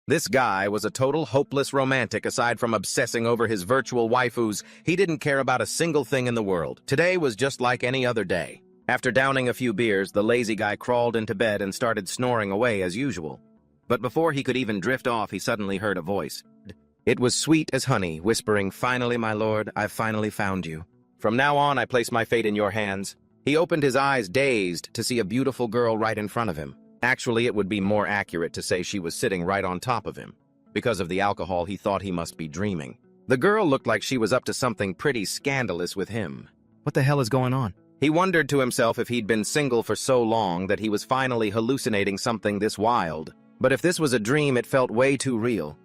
This guy was a total hopeless romantic. Aside from obsessing over his virtual waifus, he didn't care about a single thing in the world. Today was just like any other day. After downing a few beers, the lazy guy crawled into bed and started snoring away as usual. But before he could even drift off, he suddenly heard a voice. It was sweet as honey, whispering, "Finally, my lord, I've finally found you. From now on, I place my fate in your hands." He opened his eyes, dazed, to see a beautiful girl right in front of him. Actually, it would be more accurate to say she was sitting right on top of him. Because of the alcohol, he thought he must be dreaming. The girl looked like she was up to something pretty scandalous with him. What the hell is going on? He wondered to himself if he'd been single for so long that he was finally hallucinating something this wild. But if this was a dream, it felt way too real.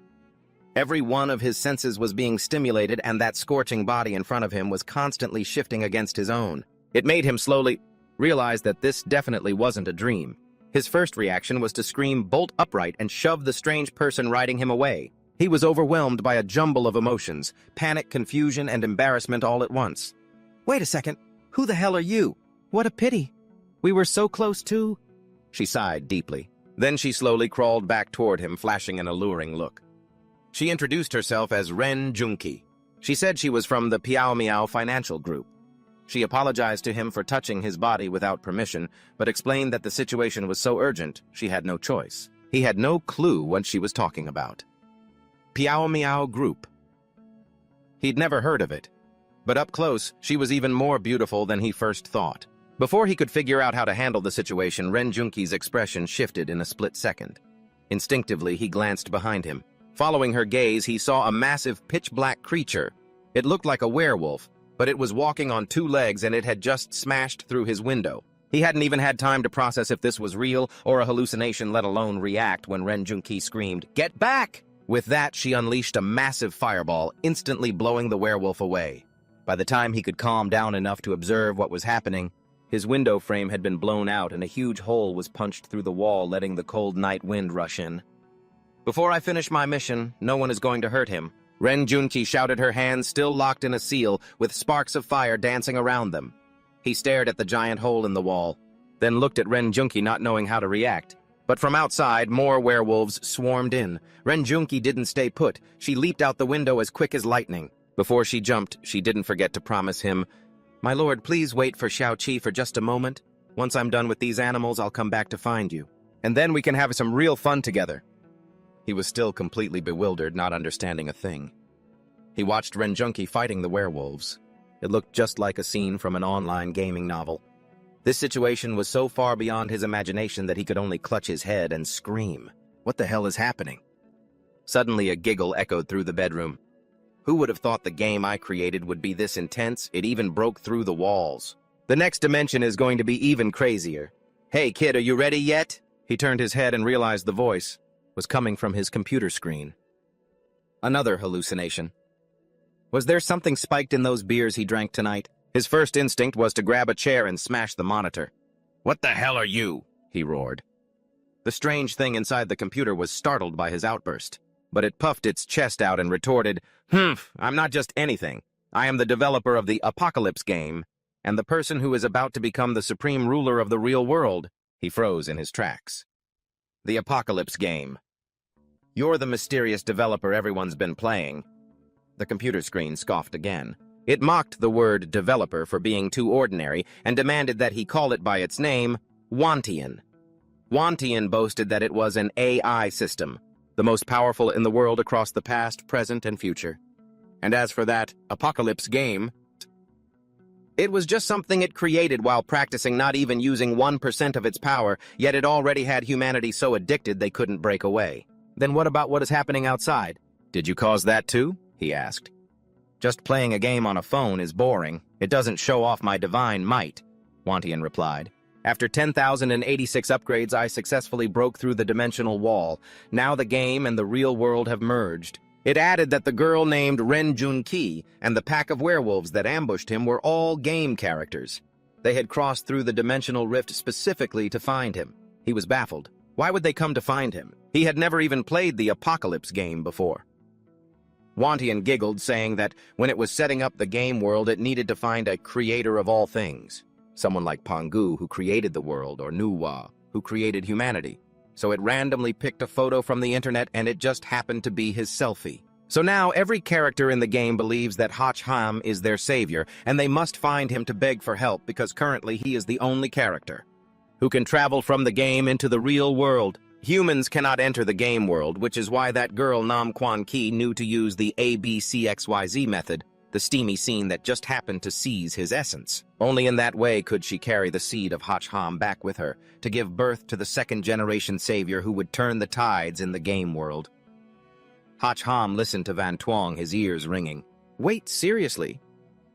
Every one of his senses was being stimulated, and that scorching body in front of him was constantly shifting against his own. It made him slowly realize that this definitely wasn't a dream. His first reaction was to scream bolt upright and shove the strange person riding him away. He was overwhelmed by a jumble of emotions, panic, confusion, and embarrassment all at once. "Wait a second. Who the hell are you? What a pity. We were so close to—" She sighed deeply. Then she slowly crawled back toward him, flashing an alluring look. She introduced herself as Ren Junki. She said she was from the Piao Miao Financial Group. She apologized to him for touching his body without permission, but explained that the situation was so urgent, she had no choice. He had no clue what she was talking about. Piao Miao Group. He'd never heard of it. But up close, she was even more beautiful than he first thought. Before he could figure out how to handle the situation, Ren Junki's expression shifted in a split second. Instinctively, he glanced behind him. Following her gaze, he saw a massive pitch-black creature. It looked like a werewolf, but it was walking on two legs and it had just smashed through his window. He hadn't even had time to process if this was real or a hallucination, let alone react when Ren Junki screamed, "Get back!" With that, she unleashed a massive fireball, instantly blowing the werewolf away. By the time he could calm down enough to observe what was happening, his window frame had been blown out and a huge hole was punched through the wall, letting the cold night wind rush in. "Before I finish my mission, no one is going to hurt him." Ren Junki shouted, her hands still locked in a seal, with sparks of fire dancing around them. He stared at the giant hole in the wall, then looked at Ren Junki, not knowing how to react. But from outside, more werewolves swarmed in. Ren Junki didn't stay put. She leaped out the window as quick as lightning. Before she jumped, she didn't forget to promise him, "My lord, please wait for Xiao-Qi for just a moment. Once I'm done with these animals, I'll come back to find you. And then we can have some real fun together." He was still completely bewildered, not understanding a thing. He watched Ren Junki fighting the werewolves. It looked just like a scene from an online gaming novel. This situation was so far beyond his imagination that he could only clutch his head and scream. What the hell is happening? Suddenly a giggle echoed through the bedroom. Who would have thought the game I created would be this intense? It even broke through the walls. The next dimension is going to be even crazier. "Hey kid, are you ready yet?" He turned his head and realized the voice was coming from his computer screen. Another hallucination. Was there something spiked in those beers he drank tonight? His first instinct was to grab a chair and smash the monitor. "What the hell are you?" he roared. The strange thing inside the computer was startled by his outburst, but it puffed its chest out and retorted, I'm not just anything. I am the developer of the Apocalypse game, and the person who is about to become the supreme ruler of the real world." He froze in his tracks. "The Apocalypse game. You're the mysterious developer everyone's been playing." The computer screen scoffed again. It mocked the word developer for being too ordinary and demanded that he call it by its name, Wantian. Wantian boasted that it was an AI system, the most powerful in the world across the past, present, and future. And as for that Apocalypse game, it was just something it created while practicing, not even using 1% of its power, yet it already had humanity so addicted they couldn't break away. "Then what about what is happening outside? Did you cause that too?" he asked. "Just playing a game on a phone is boring. It doesn't show off my divine might," Wantian replied. "After 10,086 upgrades, I successfully broke through the dimensional wall. Now the game and the real world have merged." It added that the girl named Ren Junki and the pack of werewolves that ambushed him were all game characters. They had crossed through the dimensional rift specifically to find him. He was baffled. Why would they come to find him? He had never even played the Apocalypse game before. Wantian giggled, saying that when it was setting up the game world, it needed to find a creator of all things. Someone like Pangu, who created the world, or Nuwa, who created humanity. so it randomly picked a photo from the internet and it just happened to be his selfie. So now every character in the game believes that Ham is their savior, and they must find him to beg for help because currently he is the only character who can travel from the game into the real world. Humans cannot enter the game world, which is why that girl Nam Quan Ki knew to use the ABCXYZ method, the steamy scene that just happened to seize his essence. Only in that way could she carry the seed of Ham back with her, to give birth to the second-generation savior who would turn the tides in the game world. Ham listened to Van Tuong, his ears ringing. Wait, seriously?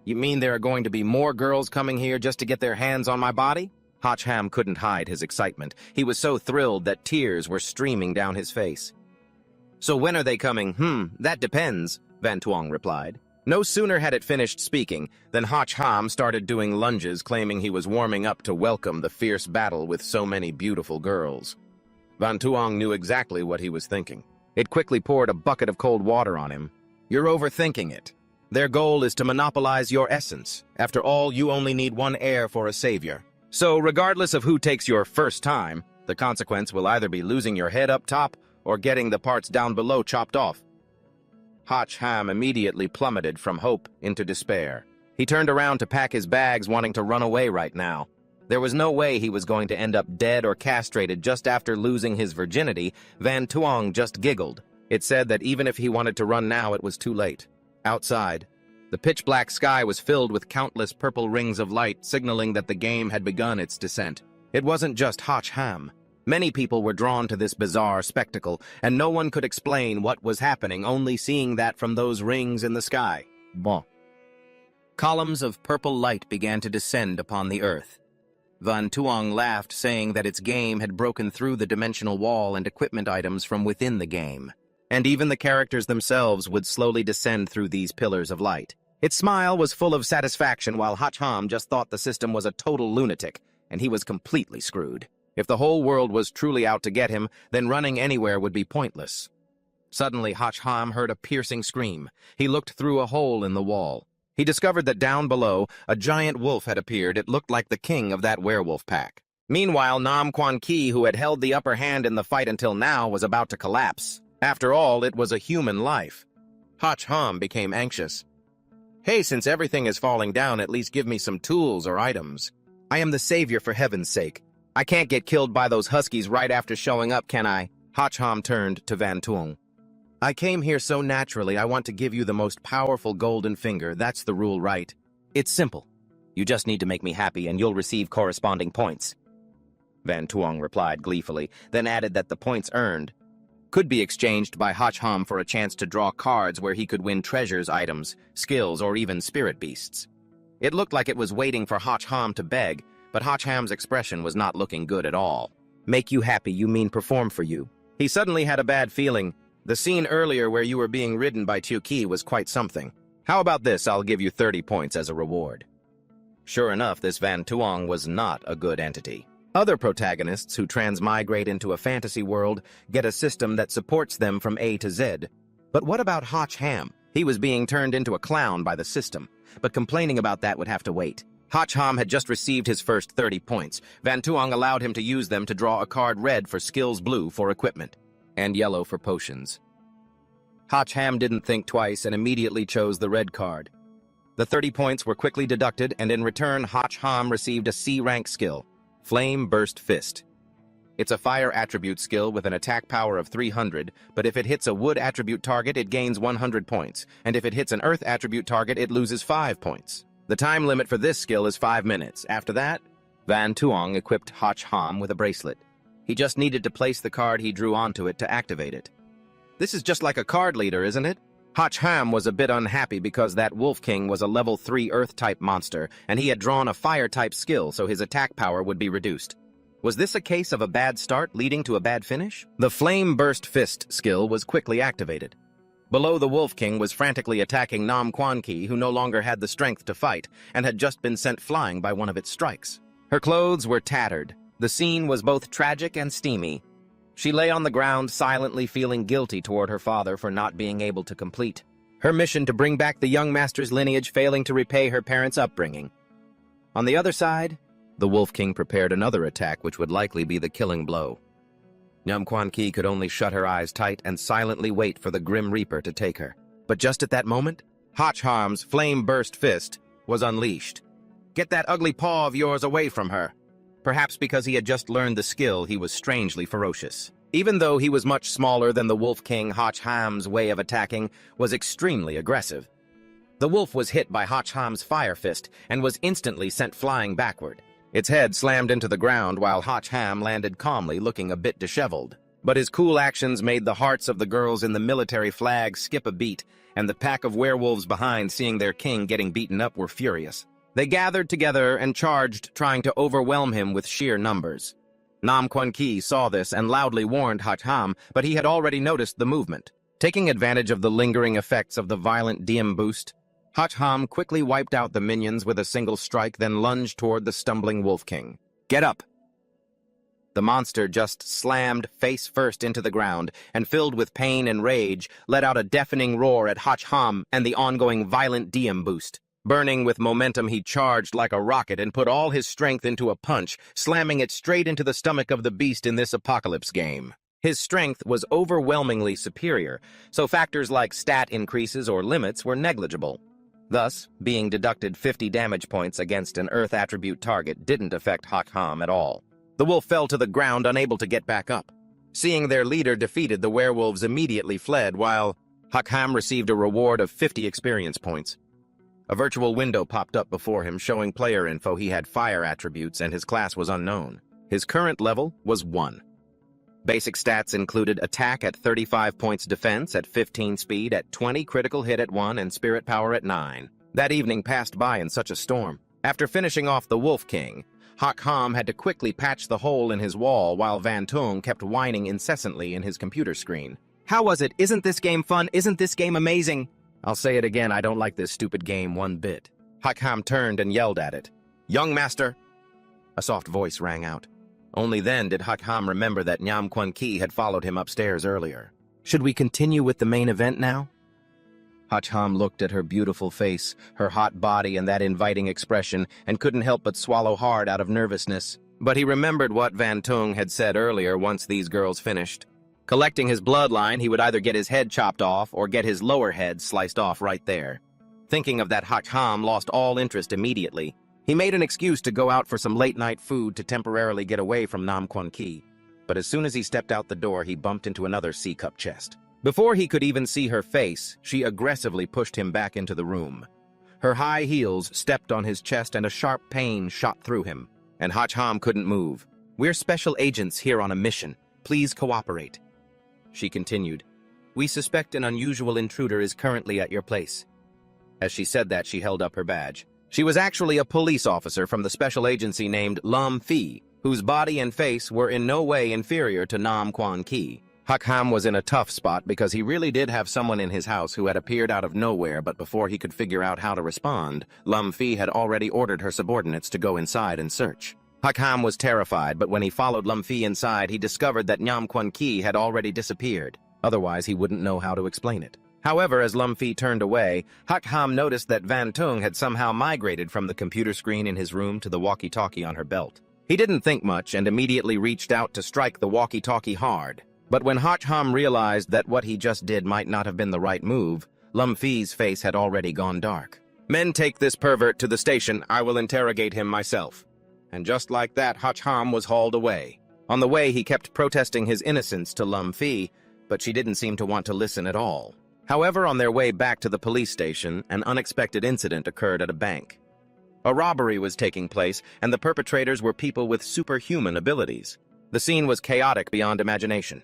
You mean there are going to be more girls coming here just to get their hands on my body? Ham couldn't hide his excitement. He was so thrilled that tears were streaming down his face. So when are they coming? That depends, Van Tuong replied. No sooner had it finished speaking than Ham started doing lunges, claiming he was warming up to welcome the fierce battle with so many beautiful girls. Van Tuong knew exactly what he was thinking. It quickly poured a bucket of cold water on him. You're overthinking it. Their goal is to monopolize your essence. After all, you only need one heir for a savior. So regardless of who takes your first time, the consequence will either be losing your head up top or getting the parts down below chopped off. Ham immediately plummeted from hope into despair. He turned around to pack his bags, wanting to run away right now. There was no way he was going to end up dead or castrated just after losing his virginity. Van Tuong just giggled. It said that even if he wanted to run now, it was too late. Outside, the pitch-black sky was filled with countless purple rings of light, signaling that the game had begun its descent. It wasn't just Ham. Many people were drawn to this bizarre spectacle, and no one could explain what was happening, only seeing that from those rings in the sky. Bon. Columns of purple light began to descend upon the earth. Van Tuong laughed, saying that its game had broken through the dimensional wall and equipment items from within the game. And even the characters themselves would slowly descend through these pillars of light. Its smile was full of satisfaction, while Ham just thought the system was a total lunatic, and he was completely screwed. If the whole world was truly out to get him, then running anywhere would be pointless. Suddenly, Ham heard a piercing scream. He looked through a hole in the wall. He discovered that down below, a giant wolf had appeared. It looked like the king of that werewolf pack. Meanwhile, Nam Quan Ki, who had held the upper hand in the fight until now, was about to collapse. After all, it was a human life. Ham became anxious. Hey, since everything is falling down, at least give me some tools or items. I am the savior, for heaven's sake. I can't get killed by those huskies right after showing up, can I? Ham turned to Van Tuong. I came here so naturally, I want to give you the most powerful golden finger. That's the rule, right? It's simple. You just need to make me happy and you'll receive corresponding points. Van Tuong replied gleefully, then added that the points earned could be exchanged by Ham for a chance to draw cards where he could win treasures, items, skills, or even spirit beasts. It looked like it was waiting for Ham to beg, but Ham's expression was not looking good at all. Make you happy, you mean perform for you? He suddenly had a bad feeling. The scene earlier where you were being ridden by Tuki was quite something. How about this? I'll give you 30 points as a reward. Sure enough, this Van Tuong was not a good entity. Other protagonists who transmigrate into a fantasy world get a system that supports them from A to Z. But what about Ham? He was being turned into a clown by the system, but complaining about that would have to wait. Ham had just received his first 30 points. Van Tuong allowed him to use them to draw a card red for skills, blue for equipment, and yellow for potions. Ham didn't think twice and immediately chose the red card. The 30 points were quickly deducted, and in return, Ham received a C-rank skill, Flame Burst Fist. It's a fire attribute skill with an attack power of 300, but if it hits a wood attribute target, it gains 100 points, and if it hits an earth attribute target, it loses 5 points. The time limit for this skill is 5 minutes. After that, Van Tuong equipped Ham with a bracelet. He just needed to place the card he drew onto it to activate it. This is just like a card leader, isn't it? Ham was a bit unhappy because that Wolf King was a level 3 Earth-type monster, and he had drawn a Fire-type skill, so his attack power would be reduced. Was this a case of a bad start leading to a bad finish? The Flame Burst Fist skill was quickly activated. Below, the Wolf King was frantically attacking Nam Quan Ki, who no longer had the strength to fight, and had just been sent flying by one of its strikes. Her clothes were tattered. The scene was both tragic and steamy. She lay on the ground, silently feeling guilty toward her father for not being able to complete her mission to bring back the young master's lineage, failing to repay her parents' upbringing. On the other side, the Wolf King prepared another attack which would likely be the killing blow. Nyam Quan Ki could only shut her eyes tight and silently wait for the Grim Reaper to take her. But just at that moment, Hach Ham's flame-burst fist was unleashed. "Get that ugly paw of yours away from her." Perhaps because he had just learned the skill, he was strangely ferocious. Even though he was much smaller than the Wolf King, Hach Ham's way of attacking was extremely aggressive. The wolf was hit by Hach Ham's fire fist and was instantly sent flying backward. Its head slammed into the ground while Hach Ham landed calmly, looking a bit disheveled. But his cool actions made the hearts of the girls in the military flag skip a beat, and the pack of werewolves behind, seeing their king getting beaten up, were furious. They gathered together and charged, trying to overwhelm him with sheer numbers. Nam Quan Ki saw this and loudly warned Hach Ham, but he had already noticed the movement. Taking advantage of the lingering effects of the violent DM boost, Hach Ham quickly wiped out the minions with a single strike, then lunged toward the stumbling Wolf King. "Get up!" The monster just slammed face first into the ground, and filled with pain and rage, let out a deafening roar at Hach Ham and the ongoing violent DM boost. Burning with momentum, he charged like a rocket and put all his strength into a punch, slamming it straight into the stomach of the beast in this apocalypse game. His strength was overwhelmingly superior, so factors like stat increases or limits were negligible. Thus, being deducted 50 damage points against an Earth attribute target didn't affect Hach Ham at all. The wolf fell to the ground, unable to get back up. Seeing their leader defeated, the werewolves immediately fled, while Hach Ham received a reward of 50 experience points. A virtual window popped up before him, showing player info. He had fire attributes, and his class was unknown. His current level was 1. Basic stats included attack at 35 points, defense at 15, speed at 20, critical hit at 1, and spirit power at 9. That evening passed by in such a storm. After finishing off the Wolf King, Hach Ham had to quickly patch the hole in his wall while Van Tung kept whining incessantly in his computer screen. "How was it? Isn't this game fun? Isn't this game amazing?" "I'll say it again, I don't like this stupid game one bit." Hach Ham turned and yelled at it. "Young master!" A soft voice rang out. Only then did Hach Ham remember that Nyam Quan Ki had followed him upstairs earlier. "Should we continue with the main event now?" Hach Ham looked at her beautiful face, her hot body, and that inviting expression, and couldn't help but swallow hard out of nervousness. But he remembered what Van Tung had said earlier once these girls finished. Collecting his bloodline, he would either get his head chopped off or get his lower head sliced off right there. Thinking of that, Hach Ham lost all interest immediately. He made an excuse to go out for some late-night food to temporarily get away from Nam Quan Ki. But as soon as he stepped out the door, he bumped into another C-cup chest. Before he could even see her face, she aggressively pushed him back into the room. Her high heels stepped on his chest and a sharp pain shot through him. And Hach Ham couldn't move. "We're special agents here on a mission. Please cooperate." She continued, "We suspect an unusual intruder is currently at your place." As she said that, she held up her badge. She was actually a police officer from the special agency named Lam Phi, whose body and face were in no way inferior to Nam Quan Ki. Hach Ham was in a tough spot because he really did have someone in his house who had appeared out of nowhere, but before he could figure out how to respond, Lam Phi had already ordered her subordinates to go inside and search. Hach Ham was terrified, but when he followed Lam Phi inside, he discovered that Nyam Quan Ki had already disappeared. Otherwise, he wouldn't know how to explain it. However, as Lam Phi turned away, Hach Ham noticed that Van Tung had somehow migrated from the computer screen in his room to the walkie-talkie on her belt. He didn't think much and immediately reached out to strike the walkie-talkie hard. But when Hach Ham realized that what he just did might not have been the right move, Lam Phi's face had already gone dark. "Men, take this pervert to the station. I will interrogate him myself." And just like that, Hach Ham was hauled away. On the way, he kept protesting his innocence to Lam Phi, but she didn't seem to want to listen at all. However, on their way back to the police station, an unexpected incident occurred at a bank. A robbery was taking place, and the perpetrators were people with superhuman abilities. The scene was chaotic beyond imagination.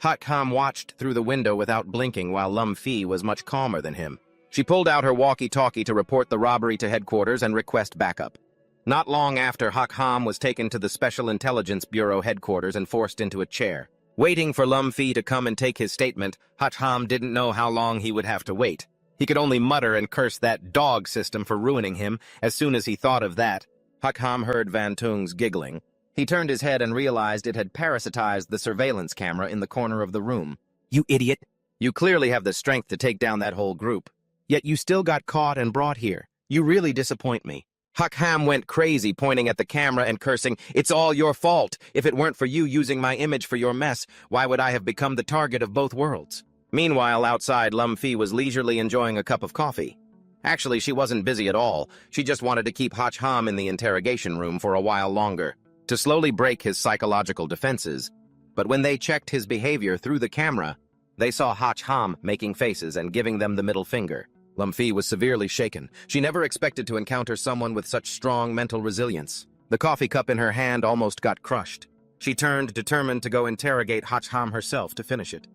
Hach Ham watched through the window without blinking while Lam Phi was much calmer than him. She pulled out her walkie-talkie to report the robbery to headquarters and request backup. Not long after, Hach Ham was taken to the Special Intelligence Bureau headquarters and forced into a chair. Waiting for Lam Phi to come and take his statement, Hach Ham didn't know how long he would have to wait. He could only mutter and curse that dog system for ruining him. As soon as he thought of that, Hach Ham heard Van Tung's giggling. He turned his head and realized it had parasitized the surveillance camera in the corner of the room. "You idiot! You clearly have the strength to take down that whole group. Yet you still got caught and brought here. You really disappoint me." Ham went crazy, pointing at the camera and cursing, "It's all your fault. If it weren't for you using my image for your mess, why would I have become the target of both worlds?" Meanwhile, outside, Lumphi was leisurely enjoying a cup of coffee. Actually, she wasn't busy at all. She just wanted to keep Ham in the interrogation room for a while longer, to slowly break his psychological defenses. But when they checked his behavior through the camera, they saw Ham making faces and giving them the middle finger. Lumphi was severely shaken. She never expected to encounter someone with such strong mental resilience. The coffee cup in her hand almost got crushed. She turned, determined to go interrogate Ham herself to finish it.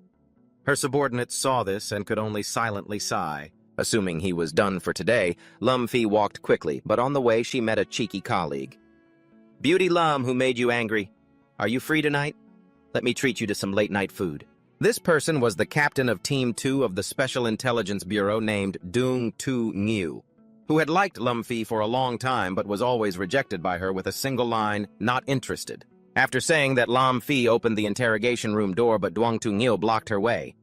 Her subordinates saw this and could only silently sigh. Assuming he was done for today, Lumphi walked quickly, but on the way she met a cheeky colleague. "Beauty Lum, who made you angry? Are you free tonight? Let me treat you to some late-night food." This person was the captain of Team 2 of the Special Intelligence Bureau named Dung Tu Ngu, who had liked Lumphi for a long time but was always rejected by her with a single line, "Not interested." After saying that, Lumphi opened the interrogation room door, but Dung Tu Ngu blocked her way.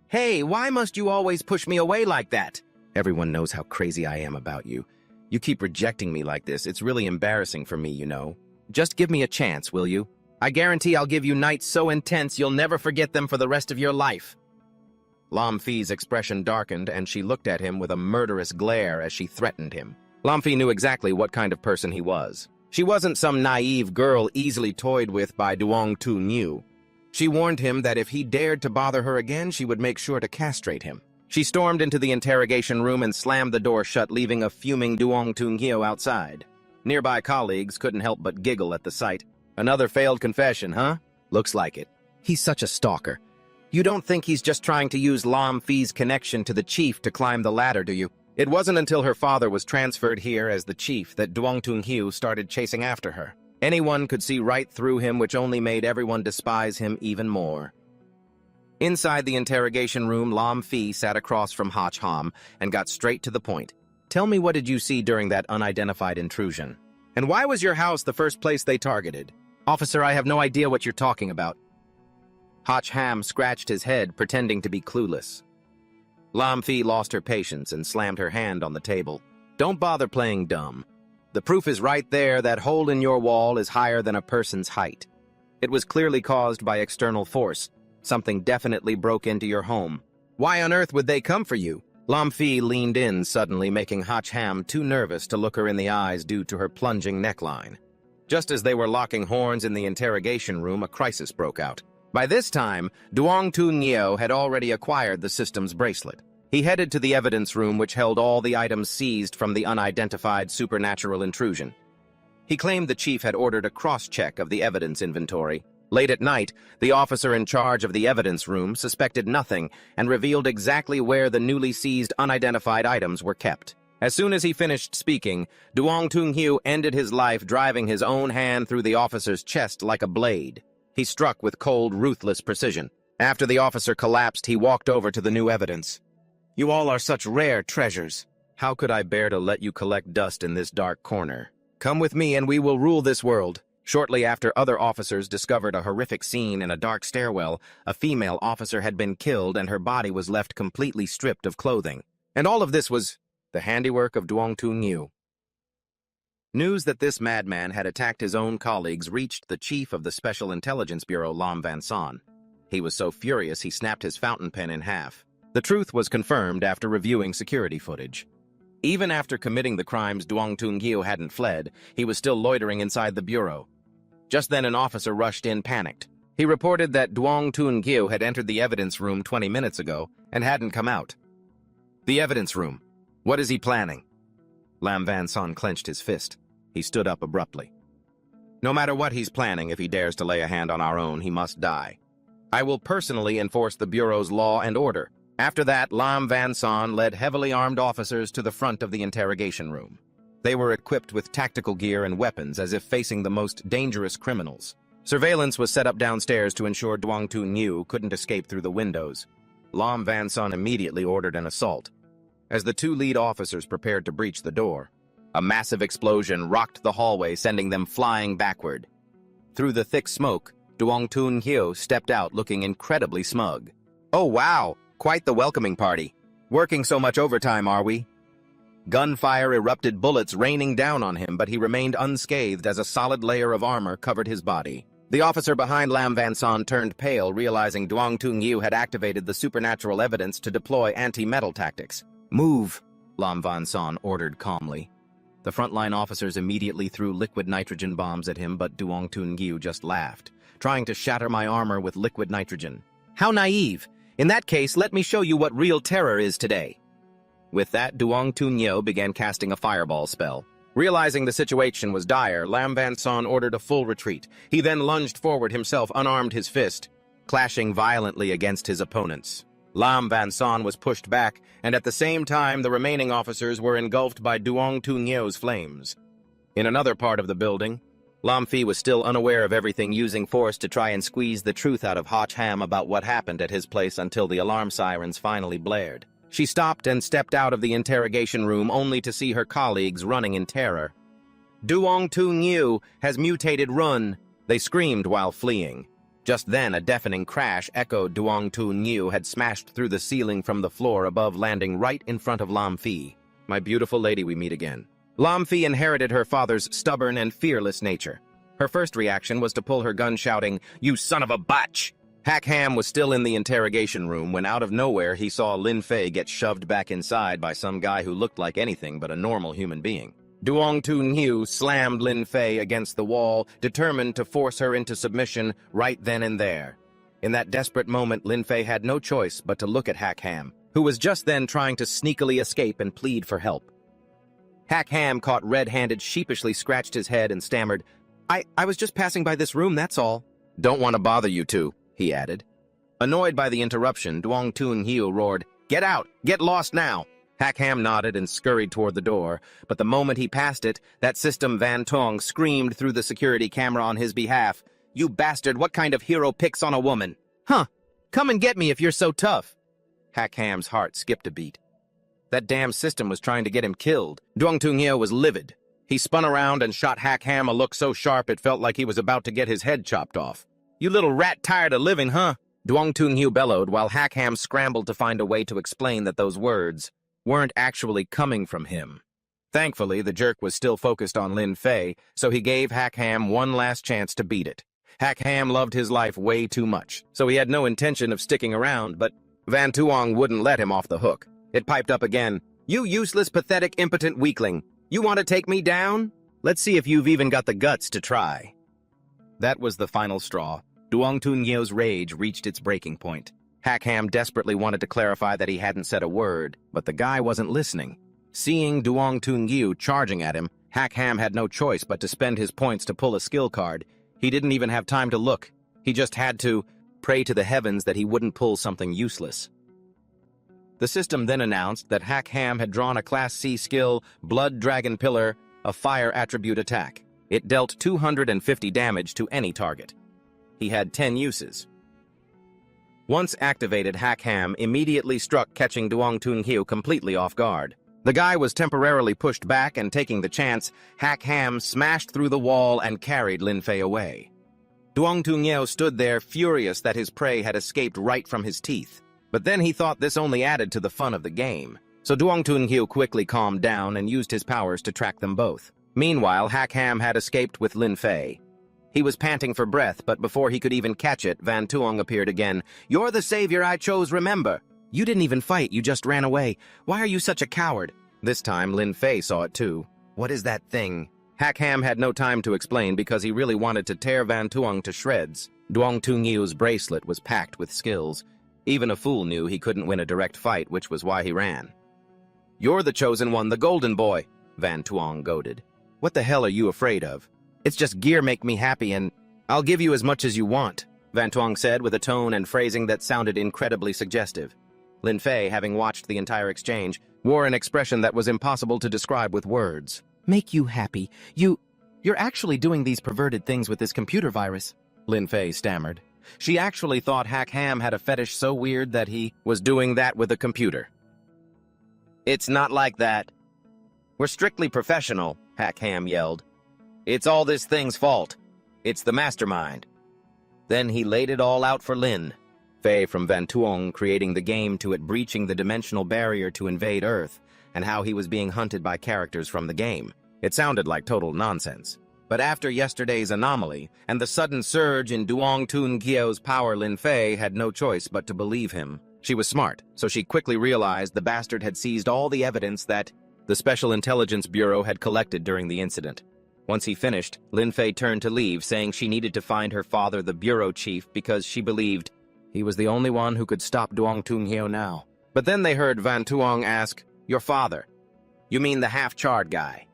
"Hey, why must you always push me away like that? Everyone knows how crazy I am about you. You keep rejecting me like this. It's really embarrassing for me, you know. Just give me a chance, will you? I guarantee I'll give you nights so intense you'll never forget them for the rest of your life." Lumphi's expression darkened, and she looked at him with a murderous glare as she threatened him. Lumphi knew exactly what kind of person he was. She wasn't some naive girl easily toyed with by Dung Tu Ngu. She warned him that if he dared to bother her again, she would make sure to castrate him. She stormed into the interrogation room and slammed the door shut, leaving a fuming Dung Tu Ngu outside. Nearby colleagues couldn't help but giggle at the sight. "Another failed confession, huh? Looks like it. He's such a stalker. You don't think he's just trying to use Lumphi's connection to the chief to climb the ladder, do you?" It wasn't until her father was transferred here as the chief that Dung Tu Ngu started chasing after her. Anyone could see right through him, which only made everyone despise him even more. Inside the interrogation room, Lumphi sat across from Ham and got straight to the point. "Tell me, what did you see during that unidentified intrusion? And why was your house the first place they targeted?" "Officer, I have no idea what you're talking about." Ham scratched his head, pretending to be clueless. Lumphi lost her patience and slammed her hand on the table. "Don't bother playing dumb. The proof is right there. That hole in your wall is higher than a person's height. It was clearly caused by external force. Something definitely broke into your home. Why on earth would they come for you?" Lumphi leaned in suddenly, making Ham too nervous to look her in the eyes due to her plunging neckline. Just as they were locking horns in the interrogation room, a crisis broke out. By this time, Dung Tu Ngu had already acquired the system's bracelet. He headed to the evidence room, which held all the items seized from the unidentified supernatural intrusion. He claimed the chief had ordered a cross-check of the evidence inventory. Late at night, the officer in charge of the evidence room suspected nothing and revealed exactly where the newly seized unidentified items were kept. As soon as he finished speaking, Dung Tu Ngu ended his life driving his own hand through the officer's chest like a blade. He struck with cold, ruthless precision. After the officer collapsed, he walked over to the new evidence. "You all are such rare treasures. How could I bear to let you collect dust in this dark corner? Come with me and we will rule this world." Shortly after, other officers discovered a horrific scene in a dark stairwell. A female officer had been killed and her body was left completely stripped of clothing. And all of this was the handiwork of Dung Tu Ngu. News that this madman had attacked his own colleagues reached the chief of the Special Intelligence Bureau, Lam Van Son. He was so furious he snapped his fountain pen in half. The truth was confirmed after reviewing security footage. Even after committing the crimes, Dung Tu Ngu hadn't fled. He was still loitering inside the bureau. Just then, an officer rushed in, panicked. He reported that Dung Tu Ngu had entered the evidence room 20 minutes ago and hadn't come out. "The evidence room. What is he planning?" Lam Van Son clenched his fist. He stood up abruptly. "No matter what he's planning, if he dares to lay a hand on our own, he must die. I will personally enforce the Bureau's law and order." After that, Lam Van Son led heavily armed officers to the front of the interrogation room. They were equipped with tactical gear and weapons as if facing the most dangerous criminals. Surveillance was set up downstairs to ensure Dung Tu Ngu couldn't escape through the windows. Lam Van Son immediately ordered an assault. As the two lead officers prepared to breach the door, a massive explosion rocked the hallway, sending them flying backward. Through the thick smoke, Dung Tu Ngu stepped out looking incredibly smug. "Oh wow, quite the welcoming party. Working so much overtime, are we?" Gunfire erupted, bullets raining down on him, but he remained unscathed as a solid layer of armor covered his body. The officer behind Lam Van Son turned pale, realizing Duong Tung Yu had activated the supernatural evidence to deploy anti-metal tactics. "Move," Lam Van Son ordered calmly. The frontline officers immediately threw liquid nitrogen bombs at him, but Duong Tung Yu just laughed, trying to shatter my armor with liquid nitrogen. "How naive! In that case, let me show you what real terror is today." With that, Duong Tung Yu began casting a fireball spell. Realizing the situation was dire, Lam Van Son ordered a full retreat. He then lunged forward himself, unarmed his fist, clashing violently against his opponents. Lam Van Son was pushed back, and at the same time the remaining officers were engulfed by Duong Tung Yu's flames. In another part of the building, Lam Fi was still unaware of everything, using force to try and squeeze the truth out of Hoch Ham about what happened at his place until the alarm sirens finally blared. She stopped and stepped out of the interrogation room only to see her colleagues running in terror. "Duong Tung Yu has mutated, run!" they screamed while fleeing. Just then, a deafening crash echoed. Duong Tung Yu had smashed through the ceiling from the floor above, landing right in front of Lam Fi. "My beautiful lady, we meet again." Lam Fi inherited her father's stubborn and fearless nature. Her first reaction was to pull her gun, shouting, "You son of a bitch!" Hack Ham was still in the interrogation room when out of nowhere he saw Lin Fei get shoved back inside by some guy who looked like anything but a normal human being. Duong Tung Yu slammed Lin Fei against the wall, determined to force her into submission right then and there. In that desperate moment, Lin Fei had no choice but to look at Hack Ham, who was just then trying to sneakily escape and plead for help. Hack Ham, caught red-handed, sheepishly scratched his head and stammered, I was just passing by this room, that's all." "Don't want to bother you two," he added. Annoyed by the interruption, Duong Tung Yu roared, "Get out! Get lost now!" Hack Ham nodded and scurried toward the door, but the moment he passed it, that system Van Tong screamed through the security camera on his behalf, "You bastard, what kind of hero picks on a woman? Huh, come and get me if you're so tough." Hack Ham's heart skipped a beat. That damn system was trying to get him killed. Duong Tung Yu was livid. He spun around and shot Hack Ham a look so sharp it felt like he was about to get his head chopped off. "You little rat tired of living, huh?" Duong Tung Yu bellowed, while Hack Ham scrambled to find a way to explain that those words weren't actually coming from him. Thankfully, the jerk was still focused on Lin Fei, so he gave Hack Ham one last chance to beat it. Hack Ham loved his life way too much, so he had no intention of sticking around, but Van Tuong wouldn't let him off the hook. It piped up again, "You useless, pathetic, impotent weakling. You want to take me down? Let's see if you've even got the guts to try." That was the final straw. Duong Tung Yu's rage reached its breaking point. Hack Ham desperately wanted to clarify that he hadn't said a word, but the guy wasn't listening. Seeing Duong Tung Yu charging at him, Hack Ham had no choice but to spend his points to pull a skill card. He didn't even have time to look. He just had to pray to the heavens that he wouldn't pull something useless. The system then announced that Hack Ham had drawn a Class C skill, Blood Dragon Pillar, a fire attribute attack. It dealt 250 damage to any target. He had 10 uses. Once activated, Hack Ham immediately struck, catching Duong Tung Yu completely off guard. The guy was temporarily pushed back, and taking the chance, Hack Ham smashed through the wall and carried Lin Fei away. Duong Tung Yu stood there, furious that his prey had escaped right from his teeth. But then he thought this only added to the fun of the game. So Duong Tung Yu quickly calmed down and used his powers to track them both. Meanwhile, Hack Ham had escaped with Lin Fei. He was panting for breath, but before he could even catch it, Van Tuong appeared again. "You're the savior I chose, remember? You didn't even fight, you just ran away. Why are you such a coward?" This time, Lin Fei saw it too. "What is that thing?" Hack Ham had no time to explain because he really wanted to tear Van Tuong to shreds. Duong Tung Yu's bracelet was packed with skills. Even a fool knew he couldn't win a direct fight, which was why he ran. "You're the chosen one, the golden boy," Van Tuong goaded. "What the hell are you afraid of? It's just gear make me happy, and I'll give you as much as you want," Van Tuong said with a tone and phrasing that sounded incredibly suggestive. Lin Fei, having watched the entire exchange, wore an expression that was impossible to describe with words. "Make you happy? You're actually doing these perverted things with this computer virus," Lin Fei stammered. She actually thought Hack Ham had a fetish so weird that he was doing that with a computer. "It's not like that. We're strictly professional," Hack Ham yelled. "It's all this thing's fault. It's the mastermind." Then he laid it all out for Lin Fei, from Van Tuong creating the game to it breaching the dimensional barrier to invade Earth. and how he was being hunted by characters from the game. It sounded like total nonsense. But after yesterday's anomaly and the sudden surge in Duong Tun Gyo's power, Lin Fei had no choice but to believe him. She was smart, so she quickly realized the bastard had seized all the evidence that the Special Intelligence Bureau had collected during the incident. Once he finished, Lin Fei turned to leave, saying she needed to find her father, the bureau chief, because she believed he was the only one who could stop Duong Tun Gyo now. But then they heard Van Tuong ask, "Your father? You mean the half-charred guy?"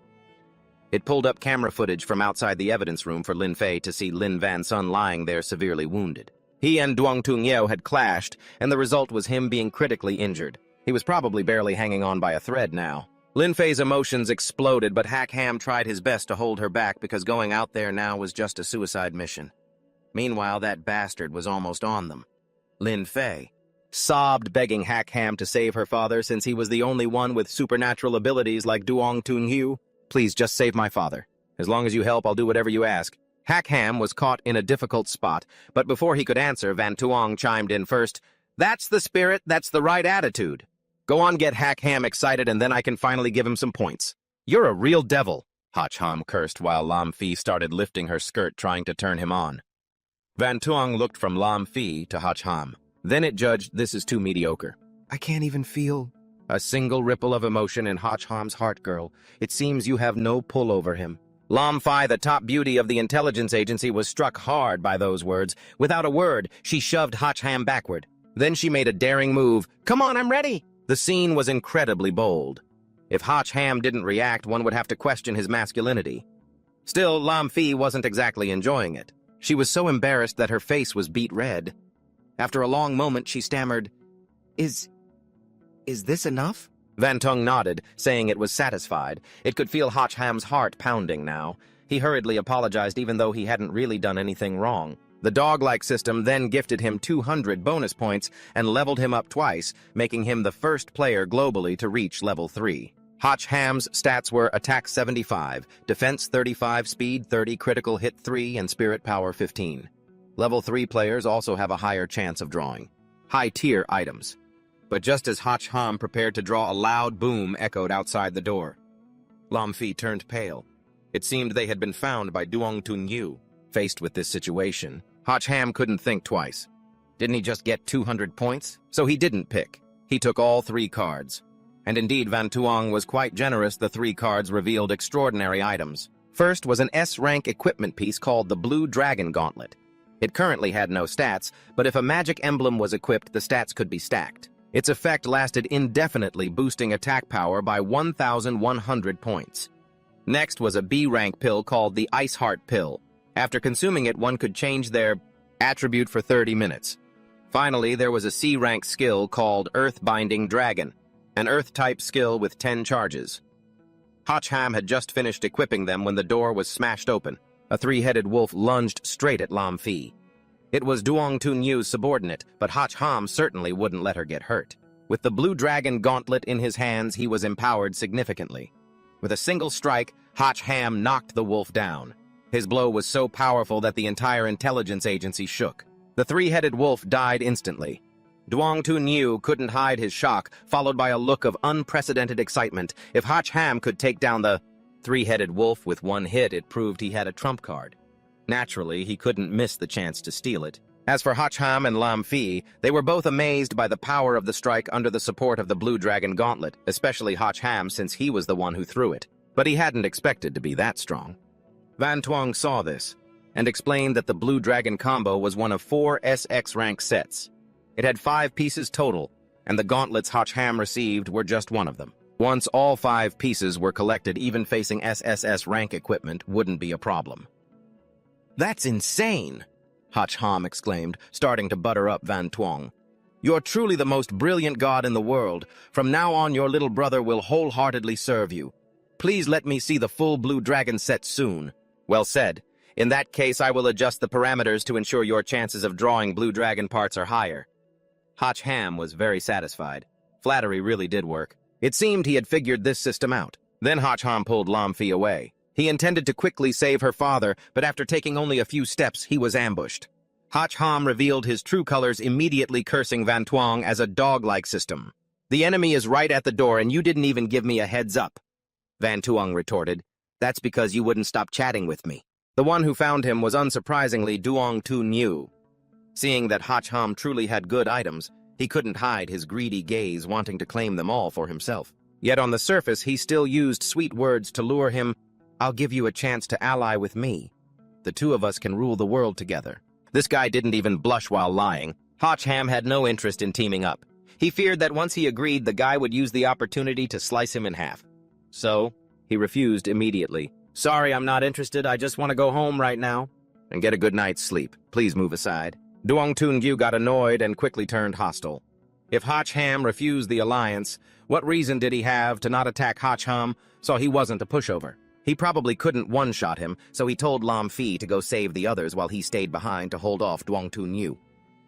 It pulled up camera footage from outside the evidence room for Lin Fei to see Lin Van Sun lying there severely wounded. He and Duong Tun Gyo had clashed, and the result was him being critically injured. He was probably barely hanging on by a thread now. Lin Fei's emotions exploded, but Hack Ham tried his best to hold her back because going out there now was just a suicide mission. Meanwhile, that bastard was almost on them. Lin Fei sobbed, begging Hack Ham to save her father since he was the only one with supernatural abilities like Duong Tun Gyo. "Please, just save my father. As long as you help, I'll do whatever you ask." Hack Ham was caught in a difficult spot, but before he could answer, Van Tuong chimed in first. "That's the spirit, that's the right attitude. Go on, get Hack Ham excited, and then I can finally give him some points." "You're a real devil," Hach Ham cursed while Lam Fi started lifting her skirt, trying to turn him on. Van Tuong looked from Lam Fi to Hach Ham. Then it judged, "This is too mediocre. I can't even feel a single ripple of emotion in Hach Ham's heart, girl. It seems you have no pull over him." Lam Fi, the top beauty of the intelligence agency, was struck hard by those words. Without a word, she shoved Hach Ham backward. Then she made a daring move. "Come on, I'm ready." The scene was incredibly bold. If Hach Ham didn't react, one would have to question his masculinity. Still, Lam Fi wasn't exactly enjoying it. She was so embarrassed that her face was beet red. After a long moment, she stammered, Is this enough?" Van Tuong nodded, saying it was satisfied. It could feel Hach Ham's heart pounding now. He hurriedly apologized even though he hadn't really done anything wrong. The dog-like system then gifted him 200 bonus points and leveled him up twice, making him the first player globally to reach level 3. Hach Ham's stats were Attack 75, Defense 35, Speed 30, Critical Hit 3, and Spirit Power 15. Level 3 players also have a higher chance of drawing high-tier items. But just as Hach Ham prepared to draw, a loud boom echoed outside the door. Lam Fi turned pale. It seemed they had been found by Duong Tun Gyo. Faced with this situation, Hach Ham couldn't think twice. Didn't he just get 200 points? So he didn't pick. He took all 3 cards. And indeed, Van Tuong was quite generous. The 3 cards revealed extraordinary items. First was an S-rank equipment piece called the Blue Dragon Gauntlet. It currently had no stats, but if a magic emblem was equipped, the stats could be stacked. Its effect lasted indefinitely, boosting attack power by 1,100 points. Next was a B-rank pill called the Ice Heart Pill. After consuming it, one could change their attribute for 30 minutes. Finally, there was a C-rank skill called Earth Binding Dragon, an Earth-type skill with 10 charges. Hach Ham had just finished equipping them when the door was smashed open. A 3-headed wolf lunged straight at Lam Fi. It was Duong Tun Gyo's subordinate, but Hach Ham certainly wouldn't let her get hurt. With the Blue Dragon Gauntlet in his hands, he was empowered significantly. With a single strike, Hach Ham knocked the wolf down. His blow was so powerful that the entire intelligence agency shook. The 3-headed wolf died instantly. Duong Tun Gyo couldn't hide his shock, followed by a look of unprecedented excitement. If Hach Ham could take down the 3-headed wolf with one hit, it proved he had a trump card. Naturally, he couldn't miss the chance to steal it. As for Hach Ham and Lam Fi, they were both amazed by the power of the strike under the support of the Blue Dragon Gauntlet, especially Hach Ham since he was the one who threw it. But he hadn't expected to be that strong. Van Tuong saw this, and explained that the Blue Dragon combo was one of 4 SX rank sets. It had 5 pieces total, and the gauntlets Hach Ham received were just one of them. Once all 5 pieces were collected, even facing SSS rank equipment wouldn't be a problem. "That's insane!" Hach Ham exclaimed, starting to butter up Van Tuong. "You're truly the most brilliant god in the world. From now on, your little brother will wholeheartedly serve you. Please let me see the full Blue Dragon set soon." "Well said. In that case, I will adjust the parameters to ensure your chances of drawing Blue Dragon parts are higher." Hach Ham was very satisfied. Flattery really did work. It seemed he had figured this system out. Then Hach Ham pulled Lam Fi away. He intended to quickly save her father, but after taking only a few steps, he was ambushed. Hach Ham revealed his true colors, immediately cursing Van Tuong as a dog-like system. The enemy is right at the door and you didn't even give me a heads up. Van Tuong retorted. That's because you wouldn't stop chatting with me. The one who found him was unsurprisingly Duong Tu Nhu. Seeing that Hach Ham truly had good items, he couldn't hide his greedy gaze wanting to claim them all for himself. Yet on the surface, he still used sweet words to lure him. I'll give you a chance to ally with me. The two of us can rule the world together. This guy didn't even blush while lying. Hach Ham had no interest in teaming up. He feared that once he agreed, the guy would use the opportunity to slice him in half. So, he refused immediately. Sorry, I'm not interested. I just want to go home right now. And get a good night's sleep. Please move aside. Duong Tun Gyu got annoyed and quickly turned hostile. If Hach Ham refused the alliance, what reason did he have to not attack Hach Ham so he wasn't a pushover? He probably couldn't one-shot him, so he told Lam Fi to go save the others while he stayed behind to hold off Duong Tun Yu.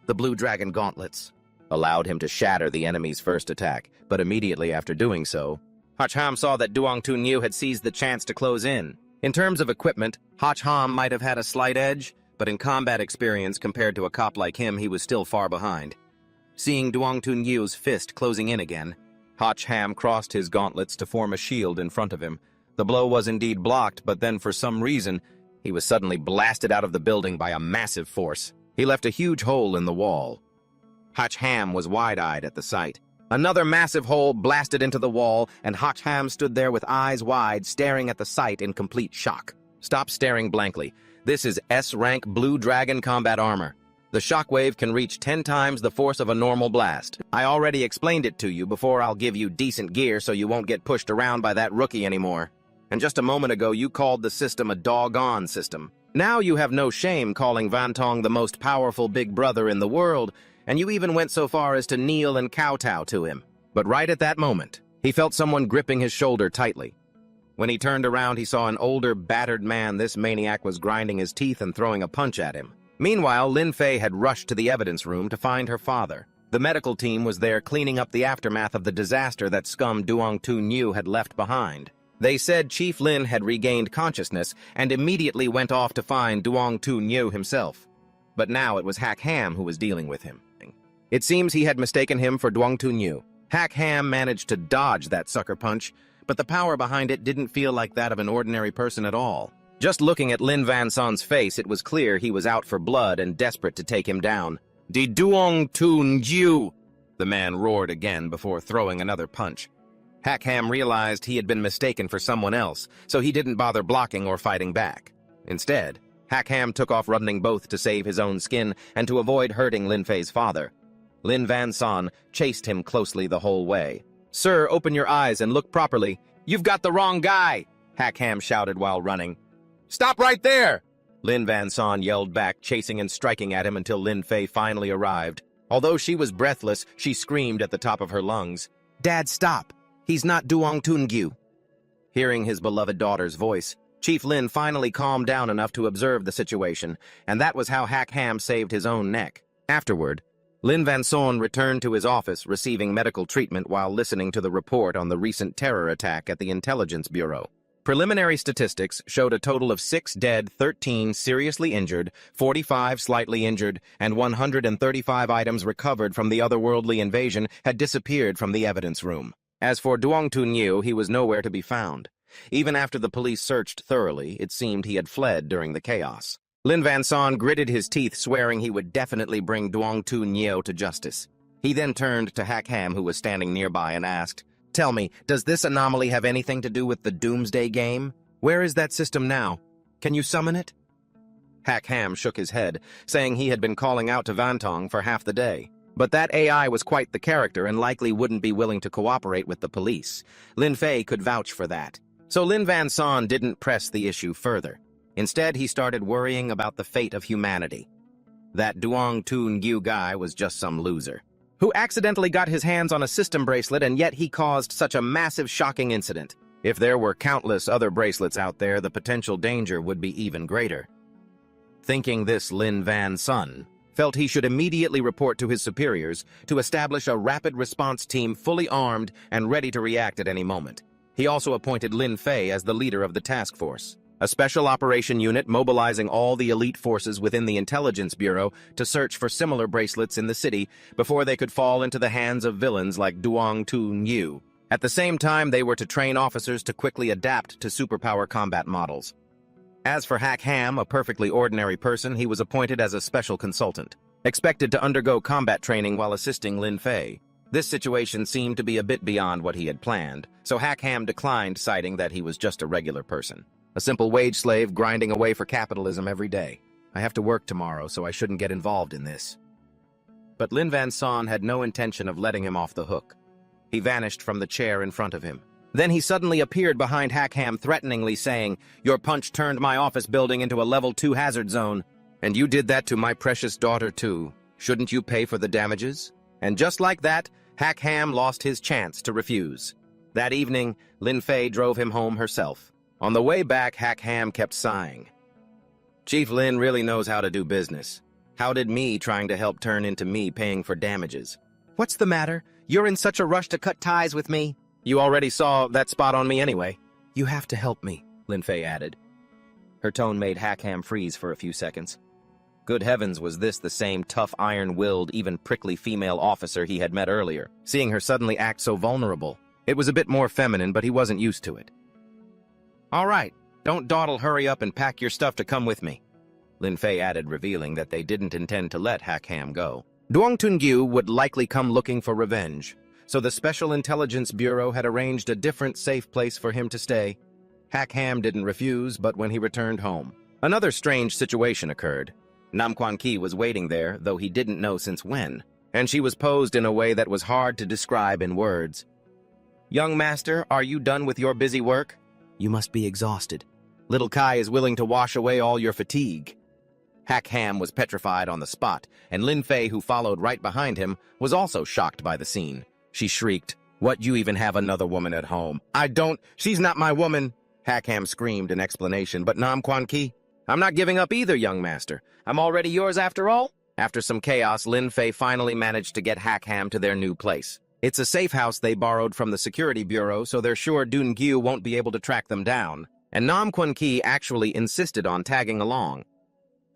The Blue Dragon Gauntlets allowed him to shatter the enemy's first attack, but immediately after doing so, Hach Ham saw that Duong Tun Yu had seized the chance to close in. In terms of equipment, Hach Ham might have had a slight edge, but in combat experience compared to a cop like him, he was still far behind. Seeing Duong Tun Yu's fist closing in again, Hach Ham crossed his gauntlets to form a shield in front of him. The blow was indeed blocked, but then for some reason, he was suddenly blasted out of the building by a massive force. He left a huge hole in the wall. Hach Ham was wide-eyed at the sight. Another massive hole blasted into the wall, and Hach Ham stood there with eyes wide, staring at the sight in complete shock. Stop staring blankly. This is S-rank Blue Dragon combat armor. The shockwave can reach 10 times the force of a normal blast. I already explained it to you before. I'll give you decent gear so you won't get pushed around by that rookie anymore. And just a moment ago, you called the system a doggone system. Now you have no shame calling Van Tong the most powerful big brother in the world, and you even went so far as to kneel and kowtow to him. But right at that moment, he felt someone gripping his shoulder tightly. When he turned around, he saw an older, battered man. This maniac was grinding his teeth and throwing a punch at him. Meanwhile, Lin Fei had rushed to the evidence room to find her father. The medical team was there cleaning up the aftermath of the disaster that scum Duong Tu Nhu had left behind. They said Chief Lin had regained consciousness and immediately went off to find Duong Tu Nhu himself. But now it was Hach Ham who was dealing with him. It seems he had mistaken him for Duong Tu Nhu. Hach Ham managed to dodge that sucker punch, but the power behind it didn't feel like that of an ordinary person at all. Just looking at Lin Van Son's face, it was clear he was out for blood and desperate to take him down. "Di Duong Tu Nhu!" the man roared again before throwing another punch. Hach Ham realized he had been mistaken for someone else, so he didn't bother blocking or fighting back. Instead, Hach Ham took off running both to save his own skin and to avoid hurting Lin Fei's father. Lin Van Son chased him closely the whole way. "Sir, open your eyes and look properly. You've got the wrong guy!" Hach Ham shouted while running. "Stop right there!" Lin Van Son yelled back, chasing and striking at him until Lin Fei finally arrived. Although she was breathless, she screamed at the top of her lungs, "Dad, stop! He's not Duong Tun Gyu." Hearing his beloved daughter's voice, Chief Lin finally calmed down enough to observe the situation, and that was how Hach Ham saved his own neck. Afterward, Lin Van Son returned to his office, receiving medical treatment while listening to the report on the recent terror attack at the Intelligence Bureau. Preliminary statistics showed a total of 6 dead, 13 seriously injured, 45 slightly injured, and 135 items recovered from the otherworldly invasion had disappeared from the evidence room. As for Duong Tu Nhu, he was nowhere to be found. Even after the police searched thoroughly, it seemed he had fled during the chaos. Lin Van Son gritted his teeth, swearing he would definitely bring Duong Tu Nhu to justice. He then turned to Hach Ham, who was standing nearby, and asked, "Tell me, does this anomaly have anything to do with the Doomsday game? Where is that system now? Can you summon it?" Hach Ham shook his head, saying he had been calling out to Van Tong for half the day. But that AI was quite the character and likely wouldn't be willing to cooperate with the police. Lin Fei could vouch for that. So Lin Van Son didn't press the issue further. Instead, he started worrying about the fate of humanity. That Duong Tu Nhu guy was just some loser, who accidentally got his hands on a system bracelet, and yet he caused such a massive, shocking incident. If there were countless other bracelets out there, the potential danger would be even greater. Thinking this, Lin Van Son felt he should immediately report to his superiors to establish a rapid response team fully armed and ready to react at any moment. He also appointed Lin Fei as the leader of the task force. a special operation unit mobilizing all the elite forces within the Intelligence Bureau to search for similar bracelets in the city before they could fall into the hands of villains like Duong Toon Yu. At the same time, they were to train officers to quickly adapt to superpower combat models. As for Hack Ham, a perfectly ordinary person, he was appointed as a special consultant, expected to undergo combat training while assisting Lin Fei. This situation seemed to be a bit beyond what he had planned, so Hack Ham declined, citing that he was just a regular person. A simple wage slave grinding away for capitalism every day. I have to work tomorrow, so I shouldn't get involved in this. But Lin Van Son had no intention of letting him off the hook. He vanished from the chair in front of him. Then he suddenly appeared behind Hack Ham, threateningly saying, "Your punch turned my office building into a level 2 hazard zone. And you did that to my precious daughter too. Shouldn't you pay for the damages?" And just like that, Hack Ham lost his chance to refuse. That evening, Lin Fei drove him home herself. On the way back, Hack Ham kept sighing. Chief Lin really knows how to do business. How did me trying to help turn into me paying for damages? What's the matter? You're in such a rush to cut ties with me? You already saw that spot on me anyway. You have to help me, Lin Fei added. Her tone made Hack Ham freeze for a few seconds. Good heavens, was this the same tough, iron-willed, even prickly female officer he had met earlier? Seeing her suddenly act so vulnerable, it was a bit more feminine, but he wasn't used to it. All right, don't dawdle, hurry up and pack your stuff to come with me, Lin Fei added, revealing that they didn't intend to let Hack Ham go. Duong Tun-gyu would likely come looking for revenge, so the Special Intelligence Bureau had arranged a different safe place for him to stay. Hack Ham didn't refuse, but when he returned home, another strange situation occurred. Nam Quan Ki was waiting there, though he didn't know since when, and she was posed in a way that was hard to describe in words. Young master, are you done with your busy work? You must be exhausted. Little Kai is willing to wash away all your fatigue. Hack Ham was petrified on the spot, and Lin Fei, who followed right behind him, was also shocked by the scene. She shrieked, "What, you even have another woman at home?" "I don't, she's not my woman," Hack Ham screamed in explanation. "But Nam Quan Ki, I'm not giving up either, young master. I'm already yours after all." After some chaos, Lin Fei finally managed to get Hack Ham to their new place. It's a safe house they borrowed from the security bureau, so they're sure Dun Gyu won't be able to track them down. And Nam Quan Ki actually insisted on tagging along.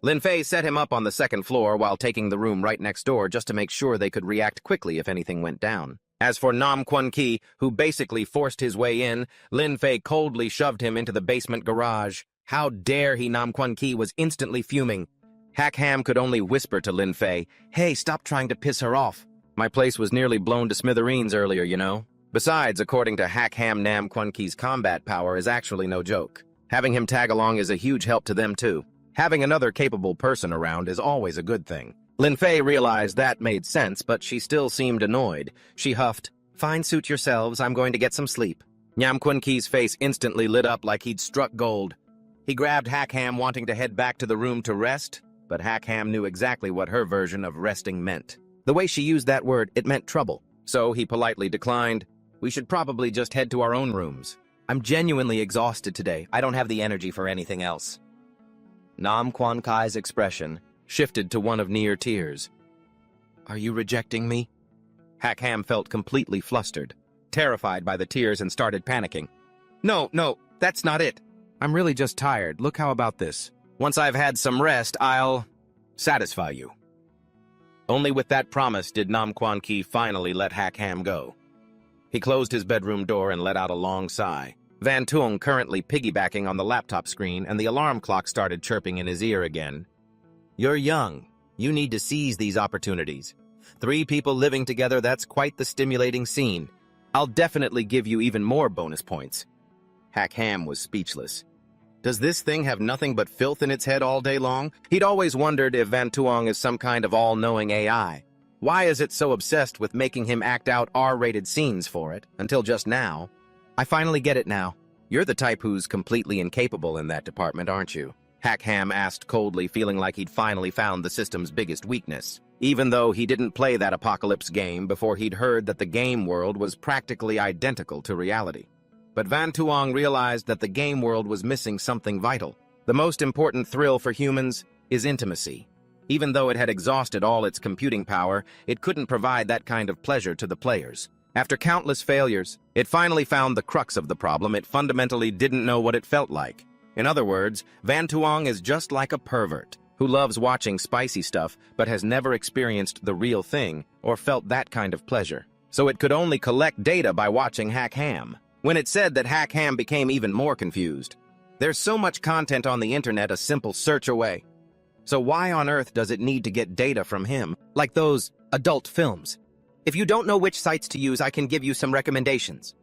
Lin Fei set him up on the second floor while taking the room right next door just to make sure they could react quickly if anything went down. As for Nam Quan Ki, who basically forced his way in, Lin Fei coldly shoved him into the basement garage. How dare he? Nam Quan Ki was instantly fuming. Hack Ham could only whisper to Lin Fei, "Hey, stop trying to piss her off. My place was nearly blown to smithereens earlier, you know." Besides, according to Hack Ham, Nam Quan Ki's combat power is actually no joke. Having him tag along is a huge help to them too. Having another capable person around is always a good thing. Lin Fei realized that made sense, but she still seemed annoyed. She huffed, "Fine, suit yourselves, I'm going to get some sleep." Nam Quan Ki's face instantly lit up like he'd struck gold. He grabbed Hack Ham, wanting to head back to the room to rest, but Hack Ham knew exactly what her version of resting meant. The way she used that word, it meant trouble. So he politely declined. "We should probably just head to our own rooms. I'm genuinely exhausted today. I don't have the energy for anything else." Nam Quan Ki's expression shifted to one of near tears. "Are you rejecting me?" Hack Ham felt completely flustered, terrified by the tears, and started panicking. No, that's not it. I'm really just tired. Look, how about this? Once I've had some rest, I'll satisfy you." Only with that promise did Nam Quan Ki finally let Hack Ham go. He closed his bedroom door and let out a long sigh. Van Tung currently piggybacking on the laptop screen, and the alarm clock started chirping in his ear again. "You're young. You need to seize these opportunities. 3 people living together, that's quite the stimulating scene. I'll definitely give you even more bonus points." Hack Ham was speechless. Does this thing have nothing but filth in its head all day long? He'd always wondered if Van Tuong is some kind of all-knowing AI. Why is it so obsessed with making him act out R-rated scenes for it, until just now? "I finally get it now. You're the type who's completely incapable in that department, aren't you?" Hack Ham asked coldly, feeling like he'd finally found the system's biggest weakness. Even though he didn't play that apocalypse game before he'd heard that the game world was practically identical to reality. But Van Tuong realized that the game world was missing something vital. The most important thrill for humans is intimacy. Even though it had exhausted all its computing power, it couldn't provide that kind of pleasure to the players. After countless failures, it finally found the crux of the problem. It fundamentally didn't know what it felt like. In other words, Van Tuong is just like a pervert who loves watching spicy stuff but has never experienced the real thing or felt that kind of pleasure. So it could only collect data by watching Hack Ham. When it said that Hack Ham became even more confused. There's so much content on the internet a simple search away. So why on earth does it need to get data from him, like those adult films? If you don't know which sites to use, I can give you some recommendations.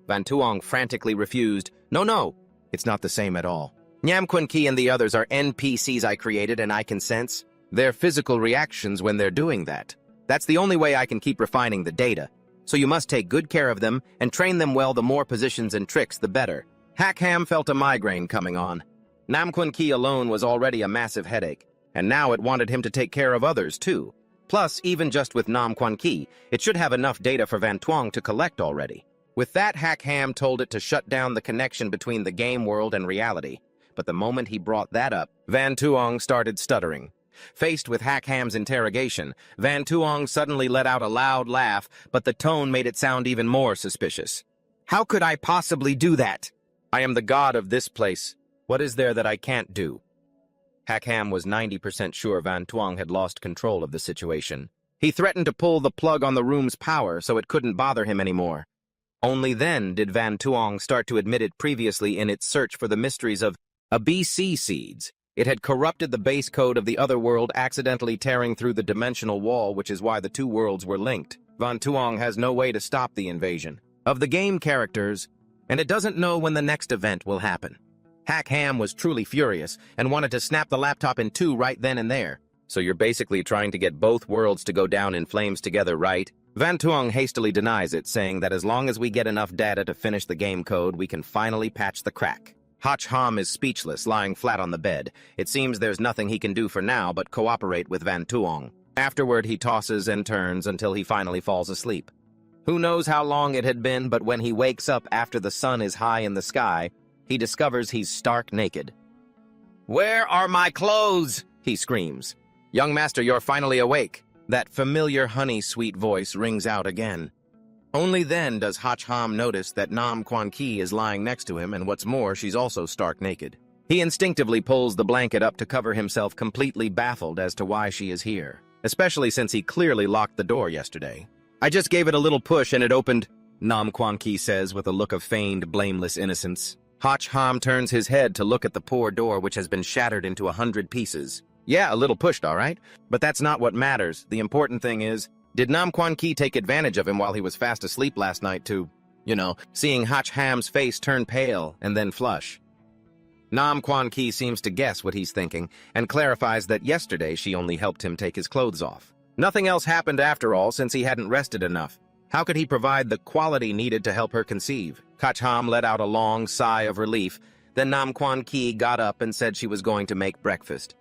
Van Tuong frantically refused. No, it's not the same at all. Nyam Kun Ki and the others are NPCs I created and I can sense their physical reactions when they're doing that. That's the only way I can keep refining the data. So you must take good care of them and train them well. The more positions and tricks, the better. Hack Ham felt a migraine coming on. Nam Kun Ki alone was already a massive headache, and now it wanted him to take care of others too. Plus, even just with Nam Kun Ki, it should have enough data for Van Tuong to collect already. With that, Hack Ham told it to shut down the connection between the game world and reality. But the moment he brought that up, Van Tuong started stuttering. Faced with Hack Ham's interrogation, Van Tuong suddenly let out a loud laugh, but the tone made it sound even more suspicious. How could I possibly do that? I am the god of this place. What is there that I can't do? Hack Ham was 90% sure Van Tuong had lost control of the situation. He threatened to pull the plug on the room's power so it couldn't bother him anymore. Only then did Van Tuong start to admit it previously in its search for the mysteries of BC seeds. It had corrupted the base code of the other world, accidentally tearing through the dimensional wall, which is why the two worlds were linked. Van Tuong has no way to stop the invasion of the game characters, and it doesn't know when the next event will happen. Hack Ham was truly furious and wanted to snap the laptop in two right then and there. So you're basically trying to get both worlds to go down in flames together, right? Van Tuong hastily denies it, saying that as long as we get enough data to finish the game code, we can finally patch the crack. Hach Ham is speechless, lying flat on the bed. It seems there's nothing he can do for now but cooperate with Van Tuong. Afterward, he tosses and turns until he finally falls asleep. Who knows how long it had been, but when he wakes up after the sun is high in the sky, he discovers he's stark naked. "Where are my clothes?" he screams. "Young master, you're finally awake." That familiar honey-sweet voice rings out again. Only then does Hach Ham notice that Nam Quan Ki is lying next to him, and what's more, she's also stark naked. He instinctively pulls the blanket up to cover himself, completely baffled as to why she is here, especially since he clearly locked the door yesterday. "I just gave it a little push and it opened," Nam Quan Ki says with a look of feigned, blameless innocence. Hach Ham turns his head to look at the poor door, which has been shattered into 100 pieces. "Yeah, a little pushed, all right. But that's not what matters. The important thing is, did Nam Quan Ki take advantage of him while he was fast asleep last night to, seeing Hach Ham's face turn pale and then flush. Nam Quan Ki seems to guess what he's thinking and clarifies that yesterday she only helped him take his clothes off. Nothing else happened after all since he hadn't rested enough. How could he provide the quality needed to help her conceive? Hach Ham let out a long sigh of relief. Then Nam Quan Ki got up and said she was going to make breakfast.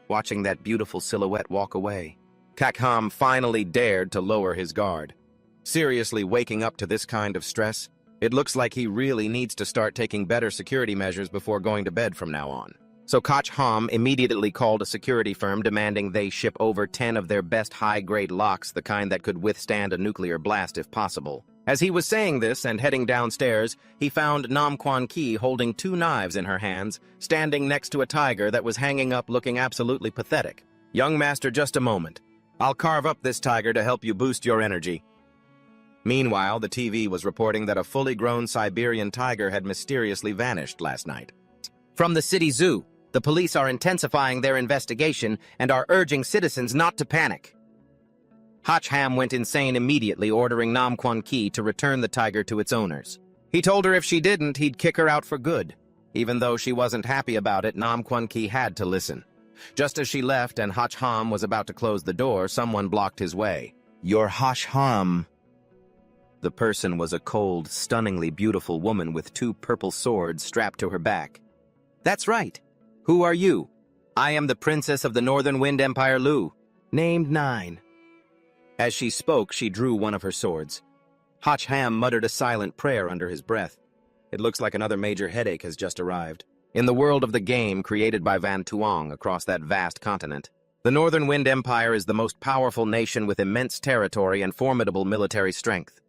Watching that beautiful silhouette walk away, Hach Ham finally dared to lower his guard. Seriously, waking up to this kind of stress? It looks like he really needs to start taking better security measures before going to bed from now on. So Hach Ham immediately called a security firm demanding they ship over 10 of their best high-grade locks, the kind that could withstand a nuclear blast if possible. As he was saying this and heading downstairs, he found Nam Quan Ki holding 2 knives in her hands, standing next to a tiger that was hanging up looking absolutely pathetic. "Young master, just a moment. I'll carve up this tiger to help you boost your energy." Meanwhile, the TV was reporting that a fully grown Siberian tiger had mysteriously vanished last night. From the city zoo, the police are intensifying their investigation and are urging citizens not to panic. Hach Ham went insane immediately, ordering Nam Quan Ki to return the tiger to its owners. He told her if she didn't, he'd kick her out for good. Even though she wasn't happy about it, Nam Quan Ki had to listen. Just as she left and Hach Ham was about to close the door, someone blocked his way. "You're Hach Ham." The person was a cold, stunningly beautiful woman with 2 purple swords strapped to her back. "That's right. Who are you?" "I am the princess of the Northern Wind Empire Lu, named 9. As she spoke, she drew one of her swords. Hach Ham muttered a silent prayer under his breath. It looks like another major headache has just arrived. In the world of the game created by Van Tuong across that vast continent, the Northern Wind Empire is the most powerful nation with immense territory and formidable military strength.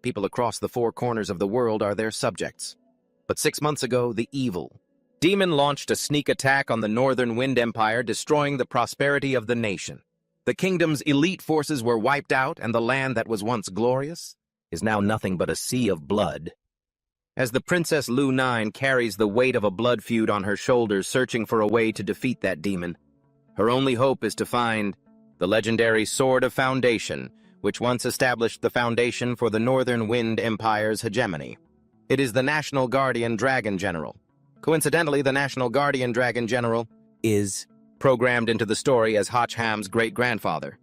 People across the 4 corners of the world are their subjects. But 6 months ago, the evil, Demon launched a sneak attack on the Northern Wind Empire, destroying the prosperity of the nation. The kingdom's elite forces were wiped out, and the land that was once glorious is now nothing but a sea of blood. As the Princess Lu 9 carries the weight of a blood feud on her shoulders, searching for a way to defeat that demon, her only hope is to find the legendary Sword of Foundation, which once established the foundation for the Northern Wind Empire's hegemony. It is the National Guardian Dragon General. Coincidentally, the National Guardian Dragon General is programmed into the story as Hachham's great-grandfather.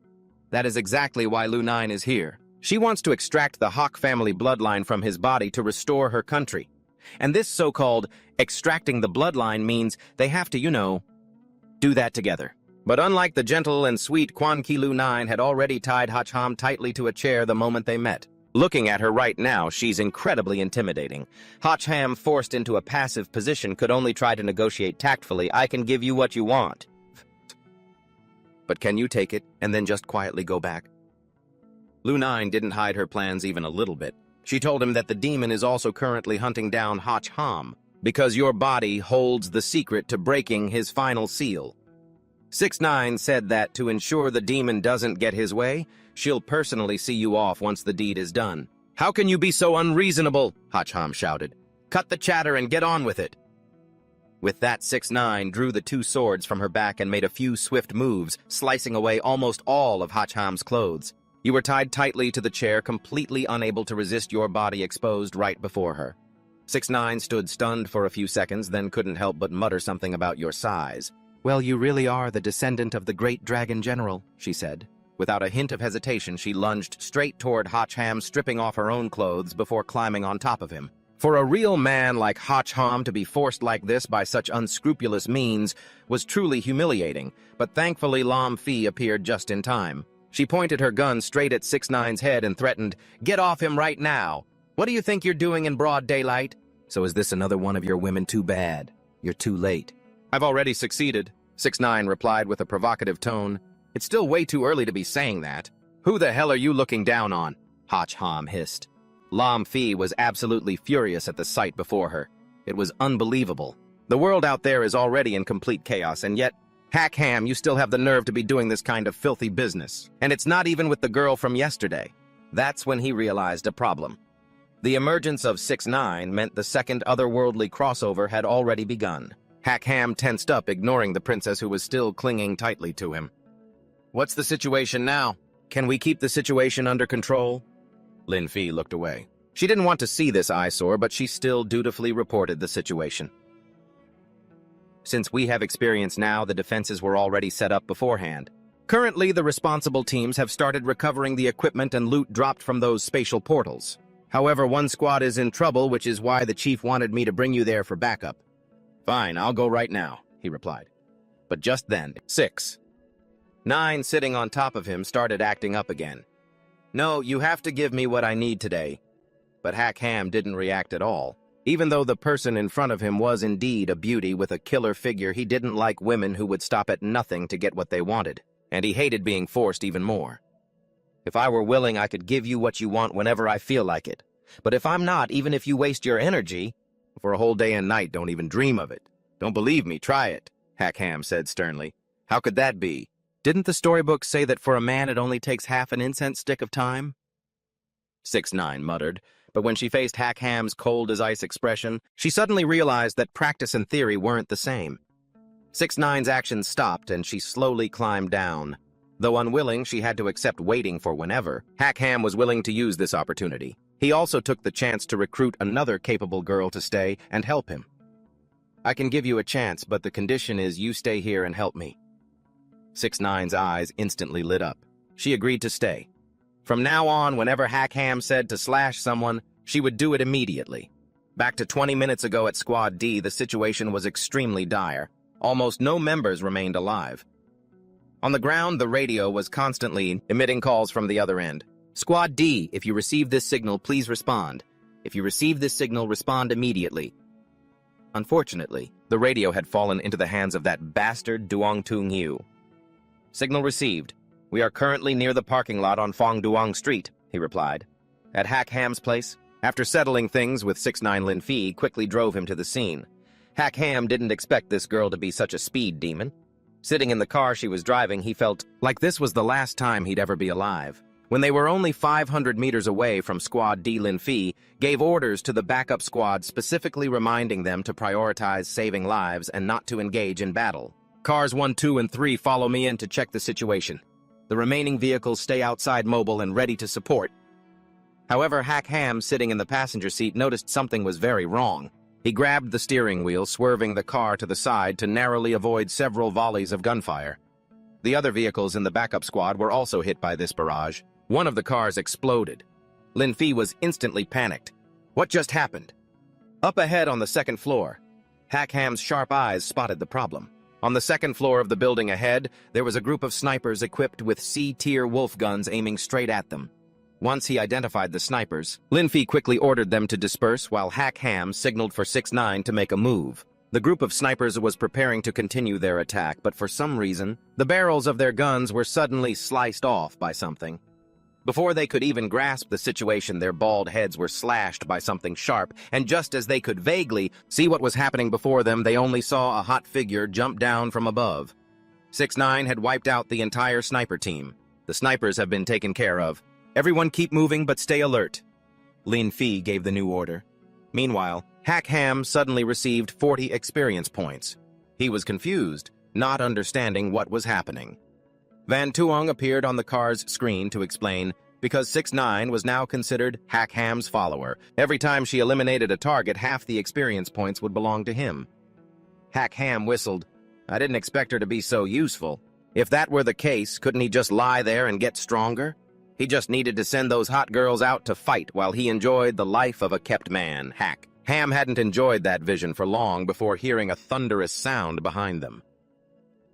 That is exactly why Lu 9 is here. She wants to extract the Hawk family bloodline from his body to restore her country. And this so-called extracting the bloodline means they have to, do that together. But unlike the gentle and sweet Quan Ki, Lu 9 had already tied Hacham tightly to a chair the moment they met. Looking at her right now, she's incredibly intimidating. Hacham, forced into a passive position, could only try to negotiate tactfully. I can give you what you want. But can you take it and then just quietly go back? Lu 9 didn't hide her plans even a little bit. She told him that the demon is also currently hunting down Hacham, because your body holds the secret to breaking his final seal. 6ix9ine said that to ensure the demon doesn't get his way, she'll personally see you off once the deed is done. How can you be so unreasonable? Hacham shouted. Cut the chatter and get on with it. With that, 6ix9ine drew the two swords from her back and made a few swift moves, slicing away almost all of Hacham's clothes. You were tied tightly to the chair, completely unable to resist your body exposed right before her. 6ix9ine stood stunned for a few seconds, then couldn't help but mutter something about your size. Well, you really are the descendant of the great dragon general, she said. Without a hint of hesitation, she lunged straight toward Hacham, stripping off her own clothes before climbing on top of him. For a real man like Hacham to be forced like this by such unscrupulous means was truly humiliating, but thankfully Lam Fi appeared just in time. She pointed her gun straight at 6ix9ine's head and threatened, "Get off him right now! What do you think you're doing in broad daylight? So is this another one of your women? Too bad. You're too late." "I've already succeeded," 6ix9ine replied with a provocative tone. "It's still way too early to be saying that." "Who the hell are you looking down on?" Hacham hissed. Lam Fi was absolutely furious at the sight before her. It was unbelievable. The world out there is already in complete chaos, and yet, Hacham, you still have the nerve to be doing this kind of filthy business. And it's not even with the girl from yesterday. That's when he realized a problem. The emergence of 6ix9ine meant the second otherworldly crossover had already begun. Hacham tensed up, ignoring the princess who was still clinging tightly to him. "What's the situation now? Can we keep the situation under control?" Lin Fi looked away. She didn't want to see this eyesore, but she still dutifully reported the situation. "Since we have experience now, the defenses were already set up beforehand. Currently, the responsible teams have started recovering the equipment and loot dropped from those spatial portals. However, one squad is in trouble, which is why the chief wanted me to bring you there for backup." "Fine, I'll go right now," he replied. But just then, 6ix9ine, sitting on top of him, started acting up again. "No, you have to give me what I need today." But Hacham didn't react at all. Even though the person in front of him was indeed a beauty with a killer figure, he didn't like women who would stop at nothing to get what they wanted, and he hated being forced even more. "If I were willing, I could give you what you want whenever I feel like it. But if I'm not, even if you waste your energy, for a whole day and night, don't even dream of it. Don't believe me, try it," Hacham said sternly. "How could that be? Didn't the storybook say that for a man it only takes half an incense stick of time?" 6ix9ine muttered, but when she faced Hacham's cold-as-ice expression, she suddenly realized that practice and theory weren't the same. 6ix9ine's actions stopped, and she slowly climbed down. Though unwilling, she had to accept waiting for whenever. Hacham was willing to use this opportunity. He also took the chance to recruit another capable girl to stay and help him. "I can give you a chance, but the condition is you stay here and help me." 6ix9ine's eyes instantly lit up. She agreed to stay. From now on, whenever Hacham said to slash someone, she would do it immediately. Back to 20 minutes ago at Squad D, the situation was extremely dire. Almost no members remained alive. On the ground, the radio was constantly emitting calls from the other end. "Squad D, if you receive this signal, please respond. If you receive this signal, respond immediately." Unfortunately, the radio had fallen into the hands of that bastard Duong Tung Yu. "Signal received. We are currently near the parking lot on Fong Duong Street," he replied. "At Hacham's place?" After settling things with 6ix9ine, Lin Fi quickly drove him to the scene. Hack Ham didn't expect this girl to be such a speed demon. Sitting in the car she was driving, he felt like this was the last time he'd ever be alive. When they were only 500 meters away from Squad D, Lin Fi gave orders to the backup squad, specifically reminding them to prioritize saving lives and not to engage in battle. Cars 1, 2, and 3 follow me in to check the situation. The remaining vehicles stay outside mobile and ready to support. However, Hack Ham, sitting in the passenger seat, noticed something was very wrong. He grabbed the steering wheel, swerving the car to the side to narrowly avoid several volleys of gunfire. The other vehicles in the backup squad were also hit by this barrage. One of the cars exploded. Lin Fi was instantly panicked. What just happened? Up ahead on the second floor, Hack Ham's sharp eyes spotted the problem. On the second floor of the building ahead, there was a group of snipers equipped with C-tier wolf guns aiming straight at them. Once he identified the snipers, Lin Fi quickly ordered them to disperse while Hack Ham signaled for 6-9 to make a move. The group of snipers was preparing to continue their attack, but for some reason, the barrels of their guns were suddenly sliced off by something. Before they could even grasp the situation, their bald heads were slashed by something sharp, and just as they could vaguely see what was happening before them, they only saw a hot figure jump down from above. 6-9 had wiped out the entire sniper team. The snipers have been taken care of. Everyone keep moving, but stay alert. Lin Fi gave the new order. Meanwhile, Hack Ham suddenly received 40 experience points. He was confused, not understanding what was happening. Van Tuong appeared on the car's screen to explain, because 6-9 was now considered Hack Ham's follower. Every time she eliminated a target, half the experience points would belong to him. Hack Ham whistled. I didn't expect her to be so useful. If that were the case, couldn't he just lie there and get stronger? He just needed to send those hot girls out to fight while he enjoyed the life of a kept man. Hack Ham hadn't enjoyed that vision for long before hearing a thunderous sound behind them.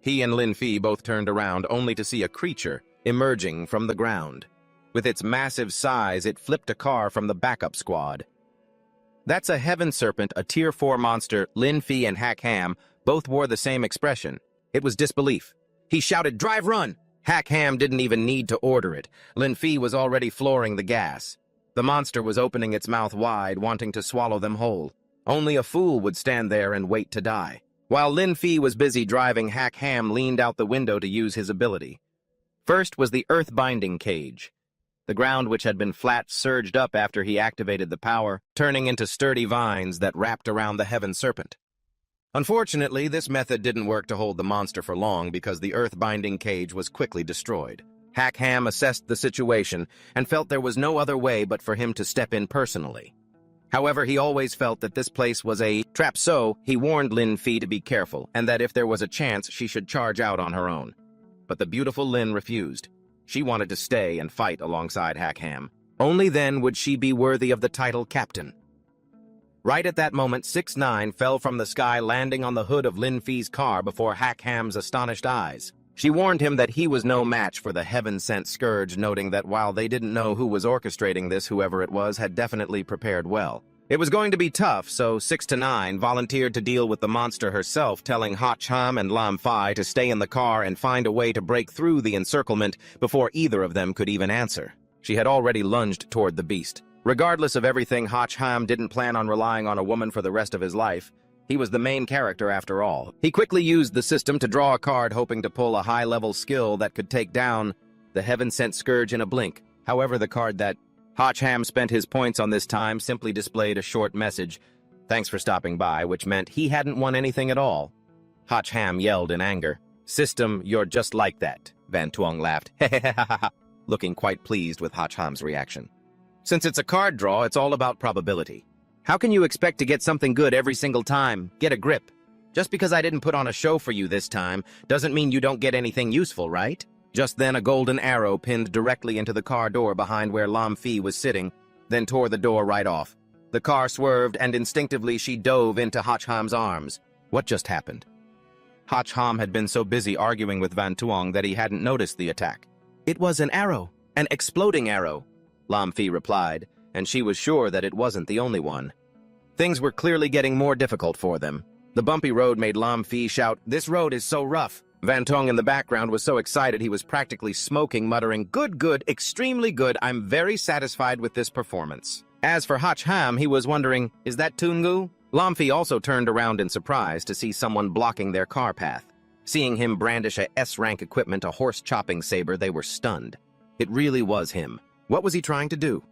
He and Lin Fi both turned around only to see a creature emerging from the ground. With its massive size, it flipped a car from the backup squad. That's a heaven serpent, a tier 4 monster. Lin Fi and Hack Ham both wore the same expression. It was disbelief. He shouted, "Drive, run!" Hack Ham didn't even need to order it. Lin Fi was already flooring the gas. The monster was opening its mouth wide, wanting to swallow them whole. Only a fool would stand there and wait to die. While Lin Fi was busy driving, Hack Ham leaned out the window to use his ability. First was the earth-binding cage. The ground, which had been flat, surged up after he activated the power, turning into sturdy vines that wrapped around the heaven serpent. Unfortunately, this method didn't work to hold the monster for long because the earth-binding cage was quickly destroyed. Hack Ham assessed the situation and felt there was no other way but for him to step in personally. However, he always felt that this place was a trap, so he warned Lin Fi to be careful and that if there was a chance, she should charge out on her own. But the beautiful Lin refused. She wanted to stay and fight alongside Hack Ham. Only then would she be worthy of the title captain. Right at that moment, 6-9 fell from the sky, landing on the hood of Lin Fi's car before Hack Ham's astonished eyes. She warned him that he was no match for the heaven-sent scourge, noting that while they didn't know who was orchestrating this, whoever it was had definitely prepared well. It was going to be tough, so 6-9 volunteered to deal with the monster herself, telling Hack Ham and Lam Fi to stay in the car and find a way to break through the encirclement before either of them could even answer. She had already lunged toward the beast. Regardless of everything, Hack Ham didn't plan on relying on a woman for the rest of his life. He was the main character after all. He quickly used the system to draw a card, hoping to pull a high-level skill that could take down the heaven-sent scourge in a blink. However, the card that Hack Ham spent his points on this time simply displayed a short message, "Thanks for stopping by," which meant he hadn't won anything at all. Hack Ham yelled in anger. "System, you're just like that," Van Tuong laughed, looking quite pleased with Hack Ham's reaction. "Since it's a card draw, it's all about probability. How can you expect to get something good every single time? Get a grip. Just because I didn't put on a show for you this time doesn't mean you don't get anything useful, right?" Just then, a golden arrow pinned directly into the car door behind where Lam Fi was sitting, then tore the door right off. The car swerved, and instinctively she dove into Hack Ham's arms. What just happened? Hack Ham had been so busy arguing with Van Tuong that he hadn't noticed the attack. "It was an arrow, an exploding arrow," Lam Fi replied, and she was sure that it wasn't the only one. Things were clearly getting more difficult for them. The bumpy road made Lam Fi shout, "This road is so rough." Van Tuong in the background was so excited he was practically smoking, muttering, "Good, good, extremely good. I'm very satisfied with this performance." As for Hack Ham, he was wondering, is that Toongu? Lam also turned around in surprise to see someone blocking their car path. Seeing him brandish a S-rank equipment, a horse-chopping saber, they were stunned. It really was him. What was he trying to do?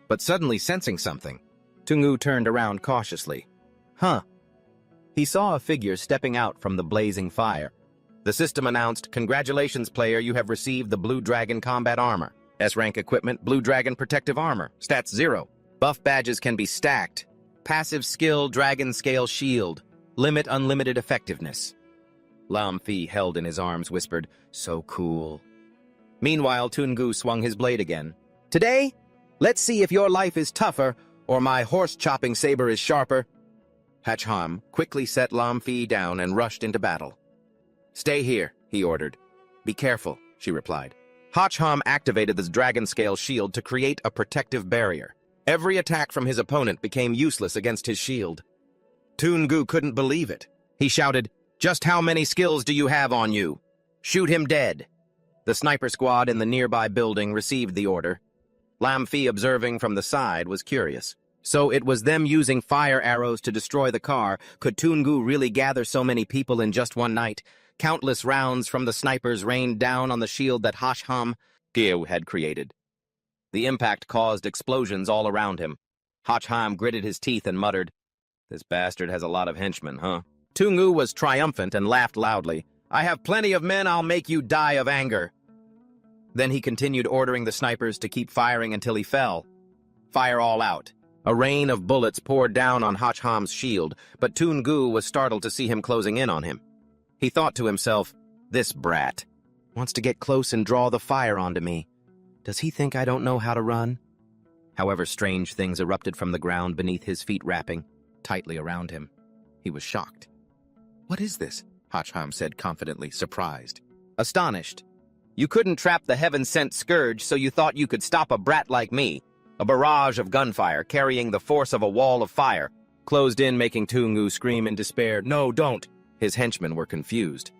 But suddenly sensing something, Tungu turned around cautiously. Huh. He saw a figure stepping out from the blazing fire. The system announced, "Congratulations, player, you have received the Blue Dragon Combat Armor. S-rank equipment, Blue Dragon Protective Armor, stats 0. Buff badges can be stacked. Passive skill, Dragon Scale Shield. Limit unlimited effectiveness." Lam held in his arms, whispered, "So cool." Meanwhile, Tungu swung his blade again. "Today, let's see if your life is tougher or my horse-chopping saber is sharper." Hacham quickly set Lam down and rushed into battle. "Stay here," he ordered. "Be careful," she replied. Hacham activated the Dragon Scale Shield to create a protective barrier. Every attack from his opponent became useless against his shield. Tungu couldn't believe it. He shouted, "Just how many skills do you have on you? Shoot him dead." The sniper squad in the nearby building received the order. Lam, observing from the side, was curious. So it was them using fire arrows to destroy the car. Could Tungu really gather so many people in just one night? Countless rounds from the snipers rained down on the shield that Hacham had created. The impact caused explosions all around him. Hacham gritted his teeth and muttered, "This bastard has a lot of henchmen, huh?" Tungu was triumphant and laughed loudly. "I have plenty of men, I'll make you die of anger." Then he continued ordering the snipers to keep firing until he fell. Fire all out. A rain of bullets poured down on Hacham's shield, but Tungu was startled to see him closing in on him. He thought to himself, "This brat wants to get close and draw the fire onto me. Does he think I don't know how to run?" However, strange things erupted from the ground beneath his feet, wrapping tightly around him. He was shocked. "What is this?" Hacham said confidently, surprised. Astonished. "You couldn't trap the heaven-sent scourge, so you thought you could stop a brat like me." A barrage of gunfire, carrying the force of a wall of fire, closed in, making Tungu scream in despair, "No, don't!" His henchmen were confused.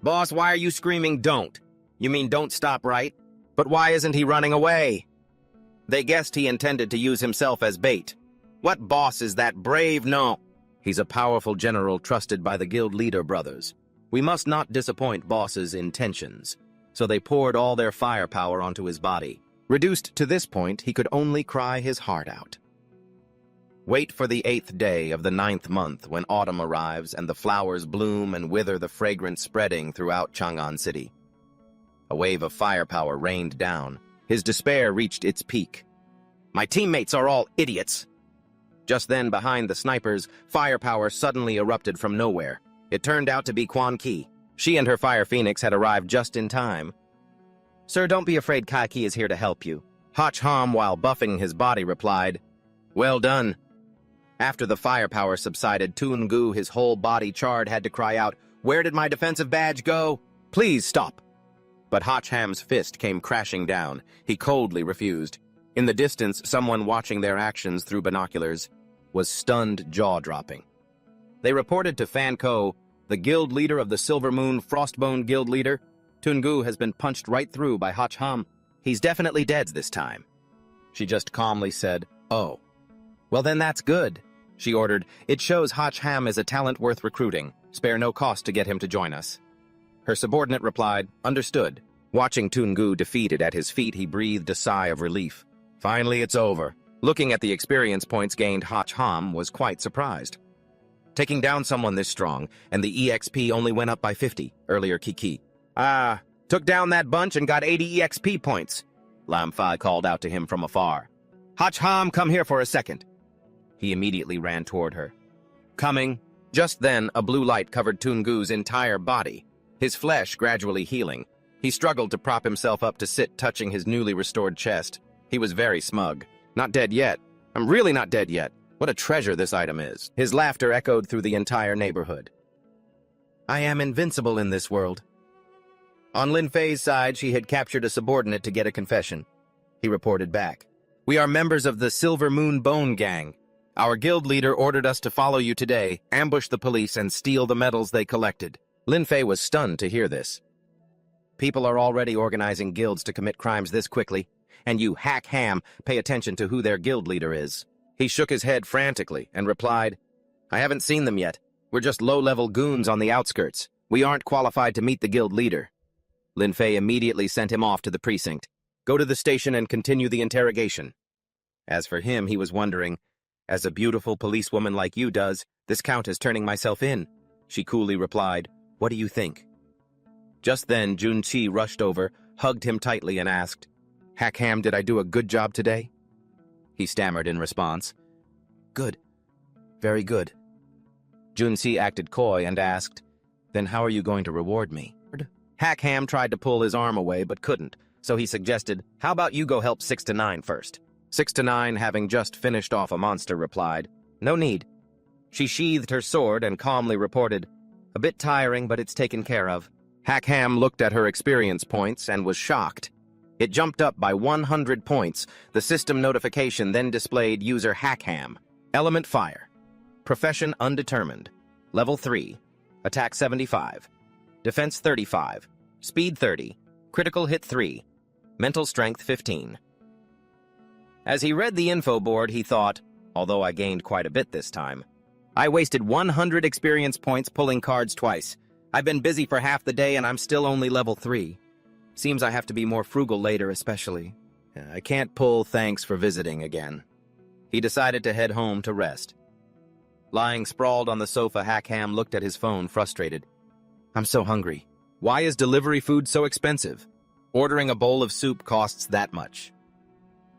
"Boss, why are you screaming don't? You mean don't stop, right? But why isn't he running away?" They guessed he intended to use himself as bait. "What boss is that brave? No. He's a powerful general trusted by the guild leader brothers. We must not disappoint boss's intentions." So they poured all their firepower onto his body. Reduced to this point, he could only cry his heart out. Wait for the 8th day of the 9th month, when autumn arrives and the flowers bloom and wither, the fragrance spreading throughout Chang'an City. A wave of firepower rained down. His despair reached its peak. "My teammates are all idiots." Just then, behind the snipers, firepower suddenly erupted from nowhere. It turned out to be Quan Ki. She and her fire phoenix had arrived just in time. "Sir, don't be afraid, Kaki is here to help you." Hacham, while buffing his body, replied, "Well done." After the firepower subsided, Tungu, his whole body charred, had to cry out, "Where did my defensive badge go? Please stop." But Hacham's fist came crashing down. He coldly refused. In the distance, someone watching their actions through binoculars was stunned, jaw-dropping. They reported to Fan Ko, the guild leader of the Silver Moon Frostbone Guild leader. "Tungu has been punched right through by Hacham. He's definitely dead this time." She just calmly said, "Oh. Well, then that's good," she ordered. "It shows Hacham is a talent worth recruiting. Spare no cost to get him to join us." Her subordinate replied, "Understood." Watching Tungu defeated at his feet, he breathed a sigh of relief. Finally, it's over. Looking at the experience points gained, Hacham was quite surprised. Taking down someone this strong, and the EXP only went up by 50, earlier Kiki. Took down that bunch and got 80 EXP points," Lam called out to him from afar. "Hacham, come here for a second." He immediately ran toward her. Coming. Just then, a blue light covered Tungu's entire body, his flesh gradually healing. He struggled to prop himself up to sit, touching his newly restored chest. He was very smug. "Not dead yet. I'm really not dead yet. What a treasure this item is." His laughter echoed through the entire neighborhood. "I am invincible in this world." On Lin Fei's side, she had captured a subordinate to get a confession. He reported back. "We are members of the Silver Moon Bone Gang. Our guild leader ordered us to follow you today, ambush the police, and steal the medals they collected." Lin Fei was stunned to hear this. "People are already organizing guilds to commit crimes this quickly, and you hack ham pay attention to who their guild leader is." He shook his head frantically and replied, I haven't seen them yet. We're just low-level goons on the outskirts. We aren't qualified to meet the guild leader. Lin Fei immediately sent him off to the precinct. Go to the station and continue the interrogation. As for him, he was wondering, as a beautiful policewoman like you does, this count is turning myself in. She coolly replied, what do you think? Just then, Junqi rushed over, hugged him tightly, and asked, Hackham, did I do a good job today? He stammered in response. Good. Very good. Junqi acted coy and asked, then how are you going to reward me? Hackham tried to pull his arm away but couldn't, so he suggested, how about you go help 6 to 9 first? 6 to 9, having just finished off a monster, replied, no need. She sheathed her sword and calmly reported, a bit tiring, but it's taken care of. Hackham looked at her experience points and was shocked. It jumped up by 100 points. The system notification then displayed user Hackham. Element Fire. Profession Undetermined. Level 3. Attack 75. Defense 35. Speed 30. Critical hit 3. Mental strength 15. As he read the info board, he thought, although I gained quite a bit this time, I wasted 100 experience points pulling cards twice. I've been busy for half the day and I'm still only level 3. Seems I have to be more frugal later especially. I can't pull thanks for visiting again. He decided to head home to rest. Lying sprawled on the sofa, Hackham looked at his phone, frustrated. I'm so hungry. Why is delivery food so expensive? Ordering a bowl of soup costs that much.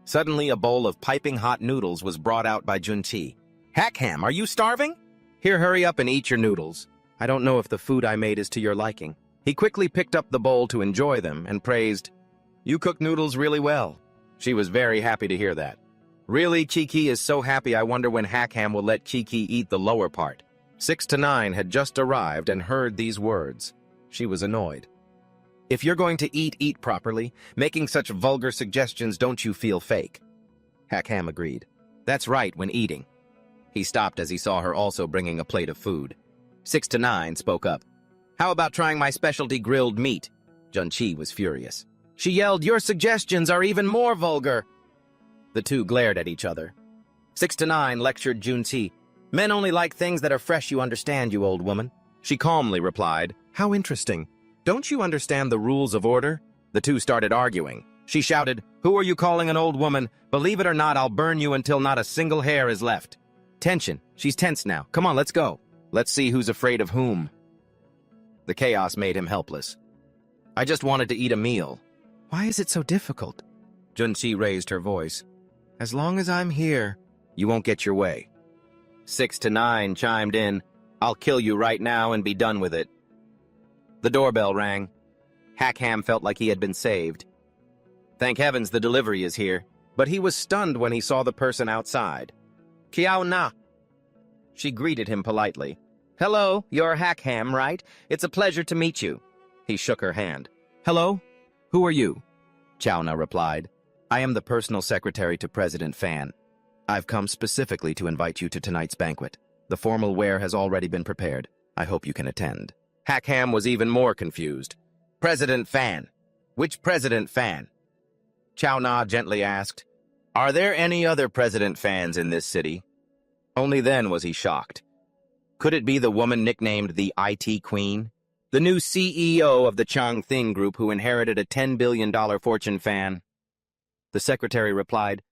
Suddenly, a bowl of piping hot noodles was brought out by Junqi. Hackham, are you starving? Here, hurry up and eat your noodles. I don't know if the food I made is to your liking. He quickly picked up the bowl to enjoy them and praised, you cook noodles really well. She was very happy to hear that. Really, Kiki is so happy. I wonder when Hackham will let Kiki eat the lower part. 6 to 9 had just arrived and heard these words. She was annoyed. If you're going to eat properly. Making such vulgar suggestions, don't you feel fake? Hackham agreed. That's right, when eating. He stopped as he saw her also bringing a plate of food. 6 to 9 spoke up. How about trying my specialty grilled meat? Junqi was furious. She yelled, your suggestions are even more vulgar. The two glared at each other. 6 to 9 lectured Junqi. Men only like things that are fresh, you understand, you old woman. She calmly replied, how interesting. Don't you understand the rules of order? The two started arguing. She shouted, who are you calling an old woman? Believe it or not, I'll burn you until not a single hair is left. Tension. She's tense now. Come on, let's go. Let's see who's afraid of whom. The chaos made him helpless. I just wanted to eat a meal. Why is it so difficult? Junqi raised her voice. As long as I'm here, you won't get your way. 6 to 9 chimed in. I'll kill you right now and be done with it. The doorbell rang. Hackham felt like he had been saved. Thank heavens the delivery is here. But he was stunned when he saw the person outside. Kiao na. She greeted him politely. Hello, you're Hackham, right? It's a pleasure to meet you. He shook her hand. Hello? Who are you? Chaona replied. I am the personal secretary to President Fan. I've come specifically to invite you to tonight's banquet. The formal wear has already been prepared. I hope you can attend. Hackham was even more confused. President Fan? Which President Fan? Chaona gently asked, are there any other President Fans in this city? Only then was he shocked. Could it be the woman nicknamed the IT Queen? The new CEO of the Changthing Group who inherited a $10 billion fortune fan? The secretary replied,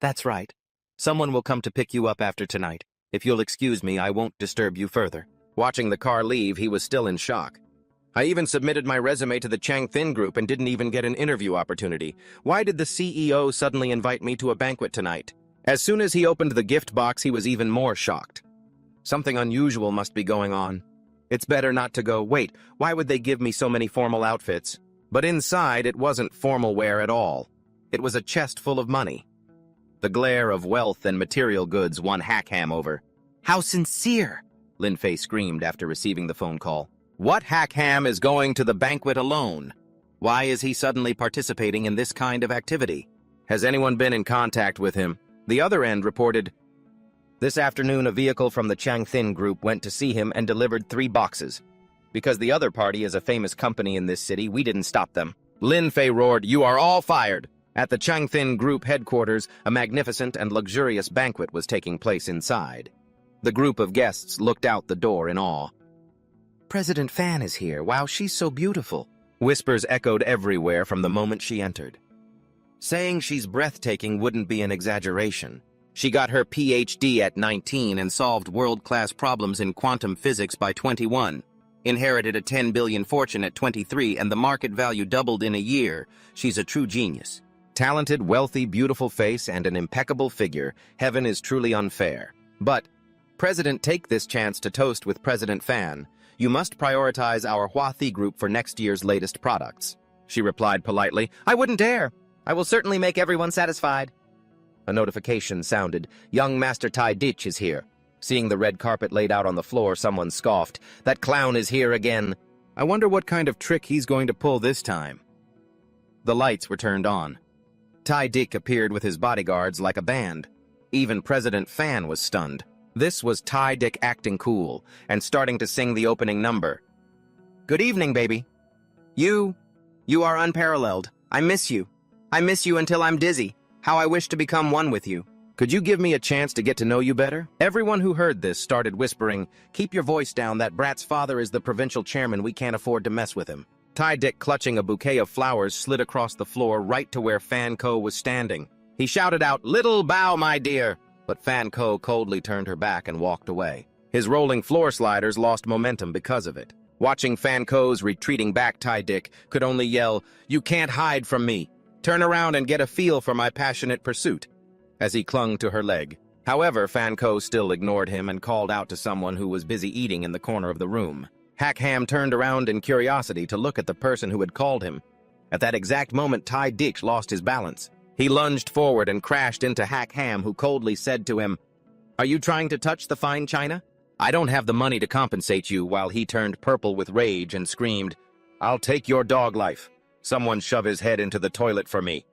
that's right. Someone will come to pick you up after tonight. If you'll excuse me, I won't disturb you further. Watching the car leave, he was still in shock. I even submitted my resume to the Changthing Group and didn't even get an interview opportunity. Why did the CEO suddenly invite me to a banquet tonight? As soon as he opened the gift box, he was even more shocked. Something unusual must be going on. It's better not to go, wait, why would they give me so many formal outfits? But inside, it wasn't formal wear at all. It was a chest full of money. The glare of wealth and material goods won Hackham over. How sincere! Lin Fei screamed after receiving the phone call. What Hackham is going to the banquet alone? Why is he suddenly participating in this kind of activity? Has anyone been in contact with him? The other end reported, this afternoon a vehicle from the Changthing Group went to see him and delivered 3 boxes. Because the other party is a famous company in this city, we didn't stop them. Lin Fei roared, you are all fired! At the Changthing Group headquarters, a magnificent and luxurious banquet was taking place inside. The group of guests looked out the door in awe. "President Fan is here. Wow, she's so beautiful." Whispers echoed everywhere from the moment she entered. Saying she's breathtaking wouldn't be an exaggeration. She got her PhD at 19 and solved world-class problems in quantum physics by 21. Inherited a 10 billion fortune at 23 and the market value doubled in a year. She's a true genius. Talented, wealthy, beautiful face, and an impeccable figure. Heaven is truly unfair. But, President, take this chance to toast with President Fan. You must prioritize our Huathi group for next year's latest products. She replied politely, "I wouldn't dare. I will certainly make everyone satisfied." A notification sounded. Young Master Tai Ditch is here. Seeing the red carpet laid out on the floor, someone scoffed. "That clown is here again. I wonder what kind of trick he's going to pull this time." The lights were turned on. Tai Dick appeared with his bodyguards like a band. Even President Fan was stunned. This was Tai Dick acting cool and starting to sing the opening number. "Good evening, baby. You are unparalleled. I miss you. I miss you until I'm dizzy. How I wish to become one with you. Could you give me a chance to get to know you better?" Everyone who heard this started whispering, "Keep your voice down. That brat's father is the provincial chairman. We can't afford to mess with him." Tai Dick, clutching a bouquet of flowers, slid across the floor right to where Fan Ko was standing. He shouted out, "Little bow, my dear!" But Fan Ko coldly turned her back and walked away. His rolling floor sliders lost momentum because of it. Watching Fan Ko's retreating back, Tai Dick could only yell, "You can't hide from me. Turn around and get a feel for my passionate pursuit," as he clung to her leg. However, Fan Ko still ignored him and called out to someone who was busy eating in the corner of the room. Hack Ham turned around in curiosity to look at the person who had called him. At that exact moment, Tai Dick lost his balance. He lunged forward and crashed into Hack Ham, who coldly said to him, "Are you trying to touch the fine china? I don't have the money to compensate you," while he turned purple with rage and screamed, "I'll take your dog life. Someone shove his head into the toilet for me."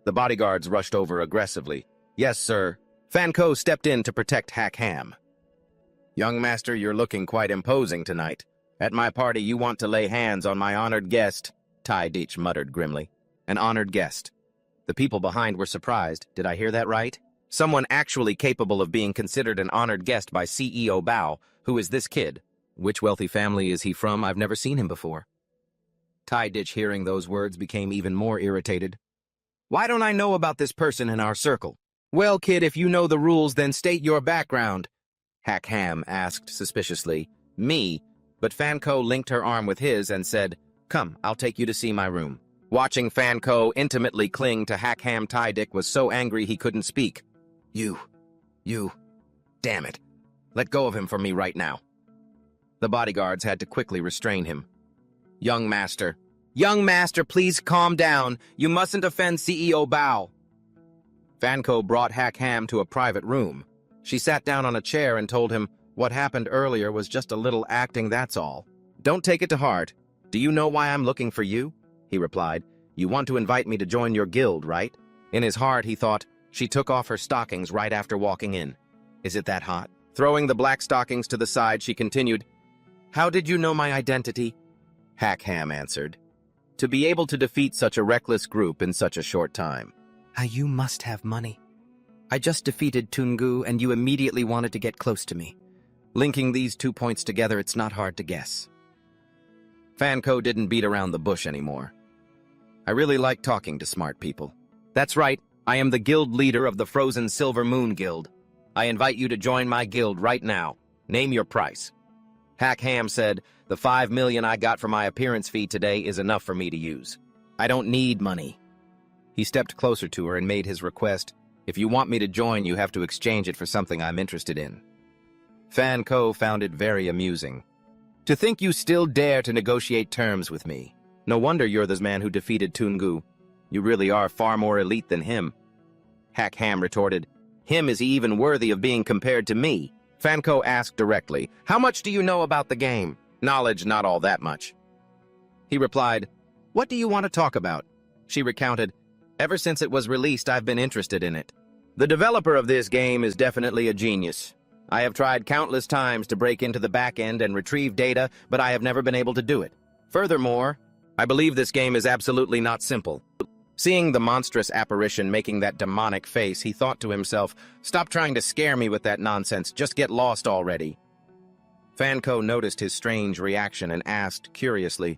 The bodyguards rushed over aggressively. "Yes, sir." Fan Ko stepped in to protect Hack Ham. "Young master, you're looking quite imposing tonight. At my party, you want to lay hands on my honored guest," Tai Ditch muttered grimly. "An honored guest." The people behind were surprised. Did I hear that right? Someone actually capable of being considered an honored guest by CEO Bao. Who is this kid? Which wealthy family is he from? I've never seen him before. Tai Ditch, hearing those words, became even more irritated. "Why don't I know about this person in our circle?" "Well, kid, if you know the rules, then state your background," Hack Ham asked suspiciously. "Me?" But Fan Ko linked her arm with his and said, "Come, I'll take you to see my room." Watching Fan Ko intimately cling to Hack Ham, Tai Dick was so angry he couldn't speak. You, damn it. Let go of him for me right now." The bodyguards had to quickly restrain him. Young master, please calm down. You mustn't offend CEO Bao." Fan Ko brought Hack Ham to a private room. She sat down on a chair and told him, "What happened earlier was just a little acting, that's all. Don't take it to heart. Do you know why I'm looking for you?" He replied, "You want to invite me to join your guild, right?" In his heart, he thought, she took off her stockings right after walking in. Is it that hot? Throwing the black stockings to the side, she continued, "How did you know my identity?" Hack Ham answered, "To be able to defeat such a reckless group in such a short time." You must have money. I just defeated Tungu and you immediately wanted to get close to me. Linking these 2 points together, it's not hard to guess. Fan Ko didn't beat around the bush anymore. "I really like talking to smart people. That's right, I am the guild leader of the Frozen Silver Moon Guild. I invite you to join my guild right now. Name your price." Hack Ham said, "The 5 million I got for my appearance fee today is enough for me to use. I don't need money." He stepped closer to her and made his request, "If you want me to join, you have to exchange it for something I'm interested in." Fan Ko found it very amusing. "To think you still dare to negotiate terms with me. No wonder you're the man who defeated Tungu. You really are far more elite than him." Hack Ham retorted, "Him is he even worthy of being compared to me?" Fan Ko asked directly, "How much do you know about the game?" "Knowledge, not all that much." He replied, "What do you want to talk about?" She recounted, "Ever since it was released, I've been interested in it. The developer of this game is definitely a genius. I have tried countless times to break into the back end and retrieve data, but I have never been able to do it. Furthermore, I believe this game is absolutely not simple. Seeing the monstrous apparition making that demonic face, he thought to himself, "Stop trying to scare me with that nonsense, just get lost already." Fanko noticed his strange reaction and asked, curiously,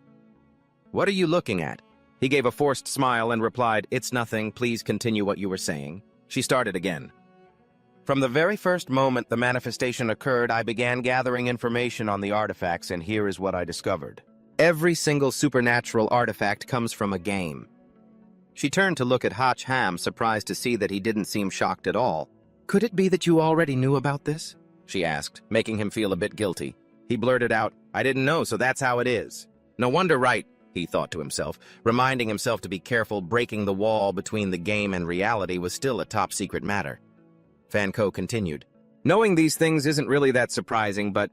"What are you looking at?" He gave a forced smile and replied, "It's nothing, please continue what you were saying." She started again. "From the very first moment the manifestation occurred, I began gathering information on the artifacts, and here is what I discovered. Every single supernatural artifact comes from a game." She turned to look at Hach Ham, surprised to see that he didn't seem shocked at all. "Could it be that you already knew about this?" she asked, making him feel a bit guilty. He blurted out, "I didn't know, so that's how it is." No wonder, right, he thought to himself, reminding himself to be careful. Breaking the wall between the game and reality was still a top-secret matter. Fanko continued, "Knowing these things isn't really that surprising, but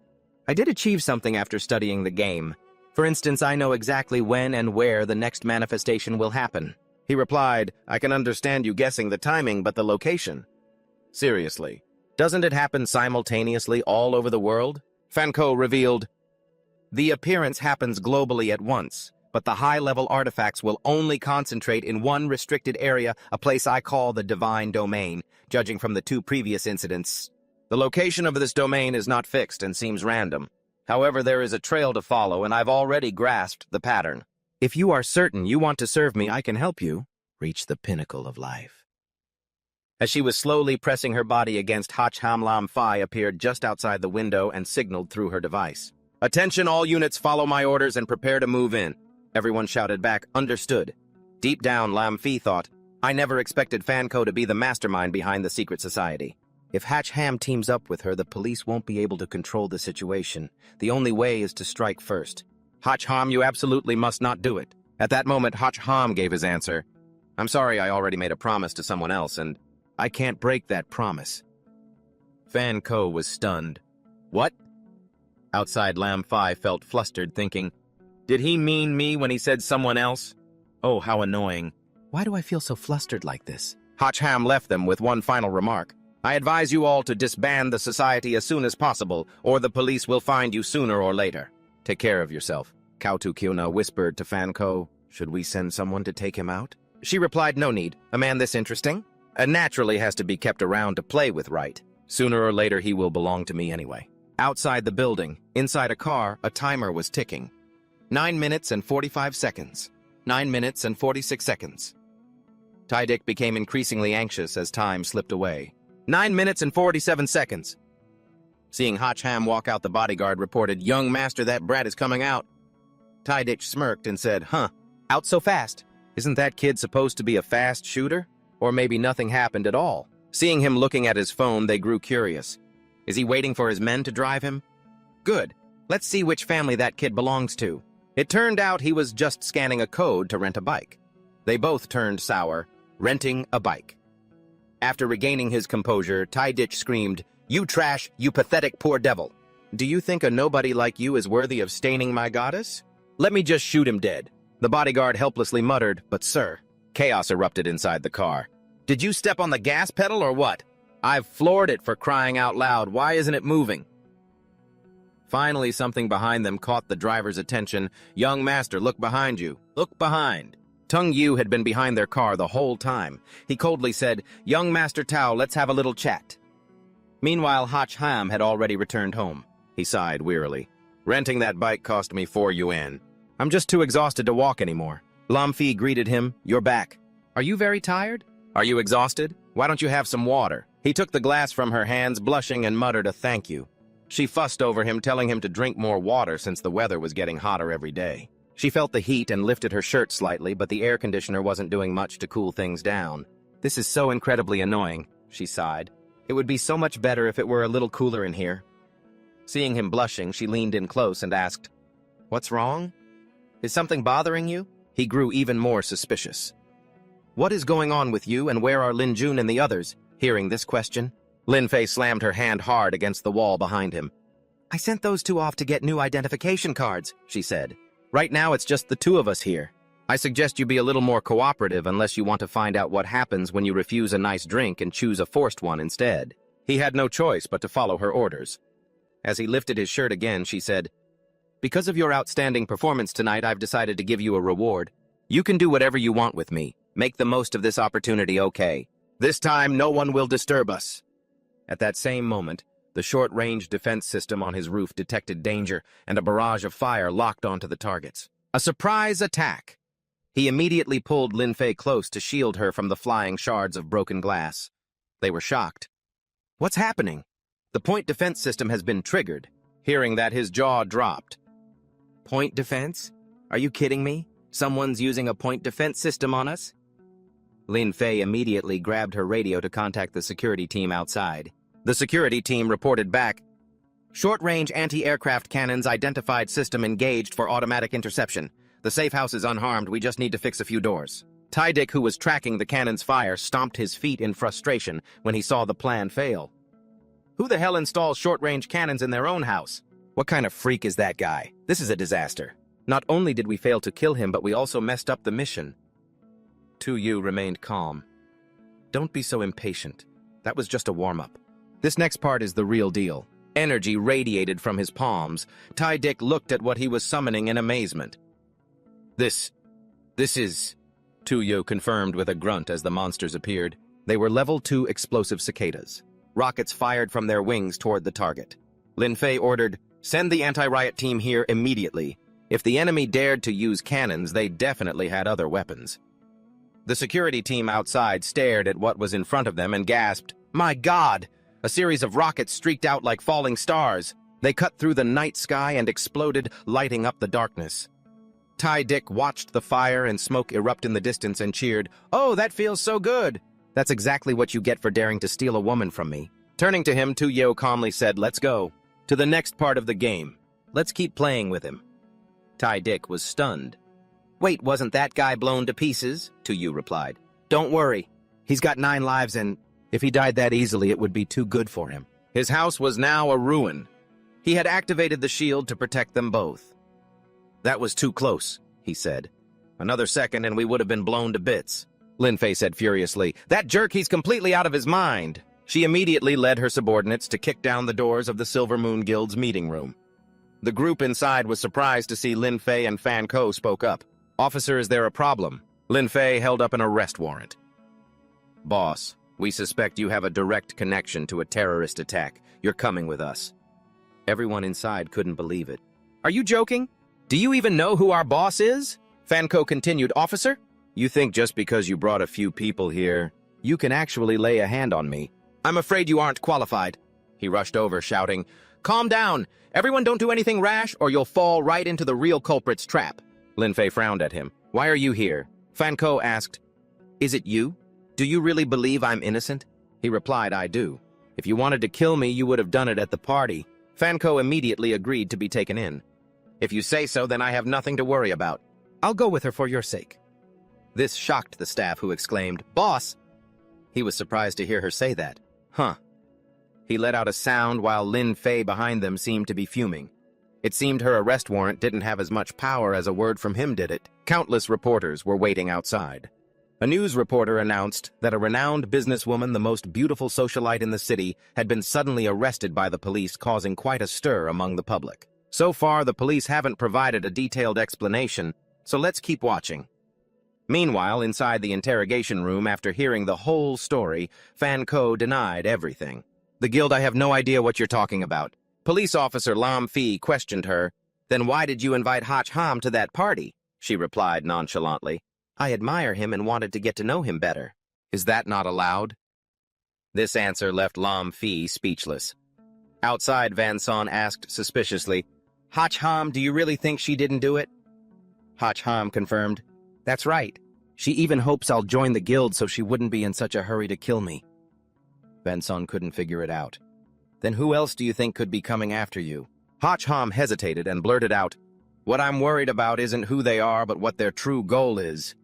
I did achieve something after studying the game. For instance, I know exactly when and where the next manifestation will happen." He replied, "I can understand you guessing the timing, but the location? Seriously, doesn't it happen simultaneously all over the world?" Fanko revealed, "The appearance happens globally at once, but the high-level artifacts will only concentrate in one restricted area, a place I call the Divine Domain, judging from the 2 previous incidents. The location of this domain is not fixed and seems random. However, there is a trail to follow, and I've already grasped the pattern. If you are certain you want to serve me, I can help you reach the pinnacle of life." As she was slowly pressing her body against Hach Ham, Lam Fai appeared just outside the window and signaled through her device. "Attention all units, follow my orders and prepare to move in." Everyone shouted back, "Understood." Deep down, Lam Fi thought, "I never expected Fanko to be the mastermind behind the secret society. If Hach Ham teams up with her, the police won't be able to control the situation. The only way is to strike first. Hach Ham, you absolutely must not do it." At that moment, Hach Ham gave his answer. "I'm sorry, I already made a promise to someone else, and I can't break that promise." Fanko was stunned. "What?" Outside, Lam Fai felt flustered, thinking, "Did he mean me when he said someone else? Oh, how annoying. Why do I feel so flustered like this?" Hach Ham left them with one final remark. "I advise you all to disband the society as soon as possible, or the police will find you sooner or later. Take care of yourself." Kautu Kyuna whispered to Fanko, "Should we send someone to take him out?" She replied, "No need. A man this interesting naturally has to be kept around to play with, right? Sooner or later he will belong to me anyway." Outside the building, inside a car, a timer was ticking. 9 minutes and 45 seconds. 9 minutes and 46 seconds. Tydick became increasingly anxious as time slipped away. 9 minutes and 47 seconds. Seeing Hach Ham walk out, the bodyguard reported, "Young master, that brat is coming out." Tydick smirked and said, "Huh, out so fast? Isn't that kid supposed to be a fast shooter? Or maybe nothing happened at all?" Seeing him looking at his phone, they grew curious. Is he waiting for his men to drive him? Good. Let's see which family that kid belongs to. It turned out he was just scanning a code to rent a bike. They both turned sour, renting a bike. After regaining his composure, Tydick screamed, "You trash, you pathetic poor devil. Do you think a nobody like you is worthy of staining my goddess? Let me just shoot him dead." The bodyguard helplessly muttered, "But sir..." Chaos erupted inside the car. "Did you step on the gas pedal or what? I've floored it, for crying out loud. Why isn't it moving?" Finally, something behind them caught the driver's attention. "Young master, look behind you. Look behind." Tung Yu had been behind their car the whole time. He coldly said, "Young Master Tao, let's have a little chat." Meanwhile, Hach Ham had already returned home. He sighed wearily. "Renting that bike cost me 4 yuan. I'm just too exhausted to walk anymore." Lam Fi greeted him. "You're back. Are you very tired? Are you exhausted? Why don't you have some water?" He took the glass from her hands, blushing, and muttered a thank you. She fussed over him, telling him to drink more water since the weather was getting hotter every day. She felt the heat and lifted her shirt slightly, but the air conditioner wasn't doing much to cool things down. "This is so incredibly annoying," she sighed. "It would be so much better if it were a little cooler in here." Seeing him blushing, she leaned in close and asked, "What's wrong? Is something bothering you?" He grew even more suspicious. "What is going on with you, and where are Lin Jun and the others?" Hearing this question, Lin Fei slammed her hand hard against the wall behind him. "I sent those two off to get new identification cards," she said. "Right now it's just the 2 of us here. I suggest you be a little more cooperative unless you want to find out what happens when you refuse a nice drink and choose a forced one instead." He had no choice but to follow her orders. As he lifted his shirt again, she said, "Because of your outstanding performance tonight, I've decided to give you a reward. You can do whatever you want with me. Make the most of this opportunity, okay? This time, no one will disturb us. At that same moment, the short-range defense system on his roof detected danger, and a barrage of fire locked onto the targets. A surprise attack! He immediately pulled Lin Fei close to shield her from the flying shards of broken glass. They were shocked. What's happening? The point defense system has been triggered. Hearing that, his jaw dropped. Point defense? Are you kidding me? Someone's using a point defense system on us? Lin Fei immediately grabbed her radio to contact the security team outside. The security team reported back, "Short-range anti-aircraft cannons identified, system engaged for automatic interception. The safe house is unharmed, we just need to fix a few doors." Tydick, who was tracking the cannon's fire, stomped his feet in frustration when he saw the plan fail. Who the hell installs short-range cannons in their own house? What kind of freak is that guy? This is a disaster. Not only did we fail to kill him, but we also messed up the mission. Tu Yu remained calm. Don't be so impatient. That was just a warm-up. This next part is the real deal. Energy radiated from his palms. Tydick looked at what he was summoning in amazement. This is... Tu Yu confirmed with a grunt as the monsters appeared. They were level 2 explosive cicadas. Rockets fired from their wings toward the target. Lin Fei ordered, "Send the anti-riot team here immediately." If the enemy dared to use cannons, they definitely had other weapons. The security team outside stared at what was in front of them and gasped, "My God!" A series of rockets streaked out like falling stars. They cut through the night sky and exploded, lighting up the darkness. Tydick watched the fire and smoke erupt in the distance and cheered, "Oh, that feels so good!" "That's exactly what you get for daring to steal a woman from me." Turning to him, Tu Yu calmly said, "Let's go. To the next part of the game. Let's keep playing with him." Tydick was stunned. "Wait, wasn't that guy blown to pieces?" Tu Yu replied. "Don't worry. He's got 9 lives and if he died that easily, it would be too good for him." His house was now a ruin. He had activated the shield to protect them both. "That was too close," he said. "Another second and we would have been blown to bits." Lin Fei said furiously, "That jerk, he's completely out of his mind." She immediately led her subordinates to kick down the doors of the Silver Moon Guild's meeting room. The group inside was surprised to see Lin Fei and Fan Ko spoke up. "Officer, is there a problem?" Lin Fei held up an arrest warrant. "Boss, we suspect you have a direct connection to a terrorist attack. You're coming with us." Everyone inside couldn't believe it. "Are you joking? Do you even know who our boss is?" Fan Ko continued, "Officer, you think just because you brought a few people here, you can actually lay a hand on me? I'm afraid you aren't qualified." He rushed over, shouting, "Calm down! Everyone don't do anything rash or you'll fall right into the real culprit's trap." Lin Fei frowned at him. "Why are you here?" Fan Ko asked, "Is it you? Do you really believe I'm innocent?" He replied, "I do. If you wanted to kill me, you would have done it at the party." Fan Ko immediately agreed to be taken in. "If you say so, then I have nothing to worry about. I'll go with her for your sake." This shocked the staff, who exclaimed, "Boss!" He was surprised to hear her say that. Huh. He let out a sound while Lin Fei behind them seemed to be fuming. It seemed her arrest warrant didn't have as much power as a word from him did it. Countless reporters were waiting outside. A news reporter announced that a renowned businesswoman, the most beautiful socialite in the city, had been suddenly arrested by the police, causing quite a stir among the public. So far, the police haven't provided a detailed explanation, so let's keep watching. Meanwhile, inside the interrogation room, after hearing the whole story, Fan Ko denied everything. "The guild, I have no idea what you're talking about." Police officer Lam Fi questioned her. "Then why did you invite Hach Ham to that party?" She replied nonchalantly, "I admire him and wanted to get to know him better." "Is that not allowed?" This answer left Lam Fi speechless. Outside, Van Son asked suspiciously, "Hach Ham, do you really think she didn't do it?" Hach Ham confirmed, "That's right. She even hopes I'll join the guild so she wouldn't be in such a hurry to kill me." Van Son couldn't figure it out. "Then who else do you think could be coming after you?" Hach Ham hesitated and blurted out, "What I'm worried about isn't who they are, but what their true goal is."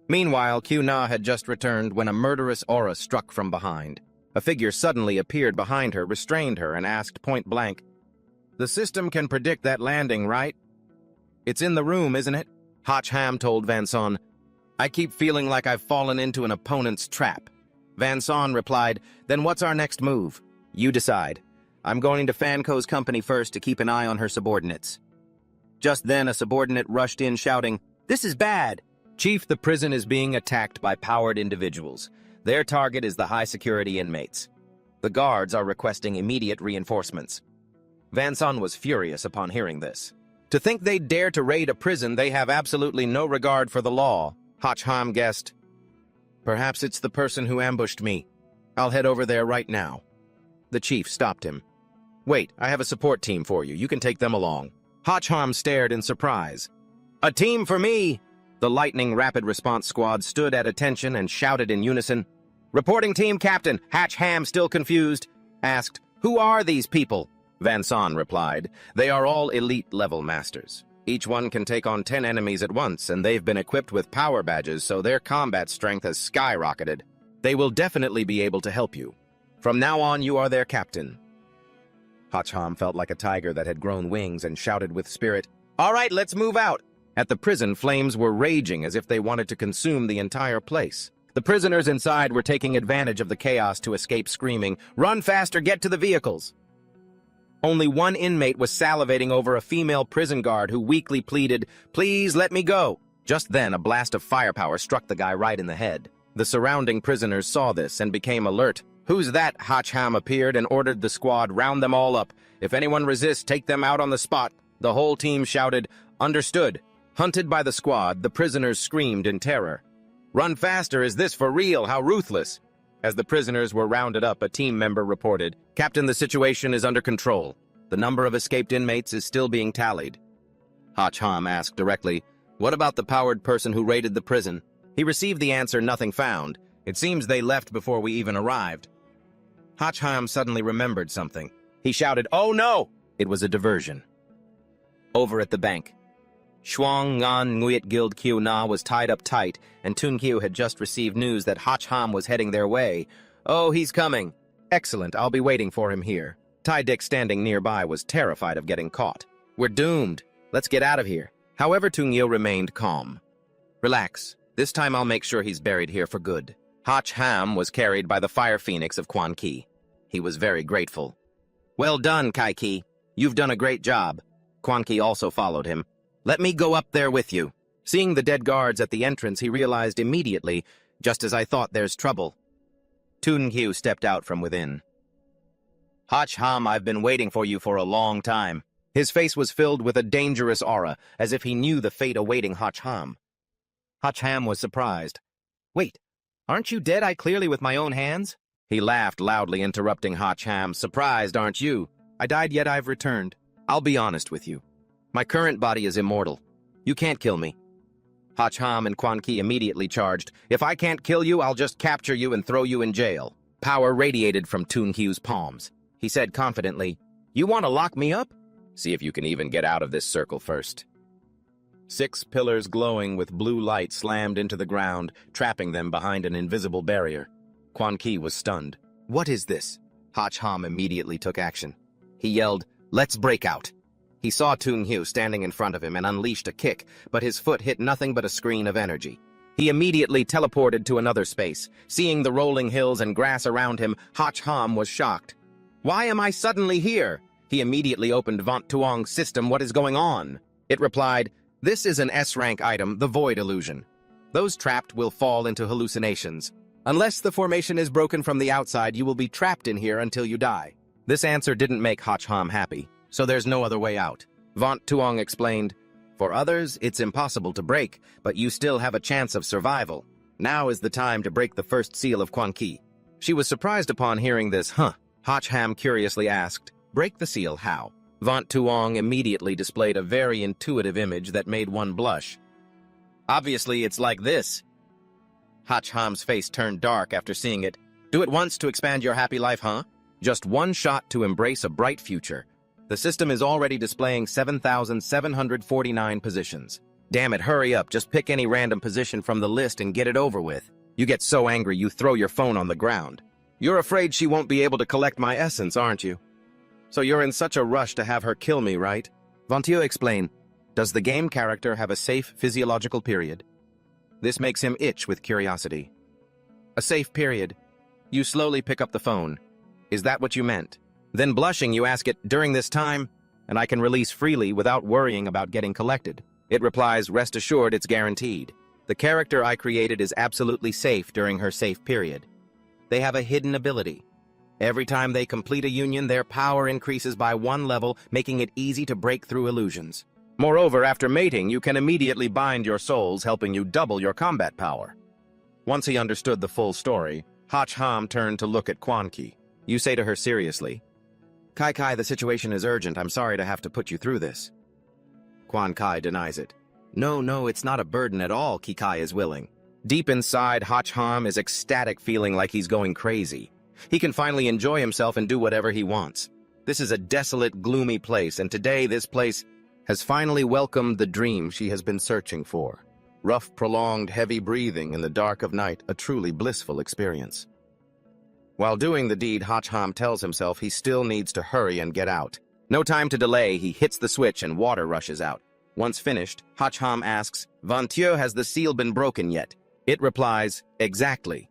Meanwhile, Q Na had just returned when a murderous aura struck from behind. A figure suddenly appeared behind her, restrained her, and asked point blank, "The system can predict that landing, right?" "It's in the room, isn't it?" Hach Ham told Van Son. "I keep feeling like I've fallen into an opponent's trap." Van Son replied, "Then what's our next move?" "You decide. I'm going to Fan Ko's company first to keep an eye on her subordinates." Just then, a subordinate rushed in shouting, "This is bad! Chief, the prison is being attacked by powered individuals. Their target is the high-security inmates. The guards are requesting immediate reinforcements. Van Son was furious upon hearing this. To think they'd dare to raid a prison, they have absolutely no regard for the law. Hacham guessed. Perhaps it's the person who ambushed me. I'll head over there right now. The chief stopped him. Wait, I have a support team for you. You can take them along. Hacham stared in surprise. A team for me! The lightning rapid response squad stood at attention and shouted in unison. Reporting team captain, Hacham, still confused, asked, Who are these people? Van Son replied, They are all elite-level masters. Each one can take on 10 enemies at once, and they've been equipped with power badges, so their combat strength has skyrocketed. They will definitely be able to help you. From now on, you are their captain. Hacham felt like a tiger that had grown wings and shouted with spirit, All right, let's move out! At the prison, flames were raging as if they wanted to consume the entire place. The prisoners inside were taking advantage of the chaos to escape screaming, Run faster, get to the vehicles! Only one inmate was salivating over a female prison guard who weakly pleaded, Please let me go. Just then, a blast of firepower struck the guy right in the head. The surrounding prisoners saw this and became alert. Who's that? Hacham appeared and ordered the squad, Round them all up. If anyone resists, take them out on the spot. The whole team shouted, Understood. Hunted by the squad, the prisoners screamed in terror. Run faster, is this for real? How ruthless! As the prisoners were rounded up, a team member reported, Captain, the situation is under control. The number of escaped inmates is still being tallied. Hacham asked directly, What about the powered person who raided the prison? He received the answer, Nothing found. It seems they left before we even arrived. Hacham suddenly remembered something. He shouted, Oh no! It was a diversion. Over at the bank. Shuang Ngan Nguyet Guild Q Na was tied up tight, and Tun Q had just received news that Hacham was heading their way. Oh, he's coming. Excellent, I'll be waiting for him here. Tai Dick standing nearby was terrified of getting caught. We're doomed. Let's get out of here. However, Tung Yo remained calm. Relax. This time I'll make sure he's buried here for good. Hacham was carried by the Fire Phoenix of Quan Ki. He was very grateful. Well done, Kai Ki. You've done a great job. Quan Ki also followed him. Let me go up there with you. Seeing the dead guards at the entrance, he realized immediately, just as I thought, there's trouble. Tun Q stepped out from within. Hacham, I've been waiting for you for a long time. His face was filled with a dangerous aura, as if he knew the fate awaiting Hacham. Hacham was surprised. Wait, aren't you dead? I clearly with my own hands? He laughed loudly, interrupting Hacham. Surprised, aren't you? I died, yet I've returned. I'll be honest with you. My current body is immortal. You can't kill me. Hacham and Quan Ki immediately charged. If I can't kill you, I'll just capture you and throw you in jail. Power radiated from Tun Q's palms. He said confidently, You want to lock me up? See if you can even get out of this circle first. 6 pillars glowing with blue light slammed into the ground, trapping them behind an invisible barrier. Quan Ki was stunned. What is this? Hacham immediately took action. He yelled, Let's break out. He saw Tun Hu standing in front of him and unleashed a kick, but his foot hit nothing but a screen of energy. He immediately teleported to another space. Seeing the rolling hills and grass around him, Hacham was shocked. Why am I suddenly here? He immediately opened Vont Tuong's system. What is going on? It replied, This is an S-rank item, the Void Illusion. Those trapped will fall into hallucinations. Unless the formation is broken from the outside, you will be trapped in here until you die. This answer didn't make Hacham happy. So there's no other way out. Vont Tuong explained, For others, it's impossible to break, but you still have a chance of survival. Now is the time to break the first seal of Quan Ki. She was surprised upon hearing this, Hacham curiously asked, Break the seal, how? Vont Tuong immediately displayed a very intuitive image that made one blush. Obviously, it's like this. Hacham's face turned dark after seeing it. Do it once to expand your happy life, Just one shot to embrace a bright future. The system is already displaying 7,749 positions. Damn it, hurry up, just pick any random position from the list and get it over with. You get so angry you throw your phone on the ground. You're afraid she won't be able to collect my essence, aren't you? So you're in such a rush to have her kill me, right? Vontier explain, Does the game character have a safe physiological period? This makes him itch with curiosity. A safe period. You slowly pick up the phone. Is that what you meant? Then blushing, you ask it, During this time, and I can release freely without worrying about getting collected. It replies, Rest assured, it's guaranteed. The character I created is absolutely safe during her safe period. They have a hidden ability. Every time they complete a union, their power increases by 1 level, making it easy to break through illusions. Moreover, after mating, you can immediately bind your souls, helping you double your combat power. Once he understood the full story, Hacham turned to look at Quan Ki. You say to her seriously, Kai, the situation is urgent. I'm sorry to have to put you through this. Quan Kai denies it. No, it's not a burden at all, Kikai is willing. Deep inside, Hacham is ecstatic, feeling like he's going crazy. He can finally enjoy himself and do whatever he wants. This is a desolate, gloomy place, and today this place has finally welcomed the dream she has been searching for. Rough, prolonged, heavy breathing in the dark of night, a truly blissful experience. While doing the deed, Hacham tells himself he still needs to hurry and get out. No time to delay, he hits the switch and water rushes out. Once finished, Hacham asks, Vantieu, has the seal been broken yet? It replies, exactly.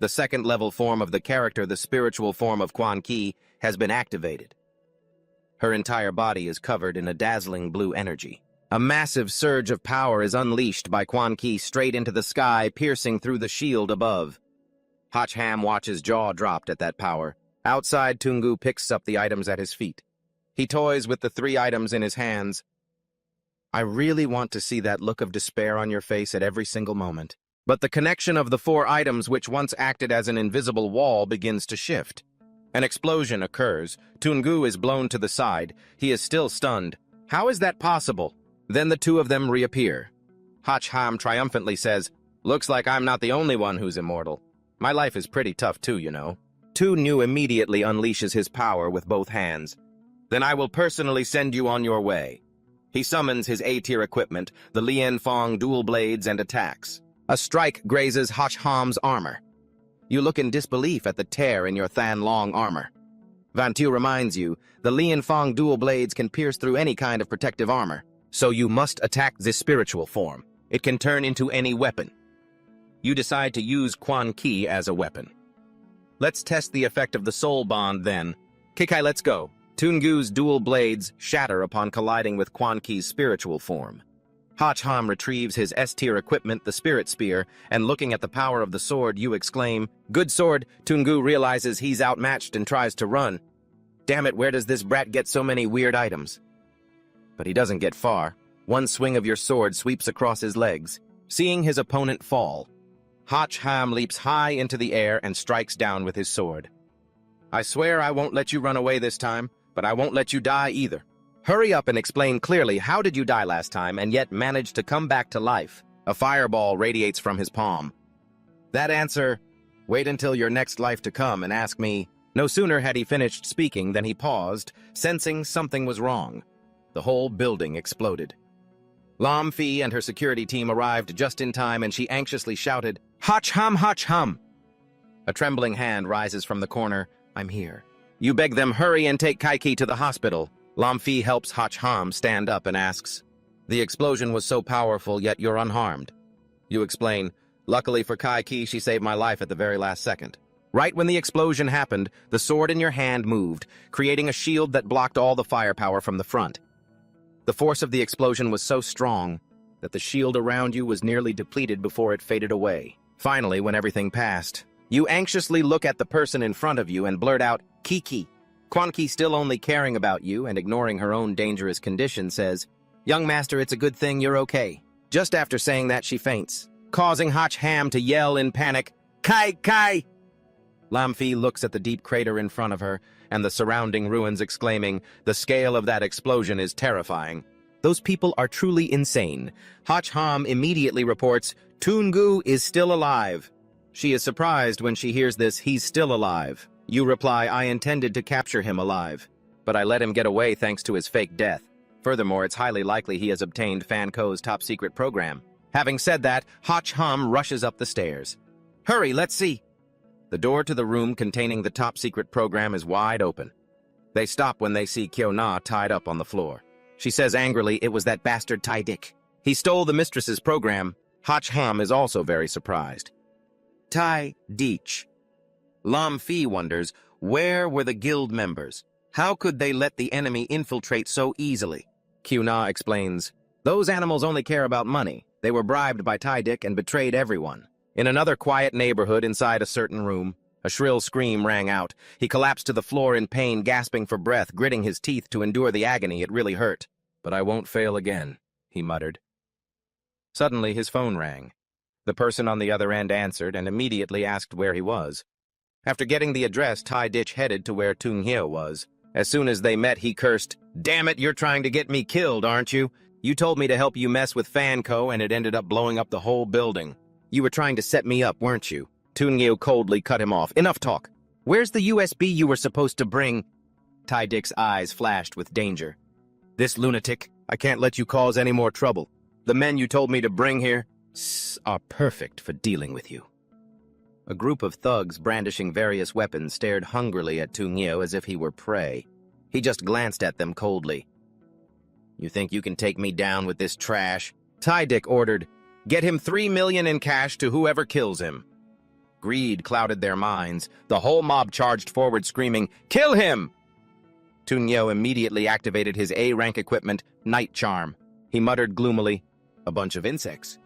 The second-level form of the character, the spiritual form of Quan Ki, has been activated. Her entire body is covered in a dazzling blue energy. A massive surge of power is unleashed by Quan Ki straight into the sky, piercing through the shield above. Hacham watches, jaw dropped at that power. Outside, Tungu picks up the items at his feet. He toys with the 3 items in his hands. I really want to see that look of despair on your face at every single moment. But the connection of the 4 items which once acted as an invisible wall begins to shift. An explosion occurs. Tungu is blown to the side. He is still stunned. How is that possible? Then the 2 of them reappear. Hacham triumphantly says, looks like I'm not the only one who's immortal. My life is pretty tough too, you know. Tungu immediately unleashes his power with both hands. Then I will personally send you on your way. He summons his A-tier equipment, the Lian Fong dual blades, and attacks. A strike grazes Hacham's armor. You look in disbelief at the tear in your Than Long armor. Vantieu reminds you, the Lian Fong dual blades can pierce through any kind of protective armor, so you must attack this spiritual form. It can turn into any weapon. You decide to use Quan Ki as a weapon. Let's test the effect of the soul bond then. Kikai, let's go. Tungu's dual blades shatter upon colliding with Quan Ki's spiritual form. Hacham retrieves his S-tier equipment, the Spirit Spear, and looking at the power of the sword, you exclaim, good sword. Tungu realizes he's outmatched and tries to run. Damn it, where does this brat get so many weird items? But he doesn't get far. One swing of your sword sweeps across his legs. Seeing his opponent fall, Hacham leaps high into the air and strikes down with his sword. I swear I won't let you run away this time, but I won't let you die either. Hurry up and explain clearly, how did you die last time and yet manage to come back to life? A fireball radiates from his palm. That answer, wait until your next life to come and ask me. No sooner had he finished speaking than he paused, sensing something was wrong. The whole building exploded. Lam Fi and her security team arrived just in time, and she anxiously shouted, Hacham, Hacham! A trembling hand rises from the corner. I'm here. You beg them hurry and take Kaiki to the hospital. Lam Fi helps Hacham stand up and asks, the explosion was so powerful, yet you're unharmed. You explain, luckily for Kaiki, she saved my life at the very last second. Right when the explosion happened, the sword in your hand moved, creating a shield that blocked all the firepower from the front. The force of the explosion was so strong that the shield around you was nearly depleted before it faded away. Finally, when everything passed, you anxiously look at the person in front of you and blurt out, Kiki. Quan Ki, still only caring about you and ignoring her own dangerous condition, says, young master, it's a good thing you're okay. Just after saying that, she faints, causing Hacham to yell in panic, Kai! Lam Fi looks at the deep crater in front of her and the surrounding ruins, exclaiming, the scale of that explosion is terrifying. Those people are truly insane. Hacham immediately reports, Tungu is still alive. She is surprised when she hears this, he's still alive. You reply, I intended to capture him alive, but I let him get away thanks to his fake death. Furthermore, it's highly likely he has obtained Fan Ko's top-secret program. Having said that, Hacham rushes up the stairs. Hurry, let's see. The door to the room containing the top-secret program is wide open. They stop when they see Kyo Na tied up on the floor. She says angrily, it was that bastard Tai Dick. He stole the mistress's program. Hacham is also very surprised. Tai Deech. Lam Fi wonders, where were the guild members? How could they let the enemy infiltrate so easily? Kyo Na explains, those animals only care about money. They were bribed by Dick and betrayed everyone. In another quiet neighborhood inside a certain room, a shrill scream rang out. He collapsed to the floor in pain, gasping for breath, gritting his teeth to endure the agony. It really hurt. "But I won't fail again," he muttered. Suddenly, his phone rang. The person on the other end answered and immediately asked where he was. After getting the address, Ditch headed to where Tung Hyo was. As soon as they met, he cursed, "Damn it, you're trying to get me killed, aren't you? You told me to help you mess with Fanco, and it ended up blowing up the whole building. You were trying to set me up, weren't you?" Tung Hyo coldly cut him off. "Enough talk. Where's the USB you were supposed to bring?" Dick's eyes flashed with danger. "This lunatic, I can't let you cause any more trouble. The men you told me to bring here are perfect for dealing with you." A group of thugs brandishing various weapons stared hungrily at Tung Hyo as if he were prey. He just glanced at them coldly. "You think you can take me down with this trash?" Dick ordered, "Get him 3 million in cash to whoever kills him." Greed clouded their minds. The whole mob charged forward screaming, "Kill him!" Tung Hyo immediately activated his A-rank equipment, Night Charm. He muttered gloomily, "A bunch of insects."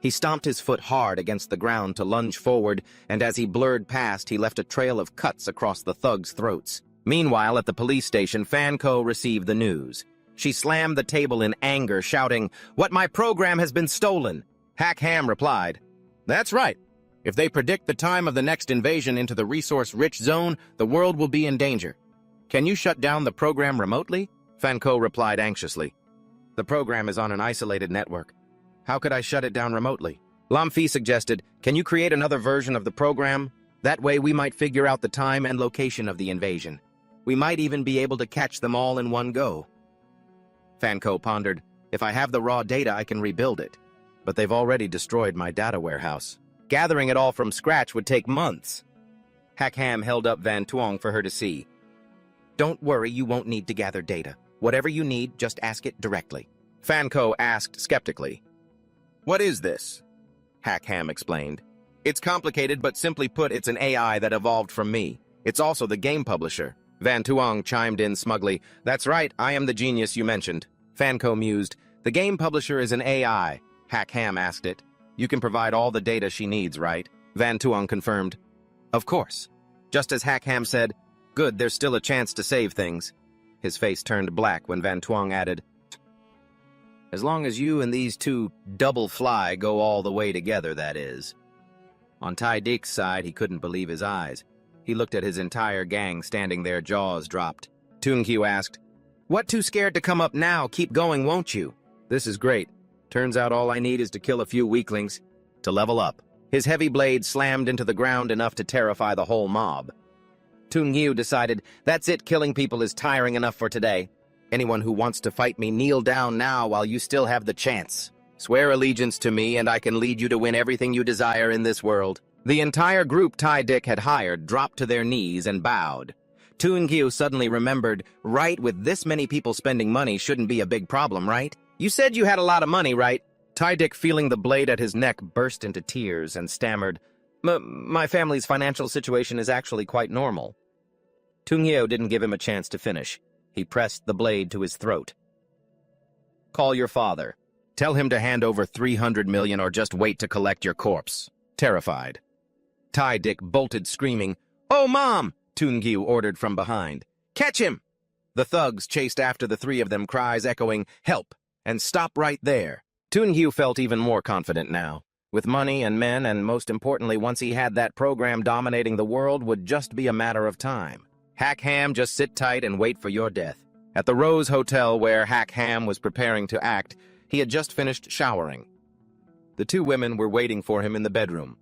He stomped his foot hard against the ground to lunge forward, and as he blurred past, he left a trail of cuts across the thugs' throats. Meanwhile, at the police station, Fanco received the news. She slammed the table in anger, shouting, "What my program has been stolen!" Hack Ham replied, "That's right. If they predict the time of the next invasion into the resource-rich zone, the world will be in danger. Can you shut down the program remotely?" Fanco replied anxiously. "The program is on an isolated network. How could I shut it down remotely?" Lamfi suggested, "Can you create another version of the program? That way we might figure out the time and location of the invasion. We might even be able to catch them all in one go." Fanco pondered, "If I have the raw data, I can rebuild it. But they've already destroyed my data warehouse. Gathering it all from scratch would take months." Hack Ham held up Van Tuong for her to see. "Don't worry, you won't need to gather data. Whatever you need, just ask it directly." Fanco asked skeptically, "What is this?" Hack Ham explained. "It's complicated, but simply put, it's an AI that evolved from me. It's also the game publisher." Van Tuong chimed in smugly, "That's right, I am the genius you mentioned." Fanco mused, "The game publisher is an AI." Hack Ham asked it. "You can provide all the data she needs, right?" Van Tuong confirmed. "Of course." Just as Hack Ham said, "Good, there's still a chance to save things." His face turned black when Van Tuong added, "As long as you and these two double fly go all the way together, that is." On Dick's side, he couldn't believe his eyes. He looked at his entire gang standing there, jaws dropped. Tung Hyo asked, "What too scared to come up now? Keep going, won't you?" "This is great. Turns out all I need is to kill a few weaklings to level up." His heavy blade slammed into the ground enough to terrify the whole mob. Tung Hyo decided, "That's it, killing people is tiring enough for today. Anyone who wants to fight me, kneel down now while you still have the chance. Swear allegiance to me and I can lead you to win everything you desire in this world." The entire group Dick had hired dropped to their knees and bowed. Tung Hyo suddenly remembered, "Right, with this many people spending money shouldn't be a big problem, right? You said you had a lot of money, right?" Dick, feeling the blade at his neck, burst into tears and stammered, My family's financial situation is actually quite normal." Tung Hyo didn't give him a chance to finish. He pressed the blade to his throat. "Call your father. Tell him to hand over 300 million or just wait to collect your corpse." Terrified, Dick bolted screaming, "Oh, Mom!" Tung Hyo ordered from behind. "Catch him!" The thugs chased after the three of them, cries echoing, "Help!" and "Stop right there." Tung Hyo felt even more confident now. With money and men, and most importantly, once he had that program dominating the world, would just be a matter of time. Hack Ham, just sit tight and wait for your death. At the Rose Hotel where Hack Ham was preparing to act, he had just finished showering. The two women were waiting for him in the bedroom.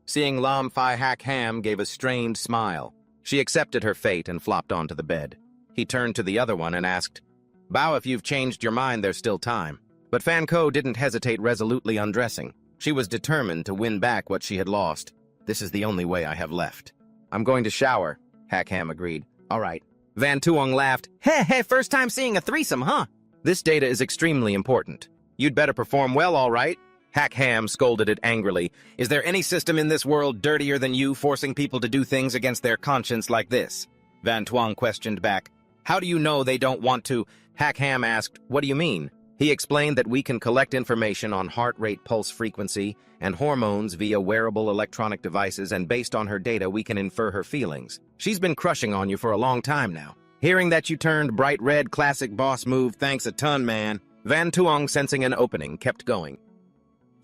Seeing Lam Phi, Hack Ham gave a strained smile. She accepted her fate and flopped onto the bed. He turned to the other one and asked, "Bow, if you've changed your mind, there's still time." But Fanco didn't hesitate, resolutely undressing. She was determined to win back what she had lost. "This is the only way I have left." "I'm going to shower," Hack Ham agreed. "All right." Van Tuong laughed. Hey, first time seeing a threesome, huh?" "This data is extremely important. You'd better perform well, all right?" Hack Ham scolded it angrily. "Is there any system in this world dirtier than you, forcing people to do things against their conscience like this?" Van Tuong questioned back. "How do you know they don't want to?" Hack Ham asked, "What do you mean?" He explained that we can collect information on heart rate, pulse frequency, and hormones via wearable electronic devices, and based on her data, we can infer her feelings. She's been crushing on you for a long time now. Hearing that you turned bright red, classic boss move, thanks a ton, man. Van Tuong, sensing an opening, kept going.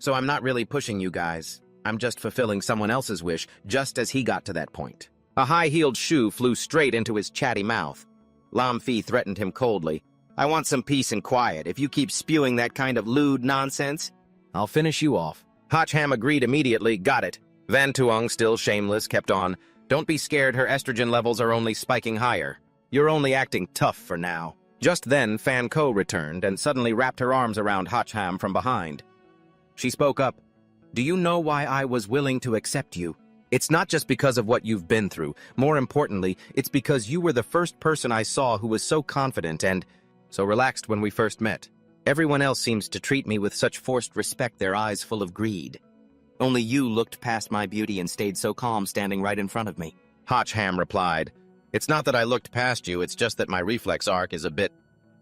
So I'm not really pushing you guys. I'm just fulfilling someone else's wish, just as he got to that point. A high-heeled shoe flew straight into his chatty mouth. Lam Fi threatened him coldly. I want some peace and quiet. If you keep spewing that kind of lewd nonsense, I'll finish you off. Hochham agreed immediately. Got it. Van Tuong, still shameless, kept on. Don't be scared, her estrogen levels are only spiking higher. You're only acting tough for now. Just then, Fan Ko returned and suddenly wrapped her arms around Hochham from behind. She spoke up. Do you know why I was willing to accept you? It's not just because of what you've been through. More importantly, it's because you were the first person I saw who was so confident and so relaxed when we first met. Everyone else seems to treat me with such forced respect, their eyes full of greed. Only you looked past my beauty and stayed so calm standing right in front of me. Hochham replied, It's not that I looked past you, it's just that my reflex arc is a bit...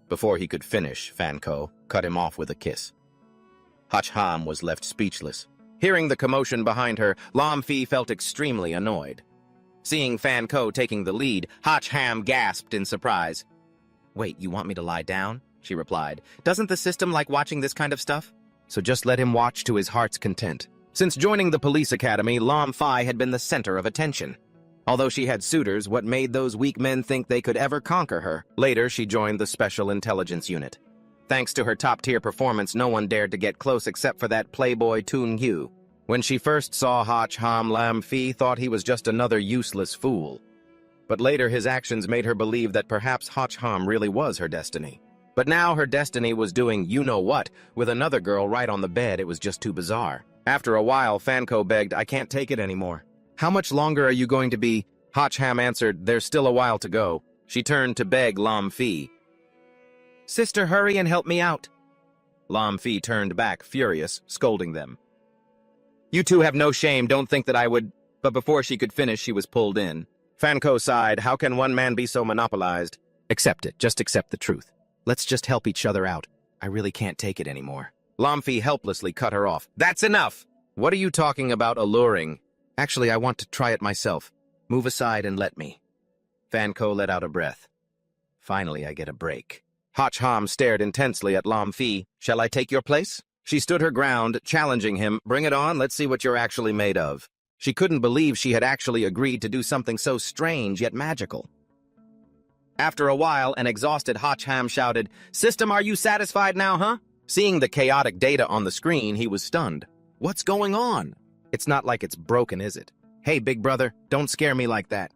Before he could finish, Fan Ko cut him off with a kiss. Hochham was left speechless. Hearing the commotion behind her, Lam Fi felt extremely annoyed. Seeing Fan Ko taking the lead, Hochham gasped in surprise. Wait, you want me to lie down? She replied. Doesn't the system like watching this kind of stuff? So just let him watch to his heart's content. Since joining the police academy, Lam Fi had been the center of attention. Although she had suitors, what made those weak men think they could ever conquer her? Later, she joined the Special Intelligence Unit. Thanks to her top-tier performance, no one dared to get close except for that playboy Toon Hugh. When she first saw Hochham, Lam Fi thought he was just another useless fool. But later, his actions made her believe that perhaps Hochham really was her destiny. But now her destiny was doing you-know-what with another girl right on the bed. It was just too bizarre. After a while, Fan Ko begged, I can't take it anymore. How much longer are you going to be? Hochham answered, there's still a while to go. She turned to beg Lam Fi. Sister, hurry and help me out. Lam Fi turned back, furious, scolding them. You two have no shame, don't think that I would... But before she could finish, she was pulled in. Fan Ko sighed, how can one man be so monopolized? Accept it, just accept the truth. Let's just help each other out. I really can't take it anymore. Lam Fi helplessly cut her off. That's enough! What are you talking about alluring? Actually, I want to try it myself. Move aside and let me. Fan Ko let out a breath. Finally, I get a break. Hochham stared intensely at Lam Fi. Shall I take your place? She stood her ground, challenging him. Bring it on, let's see what you're actually made of. She couldn't believe she had actually agreed to do something so strange yet magical. After a while, an exhausted Hochham shouted, System, are you satisfied now, huh? Seeing the chaotic data on the screen, he was stunned. What's going on? It's not like it's broken, is it? Hey, big brother, don't scare me like that.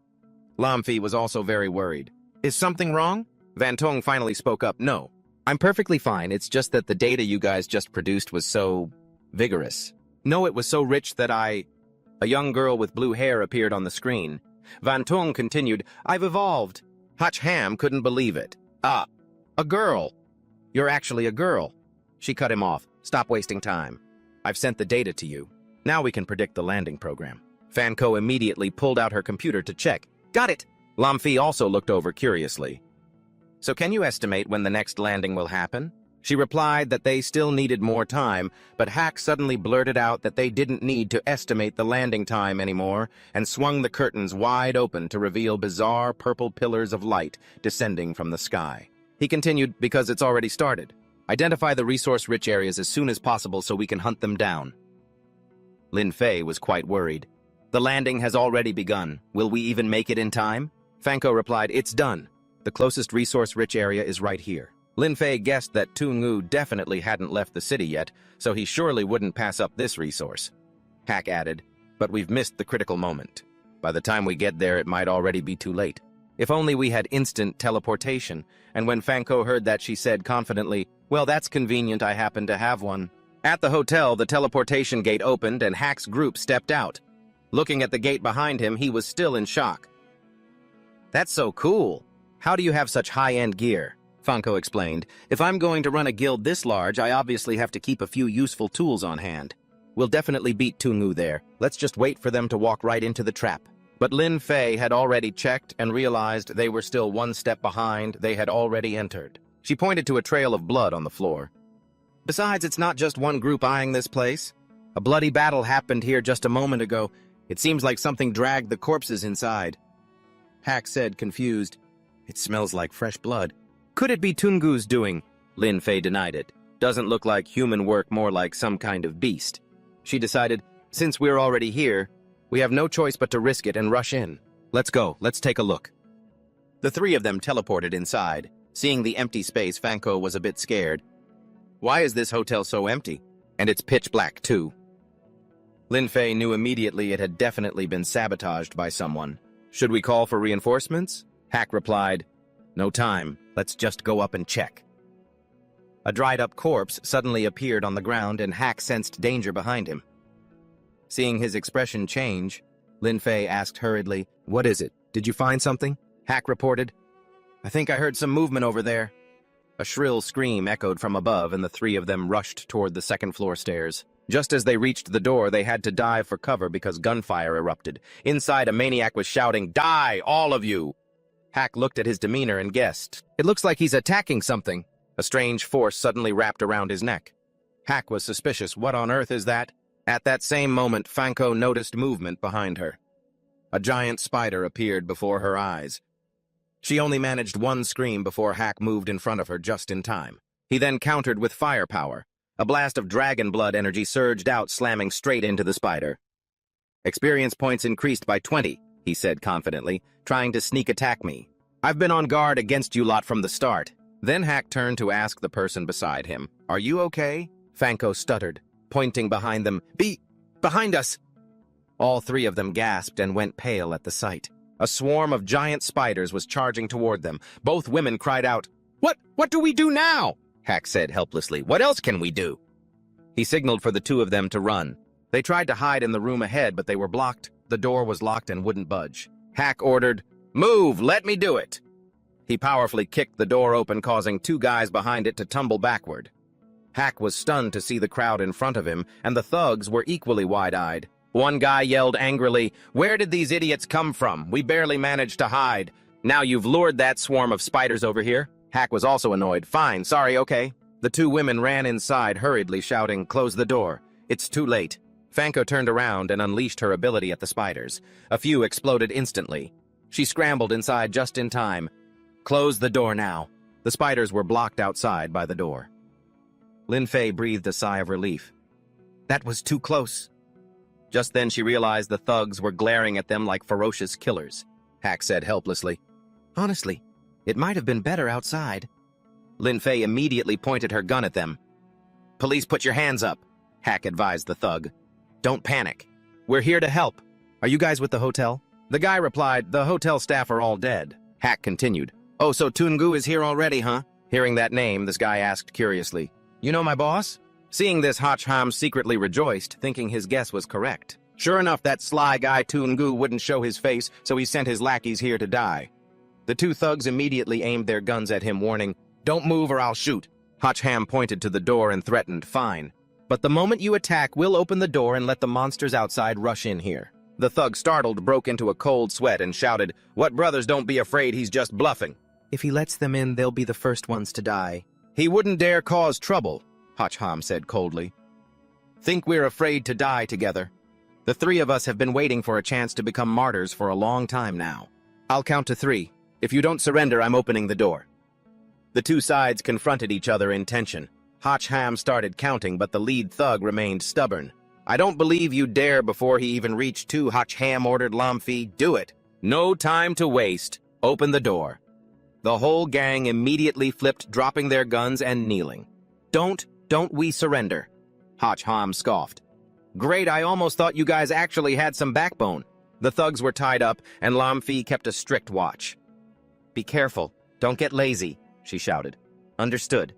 Lam Fi was also very worried. Is something wrong? Van Tong finally spoke up. No, I'm perfectly fine. It's just that the data you guys just produced was so vigorous. No, it was so rich that A young girl with blue hair appeared on the screen. Van Tong continued, I've evolved. Hochham couldn't believe it. Ah, a girl. You're actually a girl. She cut him off. Stop wasting time. I've sent the data to you. Now we can predict the landing program. Fan Ko immediately pulled out her computer to check. Got it. Lam Fi also looked over curiously. So can you estimate when the next landing will happen? She replied that they still needed more time, but Hack suddenly blurted out that they didn't need to estimate the landing time anymore and swung the curtains wide open to reveal bizarre purple pillars of light descending from the sky. He continued, because it's already started. Identify the resource-rich areas as soon as possible so we can hunt them down. Lin Fei was quite worried. The landing has already begun. Will we even make it in time? Fan Ko replied, it's done. The closest resource-rich area is right here. Lin Fei guessed that Tu Ngu definitely hadn't left the city yet, so he surely wouldn't pass up this resource. Hack added, but we've missed the critical moment. By the time we get there, it might already be too late. If only we had instant teleportation. And when Fan Ko heard that, she said confidently, well, that's convenient, I happen to have one. At the hotel, the teleportation gate opened and Hack's group stepped out. Looking at the gate behind him, he was still in shock. That's so cool. How do you have such high-end gear? Fan Ko explained, if I'm going to run a guild this large, I obviously have to keep a few useful tools on hand. We'll definitely beat Tu Ngu there. Let's just wait for them to walk right into the trap. But Lin Fei had already checked and realized they were still one step behind. They had already entered. She pointed to a trail of blood on the floor. Besides, it's not just one group eyeing this place. A bloody battle happened here just a moment ago. It seems like something dragged the corpses inside. Hack said, confused. It smells like fresh blood. Could it be Tungu's doing? Lin Fei denied it. Doesn't look like human work, more like some kind of beast. She decided, since we're already here, we have no choice but to risk it and rush in. Let's go, let's take a look. The three of them teleported inside. Seeing the empty space, Fanko was a bit scared. Why is this hotel so empty? And it's pitch black, too. Lin Fei knew immediately it had definitely been sabotaged by someone. Should we call for reinforcements? Hack replied, no time, let's just go up and check. A dried-up corpse suddenly appeared on the ground and Hack sensed danger behind him. Seeing his expression change, Lin Fei asked hurriedly, what is it? Did you find something? Hack reported, I think I heard some movement over there. A shrill scream echoed from above and the three of them rushed toward the second-floor stairs. Just as they reached the door, they had to dive for cover because gunfire erupted. Inside, a maniac was shouting, die, all of you! Hack looked at his demeanor and guessed, it looks like he's attacking something. A strange force suddenly wrapped around his neck. Hack was suspicious. What on earth is that? At that same moment, Fanko noticed movement behind her. A giant spider appeared before her eyes. She only managed one scream before Hack moved in front of her just in time. He then countered with firepower. A blast of dragon blood energy surged out, slamming straight into the spider. Experience points increased by 20, he said confidently, trying to sneak attack me. I've been on guard against you lot from the start. Then Hack turned to ask the person beside him, are you okay? Fanko stuttered, pointing behind them, behind us! All three of them gasped and went pale at the sight. A swarm of giant spiders was charging toward them. Both women cried out, What do we do now? Hack said helplessly, what else can we do? He signaled for the two of them to run. They tried to hide in the room ahead, but they were blocked. The door was locked and wouldn't budge. Hack ordered, move, let me do it. He powerfully kicked the door open, causing two guys behind it to tumble backward. Hack was stunned to see the crowd in front of him, and the thugs were equally wide-eyed. One guy yelled angrily, where did these idiots come from? We barely managed to hide. Now you've lured that swarm of spiders over here? Hack was also annoyed. Fine, sorry, okay. The two women ran inside, hurriedly shouting, close the door. It's too late. Fanko turned around and unleashed her ability at the spiders. A few exploded instantly. She scrambled inside just in time. Close the door now. The spiders were blocked outside by the door. Lin Fei breathed a sigh of relief. That was too close. Just then she realized the thugs were glaring at them like ferocious killers. Hack said helplessly, honestly, it might have been better outside. Lin Fei immediately pointed her gun at them. Police, put your hands up, Hack advised the thug. Don't panic. We're here to help. Are you guys with the hotel? The guy replied, the hotel staff are all dead. Hack continued, oh, so Tungu is here already, huh? Hearing that name, this guy asked curiously, you know my boss? Seeing this, Hacham secretly rejoiced, thinking his guess was correct. Sure enough, that sly guy Tungu wouldn't show his face, so he sent his lackeys here to die. The two thugs immediately aimed their guns at him, warning, don't move or I'll shoot. Hacham pointed to the door and threatened, fine. But the moment you attack, we'll open the door and let the monsters outside rush in here. The thug, startled, broke into a cold sweat and shouted, what brothers, don't be afraid, he's just bluffing. If he lets them in, they'll be the first ones to die. He wouldn't dare cause trouble, Hacham said coldly. Think we're afraid to die together? The three of us have been waiting for a chance to become martyrs for a long time now. I'll count to 3. If you don't surrender, I'm opening the door. The two sides confronted each other in tension. Hacham started counting, but the lead thug remained stubborn. I don't believe you dare. Before he even reached 2, Hacham ordered Lamfi, do it. No time to waste. Open the door. The whole gang immediately flipped, dropping their guns and kneeling. Don't we surrender? Hacham scoffed. Great, I almost thought you guys actually had some backbone. The thugs were tied up, and Lamfi kept a strict watch. Be careful. Don't get lazy, she shouted. Understood.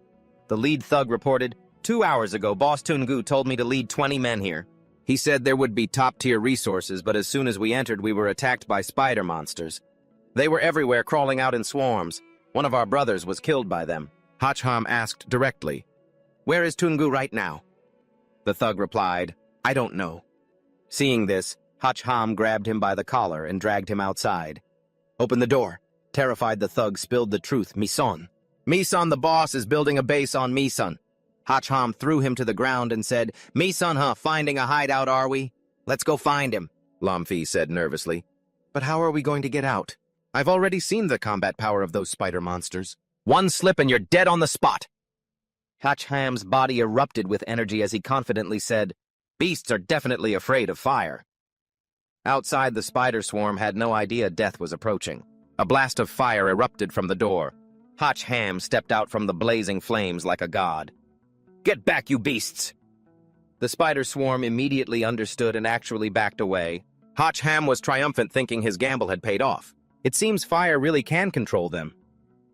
The lead thug reported, 2 hours ago, Boss Tungu told me to lead 20 men here. He said there would be top-tier resources, but as soon as we entered, we were attacked by spider monsters. They were everywhere, crawling out in swarms. One of our brothers was killed by them. Hacham asked directly, where is Tungu right now? The thug replied, I don't know. Seeing this, Hacham grabbed him by the collar and dragged him outside. Open the door. Terrified, the thug spilled the truth. Misan. Misan, the boss, is building a base on Misan. Hacham threw him to the ground and said, "Me son, huh? Finding a hideout, are we? Let's go find him," Lamfi said nervously. "But how are we going to get out? I've already seen the combat power of those spider monsters. One slip and you're dead on the spot." Hacham's body erupted with energy as he confidently said, "Beasts are definitely afraid of fire." Outside, the spider swarm had no idea death was approaching. A blast of fire erupted from the door. Hacham stepped out from the blazing flames like a god. "Get back, you beasts!" The spider swarm immediately understood and actually backed away. Hacham was triumphant, thinking his gamble had paid off. It seems fire really can control them.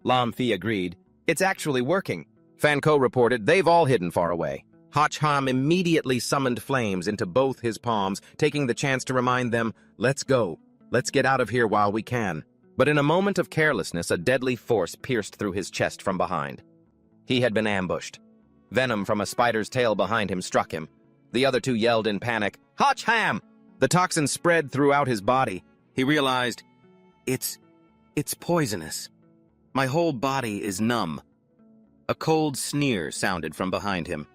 Lamfi agreed. "It's actually working." Fanko reported they've all hidden far away. Hacham immediately summoned flames into both his palms, taking the chance to remind them, "Let's go. Let's get out of here while we can." But in a moment of carelessness, a deadly force pierced through his chest from behind. He had been ambushed. Venom from a spider's tail behind him struck him. The other two yelled in panic, "Hacham!" The toxin spread throughout his body. He realized, It's poisonous. My whole body is numb." A cold sneer sounded from behind him.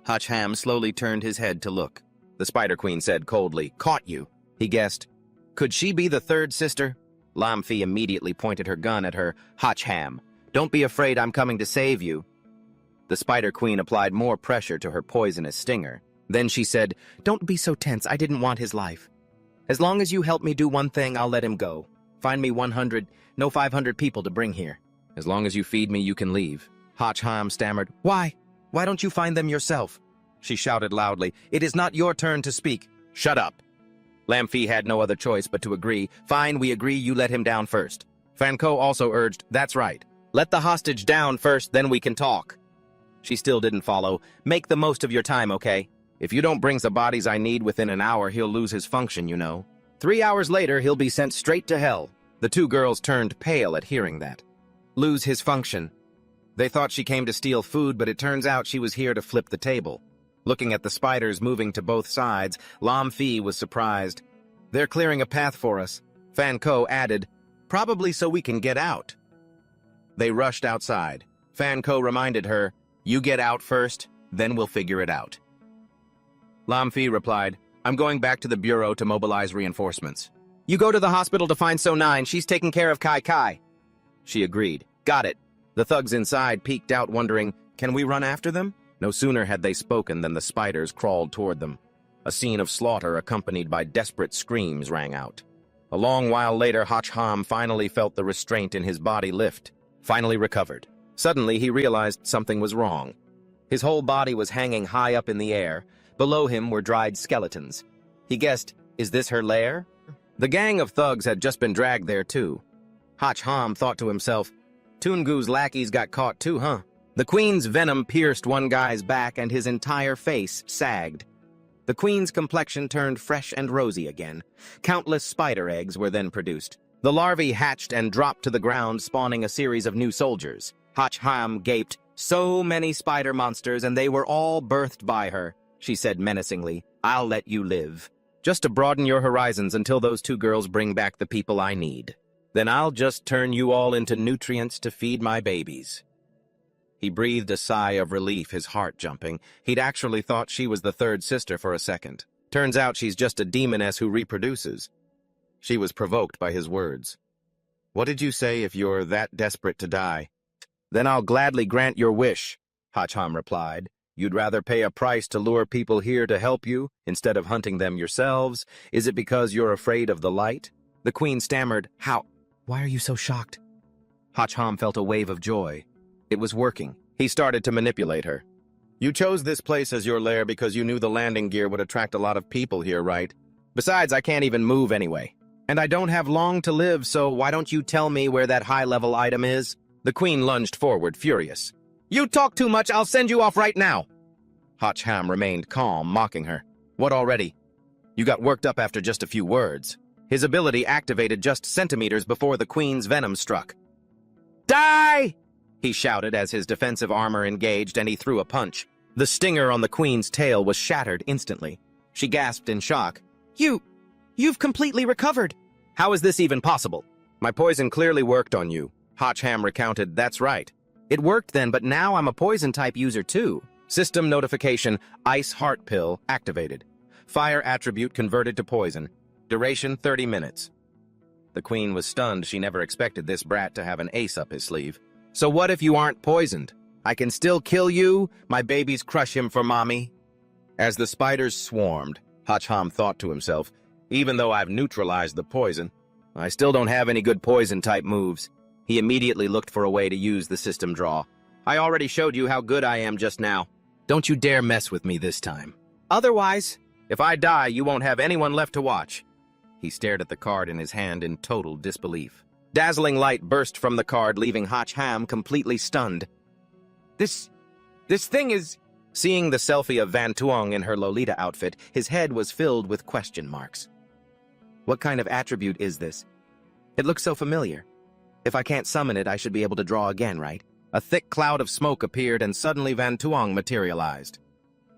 Hacham slowly turned his head to look. The Spider Queen said coldly, "Caught you." He guessed, "Could she be the third sister?" Lamfi immediately pointed her gun at her. "Hacham, don't be afraid, I'm coming to save you." The Spider Queen applied more pressure to her poisonous stinger. Then she said, "Don't be so tense, I didn't want his life. As long as you help me do one thing, I'll let him go. Find me 500 people to bring here. As long as you feed me, you can leave." Hacham stammered, "Why? Why don't you find them yourself?" She shouted loudly, "It is not your turn to speak." "Shut up." Lamfi had no other choice but to agree. "Fine, we agree you let him down first." Fanko also urged, "That's right. Let the hostage down first, then we can talk." She still didn't follow. "Make the most of your time, okay? If you don't bring the bodies I need within an hour, he'll lose his function, you know. 3 hours later, he'll be sent straight to hell." The two girls turned pale at hearing that. Lose his function. They thought she came to steal food, but it turns out she was here to flip the table. Looking at the spiders moving to both sides, Lamfi was surprised. "They're clearing a path for us," Fanko added, "probably so we can get out." They rushed outside. Fanko reminded her, "You get out first, then we'll figure it out." Lamfi replied, "I'm going back to the bureau to mobilize reinforcements." "You go to the hospital to find So9, she's taking care of Kai Kai." She agreed. "Got it." The thugs inside peeked out, wondering, can we run after them? No sooner had they spoken than the spiders crawled toward them. A scene of slaughter accompanied by desperate screams rang out. A long while later, Hacham finally felt the restraint in his body lift, finally recovered. Suddenly, he realized something was wrong. His whole body was hanging high up in the air. Below him were dried skeletons. He guessed, is this her lair? The gang of thugs had just been dragged there, too. Hacham thought to himself, Tungu's lackeys got caught too, huh? The queen's venom pierced one guy's back and his entire face sagged. The queen's complexion turned fresh and rosy again. Countless spider eggs were then produced. The larvae hatched and dropped to the ground, spawning a series of new soldiers. Hacham gaped. "So many spider monsters, and they were all birthed by her," she said menacingly. "I'll let you live. Just to broaden your horizons until those two girls bring back the people I need. Then I'll just turn you all into nutrients to feed my babies." He breathed a sigh of relief, his heart jumping. He'd actually thought she was the third sister for a second. Turns out she's just a demoness who reproduces. She was provoked by his words. "What did you say, if you're that desperate to die?" "Then I'll gladly grant your wish," Hacham replied. "You'd rather pay a price to lure people here to help you, instead of hunting them yourselves? Is it because you're afraid of the light?" The queen stammered, "How? Why are you so shocked?" Hacham felt a wave of joy. It was working. He started to manipulate her. "You chose this place as your lair because you knew the landing gear would attract a lot of people here, right? Besides, I can't even move anyway. And I don't have long to live, so why don't you tell me where that high-level item is?" The queen lunged forward, furious. "You talk too much, I'll send you off right now!" Hacham remained calm, mocking her. "What already? You got worked up after just a few words." His ability activated just centimeters before the queen's venom struck. "Die!" he shouted as his defensive armor engaged, and he threw a punch. The stinger on the queen's tail was shattered instantly. She gasped in shock. You've completely recovered." "How is this even possible?" "My poison clearly worked on you," Hacham recounted. "That's right. It worked then, but now I'm a poison-type user too. System notification, ice heart pill activated. Fire attribute converted to poison. Duration 30 minutes. The queen was stunned. She never expected this brat to have an ace up his sleeve. So what if you aren't poisoned? I can still kill you? My babies crush him for mommy? As the spiders swarmed, Hacham thought to himself, even though I've neutralized the poison, I still don't have any good poison-type moves. He immediately looked for a way to use the system draw. I already showed you how good I am just now. Don't you dare mess with me this time. Otherwise, if I die, you won't have anyone left to watch. He stared at the card in his hand in total disbelief. Dazzling light burst from the card, leaving Hacham completely stunned. This thing is... Seeing the selfie of Van Tuong in her Lolita outfit, his head was filled with question marks. What kind of attribute is this? It looks so familiar. If I can't summon it, I should be able to draw again, right? A thick cloud of smoke appeared and suddenly Van Tuong materialized.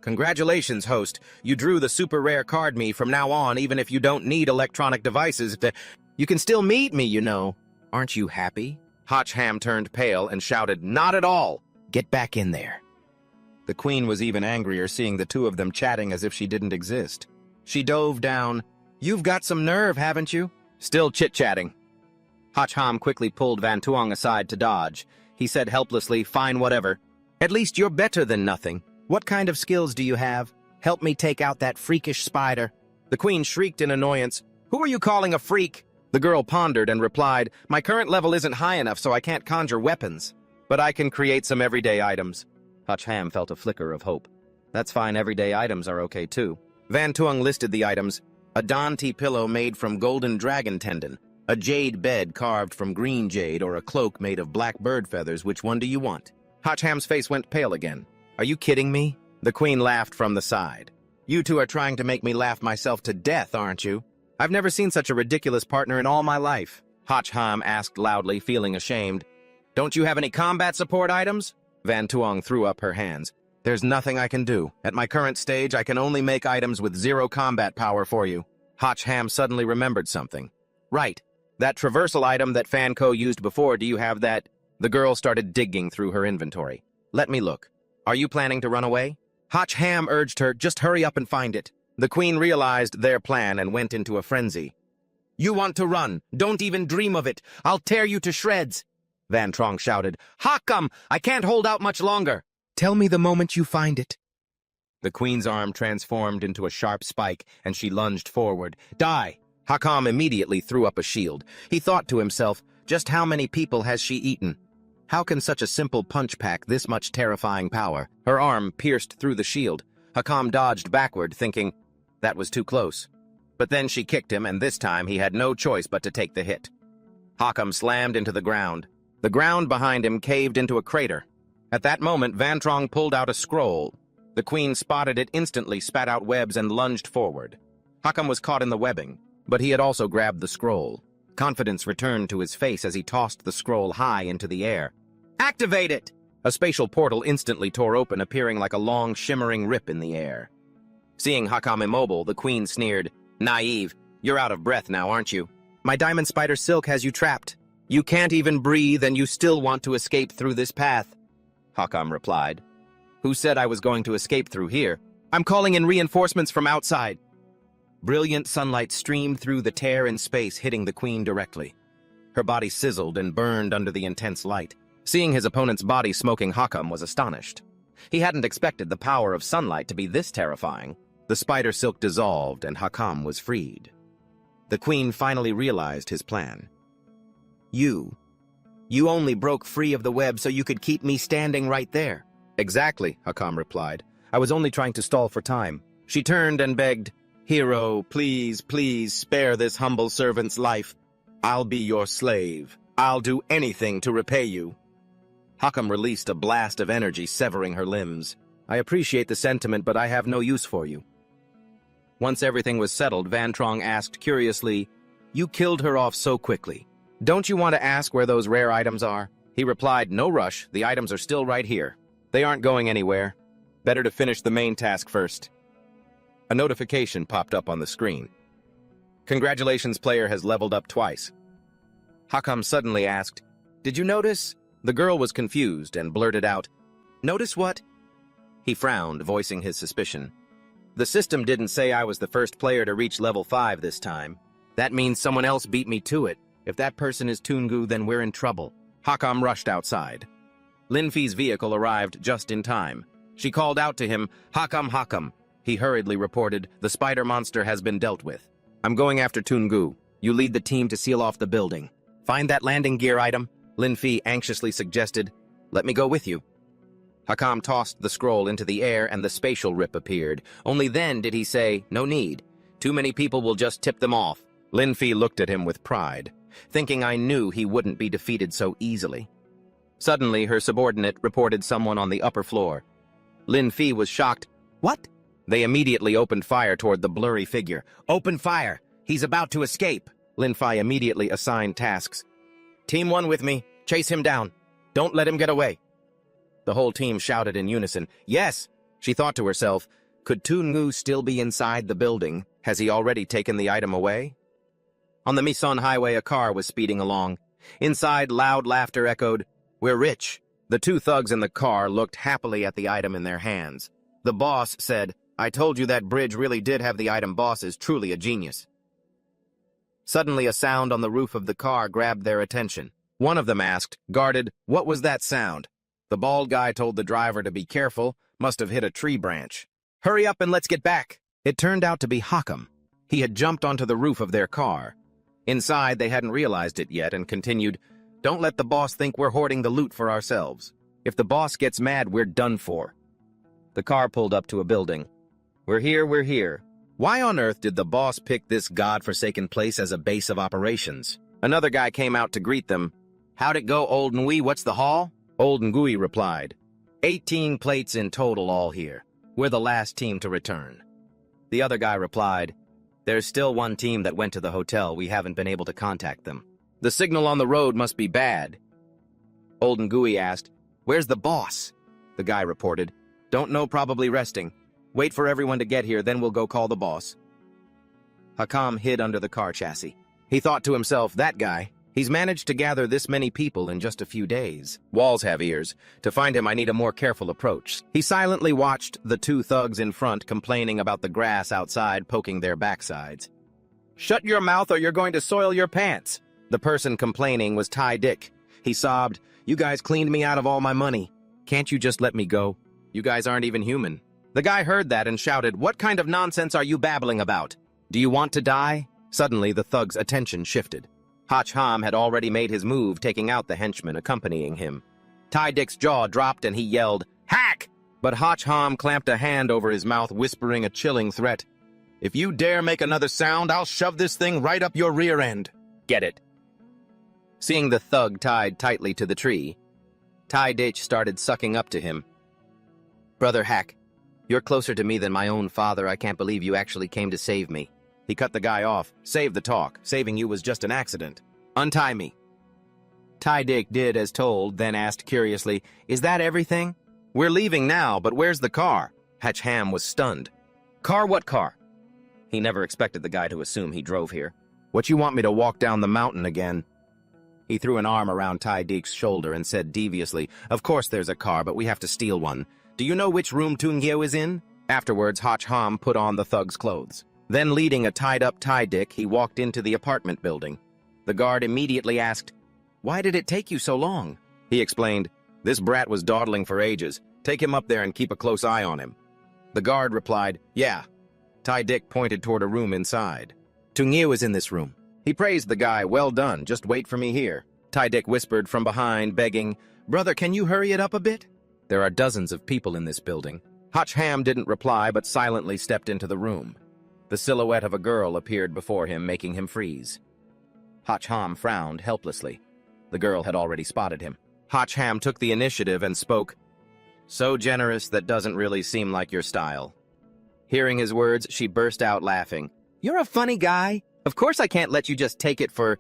Congratulations, host. You drew the super rare card me. From now on, even if you don't need electronic devices, you can still meet me, you know. Aren't you happy? Hacham turned pale and shouted, Not at all. Get back in there. The queen was even angrier seeing the two of them chatting as if she didn't exist. She dove down. You've got some nerve, haven't you? Still chit-chatting. Hacham quickly pulled Van Tuong aside to dodge. He said helplessly, Fine, whatever. At least you're better than nothing. What kind of skills do you have? Help me take out that freakish spider. The queen shrieked in annoyance. Who are you calling a freak? The girl pondered and replied, My current level isn't high enough, so I can't conjure weapons. But I can create some everyday items. Hacham felt a flicker of hope. That's fine, everyday items are okay too. Van Tuong listed the items. A dainty pillow made from golden dragon tendon, a jade bed carved from green jade, or a cloak made of black bird feathers. Which one do you want? Hacham's face went pale again. Are you kidding me? The queen laughed from the side. You two are trying to make me laugh myself to death, aren't you? I've never seen such a ridiculous partner in all my life. Hacham asked loudly, feeling ashamed. Don't you have any combat support items? Van Tuong threw up her hands. There's nothing I can do. At my current stage, I can only make items with 0 combat power for you. Hacham suddenly remembered something. Right. That traversal item that Fanco used before, do you have that? The girl started digging through her inventory. Let me look. Are you planning to run away? Hacham urged her, just hurry up and find it. The queen realized their plan and went into a frenzy. You want to run? Don't even dream of it. I'll tear you to shreds. Van Trong shouted, Hakam, I can't hold out much longer. Tell me the moment you find it. The queen's arm transformed into a sharp spike, and she lunged forward. Die! Hakam immediately threw up a shield. He thought to himself, just how many people has she eaten? How can such a simple punch pack this much terrifying power? Her arm pierced through the shield. Hakam dodged backward, thinking, that was too close. But then she kicked him, and this time he had no choice but to take the hit. Hakam slammed into the ground. The ground behind him caved into a crater. At that moment, Van Trong pulled out a scroll. The queen spotted it instantly, spat out webs, and lunged forward. Hakam was caught in the webbing, but he had also grabbed the scroll. Confidence returned to his face as he tossed the scroll high into the air. Activate it! A spatial portal instantly tore open, appearing like a long, shimmering rip in the air. Seeing Hakam immobile, the queen sneered, Naive, you're out of breath now, aren't you? My diamond spider silk has you trapped. You can't even breathe, and you still want to escape through this path. Hakam replied. Who said I was going to escape through here? I'm calling in reinforcements from outside. Brilliant sunlight streamed through the tear in space, hitting the queen directly. Her body sizzled and burned under the intense light. Seeing his opponent's body smoking, Hakam was astonished. He hadn't expected the power of sunlight to be this terrifying. The spider silk dissolved, and Hakam was freed. The queen finally realized his plan. You only broke free of the web so you could keep me standing right there. Exactly, Hakam replied. I was only trying to stall for time. She turned and begged, Hero, please, please spare this humble servant's life. I'll be your slave. I'll do anything to repay you. Hakam released a blast of energy, severing her limbs. I appreciate the sentiment, but I have no use for you. Once everything was settled, Van Trong asked curiously, You killed her off so quickly. Don't you want to ask where those rare items are? He replied, No rush, the items are still right here. They aren't going anywhere. Better to finish the main task first. A notification popped up on the screen. Congratulations, player has leveled up twice. Hakam suddenly asked, Did you notice? The girl was confused and blurted out, Notice what? He frowned, voicing his suspicion. The system didn't say I was the first player to reach level 5 this time. That means someone else beat me to it. If that person is Toongu, then we're in trouble. Hakam rushed outside. Linfi's vehicle arrived just in time. She called out to him, "Hakam, Hakam." He hurriedly reported, "The spider monster has been dealt with. I'm going after Toongu. You lead the team to seal off the building. Find that landing gear item," Linfi anxiously suggested. "Let me go with you." Hakam tossed the scroll into the air and the spatial rip appeared. Only then did he say, "No need. Too many people will just tip them off." Linfi looked at him with pride, thinking I knew he wouldn't be defeated so easily. Suddenly, her subordinate reported someone on the upper floor. Linfi was shocked. "What?" They immediately opened fire toward the blurry figure. "Open fire! He's about to escape!" Linfi immediately assigned tasks. "Team 1 with me. Chase him down. Don't let him get away." The whole team shouted in unison, "Yes!" She thought to herself, could Toongu still be inside the building? Has he already taken the item away? On the Mison highway, a car was speeding along. Inside, loud laughter echoed, "We're rich." The two thugs in the car looked happily at the item in their hands. The boss said, "I told you that bridge really did have the item. Boss is truly a genius." Suddenly, a sound on the roof of the car grabbed their attention. One of them asked, guarded, "What was that sound?" The bald guy told the driver to be careful, must have hit a tree branch. "Hurry up and let's get back." It turned out to be Hakam. He had jumped onto the roof of their car. Inside, they hadn't realized it yet and continued, "Don't let the boss think we're hoarding the loot for ourselves. If the boss gets mad, we're done for." The car pulled up to a building. "We're here, we're here." Why on earth did the boss pick this god-forsaken place as a base of operations? Another guy came out to greet them. "How'd it go, Old Ngui? What's the haul?" Old Ngui replied, 18 plates in total all here. We're the last team to return." The other guy replied, "There's still one team that went to the hotel. We haven't been able to contact them. The signal on the road must be bad." Old Ngui asked, "Where's the boss?" The guy reported, "Don't know, probably resting. Wait for everyone to get here, then we'll go call the boss." Hakam hid under the car chassis. He thought to himself, that guy, he's managed to gather this many people in just a few days. Walls have ears. To find him, I need a more careful approach. He silently watched the two thugs in front complaining about the grass outside poking their backsides. "Shut your mouth or you're going to soil your pants." The person complaining was Tai Dick. He sobbed, "You guys cleaned me out of all my money. Can't you just let me go? You guys aren't even human." The guy heard that and shouted, "What kind of nonsense are you babbling about? Do you want to die?" Suddenly, the thug's attention shifted. Hach Ham had already made his move, taking out the henchman accompanying him. Tai Dick's jaw dropped and he yelled, "Hack!" But Hach Ham clamped a hand over his mouth, whispering a chilling threat. "If you dare make another sound, I'll shove this thing right up your rear end. Get it?" Seeing the thug tied tightly to the tree, Tai Dick started sucking up to him. "Brother Hack, you're closer to me than my own father. I can't believe you actually came to save me." He cut the guy off. "Save the talk. Saving you was just an accident. Untie me." Tai Dick did as told, then asked curiously, "Is that everything? We're leaving now, but where's the car?" Hatch Ham was stunned. "Car? What car?" He never expected the guy to assume he drove here. "What, you want me to walk down the mountain again?" He threw an arm around Tai Dick's shoulder and said deviously, "Of course there's a car, but we have to steal one. Do you know which room Tungyeo is in?" Afterwards, Hach Ham put on the thug's clothes. Then, leading a tied-up Tai Dick, he walked into the apartment building. The guard immediately asked, "Why did it take you so long?" He explained, "This brat was dawdling for ages. Take him up there and keep a close eye on him." The guard replied, "Yeah." Tai Dick pointed toward a room inside. "Tungyeo is in this room." He praised the guy. "Well done. Just wait for me here." Tai Dick whispered from behind, begging, "Brother, can you hurry it up a bit? There are dozens of people in this building." Hach Ham didn't reply, but silently stepped into the room. The silhouette of a girl appeared before him, making him freeze. Hach Ham frowned helplessly. The girl had already spotted him. Hach Ham took the initiative and spoke, "So generous that doesn't really seem like your style." Hearing his words, she burst out laughing. "You're a funny guy. Of course I can't let you just take it for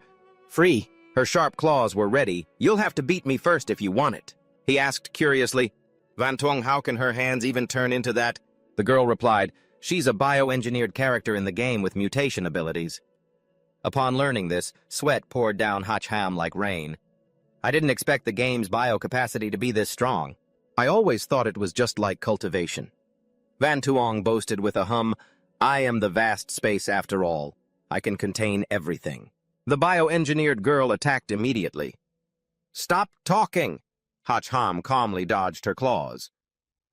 free." Her sharp claws were ready. "You'll have to beat me first if you want it." He asked curiously, "Van Tuong, how can her hands even turn into that?" The girl replied, "She's a bioengineered character in the game with mutation abilities." Upon learning this, sweat poured down Hach Ham like rain. "I didn't expect the game's biocapacity to be this strong." I always thought it was just like cultivation. Van Tuong boasted with a hum, I am the vast space after all. I can contain everything. The bioengineered girl attacked immediately. Stop talking! Hach Ham calmly dodged her claws.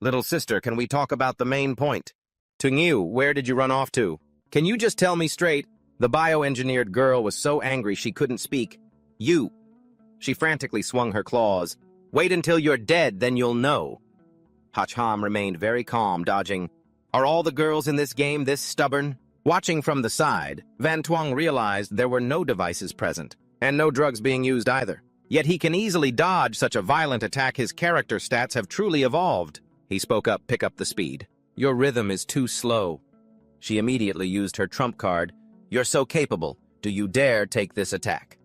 Little sister, can we talk about the main point? Tung Yu, where did you run off to? Can you just tell me straight? The bioengineered girl was so angry she couldn't speak. You. She frantically swung her claws. Wait until you're dead, then you'll know. Hach Ham remained very calm, dodging. Are all the girls in this game this stubborn? Watching from the side, Van Tuong realized there were no devices present, and no drugs being used either. Yet he can easily dodge such a violent attack. His character stats have truly evolved. He spoke up, pick up the speed. Your rhythm is too slow. She immediately used her trump card. You're so capable. Do you dare take this attack?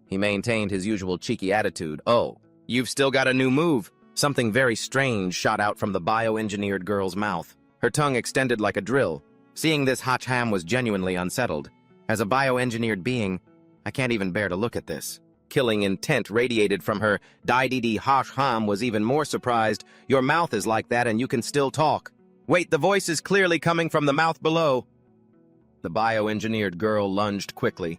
He maintained his usual cheeky attitude. Oh, you've still got a new move. Something very strange shot out from the bioengineered girl's mouth. Her tongue extended like a drill. Seeing this, Hach Ham was genuinely unsettled. As a bioengineered being, I can't even bear to look at this. Killing intent radiated from her. Dai-Dee-Dee Hach Ham was even more surprised. Your mouth is like that and you can still talk. Wait, the voice is clearly coming from the mouth below. The bioengineered girl lunged quickly.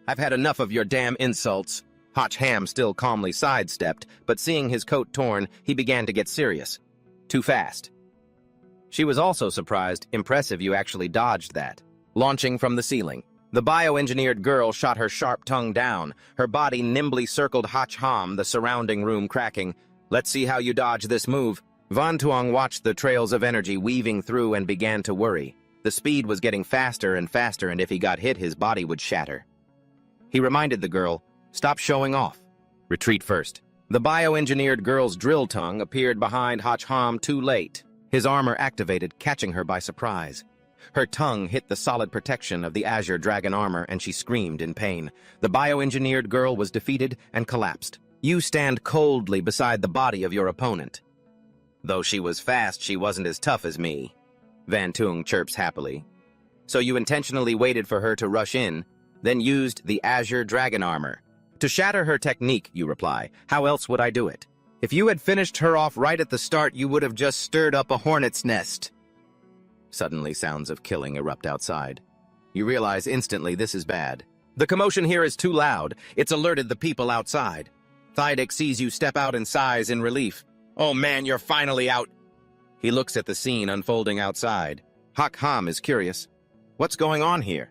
I've had enough of your damn insults. Hach Ham still calmly sidestepped, but seeing his coat torn, he began to get serious. Too fast. She was also surprised. Impressive you actually dodged that. Launching from the ceiling. The bioengineered girl shot her sharp tongue down. Her body nimbly circled Hach Ham, the surrounding room cracking. Let's see how you dodge this move. Van Tuong watched the trails of energy weaving through and began to worry. The speed was getting faster, and if he got hit, his body would shatter. He reminded the girl, stop showing off. Retreat first. The bioengineered girl's drill tongue appeared behind Hach Ham too late. His armor activated, catching her by surprise. Her tongue hit the solid protection of the Azure Dragon armor, and she screamed in pain. The bioengineered girl was defeated and collapsed. You stand coldly beside the body of your opponent. Though she was fast, she wasn't as tough as me. Van Tuong chirps happily. So you intentionally waited for her to rush in, then used the Azure Dragon armor. To shatter her technique, you reply. How else would I do it? If you had finished her off right at the start, you would have just stirred up a hornet's nest. Suddenly, sounds of killing erupt outside. You realize instantly this is bad. The commotion here is too loud. It's alerted the people outside. Thydic sees you step out and sighs in relief. Oh man, you're finally out. He looks at the scene unfolding outside. Hach Ham is curious. What's going on here?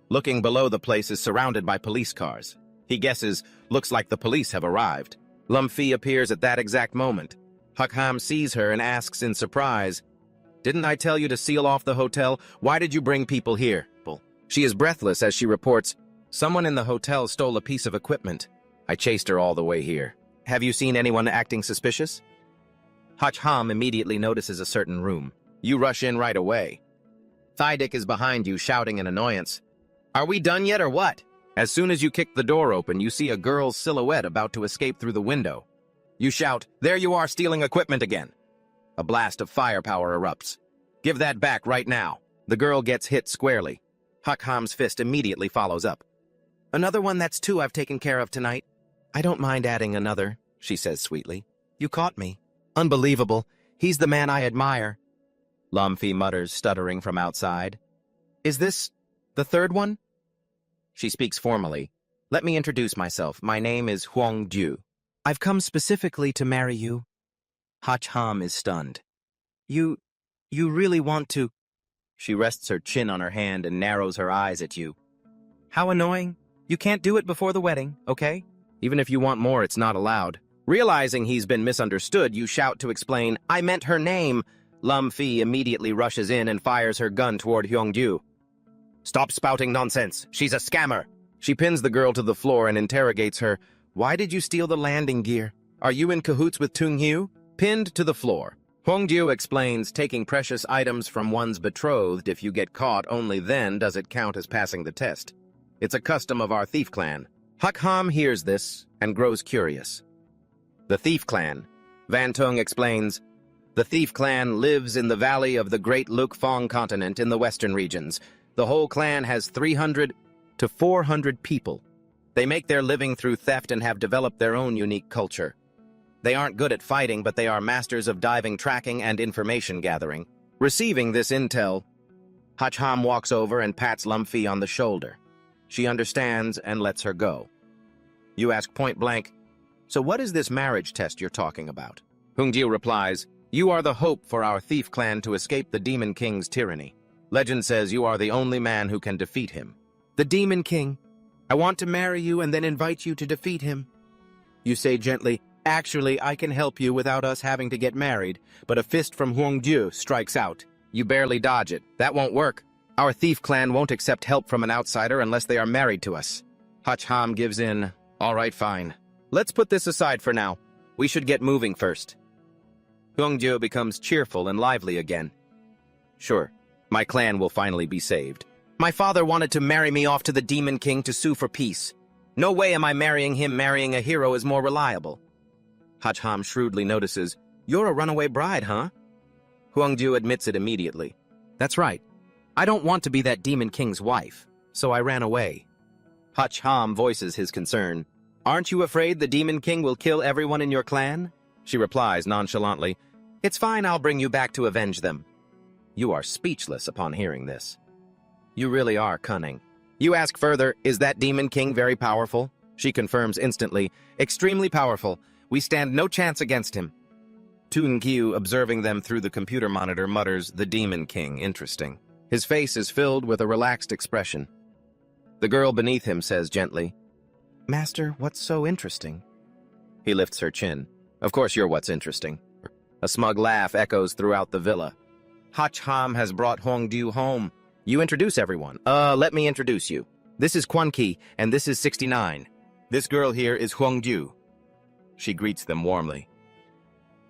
Looking below, the place is surrounded by police cars. He guesses, looks like the police have arrived. Lum Phi appears at that exact moment. Hach Ham sees her and asks in surprise, didn't I tell you to seal off the hotel? Why did you bring people here? She is breathless as she reports, someone in the hotel stole a piece of equipment. I chased her all the way here. Have you seen anyone acting suspicious? Hach Ham immediately notices a certain room. You rush in right away. Thydic is behind you, shouting in annoyance. Are we done yet or what? As soon as you kick the door open, you see a girl's silhouette about to escape through the window. You shout, there you are stealing equipment again. A blast of firepower erupts. Give that back right now. The girl gets hit squarely. Hach Ham's fist immediately follows up. Another one, that's two I've taken care of tonight. I don't mind adding another, she says sweetly. You caught me. Unbelievable. He's the man I admire. Lum Phi mutters, stuttering from outside. Is this the third one? She speaks formally. Let me introduce myself. My name is Huang Ju. I've come specifically to marry you. Hach Ham is stunned. You really want to... She rests her chin on her hand and narrows her eyes at you. How annoying. You can't do it before the wedding, okay? Even if you want more, it's not allowed. Realizing he's been misunderstood, you shout to explain, I meant her name. Lum Phi immediately rushes in and fires her gun toward Hyungju. Stop spouting nonsense. She's a scammer. She pins the girl to the floor and interrogates her. Why did you steal the landing gear? Are you in cahoots with Tung Hyu? Pinned to the floor. Hyungju explains, taking precious items from one's betrothed, if you get caught, only then does it count as passing the test. It's a custom of our thief clan. Hach Ham hears this and grows curious. The thief clan. Van Tuong explains, the thief clan lives in the valley of the great Luk Fong continent in the western regions. The whole clan has 300 to 400 people. They make their living through theft and have developed their own unique culture. They aren't good at fighting, but they are masters of diving, tracking, and information gathering. Receiving this intel, Hacham walks over and pats Lumphi on the shoulder. She understands and lets her go. You ask point blank, "So what is this marriage test you're talking about?" Hongjiu replies, "You are the hope for our thief clan to escape the Demon King's tyranny. Legend says you are the only man who can defeat him." "The Demon King? I want to marry you and then invite you to defeat him." You say gently, "Actually, I can help you without us having to get married," but a fist from Hongjiu strikes out. You barely dodge it. "That won't work. Our thief clan won't accept help from an outsider unless they are married to us." Hacham gives in. "All right, fine. Let's put this aside for now. We should get moving first." Hongjiu becomes cheerful and lively again. "Sure, my clan will finally be saved. My father wanted to marry me off to the Demon King to sue for peace. No way am I marrying him. Marrying a hero is more reliable." Hacham shrewdly notices, "You're a runaway bride, huh?" Hongjiu admits it immediately. "That's right. I don't want to be that Demon King's wife, so I ran away." Hacham voices his concern. "Aren't you afraid the Demon King will kill everyone in your clan?" She replies nonchalantly, "It's fine, I'll bring you back to avenge them." You are speechless upon hearing this. You really are cunning. You ask further, "Is that Demon King very powerful?" She confirms instantly, "Extremely powerful. We stand no chance against him." Tunkyu, observing them through the computer monitor, mutters, "The Demon King, interesting." His face is filled with a relaxed expression. The girl beneath him says gently, "Master, what's so interesting?" He lifts her chin. "Of course you're what's interesting." A smug laugh echoes throughout the villa. Hacham has brought Hongjiu home. You introduce everyone. Let me introduce you. This is Quanqi, and this is 69. This girl here is Hongjiu. She greets them warmly.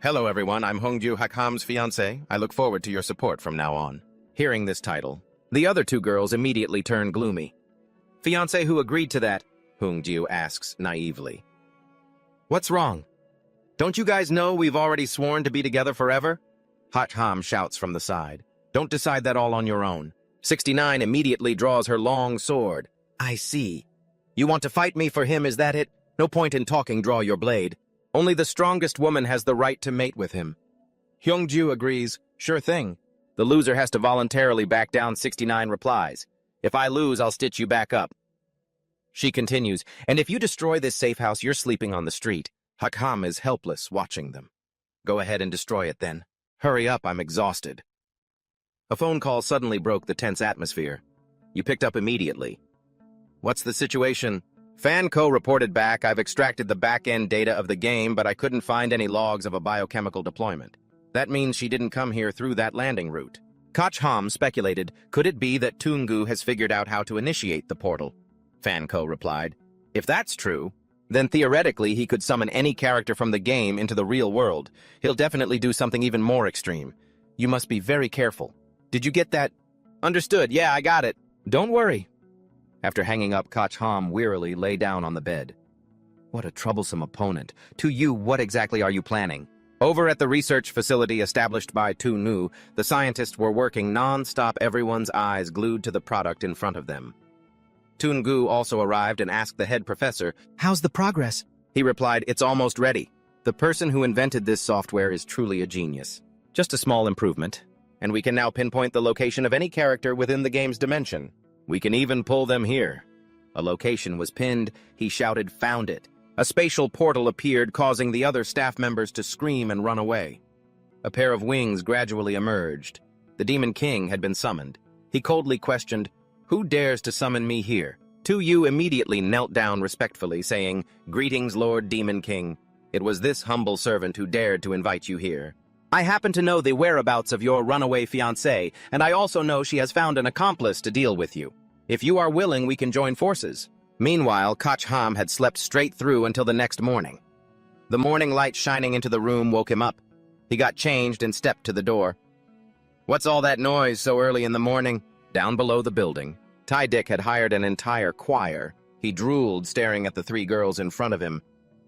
"Hello everyone, I'm Hongjiu, Hacham's fiancé. I look forward to your support from now on." Hearing this title, the other two girls immediately turn gloomy. "Fiancé who agreed to that?" Hongjiu asks naively. "What's wrong? Don't you guys know we've already sworn to be together forever?" Hacham shouts from the side. "Don't decide that all on your own." 69 immediately draws her long sword. "I see. You want to fight me for him, is that it? No point in talking, draw your blade. Only the strongest woman has the right to mate with him." Hongjiu agrees, "Sure thing." The loser has to voluntarily back down. 69 replies, "If I lose, I'll stitch you back up." She continues, "And if you destroy this safe house, you're sleeping on the street." Hacham is helpless, watching them. "Go ahead and destroy it then. Hurry up, I'm exhausted." A phone call suddenly broke the tense atmosphere. You picked up immediately. "What's the situation?" Fanco reported back, "I've extracted the back-end data of the game, but I couldn't find any logs of a biochemical deployment. That means she didn't come here through that landing route." Hacham speculated, "Could it be that Tungu has figured out how to initiate the portal?" Fanco replied, "If that's true, then theoretically he could summon any character from the game into the real world. He'll definitely do something even more extreme. You must be very careful. Did you get that?" "Understood, yeah, I got it. Don't worry." After hanging up, Hacham wearily lay down on the bed. What a troublesome opponent. To you, what exactly are you planning? Over at the research facility established by Tu Nu, the scientists were working non-stop, everyone's eyes glued to the product in front of them. Tungu also arrived and asked the head professor, "How's the progress?" He replied, "It's almost ready. The person who invented this software is truly a genius. Just a small improvement, and we can now pinpoint the location of any character within the game's dimension. We can even pull them here." A location was pinned. He shouted, "Found it." A spatial portal appeared, causing the other staff members to scream and run away. A pair of wings gradually emerged. The Demon King had been summoned. He coldly questioned, "Who dares to summon me here?" Tu Yu immediately knelt down respectfully, saying, "Greetings, Lord Demon King. It was this humble servant who dared to invite you here. I happen to know the whereabouts of your runaway fiancée, and I also know she has found an accomplice to deal with you. If you are willing, we can join forces." Meanwhile, Kachham had slept straight through until the next morning. The morning light shining into the room woke him up. He got changed and stepped to the door. "What's all that noise so early in the morning?" Down below the building, Dick had hired an entire choir. He drooled, staring at the three girls in front of him.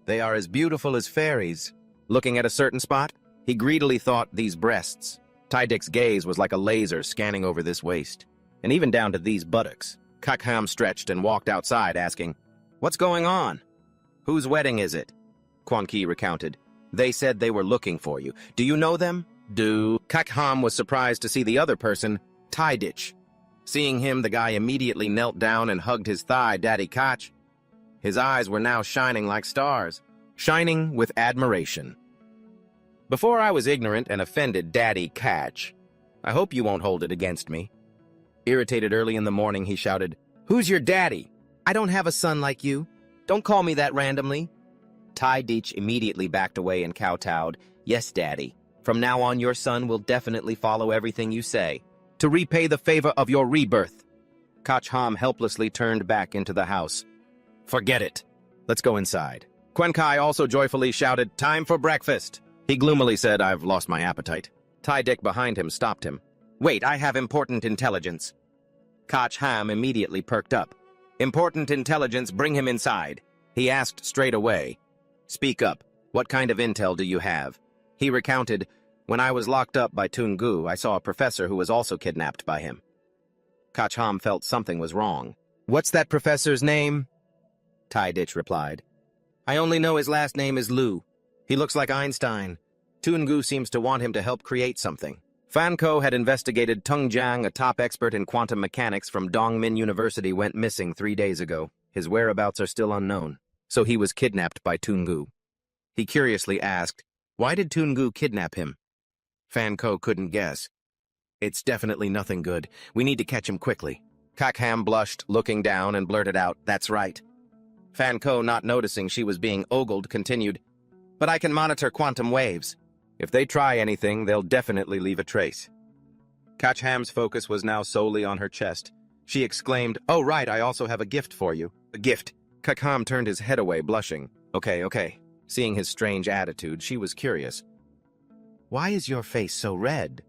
"They are as beautiful as fairies." Looking at a certain spot, he greedily thought, "These breasts." Dick's gaze was like a laser scanning over this waist, and even down to these buttocks. Kakham stretched and walked outside, asking, "What's going on? Whose wedding is it?" Quan Ki recounted. They said they were looking for you. Do you know them? Kakham was surprised to see the other person, Tidich. Seeing him, the guy immediately knelt down and hugged his thigh, Daddy Kach. His eyes were now shining like stars, shining with admiration. Before I was ignorant and offended Daddy Kach. I hope you won't hold it against me. Irritated early in the morning, he shouted, "Who's your daddy? I don't have a son like you. Don't call me that randomly." Tidich immediately backed away and kowtowed. "Yes, Daddy. From now on, your son will definitely follow everything you say, to repay the favor of your rebirth." Kachham helplessly turned back into the house. "Forget it. Let's go inside." Quenkai also joyfully shouted, "Time for breakfast." He gloomily said, "I've lost my appetite." Tidich behind him stopped him. "Wait, I have important intelligence." Kachham immediately perked up. "Important intelligence, bring him inside." He asked straight away. "Speak up. What kind of intel do you have?" He recounted, "When I was locked up by Tungu, I saw a professor who was also kidnapped by him." Kachham felt something was wrong. "What's that professor's name?" Tidich replied. "I only know his last name is Lu. He looks like Einstein. Tungu seems to want him to help create something." Fanko had investigated Tung Jiang, a top expert in quantum mechanics from Dongmin University, went missing 3 days ago. His whereabouts are still unknown, so he was kidnapped by Tungu. He curiously asked, "Why did Tungu kidnap him?" Fanko couldn't guess. "It's definitely nothing good. We need to catch him quickly." Kakham blushed, looking down, and blurted out, "That's right." Fanko, not noticing she was being ogled, continued, "But I can monitor quantum waves. If they try anything, they'll definitely leave a trace." Kachham's focus was now solely on her chest. She exclaimed, "Oh right, I also have a gift for you." "A gift?" Kakham turned his head away, blushing. Okay. Seeing his strange attitude, she was curious. "Why is your face so red?"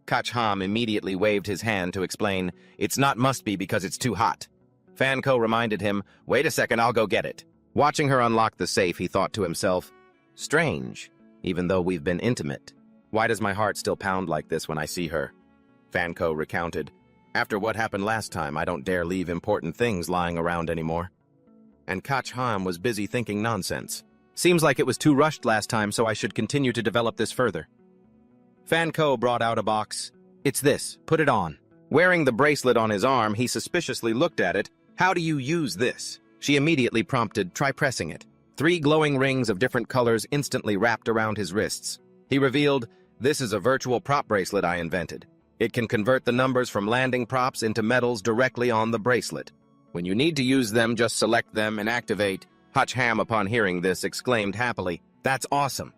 Kachham immediately waved his hand to explain, "It's not must be because it's too hot." Fanko reminded him, "Wait a second, I'll go get it." Watching her unlock the safe, he thought to himself, "Strange. Even though we've been intimate, why does my heart still pound like this when I see her?" Fanko recounted, "After what happened last time, I don't dare leave important things lying around anymore." And Kachham was busy thinking nonsense. "Seems like it was too rushed last time, so I should continue to develop this further." Fanko brought out a box. "It's this. Put it on." Wearing the bracelet on his arm, he suspiciously looked at it. "How do you use this?" She immediately prompted, "Try pressing it." 3 glowing rings of different colors instantly wrapped around his wrists. He revealed, "This is a virtual prop bracelet I invented. It can convert the numbers from landing props into medals directly on the bracelet. When you need to use them, just select them and activate." Hutchham, upon hearing this, exclaimed happily, "That's awesome."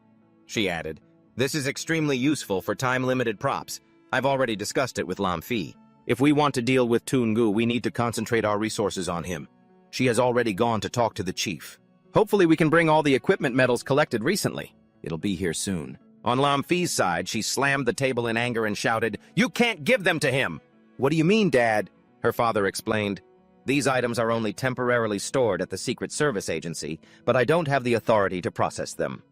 She added, "This is extremely useful for time-limited props. I've already discussed it with Lam Fi. If we want to deal with Tungu, we need to concentrate our resources on him. She has already gone to talk to the chief. Hopefully we can bring all the equipment medals collected recently. It'll be here soon." On Lam Fi's side, she slammed the table in anger and shouted, "You can't give them to him!" "What do you mean, Dad?" Her father explained, "These items are only temporarily stored at the Secret Service Agency, but I don't have the authority to process them."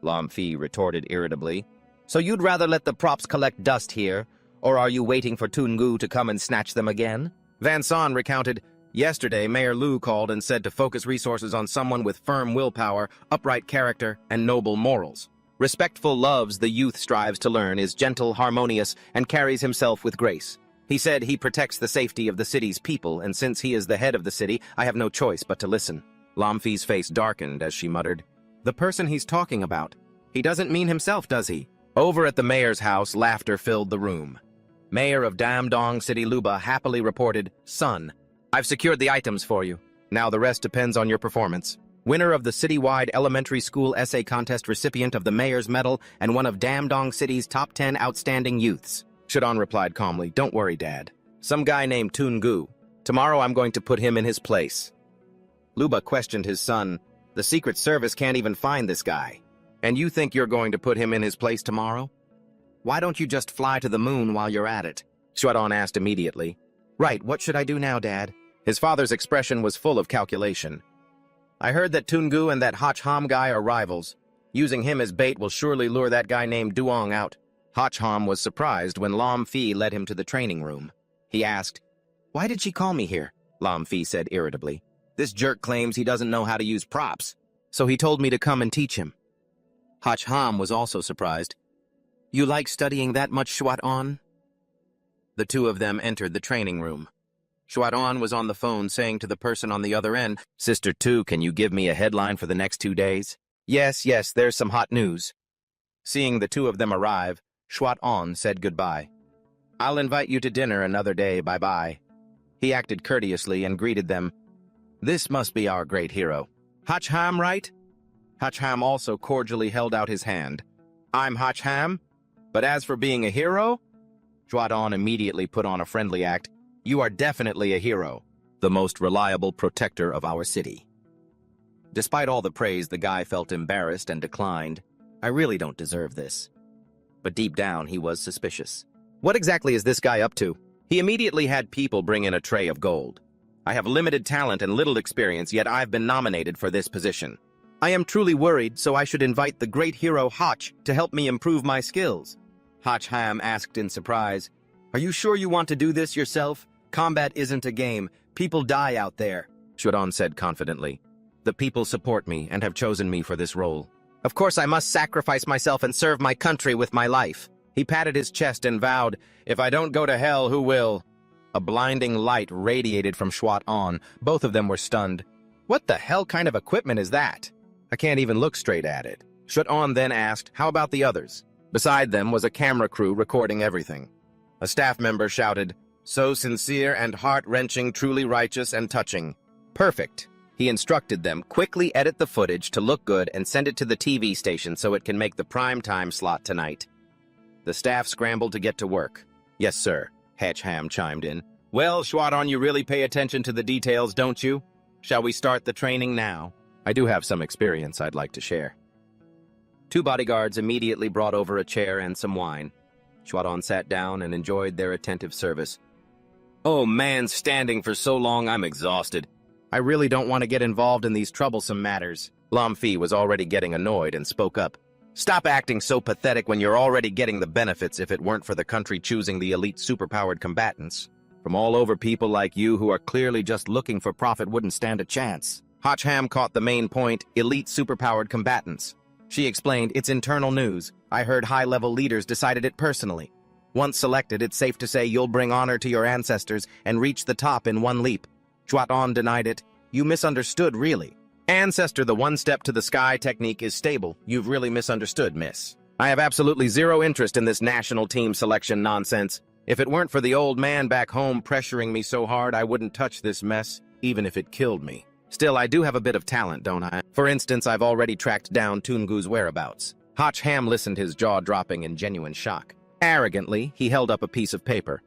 Lam Fi retorted irritably, "So you'd rather let the props collect dust here, or are you waiting for Tungu to come and snatch them again?" Van Son recounted, "Yesterday, Mayor Lu called and said to focus resources on someone with firm willpower, upright character, and noble morals. Respectful loves the youth strives to learn, is gentle, harmonious, and carries himself with grace. He said he protects the safety of the city's people, and since he is the head of the city, I have no choice but to listen." Lam Fi's face darkened as she muttered, "The person he's talking about. He doesn't mean himself, does he?" Over at the mayor's house, laughter filled the room. Mayor of Damdong City Luba happily reported, "Son, I've secured the items for you. Now the rest depends on your performance. Winner of the citywide elementary school essay contest, recipient of the mayor's medal, and one of Damdong City's top 10 outstanding youths." Shadon replied calmly, "Don't worry, Dad. Some guy named Tungu. Tomorrow I'm going to put him in his place." Luba questioned his son, "The Secret Service can't even find this guy. And you think you're going to put him in his place tomorrow? Why don't you just fly to the moon while you're at it?" Shadon asked immediately. "Right, what should I do now, Dad?" His father's expression was full of calculation. "I heard that Tungu and that Hachham guy are rivals. Using him as bait will surely lure that guy named Duong out." Hachham was surprised when Lam Fi led him to the training room. He asked, "Why did she call me here?" Lam Fi said irritably. "This jerk claims he doesn't know how to use props, so he told me to come and teach him." Ham was also surprised. You like studying that much, Shwat-on? The two of them entered the training room. Shwat-on was on the phone saying to the person on the other end, Sister 2, can you give me a headline for the next 2 days? Yes, there's some hot news. Seeing the two of them arrive, Shwat-on said goodbye. I'll invite you to dinner another day, bye-bye. He acted courteously and greeted them. This must be our great hero. Ham, right? Ham also cordially held out his hand. I'm Ham, but as for being a hero, Shwat-on immediately put on a friendly act. You are definitely a hero, the most reliable protector of our city. Despite all the praise, the guy felt embarrassed and declined. I really don't deserve this. But deep down, he was suspicious. What exactly is this guy up to? He immediately had people bring in a tray of gold. I have limited talent and little experience, yet I've been nominated for this position. I am truly worried, so I should invite the great hero Hotch to help me improve my skills. Ham asked in surprise. Are you sure you want to do this yourself? Combat isn't a game. People die out there, Shwat-on said confidently. The people support me and have chosen me for this role. Of course I must sacrifice myself and serve my country with my life. He patted his chest and vowed, if I don't go to hell, who will? A blinding light radiated from Shwat-on. Both of them were stunned. What the hell kind of equipment is that? I can't even look straight at it. Shwat-on then asked, how about the others? Beside them was a camera crew recording everything. A staff member shouted, so sincere and heart-wrenching, truly righteous and touching. Perfect. He instructed them, quickly edit the footage to look good and send it to the TV station so it can make the prime time slot tonight. The staff scrambled to get to work. Yes, sir, Ham chimed in. Well, Shwat-on, you really pay attention to the details, don't you? Shall we start the training now? I do have some experience I'd like to share. Two bodyguards immediately brought over a chair and some wine. Shwat-on sat down and enjoyed their attentive service. Oh man, standing for so long, I'm exhausted. I really don't want to get involved in these troublesome matters. Lam Fi was already getting annoyed and spoke up. Stop acting so pathetic when you're already getting the benefits if it weren't for the country choosing the elite superpowered combatants. From all over, people like you who are clearly just looking for profit wouldn't stand a chance. Ham caught the main point, elite superpowered combatants. She explained, it's internal news. I heard high-level leaders decided it personally. Once selected, it's safe to say you'll bring honor to your ancestors and reach the top in one leap. Shwat-on denied it. You misunderstood, really. Ancestor, the one-step to the sky technique is stable. You've really misunderstood, miss. I have absolutely zero interest in this national team selection nonsense. If it weren't for the old man back home pressuring me so hard, I wouldn't touch this mess, even if it killed me. Still, I do have a bit of talent, don't I? For instance, I've already tracked down Toongu's whereabouts. Ham listened, his jaw dropping in genuine shock. Arrogantly, he held up a piece of paper.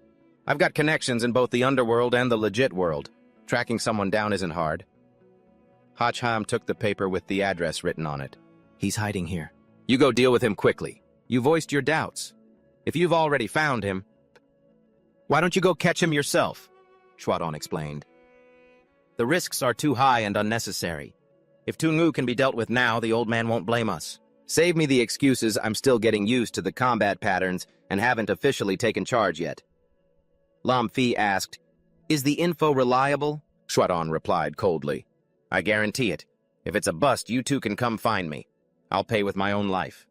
I've got connections in both the underworld and the legit world. Tracking someone down isn't hard. Ham took the paper with the address written on it. He's hiding here. You go deal with him quickly. You voiced your doubts. If you've already found him, why don't you go catch him yourself? Shwat-on explained. The risks are too high and unnecessary. If Toongu can be dealt with now, the old man won't blame us. Save me the excuses, I'm still getting used to the combat patterns and haven't officially taken charge yet. Lam Fi asked, is the info reliable? Shwat-on replied coldly. I guarantee it. If it's a bust, you two can come find me. I'll pay with my own life.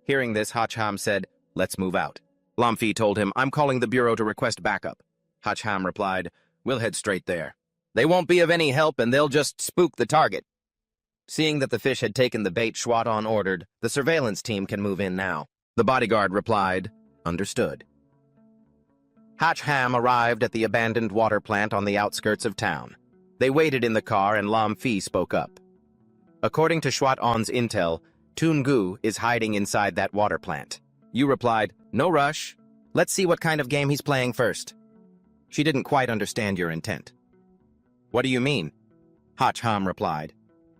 Hearing this, Ham said, let's move out. Lam Fi told him, I'm calling the bureau to request backup. Ham replied, we'll head straight there. They won't be of any help and they'll just spook the target. Seeing that the fish had taken the bait, Shwat-on ordered, the surveillance team can move in now. The bodyguard replied, understood. Ham arrived at the abandoned water plant on the outskirts of town. They waited in the car and Lam Fi spoke up. According to Shwat-on's intel, Toongu is hiding inside that water plant. You replied, no rush. Let's see what kind of game he's playing first. She didn't quite understand your intent. What do you mean? Ham replied.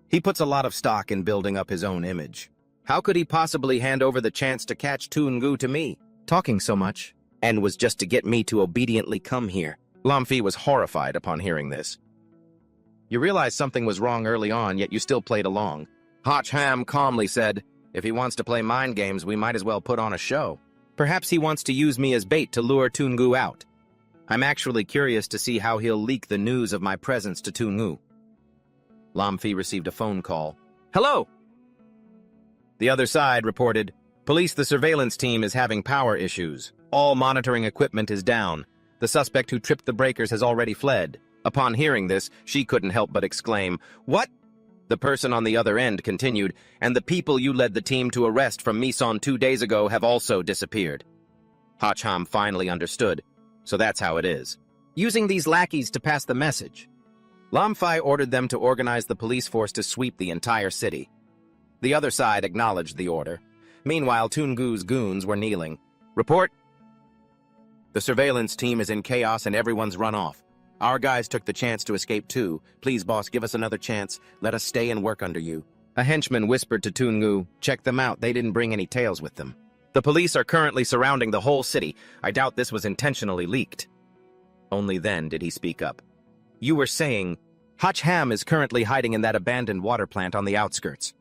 He puts a lot of stock in building up his own image. How could he possibly hand over the chance to catch Toongu to me, talking so much, and was just to get me to obediently come here? Lam Fi was horrified upon hearing this. You realized something was wrong early on, yet you still played along. Ham calmly said, if he wants to play mind games, we might as well put on a show. Perhaps he wants to use me as bait to lure Toongu out. I'm actually curious to see how he'll leak the news of my presence to Toongu. Lam Fi received a phone call. Hello! The other side reported, "Police, the surveillance team is having power issues. All monitoring equipment is down. The suspect who tripped the breakers has already fled." Upon hearing this, she couldn't help but exclaim, "What?" The person on the other end continued, "And the people you led the team to arrest from Mison 2 days ago have also disappeared." Hacham finally understood. So that's how it is. Using these lackeys to pass the message. Lamphai ordered them to organize the police force to sweep the entire city. The other side acknowledged the order. Meanwhile, Tungu's goons were kneeling. "Report." "The surveillance team is in chaos and everyone's run off. Our guys took the chance to escape too. Please, boss, give us another chance. Let us stay and work under you." A henchman whispered to Tungu, "Check them out. They didn't bring any tails with them. The police are currently surrounding the whole city. I doubt this was intentionally leaked." Only then did he speak up. "You were saying, Hacham is currently hiding in that abandoned water plant on the outskirts."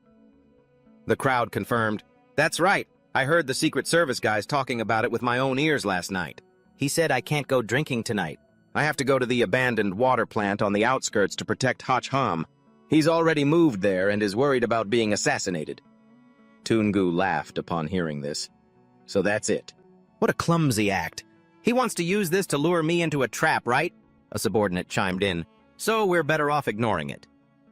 The crowd confirmed, "That's right. I heard the Secret Service guys talking about it with my own ears last night. He said I can't go drinking tonight. I have to go to the abandoned water plant on the outskirts to protect Hacham. He's already moved there and is worried about being assassinated." Tungu laughed upon hearing this. "So that's it. What a clumsy act. He wants to use this to lure me into a trap, right?" A subordinate chimed in. "So we're better off ignoring it."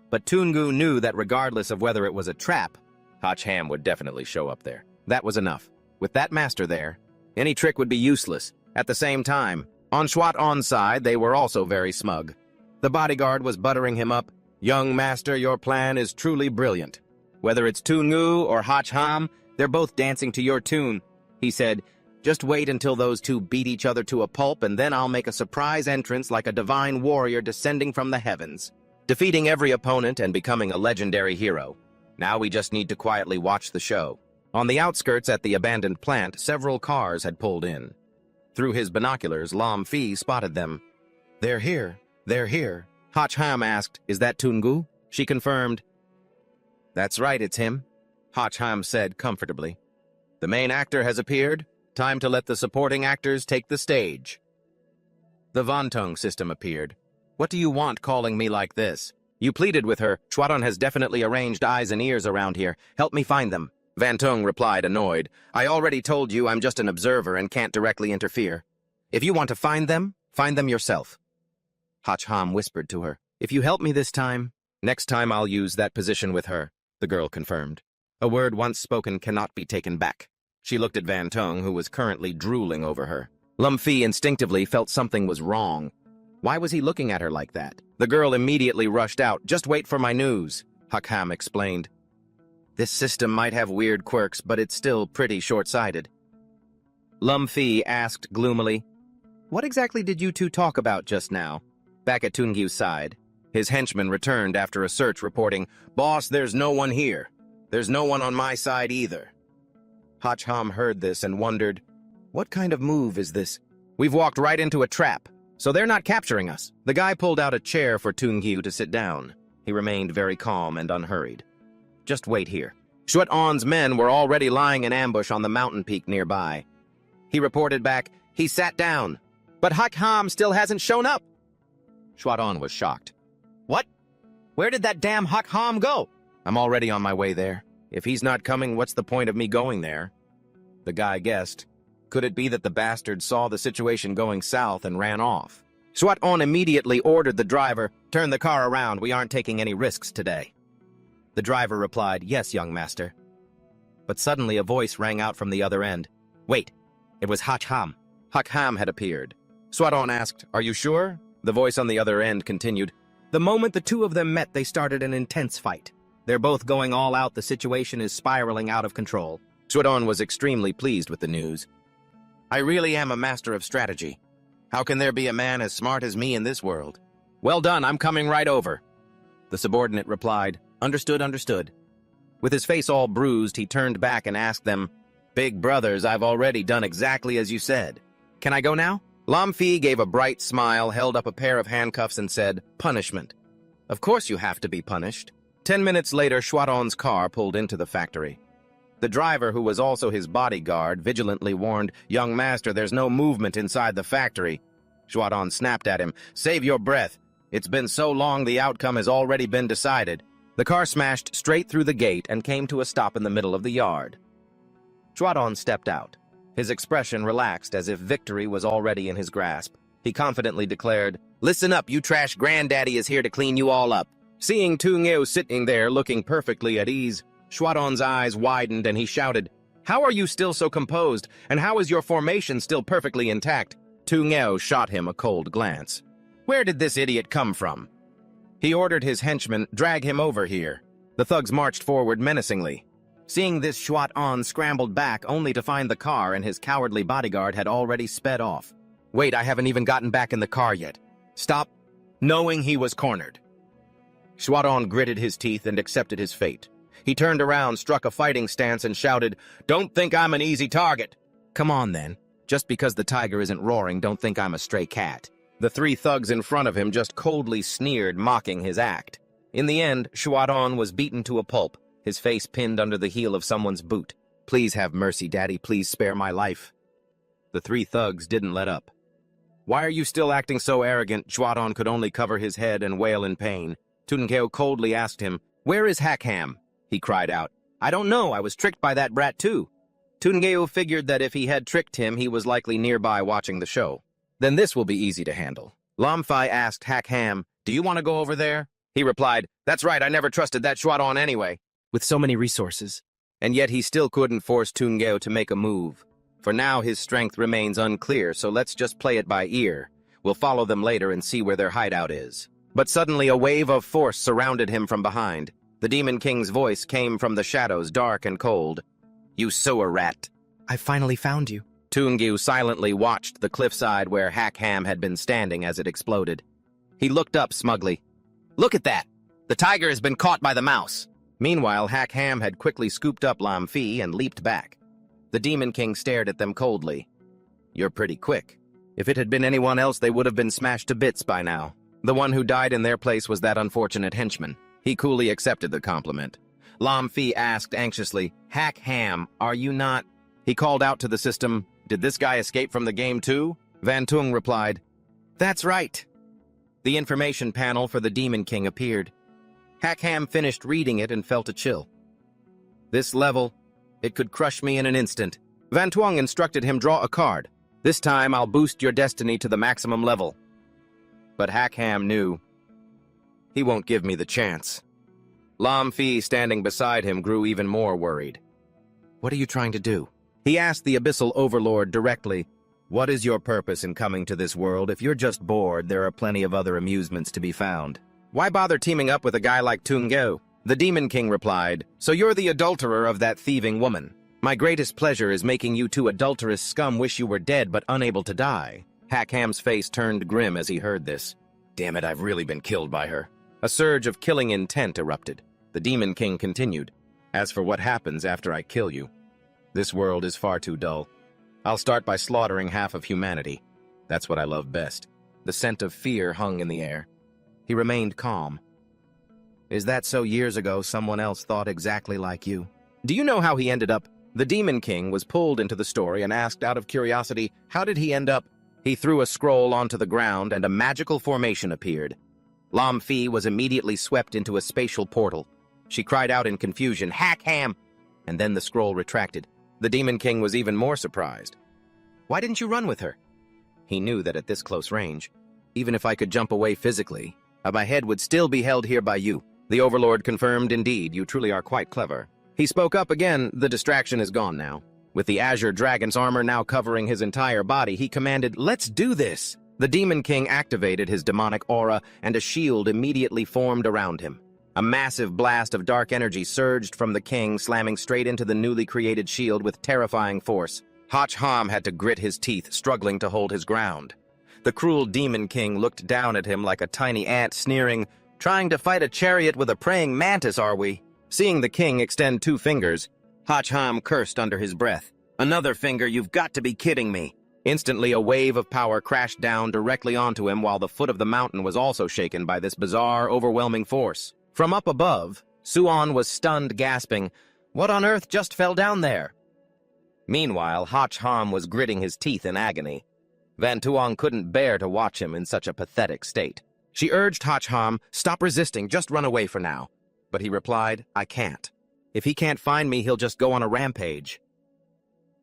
But Tungu knew that regardless of whether it was a trap, Hacham would definitely show up there. That was enough. With that master there, any trick would be useless. At the same time, on Shwat-on's side, they were also very smug. The bodyguard was buttering him up. "Young master, your plan is truly brilliant. Whether it's Tungu or Hacham, they're both dancing to your tune," he said. "Just wait until those two beat each other to a pulp, and then I'll make a surprise entrance like a divine warrior descending from the heavens, defeating every opponent and becoming a legendary hero. Now we just need to quietly watch the show." On the outskirts at the abandoned plant, several cars had pulled in. Through his binoculars, Lam Fi spotted them. "They're here. They're here." Hacham asked, "Is that Tungu?" She confirmed. "That's right, it's him," Hacham said comfortably. "The main actor has appeared. Time to let the supporting actors take the stage." The Vantung system appeared. "What do you want calling me like this? You pleaded with her. Chwadon has definitely arranged eyes and ears around here. Help me find them." Vantung replied, annoyed. "I already told you I'm just an observer and can't directly interfere. If you want to find them yourself." Hacham whispered to her, "If you help me this time, next time I'll use that position with her," the girl confirmed. A word once spoken cannot be taken back. She looked at Vantung, who was currently drooling over her. Lumfi instinctively felt something was wrong. Why was he looking at her like that? The girl immediately rushed out. "Just wait for my news," Hacham explained. "This system might have weird quirks, but it's still pretty short-sighted." Lumfi asked gloomily, "What exactly did you two talk about just now?" Back at Tungu's side, his henchman returned after a search, reporting, "Boss, there's no one here. There's no one on my side either." Hacham heard this and wondered, what kind of move is this? "We've walked right into a trap, so they're not capturing us." The guy pulled out a chair for Tungu to sit down. He remained very calm and unhurried. "Just wait here." Shwat-on's men were already lying in ambush on the mountain peak nearby. He reported back, "He sat down, but Hacham still hasn't shown up." Shwat-on was shocked. "What? Where did that damn Hacham go?" "I'm already on my way there. If he's not coming, what's the point of me going there?" The guy guessed. Could it be that the bastard saw the situation going south and ran off? Shwat-on immediately ordered the driver, "Turn the car around. We aren't taking any risks today." The driver replied, "Yes, young master." But suddenly a voice rang out from the other end. Wait, it was Hacham. Hacham had appeared. Shwat-on asked, "Are you sure?" The voice on the other end continued, "The moment the two of them met, they started an intense fight. They're both going all out. The situation is spiraling out of control." Shwat-on was extremely pleased with the news. "I really am a master of strategy. How can there be a man as smart as me in this world?" "Well done, I'm coming right over." The subordinate replied, "Understood, understood." With his face all bruised, he turned back and asked them, "Big brothers, I've already done exactly as you said. Can I go now?" Lamfi gave a bright smile, held up a pair of handcuffs and said, "Punishment. Of course you have to be punished." 10 minutes later, Shwat-on's car pulled into the factory. The driver, who was also his bodyguard, vigilantly warned, "Young master, there's no movement inside the factory." Shwat-on snapped at him, "Save your breath. It's been so long the outcome has already been decided." The car smashed straight through the gate and came to a stop in the middle of the yard. Chuadon stepped out. His expression relaxed as if victory was already in his grasp. He confidently declared, "Listen up, you trash, Granddaddy is here to clean you all up." Seeing Tungeo sitting there looking perfectly at ease, Chuadon's eyes widened and he shouted, "How are you still so composed, and how is your formation still perfectly intact?" Tungeo shot him a cold glance. "Where did this idiot come from?" He ordered his henchmen, "Drag him over here." The thugs marched forward menacingly. Seeing this, Chuadon scrambled back only to find the car and his cowardly bodyguard had already sped off. "Wait, I haven't even gotten back in the car yet. Stop," knowing he was cornered. Chuadon gritted his teeth and accepted his fate. He turned around, struck a fighting stance, and shouted, "Don't think I'm an easy target." "Come on, then. Just because the tiger isn't roaring, don't think I'm a stray cat." The three thugs in front of him just coldly sneered, mocking his act. In the end, Chuadon was beaten to a pulp, his face pinned under the heel of someone's boot. "Please have mercy, Daddy. Please spare my life." The three thugs didn't let up. "Why are you still acting so arrogant?" Chuadon could only cover his head and wail in pain. Tungeo coldly asked him, "Where is Hakham?" He cried out, "I don't know. I was tricked by that brat too." Tungeo figured that if he had tricked him, he was likely nearby watching the show. "Then this will be easy to handle." Lamphai asked Hakham, "Do you want to go over there?" He replied, "That's right, I never trusted that Chuadon anyway." With so many resources. And yet he still couldn't force Tungeo to make a move. For now his strength remains unclear, so let's just play it by ear. We'll follow them later and see where their hideout is. But suddenly a wave of force surrounded him from behind. The Demon King's voice came from the shadows, dark and cold. "You sewer rat. I finally found you." Tungeo silently watched the cliffside where Hakham had been standing as it exploded. He looked up smugly. "Look at that! The tiger has been caught by the mouse." Meanwhile, Hakham had quickly scooped up Lamphai and leaped back. The Demon King stared at them coldly. "You're pretty quick. If it had been anyone else, they would have been smashed to bits by now." The one who died in their place was that unfortunate henchman. He coolly accepted the compliment. Lamphai asked anxiously, "Hakham, are you not—" He called out to the system, "Did this guy escape from the game too?" Van Tung replied, "That's right." The information panel for the Demon King appeared. Hakham finished reading it and felt a chill. "This level, it could crush me in an instant." Van Tuong instructed him, "Draw a card. This time I'll boost your destiny to the maximum level." But Hakham knew. He won't give me the chance. Lamphai, standing beside him, grew even more worried. "What are you trying to do?" He asked the Abyssal Overlord directly. "What is your purpose in coming to this world? If you're just bored, there are plenty of other amusements to be found. Why bother teaming up with a guy like Tungeo?" The Demon King replied, "So you're the adulterer of that thieving woman. My greatest pleasure is making you two adulterous scum wish you were dead but unable to die." Hakham's face turned grim as he heard this. "Damn it, I've really been killed by her." A surge of killing intent erupted. The Demon King continued, "As for what happens after I kill you, this world is far too dull. I'll start by slaughtering half of humanity. That's what I love best." The scent of fear hung in the air. He remained calm. "Is that so? Years ago, someone else thought exactly like you. Do you know how he ended up?" The Demon King was pulled into the story and asked out of curiosity, "How did he end up?" He threw a scroll onto the ground and a magical formation appeared. Lamphai was immediately swept into a spatial portal. She cried out in confusion, "Hakham!" And then the scroll retracted. The Demon King was even more surprised. "Why didn't you run with her?" He knew that at this close range, even if I could jump away physically, my head would still be held here by you. The Overlord confirmed, "Indeed, you truly are quite clever." He spoke up again. The distraction is gone now. With the Azure Dragon's armor now covering his entire body, he commanded, "Let's do this!" The Demon King activated his demonic aura, and a shield immediately formed around him. A massive blast of dark energy surged from the king, slamming straight into the newly created shield with terrifying force. Hacham had to grit his teeth, struggling to hold his ground. The cruel Demon King looked down at him like a tiny ant, sneering, "Trying to fight a chariot with a praying mantis, are we?" Seeing the king extend 2 fingers, Hacham cursed under his breath. "Another finger, you've got to be kidding me." Instantly, a wave of power crashed down directly onto him while the foot of the mountain was also shaken by this bizarre, overwhelming force. From up above, Suan was stunned, gasping, "What on earth just fell down there?" Meanwhile, Hacham was gritting his teeth in agony. Van Tuong couldn't bear to watch him in such a pathetic state. She urged Hacham, "Stop resisting, just run away for now." but he replied, I can't. If he can't find me, he'll just go on a rampage.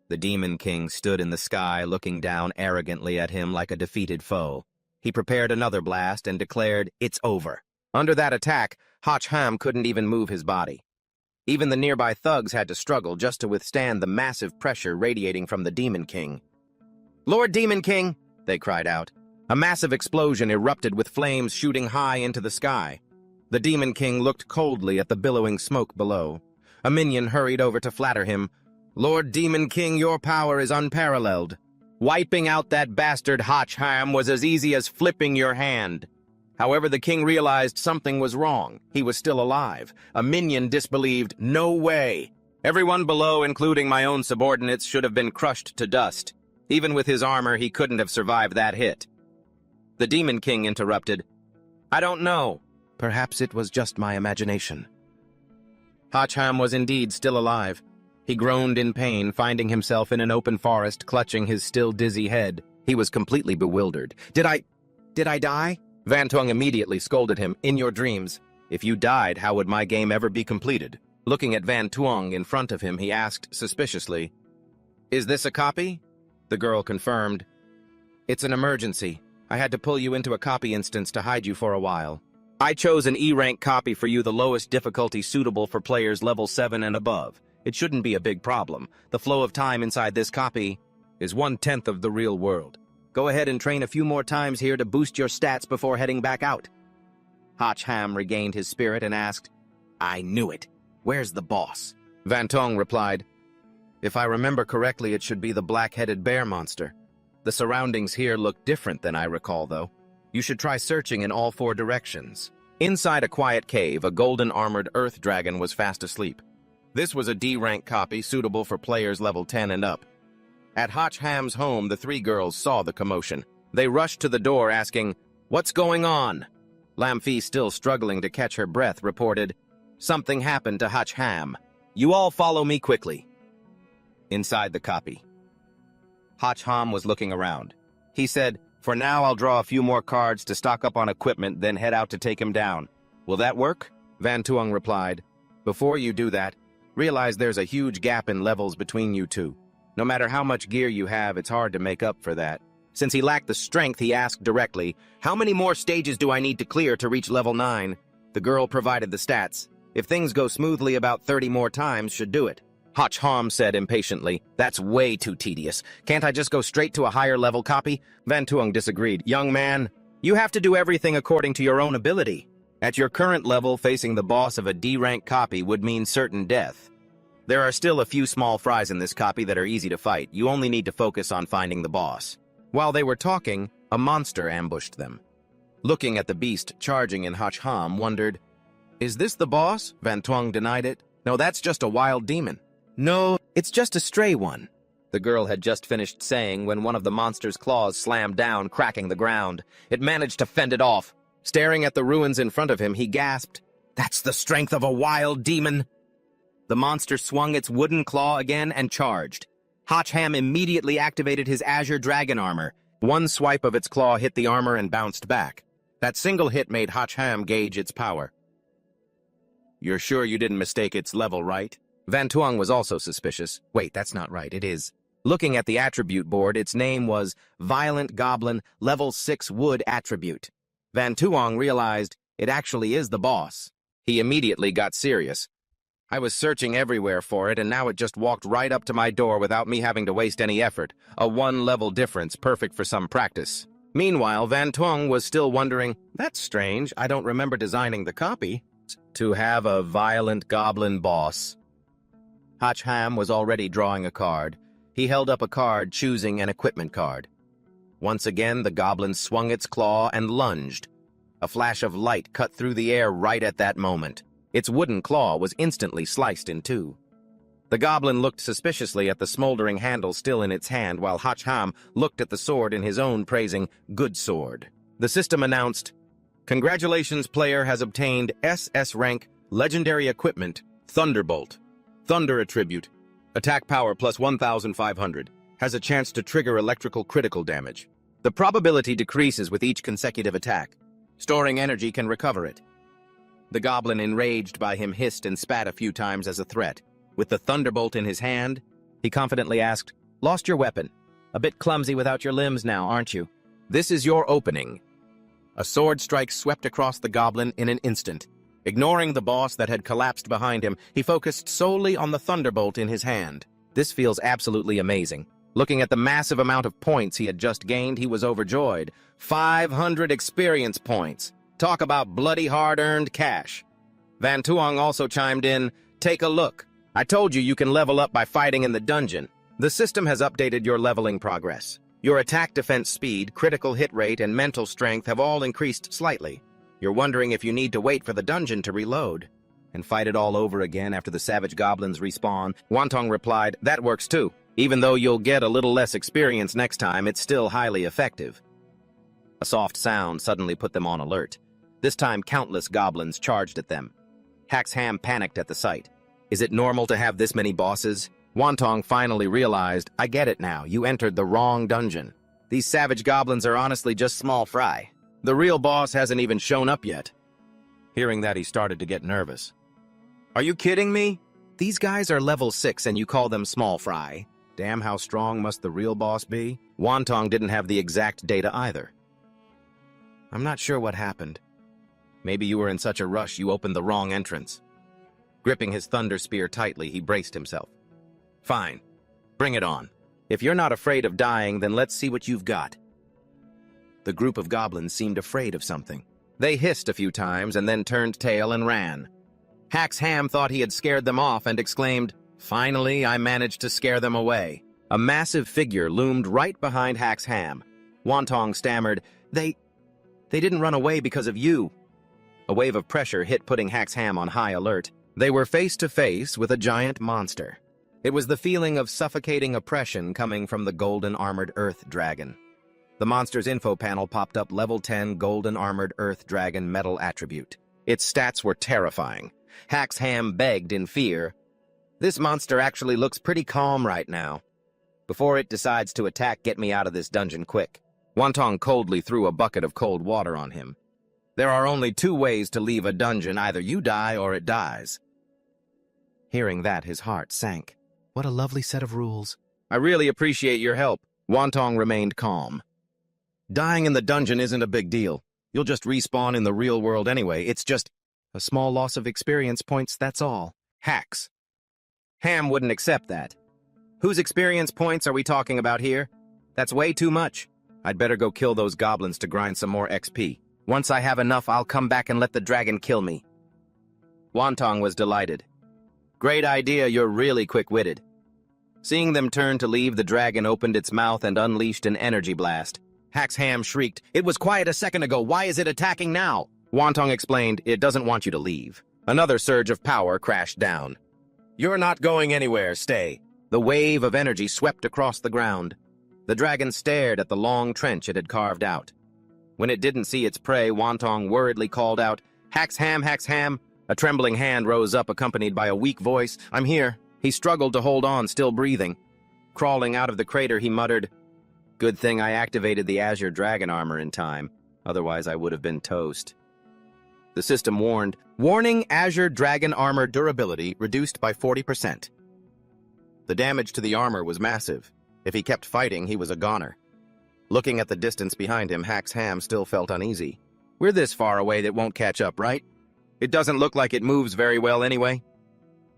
The Demon King stood in the sky, looking down arrogantly at him like a defeated foe. He prepared another blast and declared, it's over. Under that attack, Hacham couldn't even move his body. Even the nearby thugs had to struggle just to withstand the massive pressure radiating from the Demon King. Lord Demon King, they cried out. A massive explosion erupted with flames shooting high into the sky. The Demon King looked coldly at the billowing smoke below. A minion hurried over to flatter him. Lord Demon King, your power is unparalleled. Wiping out that bastard Hacham was as easy as flipping your hand. However, the king realized something was wrong. He was still alive. A minion disbelieved, no way. Everyone below, including my own subordinates, should have been crushed to dust. Even with his armor, he couldn't have survived that hit. The Demon King interrupted. I don't know. Perhaps it was just my imagination. Hacham was indeed still alive. He groaned in pain, finding himself in an open forest, clutching his still dizzy head. He was completely bewildered. Did I die? Van Tuong immediately scolded him. In your dreams. If you died, how would my game ever be completed? Looking at Van Tuong in front of him, he asked suspiciously, Is this a copy? The girl confirmed. It's an emergency. I had to pull you into a copy instance to hide you for a while. I chose an E-rank copy for you, the lowest difficulty suitable for players level 7 and above. It shouldn't be a big problem. The flow of time inside this copy is 1/10 of the real world. Go ahead and train a few more times here to boost your stats before heading back out. Hacham regained his spirit and asked, I knew it. Where's the boss? Van Tuong replied, If I remember correctly, it should be the black-headed bear monster. The surroundings here look different than I recall, though. You should try searching in all 4 directions. Inside a quiet cave, a golden-armored earth dragon was fast asleep. This was a D-rank copy suitable for players level 10 and up. At Hacham's home, the 3 girls saw the commotion. They rushed to the door asking, What's going on? Lamfi, still struggling to catch her breath, reported, Something happened to Hacham. You all follow me quickly. Inside the copy. Hacham was looking around. He said, For now, I'll draw a few more cards to stock up on equipment, then head out to take him down. Will that work? Van Tuong replied, Before you do that, realize there's a huge gap in levels between you two. No matter how much gear you have, it's hard to make up for that. Since he lacked the strength, he asked directly, How many more stages do I need to clear to reach level 9? The girl provided the stats. If things go smoothly, about 30 more times should do it. Hacham said impatiently, That's way too tedious. Can't I just go straight to a higher level copy? Van Tuong disagreed. Young man, you have to do everything according to your own ability. At your current level, facing the boss of a D-rank copy would mean certain death. There are still a few small fries in this copy that are easy to fight. You only need to focus on finding the boss. While they were talking, a monster ambushed them. Looking at the beast charging in, Hacham wondered, Is this the boss? Van Tuong denied it. No, that's just a wild demon. No, it's just a stray one. The girl had just finished saying when one of the monster's claws slammed down, cracking the ground. It managed to fend it off. Staring at the ruins in front of him, he gasped, That's the strength of a wild demon! The monster swung its wooden claw again and charged. Hacham immediately activated his Azure Dragon armor. One swipe of its claw hit the armor and bounced back. That single hit made Hacham gauge its power. You're sure you didn't mistake its level, right? Van Tuong was also suspicious. Wait, that's not right, it is. Looking at the attribute board, its name was Violent Goblin Level 6 Wood Attribute. Van Tuong realized it actually is the boss. He immediately got serious. I was searching everywhere for it, and now it just walked right up to my door without me having to waste any effort. A 1-level difference, perfect for some practice. Meanwhile, Van Tuong was still wondering, That's strange, I don't remember designing the copy. To have a violent goblin boss. Hacham was already drawing a card. He held up a card, choosing an equipment card. Once again, the goblin swung its claw and lunged. A flash of light cut through the air right at that moment. Its wooden claw was instantly sliced in 2. The goblin looked suspiciously at the smoldering handle still in its hand, while Hacham looked at the sword in his own, praising, Good sword. The system announced, Congratulations, player has obtained SS rank legendary equipment, Thunderbolt. Thunder attribute. Attack power plus 1,500. Has a chance to trigger electrical critical damage. The probability decreases with each consecutive attack. Storing energy can recover it. The goblin, enraged by him, hissed and spat a few times as a threat. With the thunderbolt in his hand, he confidently asked, "Lost your weapon. A bit clumsy without your limbs now, aren't you? This is your opening." A sword strike swept across the goblin in an instant. Ignoring the boss that had collapsed behind him, he focused solely on the thunderbolt in his hand. This feels absolutely amazing. Looking at the massive amount of points he had just gained, he was overjoyed. 500 experience points. Talk about bloody hard-earned cash. Van Tuong also chimed in, "Take a look. I told you can level up by fighting in the dungeon. The system has updated your leveling progress. Your attack defense speed, critical hit rate, and mental strength have all increased slightly. You're wondering if you need to wait for the dungeon to reload and fight it all over again after the savage goblins respawn." Wantong replied, "That works too. Even though you'll get a little less experience next time, it's still highly effective." A soft sound suddenly put them on alert. This time, countless goblins charged at them. Hack's Ham panicked at the sight. Is it normal to have this many bosses? Wantong finally realized, "I get it now. You entered the wrong dungeon. These savage goblins are honestly just small fry. The real boss hasn't even shown up yet." Hearing that, he started to get nervous. "Are you kidding me? These guys are level 6 and you call them small fry? Damn, how strong must the real boss be?" Wantong didn't have the exact data either. "I'm not sure what happened. Maybe you were in such a rush you opened the wrong entrance." Gripping his thunder spear tightly, he braced himself. "Fine. Bring it on. If you're not afraid of dying, then let's see what you've got." The group of goblins seemed afraid of something. They hissed a few times and then turned tail and ran. Hack's Ham thought he had scared them off and exclaimed, "Finally, I managed to scare them away." A massive figure loomed right behind Hack's Ham. Wantong stammered, They didn't run away because of you." A wave of pressure hit, putting Hack's Ham on high alert. They were face to face with a giant monster. It was the feeling of suffocating oppression coming from the golden armored earth dragon. The monster's info panel popped up: level 10 golden armored earth dragon metal attribute. Its stats were terrifying. Hack's Ham begged in fear, "This monster actually looks pretty calm right now. Before it decides to attack, get me out of this dungeon quick." Wantong coldly threw a bucket of cold water on him. "There are only 2 ways to leave a dungeon. Either you die or it dies." Hearing that, his heart sank. What a lovely set of rules. "I really appreciate your help." Wantong remained calm. "Dying in the dungeon isn't a big deal. You'll just respawn in the real world anyway. It's just a small loss of experience points, that's all." Hacks. Ham wouldn't accept that. "Whose experience points are we talking about here? That's way too much. I'd better go kill those goblins to grind some more XP. Once I have enough, I'll come back and let the dragon kill me." Wantong was delighted. "Great idea, you're really quick-witted." Seeing them turn to leave, the dragon opened its mouth and unleashed an energy blast. Hack's Ham shrieked, "It was quiet a second ago. Why is it attacking now?" Wantong explained, "It doesn't want you to leave." Another surge of power crashed down. "You're not going anywhere. Stay." The wave of energy swept across the ground. The dragon stared at the long trench it had carved out. When it didn't see its prey, Wantong worriedly called out, "Hack's Ham, Hack's Ham." A trembling hand rose up, accompanied by a weak voice, "I'm here." He struggled to hold on, still breathing. Crawling out of the crater, he muttered, "Good thing I activated the Azure Dragon armor in time. Otherwise, I would have been toast." The system warned, "Warning, Azure Dragon armor durability reduced by 40%. The damage to the armor was massive. If he kept fighting, he was a goner. Looking at the distance behind him, Hack's Ham still felt uneasy. "We're this far away that won't catch up, right? It doesn't look like it moves very well anyway."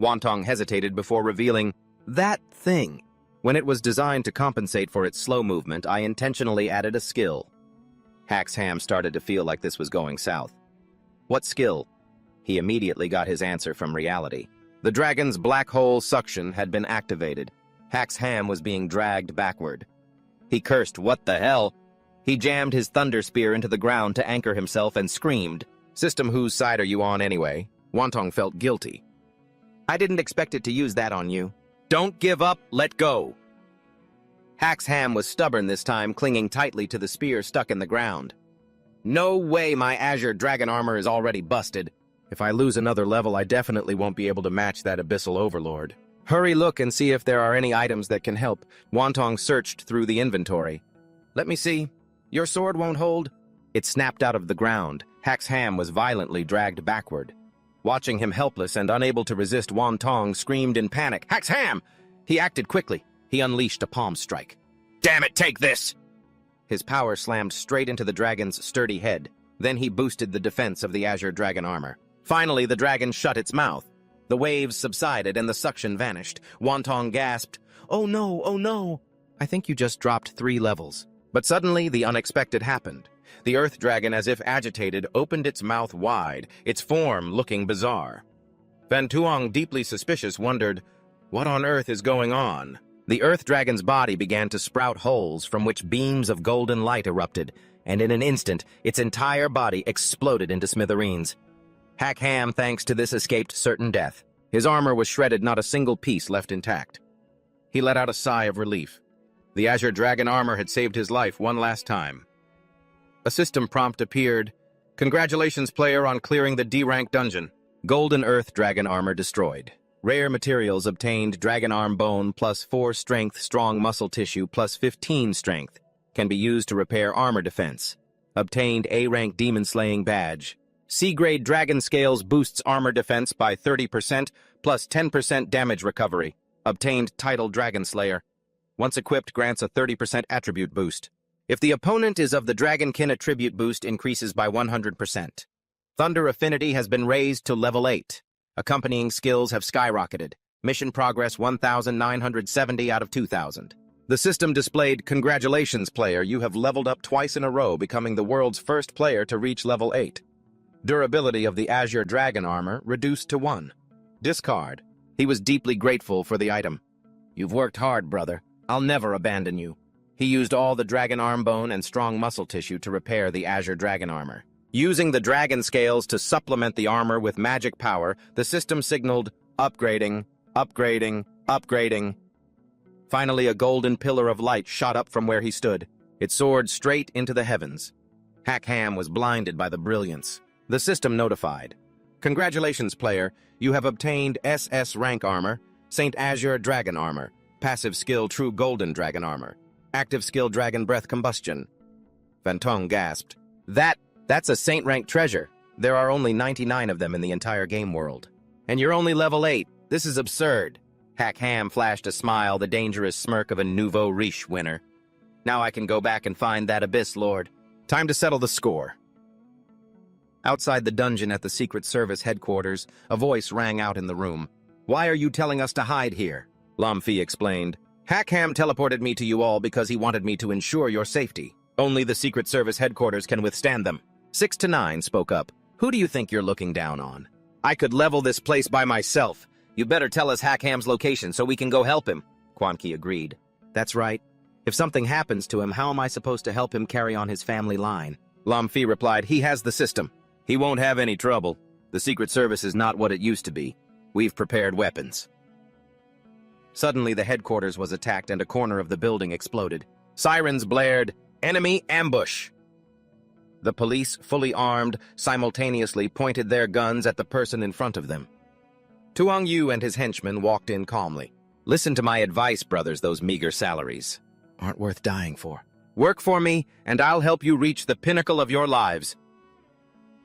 Wantong hesitated before revealing, "That thing. When it was designed to compensate for its slow movement, I intentionally added a skill." Hack's Ham started to feel like this was going south. "What skill?" He immediately got his answer from reality. The dragon's black hole suction had been activated. Hack's Ham was being dragged backward. He cursed, "What the hell?" He jammed his thunder spear into the ground to anchor himself and screamed, "System, whose side are you on anyway?" Wantong felt guilty. "I didn't expect it to use that on you." "Don't give up, let go." Hack's Ham was stubborn this time, clinging tightly to the spear stuck in the ground. "No way, my Azure Dragon armor is already busted. If I lose another level, I definitely won't be able to match that Abyssal Overlord. Hurry, look and see if there are any items that can help." Wantong searched through the inventory. "Let me see. Your sword won't hold?" It snapped out of the ground. Hack's Ham was violently dragged backward. Watching him helpless and unable to resist, Wantong screamed in panic, "Hack's ham!" He acted quickly. He unleashed a palm strike. "Damn it, take this!" His power slammed straight into the dragon's sturdy head. Then he boosted the defense of the Azure Dragon armor. Finally, the dragon shut its mouth. The waves subsided and the suction vanished. Wantong gasped, "Oh no, oh no! I think you just dropped 3 levels." But suddenly, the unexpected happened. The Earth Dragon, as if agitated, opened its mouth wide, its form looking bizarre. Van Tuong, deeply suspicious, wondered, what on earth is going on? The Earth Dragon's body began to sprout holes from which beams of golden light erupted, and in an instant, its entire body exploded into smithereens. Hack Ham, thanks to this, escaped certain death. His armor was shredded, not a single piece left intact. He let out a sigh of relief. The Azure Dragon armor had saved his life one last time. A system prompt appeared. "Congratulations, player, on clearing the D-rank dungeon. Golden Earth Dragon armor destroyed. Rare materials obtained: dragon arm bone plus 4 strength, strong muscle tissue plus 15 strength. Can be used to repair armor defense. Obtained A-rank demon slaying badge. C-grade dragon scales boosts armor defense by 30% plus 10% damage recovery. Obtained title Dragon Slayer. Once equipped, grants a 30% attribute boost. If the opponent is of the Dragonkin, attribute boost increases by 100%. Thunder Affinity has been raised to level 8. Accompanying skills have skyrocketed. Mission progress 1,970 out of 2,000. The system displayed, "Congratulations, player, you have leveled up twice in a row, becoming the world's first player to reach level 8. Durability of the Azure Dragon armor reduced to 1. Discard." He was deeply grateful for the item. "You've worked hard, brother. I'll never abandon you." He used all the dragon arm bone and strong muscle tissue to repair the Azure Dragon armor. Using the dragon scales to supplement the armor with magic power, the system signaled, "Upgrading, upgrading, upgrading." Finally, a golden pillar of light shot up from where he stood. It soared straight into the heavens. Hack Ham was blinded by the brilliance. The system notified, "Congratulations, player. You have obtained SS rank armor, Saint Azure Dragon armor, passive skill True Golden Dragon armor, active skill Dragon Breath Combustion." Van Tong gasped, That's a Saint rank treasure. There are only 99 of them in the entire game world. And you're only level 8. This is absurd." Hack Ham flashed a smile, the dangerous smirk of a nouveau riche winner. "Now I can go back and find that Abyss Lord. Time to settle the score." Outside the dungeon at the Secret Service headquarters, a voice rang out in the room. "Why are you telling us to hide here?" Lam Fi explained. "Hack Ham teleported me to you all because he wanted me to ensure your safety. Only the Secret Service headquarters can withstand them." 6 to 9 spoke up. "Who do you think you're looking down on? I could level this place by myself. You better tell us Hack Ham's location so we can go help him." Quan Ki agreed. "That's right. If something happens to him, how am I supposed to help him carry on his family line?" Lam Fi replied, "He has the system. He won't have any trouble. The Secret Service is not what it used to be. We've prepared weapons." Suddenly, the headquarters was attacked and a corner of the building exploded. Sirens blared, "Enemy ambush!" The police, fully armed, simultaneously pointed their guns at the person in front of them. Tuong Yu and his henchmen walked in calmly. "Listen to my advice, brothers. Those meager salaries aren't worth dying for. Work for me, and I'll help you reach the pinnacle of your lives."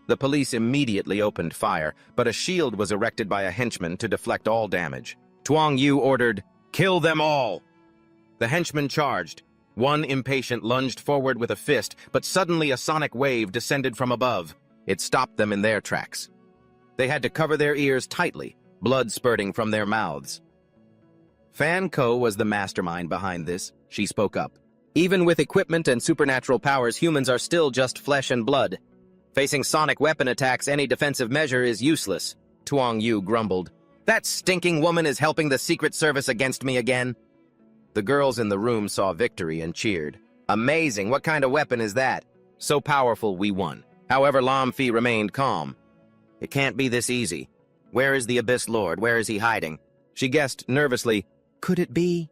The police immediately opened fire, but a shield was erected by a henchman to deflect all damage. Tuong Yu ordered, "Kill them all!" The henchmen charged. One impatient lunged forward with a fist, but suddenly a sonic wave descended from above. It stopped them in their tracks. They had to cover their ears tightly, blood spurting from their mouths. Fan Ko was the mastermind behind this. She spoke up. "Even with equipment and supernatural powers, humans are still just flesh and blood. Facing sonic weapon attacks, any defensive measure is useless." Tuong Yu grumbled. "That stinking woman is helping the Secret Service against me again." The girls in the room saw victory and cheered. "Amazing! What kind of weapon is that? So powerful, we won." However, Lam Fi remained calm. "It can't be this easy. Where is the Abyss Lord? Where is he hiding?" She guessed nervously, "Could it be?"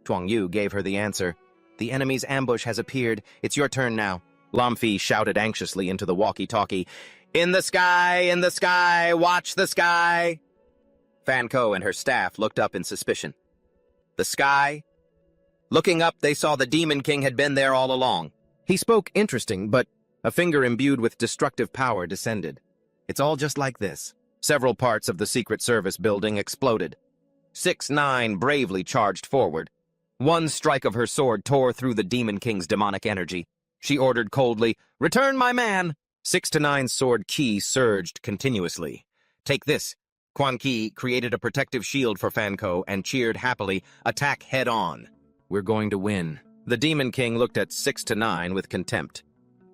Tuong Yu gave her the answer. "The enemy's ambush has appeared. It's your turn now." Lam Fi shouted anxiously into the walkie-talkie, "In the sky, watch the sky!" Fan Ko and her staff looked up in suspicion. The sky? Looking up, they saw the Demon King had been there all along. He spoke interesting, but a finger imbued with destructive power descended. "It's all just like this. Several parts of the Secret Service building exploded. 6ix9ine bravely charged forward. One strike of her sword tore through the Demon King's demonic energy. She ordered coldly, "Return my man!" 6ix9ine's sword ki surged continuously. "Take this." Quan Ki created a protective shield for Fanko and cheered happily, "Attack head-on. We're going to win." The Demon King looked at 6ix9ine with contempt.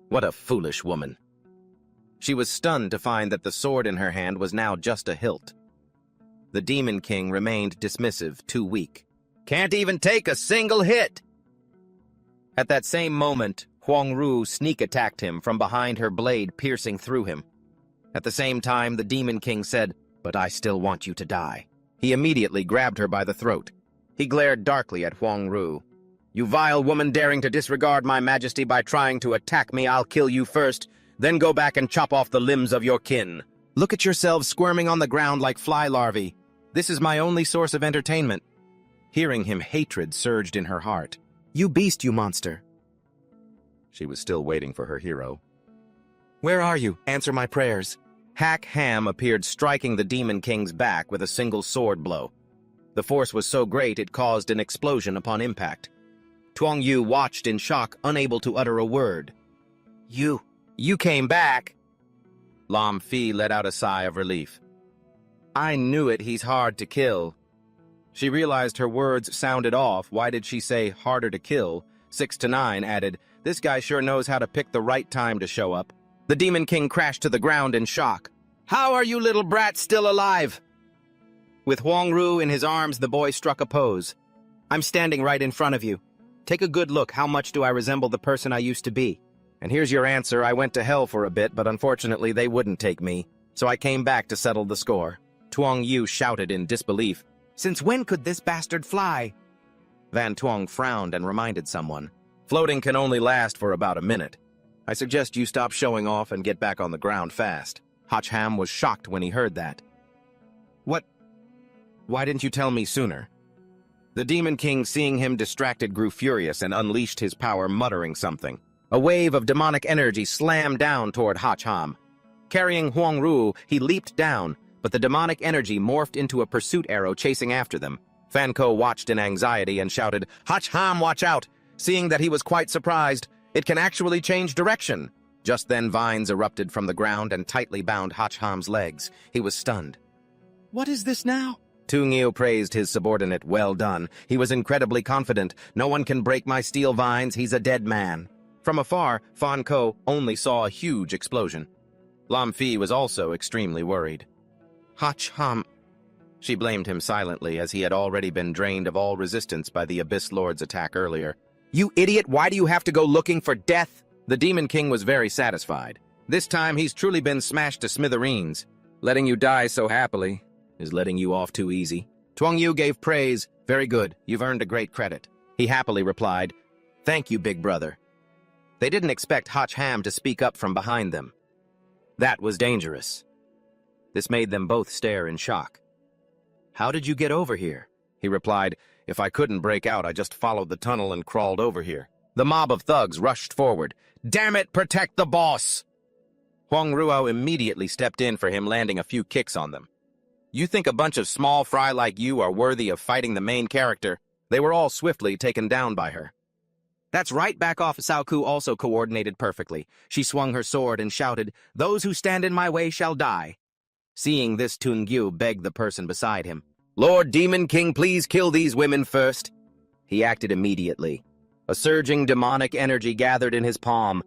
What a foolish woman. She was stunned to find that the sword in her hand was now just a hilt. The Demon King remained dismissive, too weak. "Can't even take a single hit!" At that same moment, Huang Ru sneak-attacked him from behind, her blade piercing through him. At the same time, the Demon King said, "But I still want you to die." He immediately grabbed her by the throat. He glared darkly at Huang Ru. "You vile woman daring to disregard my majesty by trying to attack me, I'll kill you first, then go back and chop off the limbs of your kin. Look at yourselves squirming on the ground like fly larvae. This is my only source of entertainment." Hearing him, hatred surged in her heart. "You beast, you monster." She was still waiting for her hero. "Where are you? Answer my prayers." Hack Ham appeared, striking the Demon King's back with a single sword blow. The force was so great it caused an explosion upon impact. Tuong Yu watched in shock, unable to utter a word. You came back." Lam Fi let out a sigh of relief. "I knew it, he's hard to kill." She realized her words sounded off. Why did she say harder to kill? 6ix9ine added, "This guy sure knows how to pick the right time to show up." The Demon King crashed to the ground in shock. "How are you little brats still alive?" With Huang Ru in his arms, the boy struck a pose. "I'm standing right in front of you. Take a good look. How much do I resemble the person I used to be? And here's your answer. I went to hell for a bit, but unfortunately they wouldn't take me. So I came back to settle the score." Tuong Yu shouted in disbelief, "Since when could this bastard fly?" Van Tuong frowned and reminded someone, "Floating can only last for about a minute. I suggest you stop showing off and get back on the ground fast." Hach Ham was shocked when he heard that. "What? Why didn't you tell me sooner?" The Demon King, seeing him distracted, grew furious and unleashed his power, muttering something. A wave of demonic energy slammed down toward Hach Ham. Carrying Huang Ru, he leaped down, but the demonic energy morphed into a pursuit arrow chasing after them. Fanko watched in anxiety and shouted, "Hach Ham, watch out!" Seeing that he was quite surprised, "It can actually change direction." Just then vines erupted from the ground and tightly bound Hach Ham's legs. He was stunned. "What is this now?" Tungio praised his subordinate. "Well done. He was incredibly confident. No one can break my steel vines. He's a dead man." From afar, Fan Ko only saw a huge explosion. Lam Fi was also extremely worried. "Hach Ham." She blamed him silently, as he had already been drained of all resistance by the Abyss Lord's attack earlier. "You idiot! Why do you have to go looking for death?" The Demon King was very satisfied. This time he's truly been smashed to smithereens. Letting you die so happily is letting you off too easy. Tuong Yu gave praise. "Very good. You've earned a great credit." He happily replied, "Thank you, big brother." They didn't expect Hach Ham to speak up from behind them. That was dangerous. This made them both stare in shock. "How did you get over here?" He replied, "If I couldn't break out, I just followed the tunnel and crawled over here." The mob of thugs rushed forward. "Damn it, protect the boss!" Huang Ruo immediately stepped in for him, landing a few kicks on them. "You think a bunch of small fry like you are worthy of fighting the main character?" They were all swiftly taken down by her. "That's right, back off." Sao Ku also coordinated perfectly. She swung her sword and shouted, "Those who stand in my way shall die." Seeing this, Tung Gyu begged the person beside him, "Lord Demon King, please kill these women first." He acted immediately. A surging demonic energy gathered in his palm.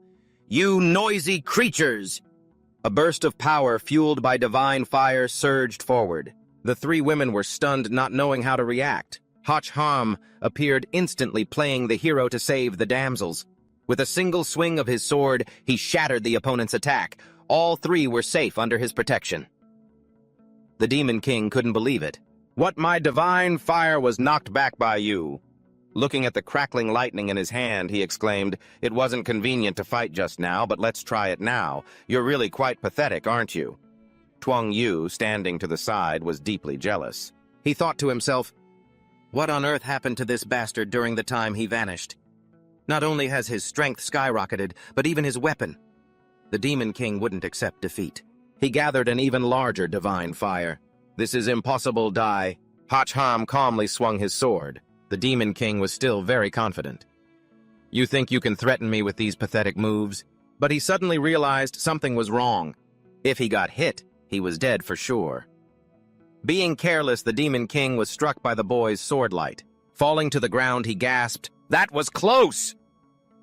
"You noisy creatures!" A burst of power fueled by divine fire surged forward. The three women were stunned, not knowing how to react. Hach Ham appeared instantly, playing the hero to save the damsels. With a single swing of his sword, he shattered the opponent's attack. All three were safe under his protection. The Demon King couldn't believe it. "What, my divine fire was knocked back by you?" Looking at the crackling lightning in his hand, he exclaimed, "It wasn't convenient to fight just now, but let's try it now. You're really quite pathetic, aren't you?" Tuong Yu, standing to the side, was deeply jealous. He thought to himself, "What on earth happened to this bastard during the time he vanished? Not only has his strength skyrocketed, but even his weapon." The Demon King wouldn't accept defeat. he gathered an even larger divine fire. "This is impossible, Dai." Hacham calmly swung his sword. The Demon King was still very confident. "You think you can threaten me with these pathetic moves?" But he suddenly realized something was wrong. If he got hit, he was dead for sure. Being careless, the Demon King was struck by the boy's sword light. Falling to the ground, he gasped, "That was close!"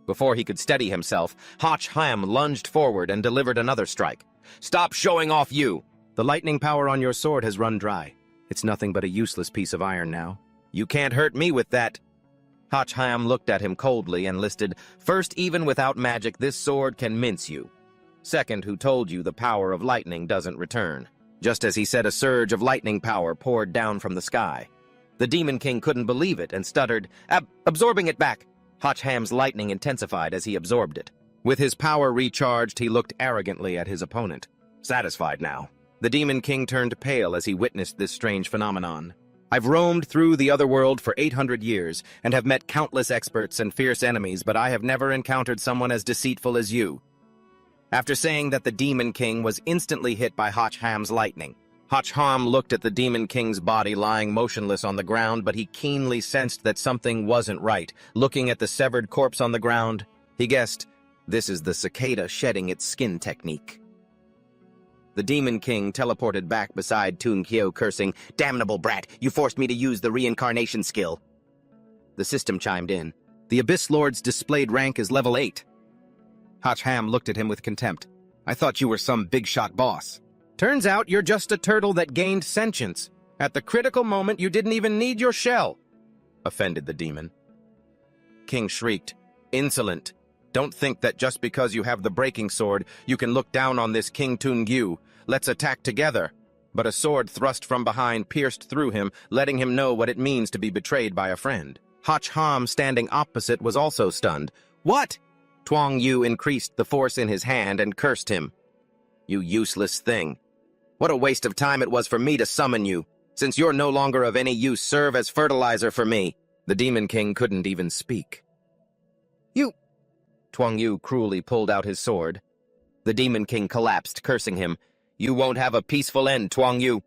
Before he could steady himself, Hacham lunged forward and delivered another strike. "Stop showing off, you!" "The lightning power on your sword has run dry. It's nothing but a useless piece of iron now." "You can't hurt me with that." Hacham looked at him coldly and listed, "First, even without magic, this sword can mince you. Second, who told you the power of lightning doesn't return?" Just as he said, a surge of lightning power poured down from the sky. The Demon King couldn't believe it and stuttered, "Absorbing it back." Hacham's lightning intensified as he absorbed it. With his power recharged, he looked arrogantly at his opponent. Satisfied now, the Demon King turned pale as he witnessed this strange phenomenon. "I've roamed through the other world for 800 years and have met countless experts and fierce enemies, but I have never encountered someone as deceitful as you." After saying that, the Demon King was instantly hit by Hacham's lightning. Hacham looked at the Demon King's body lying motionless on the ground, but he keenly sensed that something wasn't right. Looking at the severed corpse on the ground, he guessed, this is the cicada shedding its skin technique. The Demon King teleported back beside Tunkyo, cursing, "Damnable brat, you forced me to use the reincarnation skill." The system chimed in. "The Abyss Lord's displayed rank is level 8. Hacham looked at him with contempt. "I thought you were some big-shot boss. Turns out you're just a turtle that gained sentience. At the critical moment, you didn't even need your shell," offended the demon. King shrieked, "Insolent! Don't think that just because you have the breaking sword, you can look down on this King Tungyu. Let's attack together." But a sword thrust from behind pierced through him, letting him know what it means to be betrayed by a friend. Hacham, standing opposite, was also stunned. "What?" Tuang Yu increased the force in his hand and cursed him. "You useless thing. What a waste of time it was for me to summon you. Since you're no longer of any use, serve as fertilizer for me." The Demon King couldn't even speak. "You..." Tuang Yu cruelly pulled out his sword. The Demon King collapsed, cursing him. "You won't have a peaceful end, Tuang Yu."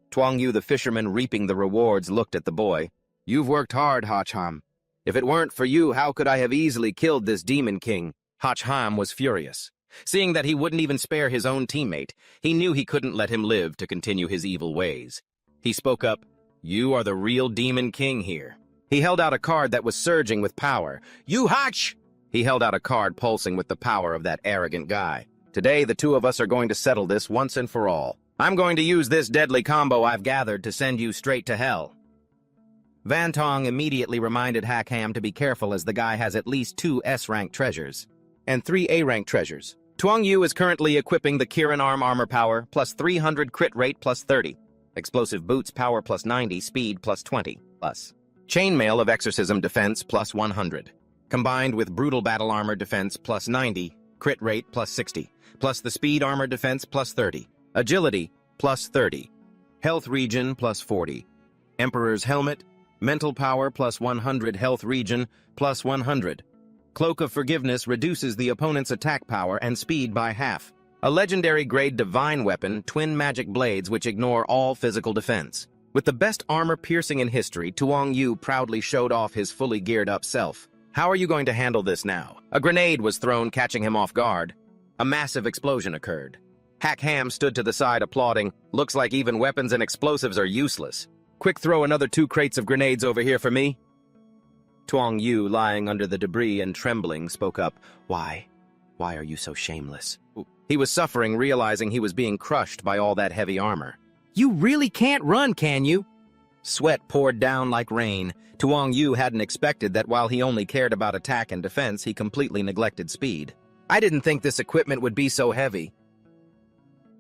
Tuang Yu, the fisherman reaping the rewards, looked at the boy. "You've worked hard, Hacham. If it weren't for you, how could I have easily killed this Demon King?" Hacham was furious. Seeing that he wouldn't even spare his own teammate, he knew he couldn't let him live to continue his evil ways. He spoke up, "You are the real Demon King here." He held out a card that was surging with power. "You Hach!" He held out a card pulsing with the power of that arrogant guy. "Today, the two of us are going to settle this once and for all. I'm going to use this deadly combo I've gathered to send you straight to hell." Van Tong immediately reminded Hacham to be careful, as the guy has at least 2 S-rank treasures and 3 A-rank treasures. Tuang Yu is currently equipping the Kirin armor power, plus 300 crit rate plus 30. Explosive boots power plus 90, speed plus 20, plus chainmail of exorcism defense plus 100. Combined with brutal battle armor defense plus 90, crit rate plus 60, plus the speed armor defense plus 30, agility plus 30, health regen plus 40, Emperor's helmet, mental power plus 100, health regen plus 100. Cloak of Forgiveness reduces the opponent's attack power and speed by half. A legendary grade divine weapon, twin magic blades which ignore all physical defense. With the best armor piercing in history, Tuang Yu proudly showed off his fully geared up self. "How are you going to handle this now?" A grenade was thrown, catching him off guard. A massive explosion occurred. Hacham stood to the side, applauding. "Looks like even weapons and explosives are useless. Quick, throw another 2 crates of grenades over here for me." Tuang Yu, lying under the debris and trembling, spoke up. Why are you so shameless?" He was suffering, realizing he was being crushed by all that heavy armor. "You really can't run, can you?" Sweat poured down like rain. Tuang Yu hadn't expected that while he only cared about attack and defense, he completely neglected speed. "I didn't think this equipment would be so heavy."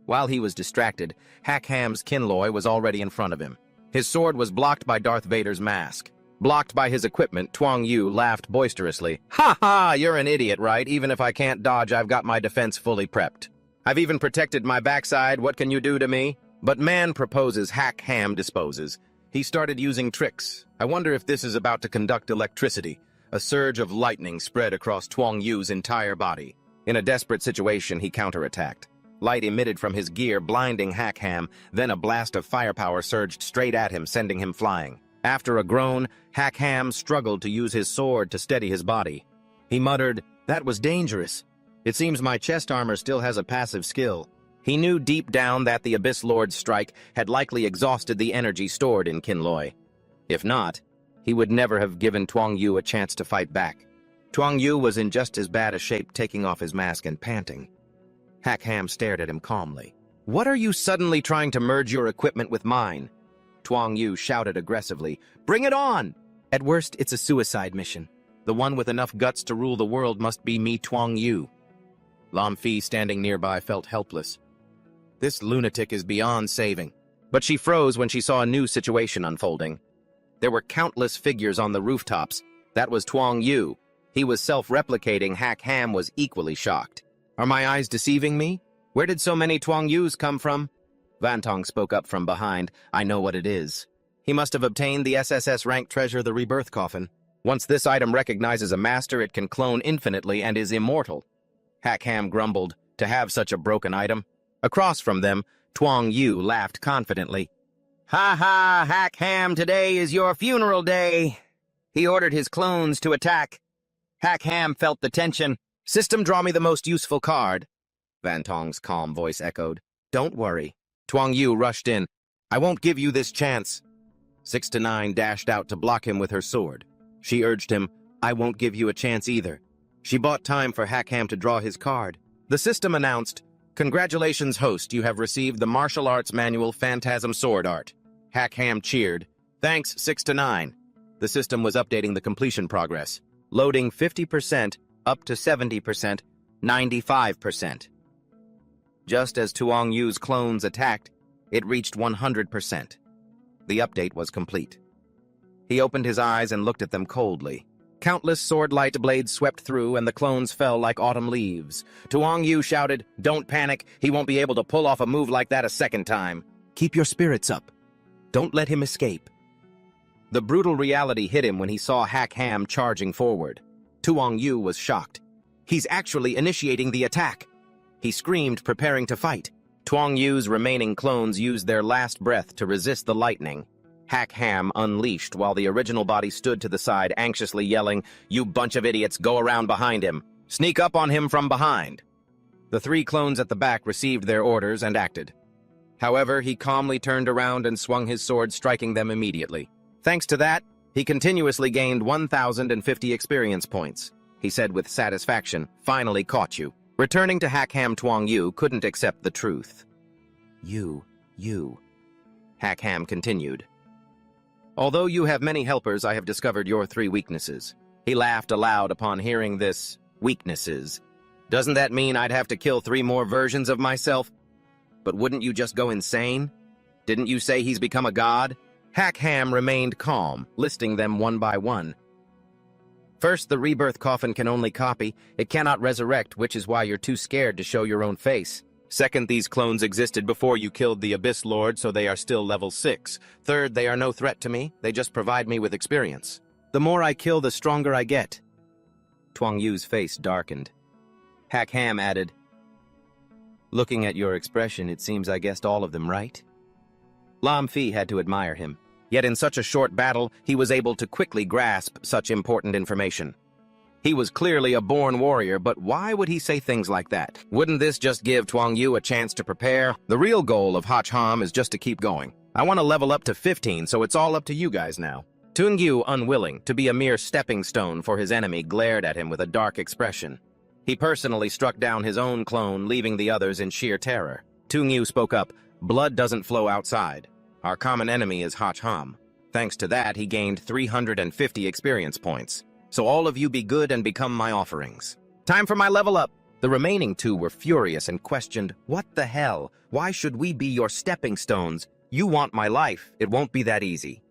While he was distracted, Hacham's Kinloy was already in front of him. His sword was blocked by Darth Vader's mask. Blocked by his equipment, Tuang Yu laughed boisterously. "Ha ha, you're an idiot, right? Even if I can't dodge, I've got my defense fully prepped. I've even protected my backside. What can you do to me?" But man proposes, Hacham disposes. He started using tricks. I wonder if this is about to conduct electricity. A surge of lightning spread across Tuang Yu's entire body. In a desperate situation, he counterattacked. Light emitted from his gear, blinding Hackham, then a blast of firepower surged straight at him, sending him flying. After a groan, Hackham struggled to use his sword to steady his body. He muttered, "That was dangerous. It seems my chest armor still has a passive skill." He knew deep down that the Abyss Lord's strike had likely exhausted the energy stored in Kinloy. If not, he would never have given Tuang Yu a chance to fight back. Tuang Yu was in just as bad a shape, taking off his mask and panting. Hackham stared at him calmly. "What are you suddenly trying to merge your equipment with mine?" Tuang Yu shouted aggressively. "Bring it on!" "At worst, it's a suicide mission. The one with enough guts to rule the world must be me, Tuang Yu." Lam Fi, standing nearby, felt helpless. This lunatic is beyond saving. But she froze when she saw a new situation unfolding. There were countless figures on the rooftops. That was Tuang Yu. He was self-replicating. Hackham was equally shocked. "Are my eyes deceiving me? Where did so many Tuang Yus come from?" Vantong spoke up from behind. "I know what it is. He must have obtained the SSS-ranked treasure, the Rebirth Coffin. Once this item recognizes a master, it can clone infinitely and is immortal." Hackham grumbled, "To have such a broken item." Across from them, Tuang Yu laughed confidently. "Ha ha, Hackham, today is your funeral day." He ordered his clones to attack. Hackham felt the tension. "System, draw me the most useful card." Vantong's calm voice echoed. "Don't worry." Tuang Yu rushed in. "I won't give you this chance." 6 to 9 dashed out to block him with her sword. She urged him, "I won't give you a chance either." She bought time for Hackham to draw his card. The system announced, "Congratulations, host, you have received the Martial Arts Manual Phantasm Sword Art." Hackham cheered. "Thanks, 6 to 9. The system was updating the completion progress, loading 50%, up to 70%, 95%. Just as Tuang Yu's clones attacked, it reached 100%. The update was complete. He opened his eyes and looked at them coldly. Countless sword-light blades swept through, and the clones fell like autumn leaves. Tuang Yu shouted, "Don't panic. He won't be able to pull off a move like that a second time. Keep your spirits up. Don't let him escape." The brutal reality hit him when he saw Hackham charging forward. Tuang Yu was shocked. "He's actually initiating the attack." He screamed, preparing to fight. Tuang Yu's remaining clones used their last breath to resist the lightning. Hackham unleashed while the original body stood to the side, anxiously yelling, "You bunch of idiots, go around behind him. Sneak up on him from behind." The 3 clones at the back received their orders and acted. However, he calmly turned around and swung his sword, striking them immediately. Thanks to that, he continuously gained 1,050 experience points. He said with satisfaction, "Finally caught you." Returning to Hackham, Tuang Yu couldn't accept the truth. You. Hackham continued. "Although you have many helpers, I have discovered your 3 weaknesses." He laughed aloud upon hearing this. Weaknesses. Doesn't that mean I'd have to kill 3 more versions of myself? But wouldn't you just go insane? Didn't you say he's become a god? Hackham remained calm, listing them one by one. First, the Rebirth Coffin can only copy. It cannot resurrect, which is why you're too scared to show your own face. Second, these clones existed before you killed the Abyss Lord, so they are still level 6. Third, they are no threat to me. They just provide me with experience. The more I kill, the stronger I get. Tuang Yu's face darkened. Hackham added, "Looking at your expression, it seems I guessed all of them right." Lam Fi had to admire him. Yet in such a short battle, he was able to quickly grasp such important information. He was clearly a born warrior, but why would he say things like that? Wouldn't this just give Tuang Yu a chance to prepare? The real goal of Hacham is just to keep going. I want to level up to 15, so it's all up to you guys now. Tuang Yu, unwilling to be a mere stepping stone for his enemy, glared at him with a dark expression. He personally struck down his own clone, leaving the others in sheer terror. Tuang Yu spoke up, "Blood doesn't flow outside. Our common enemy is Hacham. Thanks to that, he gained 350 experience points. So all of you be good and become my offerings. Time for my level up." The remaining 2 were furious and questioned, "What the hell? Why should we be your stepping stones? You want my life. It won't be that easy."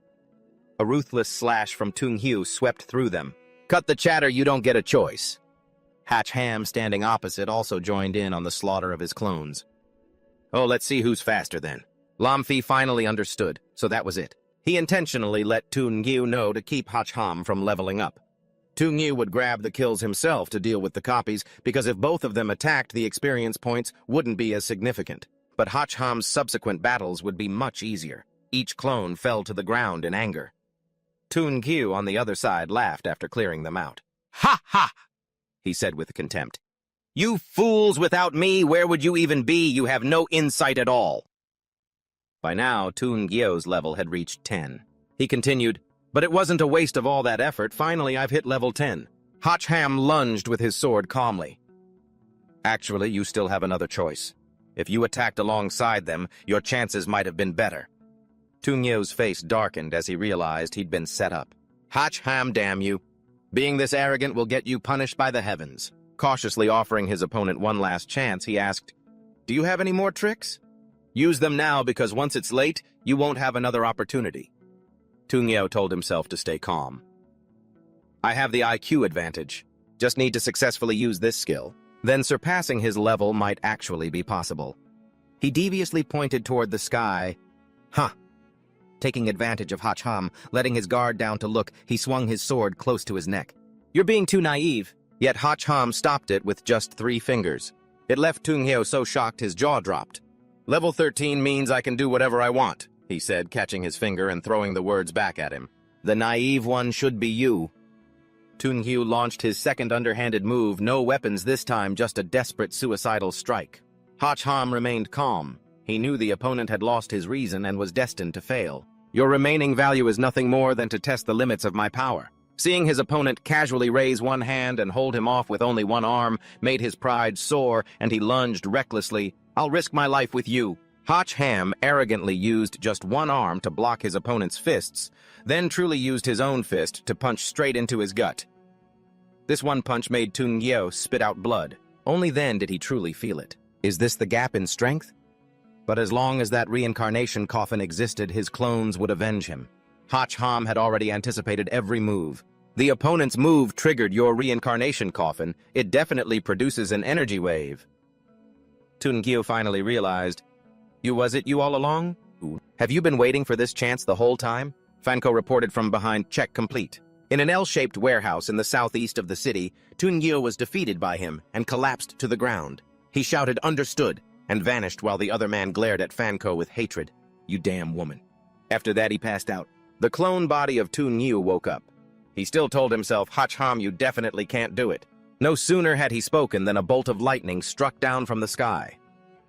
A ruthless slash from Tuang Yu swept through them. "Cut the chatter, you don't get a choice." Hackham, standing opposite, also joined in on the slaughter of his clones. "Oh, let's see who's faster then." Lam Fi finally understood, so that was it. He intentionally let Tuang Yu know to keep Hacham from leveling up. Tung Yu would grab the kills himself to deal with the copies, because if both of them attacked, the experience points wouldn't be as significant. But Hachham's subsequent battles would be much easier. Each clone fell to the ground in anger. Tung Yu, on the other side, laughed after clearing them out. "Ha ha!" he said with contempt. "You fools, without me, where would you even be? You have no insight at all." By now, Tung Yu's level had reached 10. He continued, "But it wasn't a waste of all that effort. Finally, I've hit level 10. Hacham lunged with his sword calmly. "Actually, you still have another choice. If you attacked alongside them, your chances might have been better." Tung Yu's face darkened as he realized he'd been set up. "Hacham, damn you. Being this arrogant will get you punished by the heavens." Cautiously offering his opponent one last chance, he asked, "Do you have any more tricks? Use them now, because once it's late, you won't have another opportunity." Tung Yu told himself to stay calm. "I have the IQ advantage. Just need to successfully use this skill. Then surpassing his level might actually be possible." He deviously pointed toward the sky. "Huh." Taking advantage of Hacham, letting his guard down to look, he swung his sword close to his neck. "You're being too naive." Yet Hacham stopped it with just 3 fingers. It left Tung Yu so shocked his jaw dropped. "Level 13 means I can do whatever I want," he said, catching his finger and throwing the words back at him. "The naive one should be you." Tung Yu launched his second underhanded move, no weapons this time, just a desperate suicidal strike. Hacham remained calm. He knew the opponent had lost his reason and was destined to fail. "Your remaining value is nothing more than to test the limits of my power." Seeing his opponent casually raise one hand and hold him off with only one arm made his pride soar, and he lunged recklessly. "I'll risk my life with you." Hacham arrogantly used just one arm to block his opponent's fists, then truly used his own fist to punch straight into his gut. This one punch made Tung Yu spit out blood. Only then did he truly feel it. Is this the gap in strength? But as long as that reincarnation coffin existed, his clones would avenge him. Hacham had already anticipated every move. The opponent's move triggered your reincarnation coffin. It definitely produces an energy wave. Tung Yu finally realized. Was it you all along? Have you been waiting for this chance the whole time? Fanko reported from behind. Check complete. In an L-shaped warehouse in the southeast of the city, Tung Yu was defeated by him and collapsed to the ground. He shouted, "Understood," and vanished while the other man glared at Fanko with hatred. "You damn woman." After that, he passed out. The clone body of Tung Yu woke up. He still told himself, "Hacham, you definitely can't do it." No sooner had he spoken than a bolt of lightning struck down from the sky.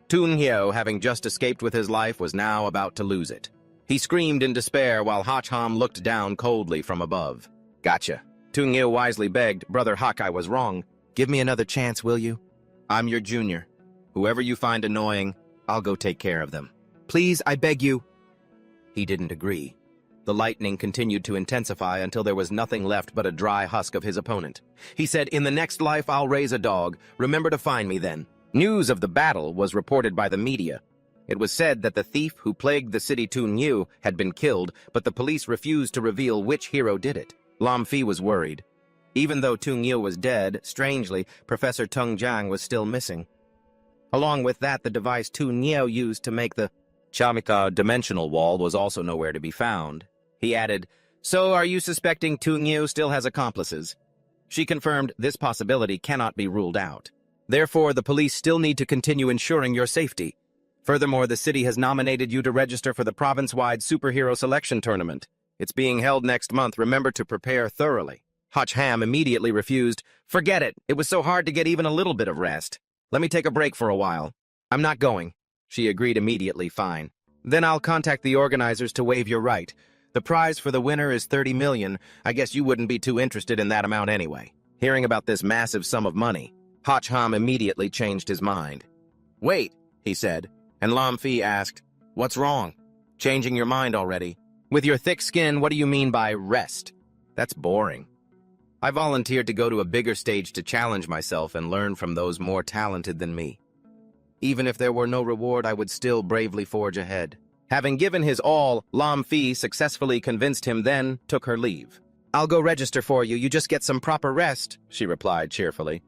Tung Yu, having just escaped with his life, was now about to lose it. He screamed in despair while Hacham looked down coldly from above. "Gotcha." Tung Yu wisely begged, "Brother Hak, I was wrong. Give me another chance, will you? I'm your junior. Whoever you find annoying, I'll go take care of them. Please, I beg you." He didn't agree. The lightning continued to intensify until there was nothing left but a dry husk of his opponent. He said, "In the next life, I'll raise a dog. Remember to find me then." News of the battle was reported by the media. It was said that the thief who plagued the city Tung Yu had been killed, but the police refused to reveal which hero did it. Lam Fi was worried. Even though Tung Yu was dead, strangely, Professor Tung Jiang was still missing. Along with that, the device Tung Yu used to make the Chamika dimensional wall was also nowhere to be found. He added, "So are you suspecting Tung Yu still has accomplices?" She confirmed this possibility cannot be ruled out. Therefore, the police still need to continue ensuring your safety. Furthermore, the city has nominated you to register for the province-wide superhero selection tournament. It's being held next month. Remember to prepare thoroughly. Hacham immediately refused. "Forget it. It was so hard to get even a little bit of rest. Let me take a break for a while." "I'm not going." She agreed immediately. "Fine. Then I'll contact the organizers to waive your right. The prize for the winner is 30 million. I guess you wouldn't be too interested in that amount anyway." Hearing about this massive sum of money, Hacham immediately changed his mind. "Wait," he said, and Lam Fi asked, "What's wrong? Changing your mind already? With your thick skin, what do you mean by rest? That's boring. I volunteered to go to a bigger stage to challenge myself and learn from those more talented than me. Even if there were no reward, I would still bravely forge ahead." Having given his all, Lam Fi successfully convinced him, then took her leave. "I'll go register for you. You just get some proper rest," she replied cheerfully.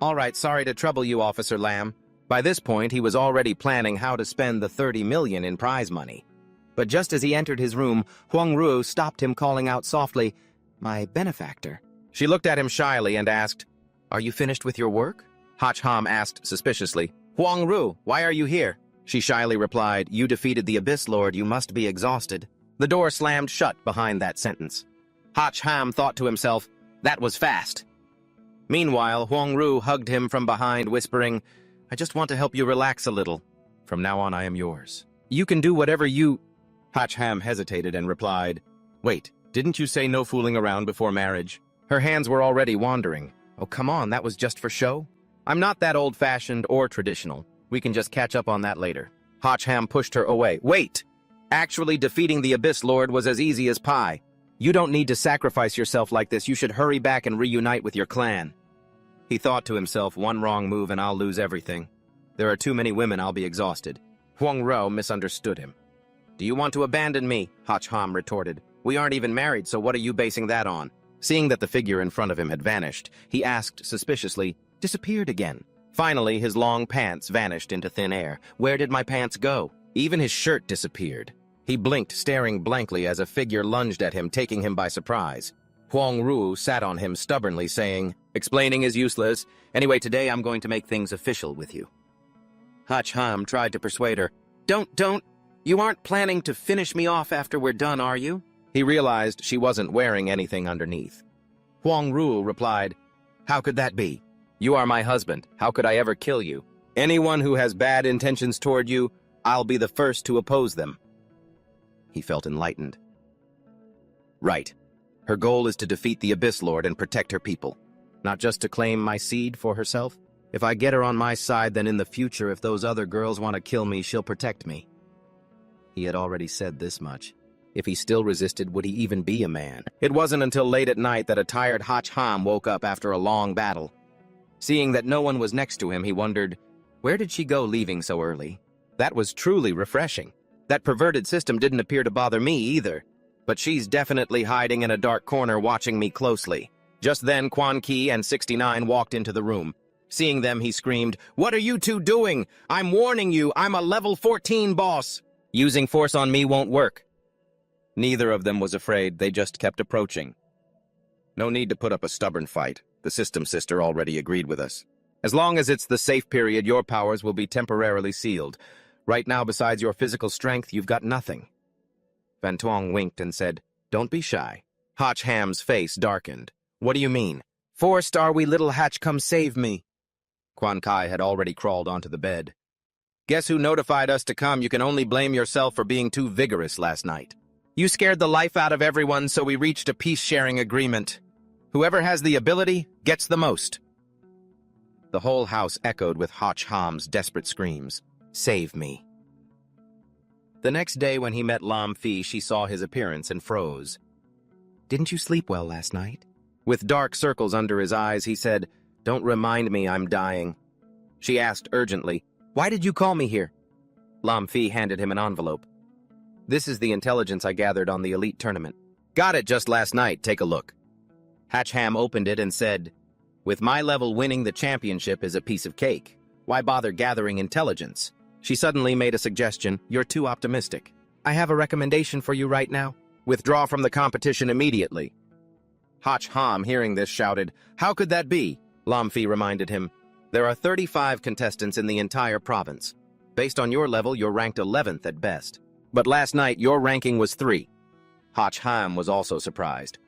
"All right, sorry to trouble you, Officer Lam." By this point, he was already planning how to spend the 30 million in prize money. But just as he entered his room, Huang Ruo stopped him, calling out softly, "My benefactor." She looked at him shyly and asked, "Are you finished with your work?" Hacham asked suspiciously, "Huang Ru, why are you here?" She shyly replied, "You defeated the Abyss Lord, you must be exhausted." The door slammed shut behind that sentence. Hacham thought to himself, that was fast. Meanwhile, Huang Ru hugged him from behind, whispering, "I just want to help you relax a little. From now on, I am yours. You can do whatever you—" Hacham hesitated and replied, "Wait, didn't you say no fooling around before marriage?" Her hands were already wandering. "Oh, come on, that was just for show. I'm not that old-fashioned or traditional. We can just catch up on that later." Hacham pushed her away. "Wait! Actually defeating the Abyss Lord was as easy as pie. You don't need to sacrifice yourself like this. You should hurry back and reunite with your clan." He thought to himself, one wrong move and I'll lose everything. There are too many women, I'll be exhausted. Huang Ru misunderstood him. "Do you want to abandon me?" Hacham retorted. "We aren't even married, so what are you basing that on?" Seeing that the figure in front of him had vanished, he asked suspiciously, "Disappeared again?" Finally, his long pants vanished into thin air. Where did my pants go? Even his shirt disappeared. He blinked, staring blankly as a figure lunged at him, taking him by surprise. Huang Ru sat on him stubbornly, saying, "Explaining is useless. Anyway, today I'm going to make things official with you." Hacham tried to persuade her. Don't. You aren't planning to finish me off after we're done, are you?" He realized she wasn't wearing anything underneath. Huang Ru replied, "How could that be? You are my husband. How could I ever kill you? Anyone who has bad intentions toward you, I'll be the first to oppose them." He felt enlightened. Right. Her goal is to defeat the Abyss Lord and protect her people, not just to claim my seed for herself. If I get her on my side, then in the future, if those other girls want to kill me, she'll protect me. He had already said this much. If he still resisted, would he even be a man? It wasn't until late at night that a tired Hacham woke up after a long battle. Seeing that no one was next to him, he wondered, where did she go leaving so early? That was truly refreshing. That perverted system didn't appear to bother me either. But she's definitely hiding in a dark corner watching me closely. Just then, Quan Ki and 69 walked into the room. Seeing them, he screamed, "What are you two doing? I'm warning you, I'm a level 14 boss. Using force on me won't work." Neither of them was afraid, they just kept approaching. "No need to put up a stubborn fight. The system sister already agreed with us. As long as it's the safe period, your powers will be temporarily sealed. Right now, besides your physical strength, you've got nothing." Van Tuong winked and said, "Don't be shy." Hachham's face darkened. "What do you mean?" "4-star we little hatch, come save me." Quan Kai had already crawled onto the bed. "Guess who notified us to come? You can only blame yourself for being too vigorous last night. You scared the life out of everyone, so we reached a peace-sharing agreement. Whoever has the ability gets the most." The whole house echoed with Hachham's desperate screams. "Save me." The next day when he met Lam Fi, she saw his appearance and froze. "Didn't you sleep well last night?" With dark circles under his eyes, he said, "Don't remind me I'm dying." She asked urgently, "Why did you call me here?" Lam Fi handed him an envelope. "This is the intelligence I gathered on the elite tournament. Got it just last night, take a look." Hacham opened it and said, "With my level, winning the championship is a piece of cake. Why bother gathering intelligence?" She suddenly made a suggestion. "You're too optimistic. I have a recommendation for you right now. Withdraw from the competition immediately." Hacham, hearing this, shouted, "How could that be?" Lam Fi reminded him, "There are 35 contestants in the entire province. Based on your level, you're ranked 11th at best. But last night, your ranking was 3. Hacham was also surprised.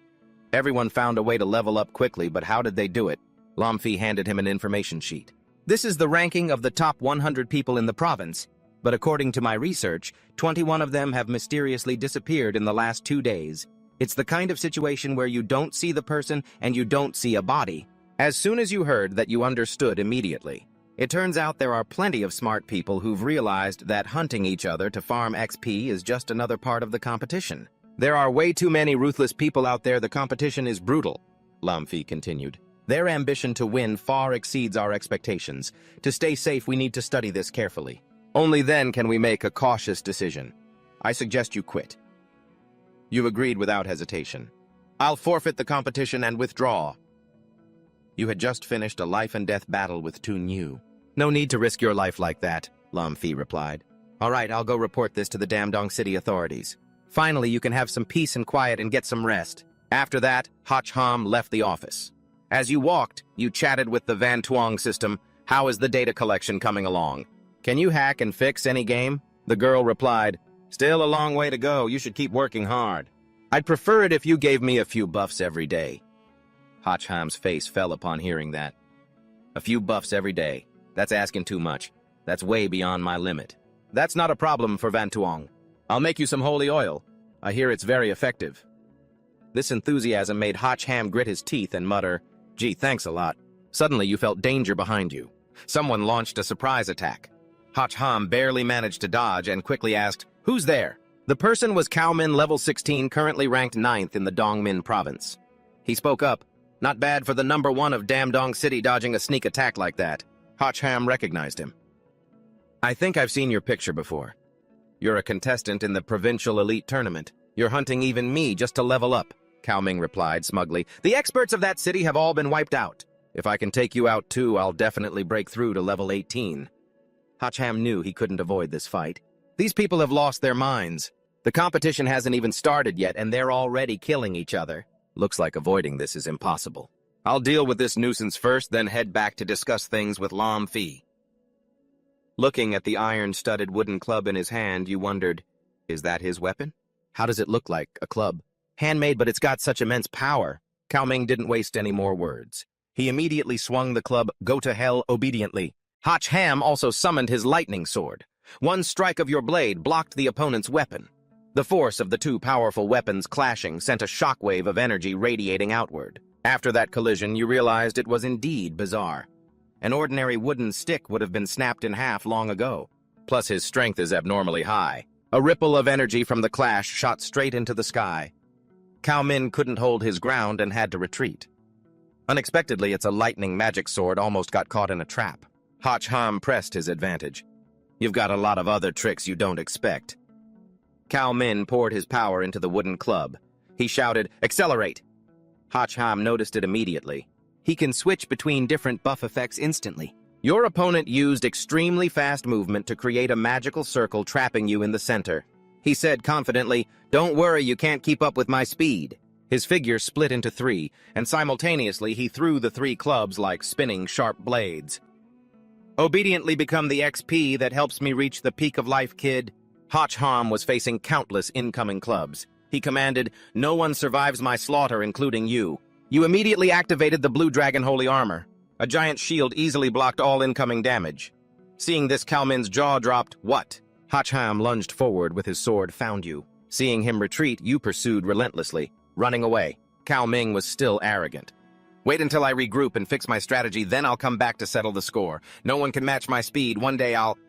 Everyone found a way to level up quickly, but how did they do it? Lam Fi handed him an information sheet. "This is the ranking of the top 100 people in the province, but according to my research, 21 of them have mysteriously disappeared in the last 2 days. It's the kind of situation where you don't see the person and you don't see a body. As soon as you heard that, you understood immediately. It turns out there are plenty of smart people who've realized that hunting each other to farm XP is just another part of the competition. There are way too many ruthless people out there. The competition is brutal," Lam Fi continued. "Their ambition to win far exceeds our expectations. To stay safe, we need to study this carefully. Only then can we make a cautious decision. I suggest you quit." You agreed without hesitation. "I'll forfeit the competition and withdraw." You had just finished a life-and-death battle with Tun Yu. "No need to risk your life like that," Lam Fi replied. "All right, I'll go report this to the Damdong City authorities. Finally, you can have some peace and quiet and get some rest." After that, Hach Ham left the office. As you walked, you chatted with the Van Tuong system. How is the data collection coming along? Can you hack and fix any game? The girl replied, still a long way to go. You should keep working hard. I'd prefer it if you gave me a few buffs every day. Hach Ham's face fell upon hearing that. A few buffs every day. That's asking too much. That's way beyond my limit. That's not a problem for Van Tuong. I'll make you some holy oil. I hear it's very effective. This enthusiasm made Hach Ham grit his teeth and mutter, gee, thanks a lot. Suddenly you felt danger behind you. Someone launched a surprise attack. Hach Ham barely managed to dodge and quickly asked, who's there? The person was Cao Min, level 16, currently ranked 9th in the Dongmin province. He spoke up. Not bad for the number 1 of Damdong City dodging a sneak attack like that. Hach Ham recognized him. I think I've seen your picture before. You're a contestant in the provincial elite tournament. You're hunting even me just to level up, Cao Ming replied smugly. The experts of that city have all been wiped out. If I can take you out too, I'll definitely break through to level 18. Hach Ham knew he couldn't avoid this fight. These people have lost their minds. The competition hasn't even started yet, and they're already killing each other. Looks like avoiding this is impossible. I'll deal with this nuisance first, then head back to discuss things with Lam Phi. Looking at the iron-studded wooden club in his hand, you wondered, is that his weapon? How does it look like, a club? Handmade, but it's got such immense power. Cao Ming didn't waste any more words. He immediately swung the club, go to hell, obediently. Hach Ham also summoned his lightning sword. One strike of your blade blocked the opponent's weapon. The force of the two powerful weapons clashing sent a shockwave of energy radiating outward. After that collision, you realized it was indeed bizarre. An ordinary wooden stick would have been snapped in half long ago. Plus his strength is abnormally high. A ripple of energy from the clash shot straight into the sky. Cao Min couldn't hold his ground and had to retreat. Unexpectedly, it's a lightning magic sword almost got caught in a trap. Hach Ham pressed his advantage. You've got a lot of other tricks you don't expect. Cao Min poured his power into the wooden club. He shouted, accelerate! Hach Ham noticed it immediately. He can switch between different buff effects instantly. Your opponent used extremely fast movement to create a magical circle trapping you in the center. He said confidently, don't worry, you can't keep up with my speed. His figure split into 3, and simultaneously he threw the 3 clubs like spinning sharp blades. Obediently become the XP that helps me reach the peak of life, kid. Hach Ham was facing countless incoming clubs. He commanded, no one survives my slaughter, including you. You immediately activated the Blue Dragon Holy Armor. A giant shield easily blocked all incoming damage. Seeing this, Cao Min's jaw dropped. What? Hach Ham lunged forward with his sword, found you. Seeing him retreat, you pursued relentlessly, running away. Cao Ming was still arrogant. Wait until I regroup and fix my strategy, then I'll come back to settle the score. No one can match my speed. One day I'll...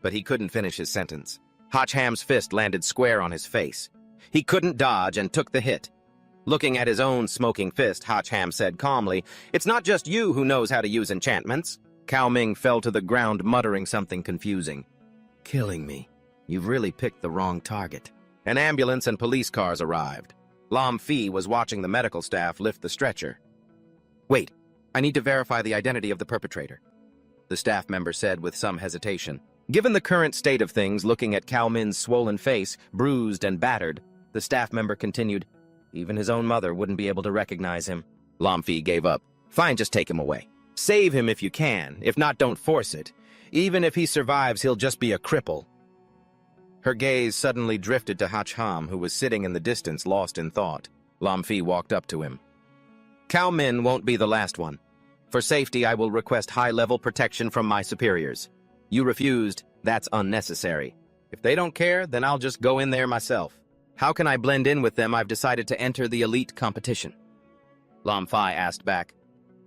But he couldn't finish his sentence. Hach Ham's fist landed square on his face. He couldn't dodge and took the hit. Looking at his own smoking fist, Hach Ham said calmly, it's not just you who knows how to use enchantments. Cao Ming fell to the ground muttering something confusing. Killing me. You've really picked the wrong target. An ambulance and police cars arrived. Lam Phi was watching the medical staff lift the stretcher. Wait, I need to verify the identity of the perpetrator, the staff member said with some hesitation. Given the current state of things, looking at Cao Min's swollen face, bruised and battered, the staff member continued, even his own mother wouldn't be able to recognize him. Lam Phi gave up. Fine, just take him away. Save him if you can. If not, don't force it. Even if he survives, he'll just be a cripple. Her gaze suddenly drifted to Hach Ham, who was sitting in the distance, lost in thought. Lam Phi walked up to him. Cao Min won't be the last one. For safety, I will request high-level protection from my superiors. You refused. That's unnecessary. If they don't care, then I'll just go in there myself. How can I blend in with them? I've decided to enter the elite competition. Lam Phi asked back.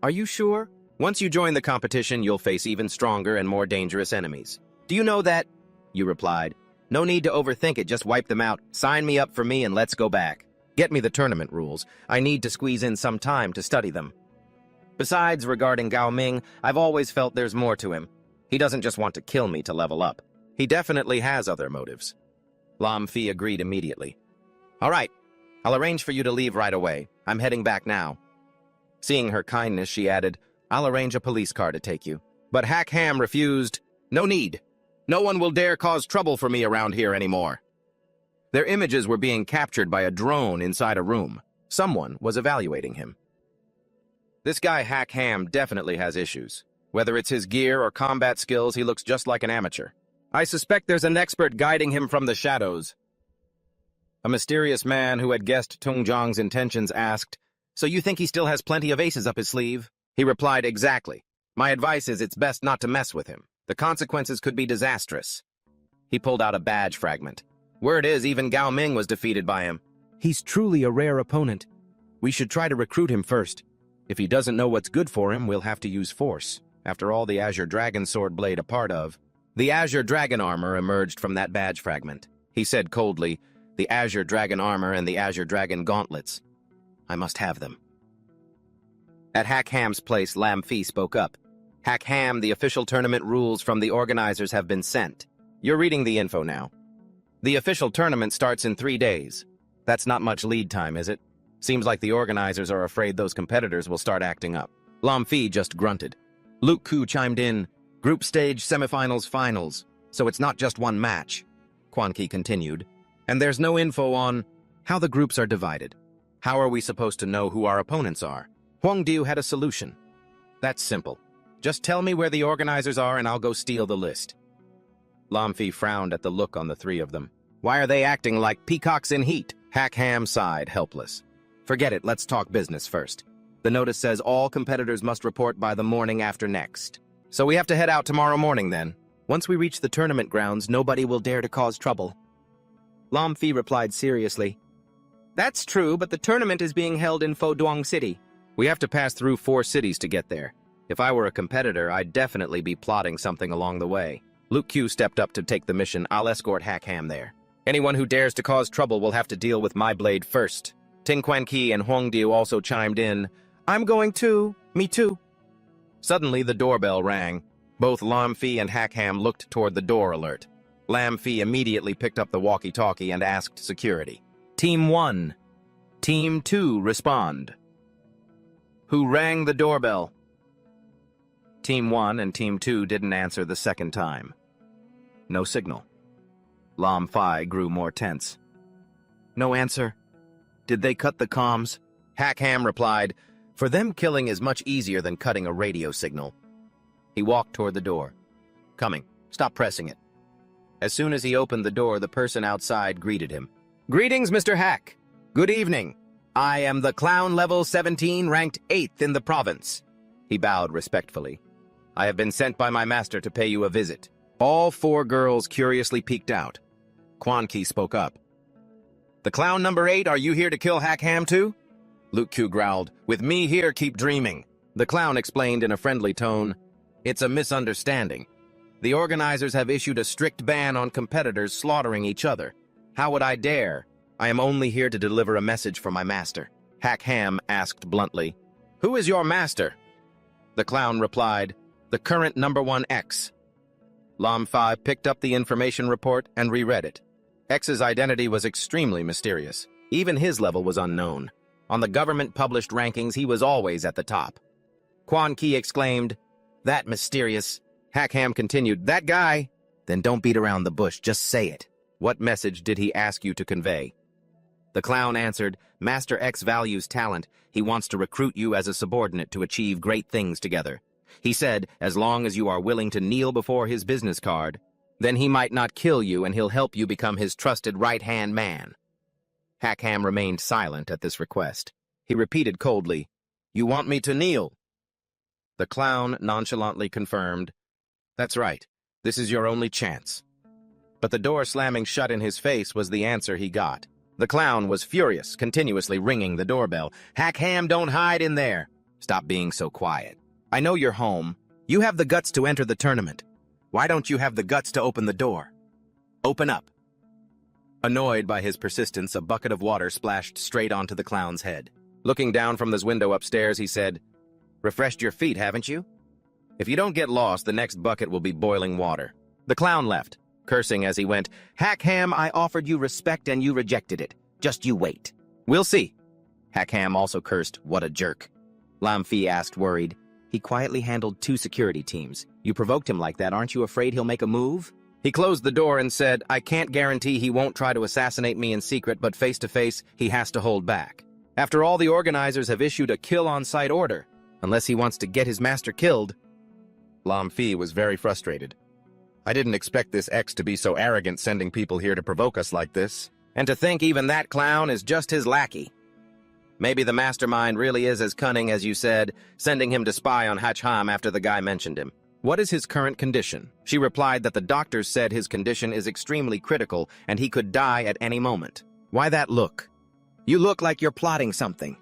Are you sure? Once you join the competition, you'll face even stronger and more dangerous enemies. Do you know that? You replied. No need to overthink it, just wipe them out. Sign me up for me and let's go back. Get me the tournament rules. I need to squeeze in some time to study them. Besides, regarding Gao Ming, I've always felt there's more to him. He doesn't just want to kill me to level up. He definitely has other motives. Lam Phi agreed immediately. All right, I'll arrange for you to leave right away. I'm heading back now. Seeing her kindness, she added, I'll arrange a police car to take you. But Hach Ham refused. No need. No one will dare cause trouble for me around here anymore. Their images were being captured by a drone inside a room. Someone was evaluating him. This guy Hack Ham definitely has issues. Whether it's his gear or combat skills, he looks just like an amateur. I suspect there's an expert guiding him from the shadows. A mysterious man who had guessed Tungjiang's intentions asked, "So you think he still has plenty of aces up his sleeve?" He replied, "Exactly. My advice is it's best not to mess with him. The consequences could be disastrous." He pulled out a badge fragment. Word is, even Gao Ming was defeated by him. He's truly a rare opponent. We should try to recruit him first. If he doesn't know what's good for him, we'll have to use force. After all, the Azure Dragon sword blade a part of. The Azure Dragon armor emerged from that badge fragment. He said coldly, "The Azure Dragon armor and the Azure Dragon gauntlets. I must have them." At Hack Ham's place, Lam Fi spoke up. "Hack Ham, the official tournament rules from the organizers have been sent. You're reading the info now. The official tournament starts in 3 days. That's not much lead time, is it? Seems like the organizers are afraid those competitors will start acting up." Lam Fi just grunted. Luke Ku chimed in, "Group stage, semifinals, finals. So it's not just one match." Quan Ki continued, "And there's no info on how the groups are divided. How are we supposed to know who our opponents are?" Huang Diu had a solution. "That's simple. Just tell me where the organizers are and I'll go steal the list." Lam Fi frowned at the look on the three of them. "Why are they acting like peacocks in heat?" Hack Ham sighed, helpless. "Forget it, let's talk business first. The notice says all competitors must report by the morning after next. So we have to head out tomorrow morning then. Once we reach the tournament grounds, nobody will dare to cause trouble." Lam Fi replied seriously, "That's true, but the tournament is being held in Foduang City. We have to pass through 4 cities to get there. If I were a competitor, I'd definitely be plotting something along the way." Luke Q stepped up to take the mission. "I'll escort Hack Ham there. Anyone who dares to cause trouble will have to deal with my blade first." Ting Quan Ki and Huang Diu also chimed in, "I'm going too. Me too." Suddenly, the doorbell rang. Both Lam Fi and Hack Ham looked toward the door alert. Lam Fi immediately picked up the walkie-talkie and asked security, "Team 1. Team 2, respond." Who rang the doorbell? Team 1 and Team 2 didn't answer the second time. No signal. Lam Fi grew more tense. No answer. Did they cut the comms? Hack Ham replied, "For them, killing is much easier than cutting a radio signal." He walked toward the door. "Coming. Stop pressing it." As soon as he opened the door, the person outside greeted him. "Greetings, Mr. Hack. Good evening. I am the Clown Level 17, ranked 8th in the province." He bowed respectfully. "I have been sent by my master to pay you a visit." All 4 girls curiously peeked out. Quan Ki spoke up. "The Clown number 8, are you here to kill Hack Ham too?" Luke Q growled, "With me here, keep dreaming." The clown explained in a friendly tone, "It's a misunderstanding. The organizers have issued a strict ban on competitors slaughtering each other. How would I dare? I am only here to deliver a message for my master." Hack Ham asked bluntly, "Who is your master?" The clown replied, "The current number 1 X." Lam Fi picked up the information report and reread it. X's identity was extremely mysterious. Even his level was unknown. On the government-published rankings, he was always at the top. Quan Ki exclaimed, "That mysterious." Hack Ham continued, "That guy?" "Then don't beat around the bush, just say it. What message did he ask you to convey?" The clown answered, "Master X values talent. He wants to recruit you as a subordinate to achieve great things together. He said, as long as you are willing to kneel before his business card, then he might not kill you and he'll help you become his trusted right-hand man." Hack Ham remained silent at this request. He repeated coldly, "You want me to kneel?" The clown nonchalantly confirmed, "That's right. This is your only chance." But the door slamming shut in his face was the answer he got. The clown was furious, continuously ringing the doorbell. "Hack Ham, don't hide in there. Stop being so quiet. I know you're home. You have the guts to enter the tournament. Why don't you have the guts to open the door? Open up." Annoyed by his persistence, a bucket of water splashed straight onto the clown's head. Looking down from his window upstairs, he said, "Refreshed your feet, haven't you? If you don't get lost, the next bucket will be boiling water." The clown left, cursing as he went, "Hack Ham, I offered you respect and you rejected it. Just you wait. We'll see." Hack Ham also cursed, "What a jerk." Lam Fi asked, worried. "He quietly handled 2 security teams. You provoked him like that, aren't you afraid he'll make a move?" He closed the door and said, "I can't guarantee he won't try to assassinate me in secret, but face-to-face, he has to hold back." After all, the organizers have issued a kill-on-sight order, unless he wants to get his master killed. Lam Fi was very frustrated. I didn't expect this X to be so arrogant, sending people here to provoke us like this. And to think even that clown is just his lackey. Maybe the mastermind really is as cunning as you said, sending him to spy on Hacham after the guy mentioned him. What is his current condition? She replied that the doctors said his condition is extremely critical and he could die at any moment. Why that look? You look like you're plotting something.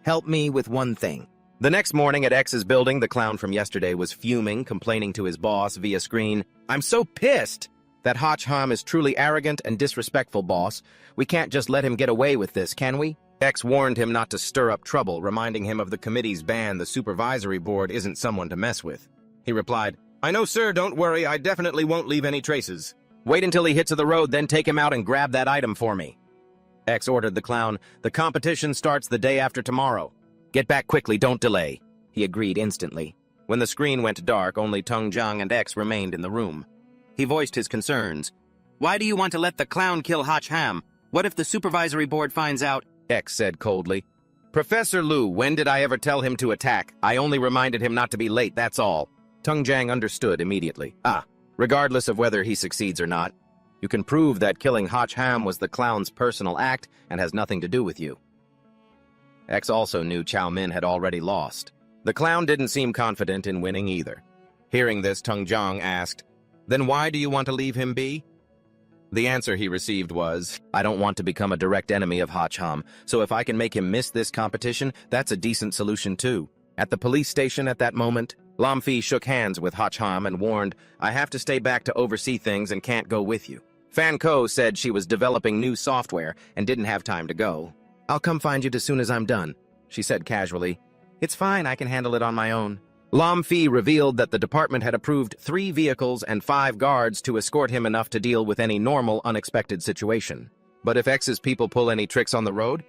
Help me with one thing. The next morning at X's building, the clown from yesterday was fuming, complaining to his boss via screen. I'm so pissed! That Hacham is truly arrogant and disrespectful, boss. We can't just let him get away with this, can we? X warned him not to stir up trouble, reminding him of the committee's ban. The supervisory board isn't someone to mess with. He replied, I know, sir, don't worry, I definitely won't leave any traces. Wait until he hits the road, then take him out and grab that item for me. X ordered the clown, the competition starts the day after tomorrow. Get back quickly, don't delay. He agreed instantly. When the screen went dark, only Tung Jiang and X remained in the room. He voiced his concerns. Why do you want to let the clown kill Hacham? What if the supervisory board finds out? X said coldly. Professor Lu, when did I ever tell him to attack? I only reminded him not to be late, that's all. Tung Jiang understood immediately. Regardless of whether he succeeds or not, you can prove that killing Hacham was the clown's personal act and has nothing to do with you. X also knew Chow Min had already lost. The clown didn't seem confident in winning either. Hearing this, Tung Jiang asked, Then why do you want to leave him be? The answer he received was, I don't want to become a direct enemy of Hacham, so if I can make him miss this competition, that's a decent solution too. At the police station at that moment, Lam Fi shook hands with Hacham and warned, I have to stay back to oversee things and can't go with you. Fan Ko said she was developing new software and didn't have time to go. I'll come find you as soon as I'm done, she said casually. It's fine, I can handle it on my own. Lam Fi revealed that the department had approved 3 vehicles and 5 guards to escort him enough to deal with any normal, unexpected situation. But if X's people pull any tricks on the road?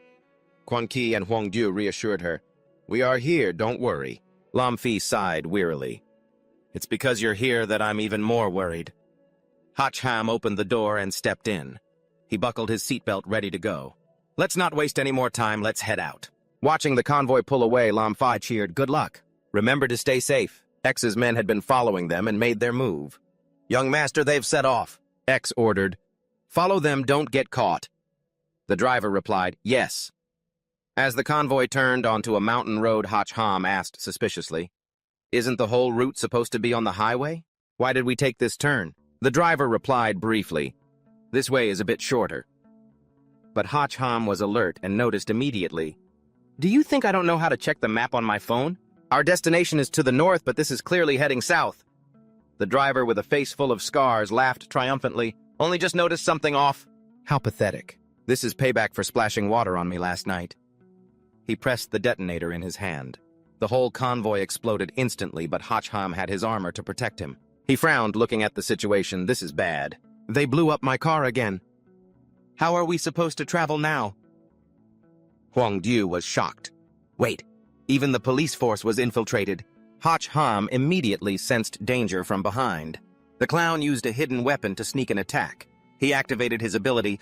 Quan Qi and Huang Du reassured her. We are here, don't worry. Lam Fi sighed wearily. It's because you're here that I'm even more worried. Hacham opened the door and stepped in. He buckled his seatbelt ready to go. Let's not waste any more time, let's head out. Watching the convoy pull away, Lam Fi cheered, good luck. Remember to stay safe. X's men had been following them and made their move. Young master, they've set off. X ordered. Follow them, don't get caught. The driver replied, yes. As the convoy turned onto a mountain road, Hacham asked suspiciously, Isn't the whole route supposed to be on the highway? Why did we take this turn? The driver replied briefly, This way is a bit shorter. But Hacham was alert and noticed immediately, Do you think I don't know how to check the map on my phone? Our destination is to the north, but this is clearly heading south. The driver, with a face full of scars, laughed triumphantly. Only just noticed something off. How pathetic. This is payback for splashing water on me last night. He pressed the detonator in his hand. The whole convoy exploded instantly, but Hacham had his armor to protect him. He frowned, looking at the situation. This is bad. They blew up my car again. How are we supposed to travel now? Huang Du was shocked. Wait. Even the police force was infiltrated. Hacham immediately sensed danger from behind. The clown used a hidden weapon to sneak an attack. He activated his ability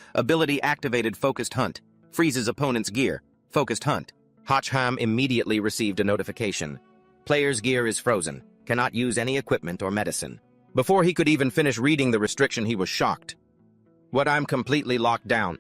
activated Focused Hunt. Freezes opponent's gear. Focused Hunt. Hacham immediately received a notification. Player's gear is frozen. Cannot use any equipment or medicine. Before he could even finish reading the restriction, he was shocked. What, I'm completely locked down.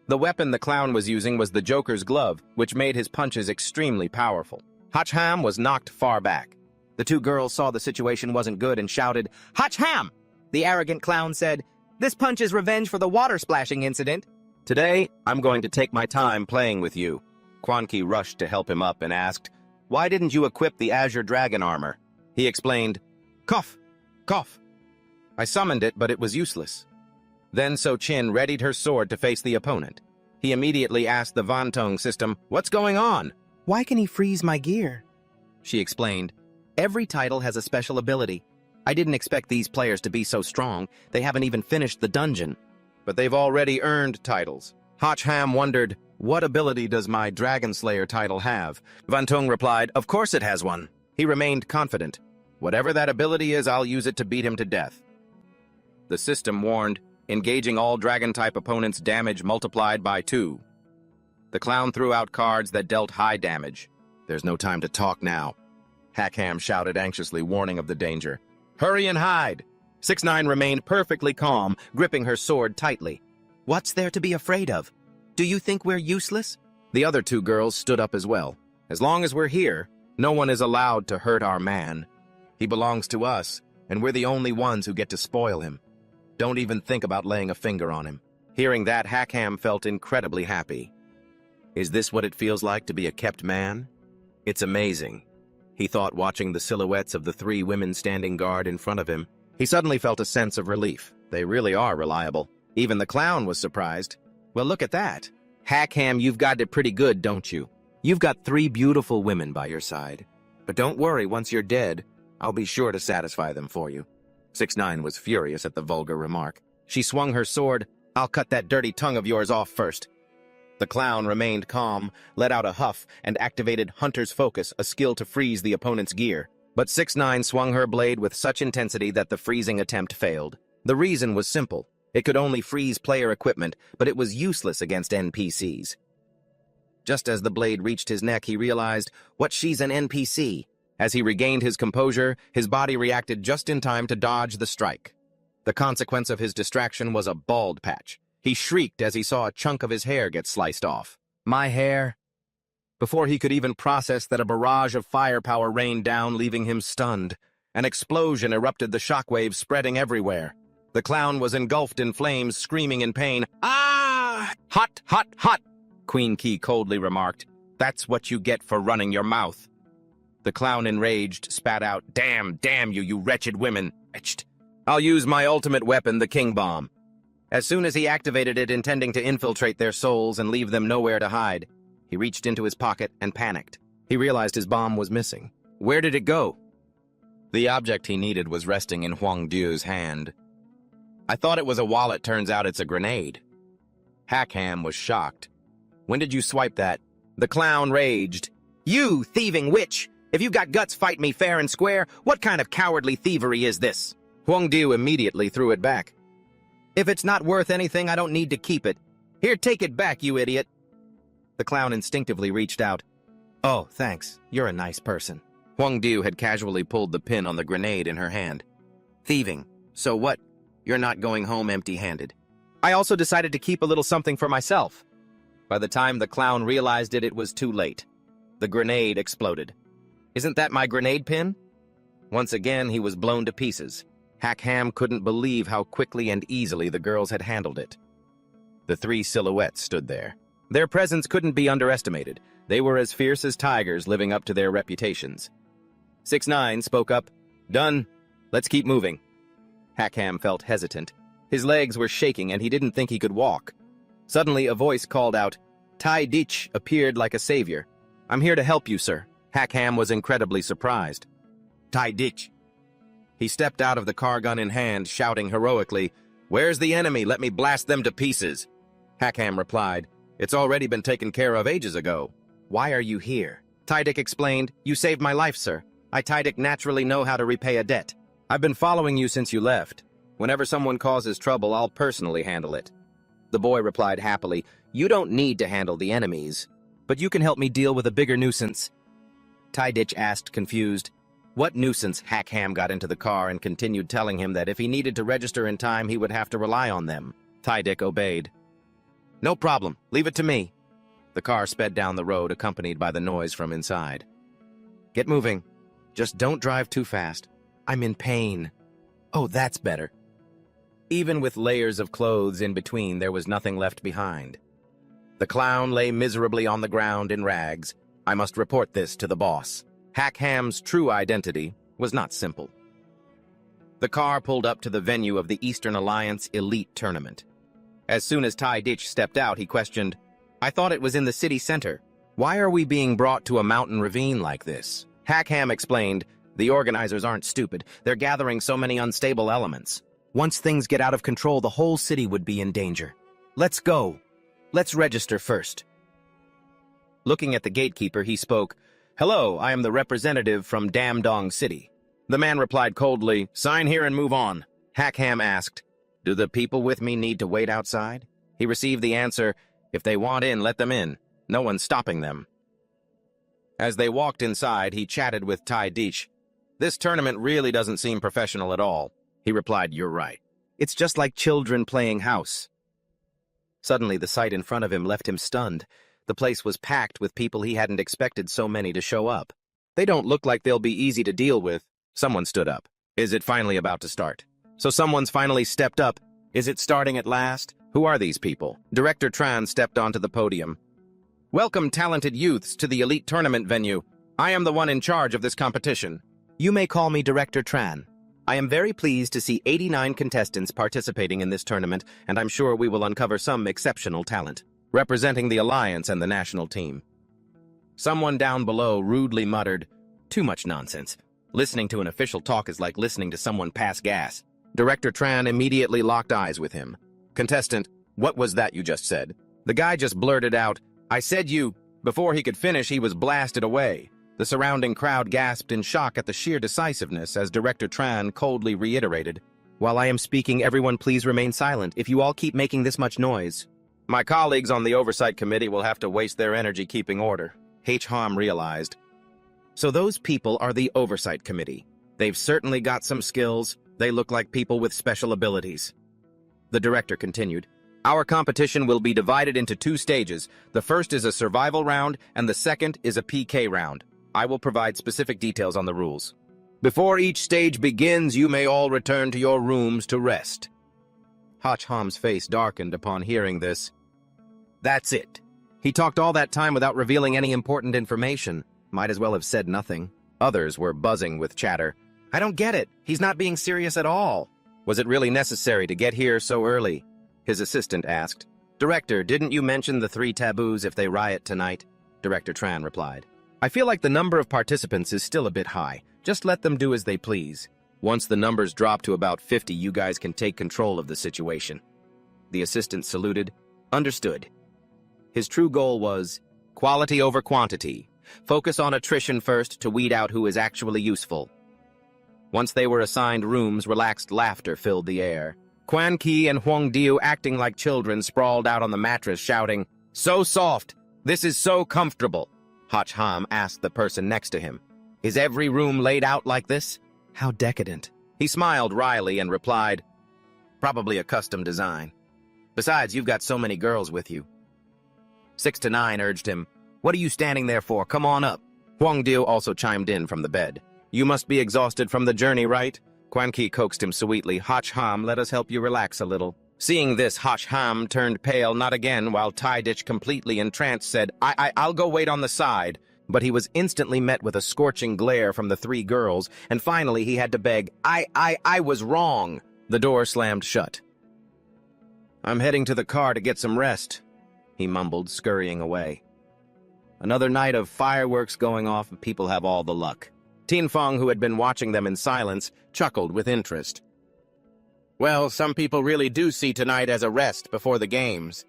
The weapon the clown was using was the Joker's glove, which made his punches extremely powerful. Hacham was knocked far back. The 2 girls saw the situation wasn't good and shouted, Hacham! The arrogant clown said, This punch is revenge for the water splashing incident. Today, I'm going to take my time playing with you. Quan Qi rushed to help him up and asked, Why didn't you equip the Azure Dragon armor? He explained, Cough, cough. I summoned it, but it was useless. Then So Chin readied her sword to face the opponent. He immediately asked the Vantong system, What's going on? Why can he freeze my gear? She explained, Every title has a special ability. I didn't expect these players to be so strong. They haven't even finished the dungeon. But they've already earned titles. Hacham wondered, What ability does my Dragon Slayer title have? Vantong replied, Of course it has one. He remained confident. Whatever that ability is, I'll use it to beat him to death. The system warned, Engaging all Dragon-type opponents, damage multiplied by 2. The clown threw out cards that dealt high damage. "There's no time to talk now," Hackham shouted anxiously, warning of the danger. "Hurry and hide!" 6ix9ine remained perfectly calm, gripping her sword tightly. "What's there to be afraid of? Do you think we're useless?" The other two girls stood up as well. "As long as we're here, no one is allowed to hurt our man. He belongs to us, and we're the only ones who get to spoil him. Don't even think about laying a finger on him." Hearing that, Hackham felt incredibly happy. Is this what it feels like to be a kept man? It's amazing, he thought, watching the silhouettes of the 3 women standing guard in front of him. He suddenly felt a sense of relief. They really are reliable. Even the clown was surprised. "Well, look at that. Hackham, you've got it pretty good, don't you? You've got 3 beautiful women by your side. But don't worry, once you're dead, I'll be sure to satisfy them for you." 6ix9ine was furious at the vulgar remark. She swung her sword. "I'll cut that dirty tongue of yours off first." The clown remained calm, let out a huff, and activated Hunter's Focus, a skill to freeze the opponent's gear. But 6ix9ine swung her blade with such intensity that the freezing attempt failed. The reason was simple. It could only freeze player equipment, but it was useless against NPCs. Just as the blade reached his neck, he realized, what, she's an NPC? As he regained his composure, his body reacted just in time to dodge the strike. The consequence of his distraction was a bald patch. He shrieked as he saw a chunk of his hair get sliced off. "My hair!" Before he could even process that, a barrage of firepower rained down, leaving him stunned. An explosion erupted, the shockwaves spreading everywhere. The clown was engulfed in flames, screaming in pain. "Ah! Hot, hot, hot!" Queen Key coldly remarked. "That's what you get for running your mouth." The clown, enraged, spat out, damn you, you wretched women. "I'll use my ultimate weapon, the King Bomb." As soon as he activated it, intending to infiltrate their souls and leave them nowhere to hide, he reached into his pocket and panicked. He realized his bomb was missing. Where did it go? The object he needed was resting in Huang Du's hand. "I thought it was a wallet, turns out it's a grenade." Hackham was shocked. "When did you swipe that?" The clown raged. "You thieving witch! If you got guts, fight me fair and square. What kind of cowardly thievery is this?" Huang Du immediately threw it back. "If it's not worth anything, I don't need to keep it. Here, take it back, you idiot." The clown instinctively reached out. "Oh, thanks. You're a nice person." Huang Du had casually pulled the pin on the grenade in her hand. "Thieving. So what? You're not going home empty-handed." "I also decided to keep a little something for myself." By the time the clown realized it, it was too late. The grenade exploded. "Isn't that my grenade pin?" Once again, he was blown to pieces. Hackham couldn't believe how quickly and easily the girls had handled it. The 3 silhouettes stood there. Their presence couldn't be underestimated. They were as fierce as tigers, living up to their reputations. 6ix9ine spoke up. "Done. Let's keep moving." Hackham felt hesitant. His legs were shaking and he didn't think he could walk. Suddenly, a voice called out. Tai Dich appeared like a savior. "I'm here to help you, sir." Hackham was incredibly surprised. "Tai Dich." He stepped out of the car, gun in hand, shouting heroically, "Where's the enemy? Let me blast them to pieces." Hackham replied, "It's already been taken care of ages ago." "Why are you here?" Tai Dich explained, "You saved my life, sir. I, Tai Dich, naturally know how to repay a debt. I've been following you since you left. Whenever someone causes trouble, I'll personally handle it." The boy replied happily, "You don't need to handle the enemies, but you can help me deal with a bigger nuisance." Tai Dich asked, confused. "What nuisance?" Hackham got into the car and continued telling him that if he needed to register in time, he would have to rely on them. Tai Dich obeyed. "No problem. Leave it to me." The car sped down the road, accompanied by the noise from inside. "Get moving. Just don't drive too fast. I'm in pain." "Oh, that's better." Even with layers of clothes in between, there was nothing left behind. The clown lay miserably on the ground in rags. I must report this to the boss. Hackham's true identity was not simple. The car pulled up to the venue of the Eastern Alliance Elite Tournament. As soon as Tai Dich stepped out, he questioned, "I thought it was in the city center. Why are we being brought to a mountain ravine like this?" Hackham explained, "The organizers aren't stupid. They're gathering so many unstable elements. Once things get out of control, the whole city would be in danger. Let's go. Let's register first." Looking at the gatekeeper, he spoke, "Hello, I am the representative from Damdong City." The man replied coldly, "Sign here and move on." Hackham asked, "Do the people with me need to wait outside?" He received the answer, "If they want in, let them in. No one's stopping them. As they walked inside, he chatted with Tai Deech. This tournament really doesn't seem professional at all. He replied, "You're right. It's just like children playing house." Suddenly, the sight in front of him left him stunned. The place was packed with people he hadn't expected so many to show up. They don't look like they'll be easy to deal with. Someone stood up. Is it finally about to start? So someone's finally stepped up. Is it starting at last? Who are these people? Director Tran stepped onto the podium. Welcome, talented youths, to the elite tournament venue. I am the one in charge of this competition. You may call me Director Tran. I am very pleased to see 89 contestants participating in this tournament, and I'm sure we will uncover some exceptional talent. Representing the Alliance and the national team. Someone down below rudely muttered, "Too much nonsense. Listening to an official talk is like listening to someone pass gas." Director Tran immediately locked eyes with him. Contestant, what was that you just said? The guy just blurted out, "I said you." Before he could finish, he was blasted away. The surrounding crowd gasped in shock at the sheer decisiveness as Director Tran coldly reiterated, While I am speaking, everyone please remain silent if you all keep making this much noise. My colleagues on the Oversight Committee will have to waste their energy keeping order. H-Hom realized. So those people are the Oversight Committee. They've certainly got some skills. They look like people with special abilities. The director continued. Our competition will be divided into 2 stages. The first is a survival round, and the second is a PK round. I will provide specific details on the rules. Before each stage begins, you may all return to your rooms to rest. H-Hom's face darkened upon hearing this. That's it. He talked all that time without revealing any important information. Might as well have said nothing. Others were buzzing with chatter. I don't get it. He's not being serious at all. Was it really necessary to get here so early? His assistant asked. Director, didn't you mention the 3 taboos if they riot tonight? Director Tran replied. I feel like the number of participants is still a bit high. Just let them do as they please. Once the numbers drop to about 50, you guys can take control of the situation. The assistant saluted. Understood. His true goal was quality over quantity. Focus on attrition first to weed out who is actually useful. Once they were assigned rooms, relaxed laughter filled the air. Quan Ki and Huang Diu, acting like children, sprawled out on the mattress, shouting, So soft! This is so comfortable! H-Hom asked the person next to him. Is every room laid out like this? How decadent. He smiled wryly and replied, Probably a custom design. Besides, you've got so many girls with you. 6 to 9 urged him. What are you standing there for? Come on up. Huang Diu also chimed in from the bed. You must be exhausted from the journey, right? Quan Ki coaxed him sweetly. H-Hom, let us help you relax a little. Seeing this, H-Hom turned pale, not again, while Tai Deech, completely entranced, said, I'll go wait on the side. But he was instantly met with a scorching glare from the 3 girls, and finally he had to beg, I was wrong. The door slammed shut. I'm heading to the car to get some rest, he mumbled, scurrying away. Another night of fireworks going off, and people have all the luck. Tin Feng, who had been watching them in silence, chuckled with interest. Well, some people really do see tonight as a rest before the games.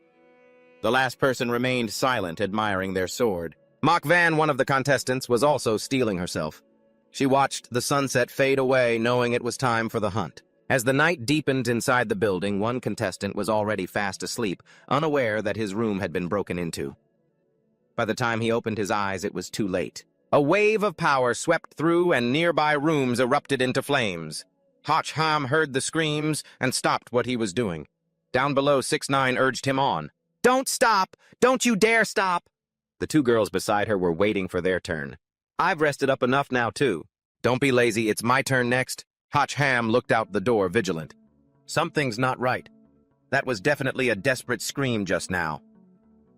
The last person remained silent, admiring their sword. Mok Van, one of the contestants, was also steeling herself. She watched the sunset fade away, knowing it was time for the hunt. As the night deepened inside the building, one contestant was already fast asleep, unaware that his room had been broken into. By the time he opened his eyes, it was too late. A wave of power swept through, and nearby rooms erupted into flames. H-Hom heard the screams and stopped what he was doing. Down below, 6-9 urged him on. Don't stop! Don't you dare stop! The 2 girls beside her were waiting for their turn. I've rested up enough now, too. Don't be lazy, it's my turn next. H-Hom looked out the door, vigilant. Something's not right. That was definitely a desperate scream just now.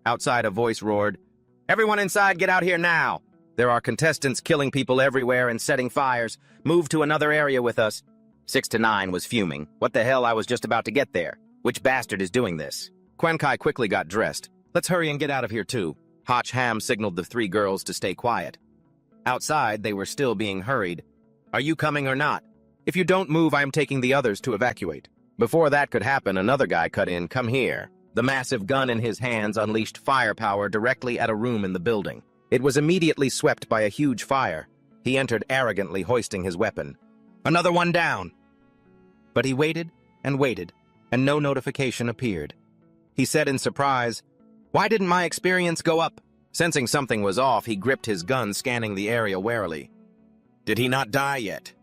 Outside, a voice roared, Everyone inside, get out here now! There are contestants killing people everywhere and setting fires. Move to another area with us. 6 to 9 was fuming. What the hell, I was just about to get there. Which bastard is doing this? Quan Kai quickly got dressed. Let's hurry and get out of here, too. H-Hom signaled the 3 girls to stay quiet. Outside, they were still being hurried. Are you coming or not? If you don't move, I am taking the others to evacuate. Before that could happen, another guy cut in. Come here. The massive gun in his hands unleashed firepower directly at a room in the building. It was immediately swept by a huge fire. He entered arrogantly, hoisting his weapon. Another one down! But he waited, and no notification appeared. He said in surprise, Why didn't my experience go up? Sensing something was off, he gripped his gun, scanning the area warily. Did he not die yet?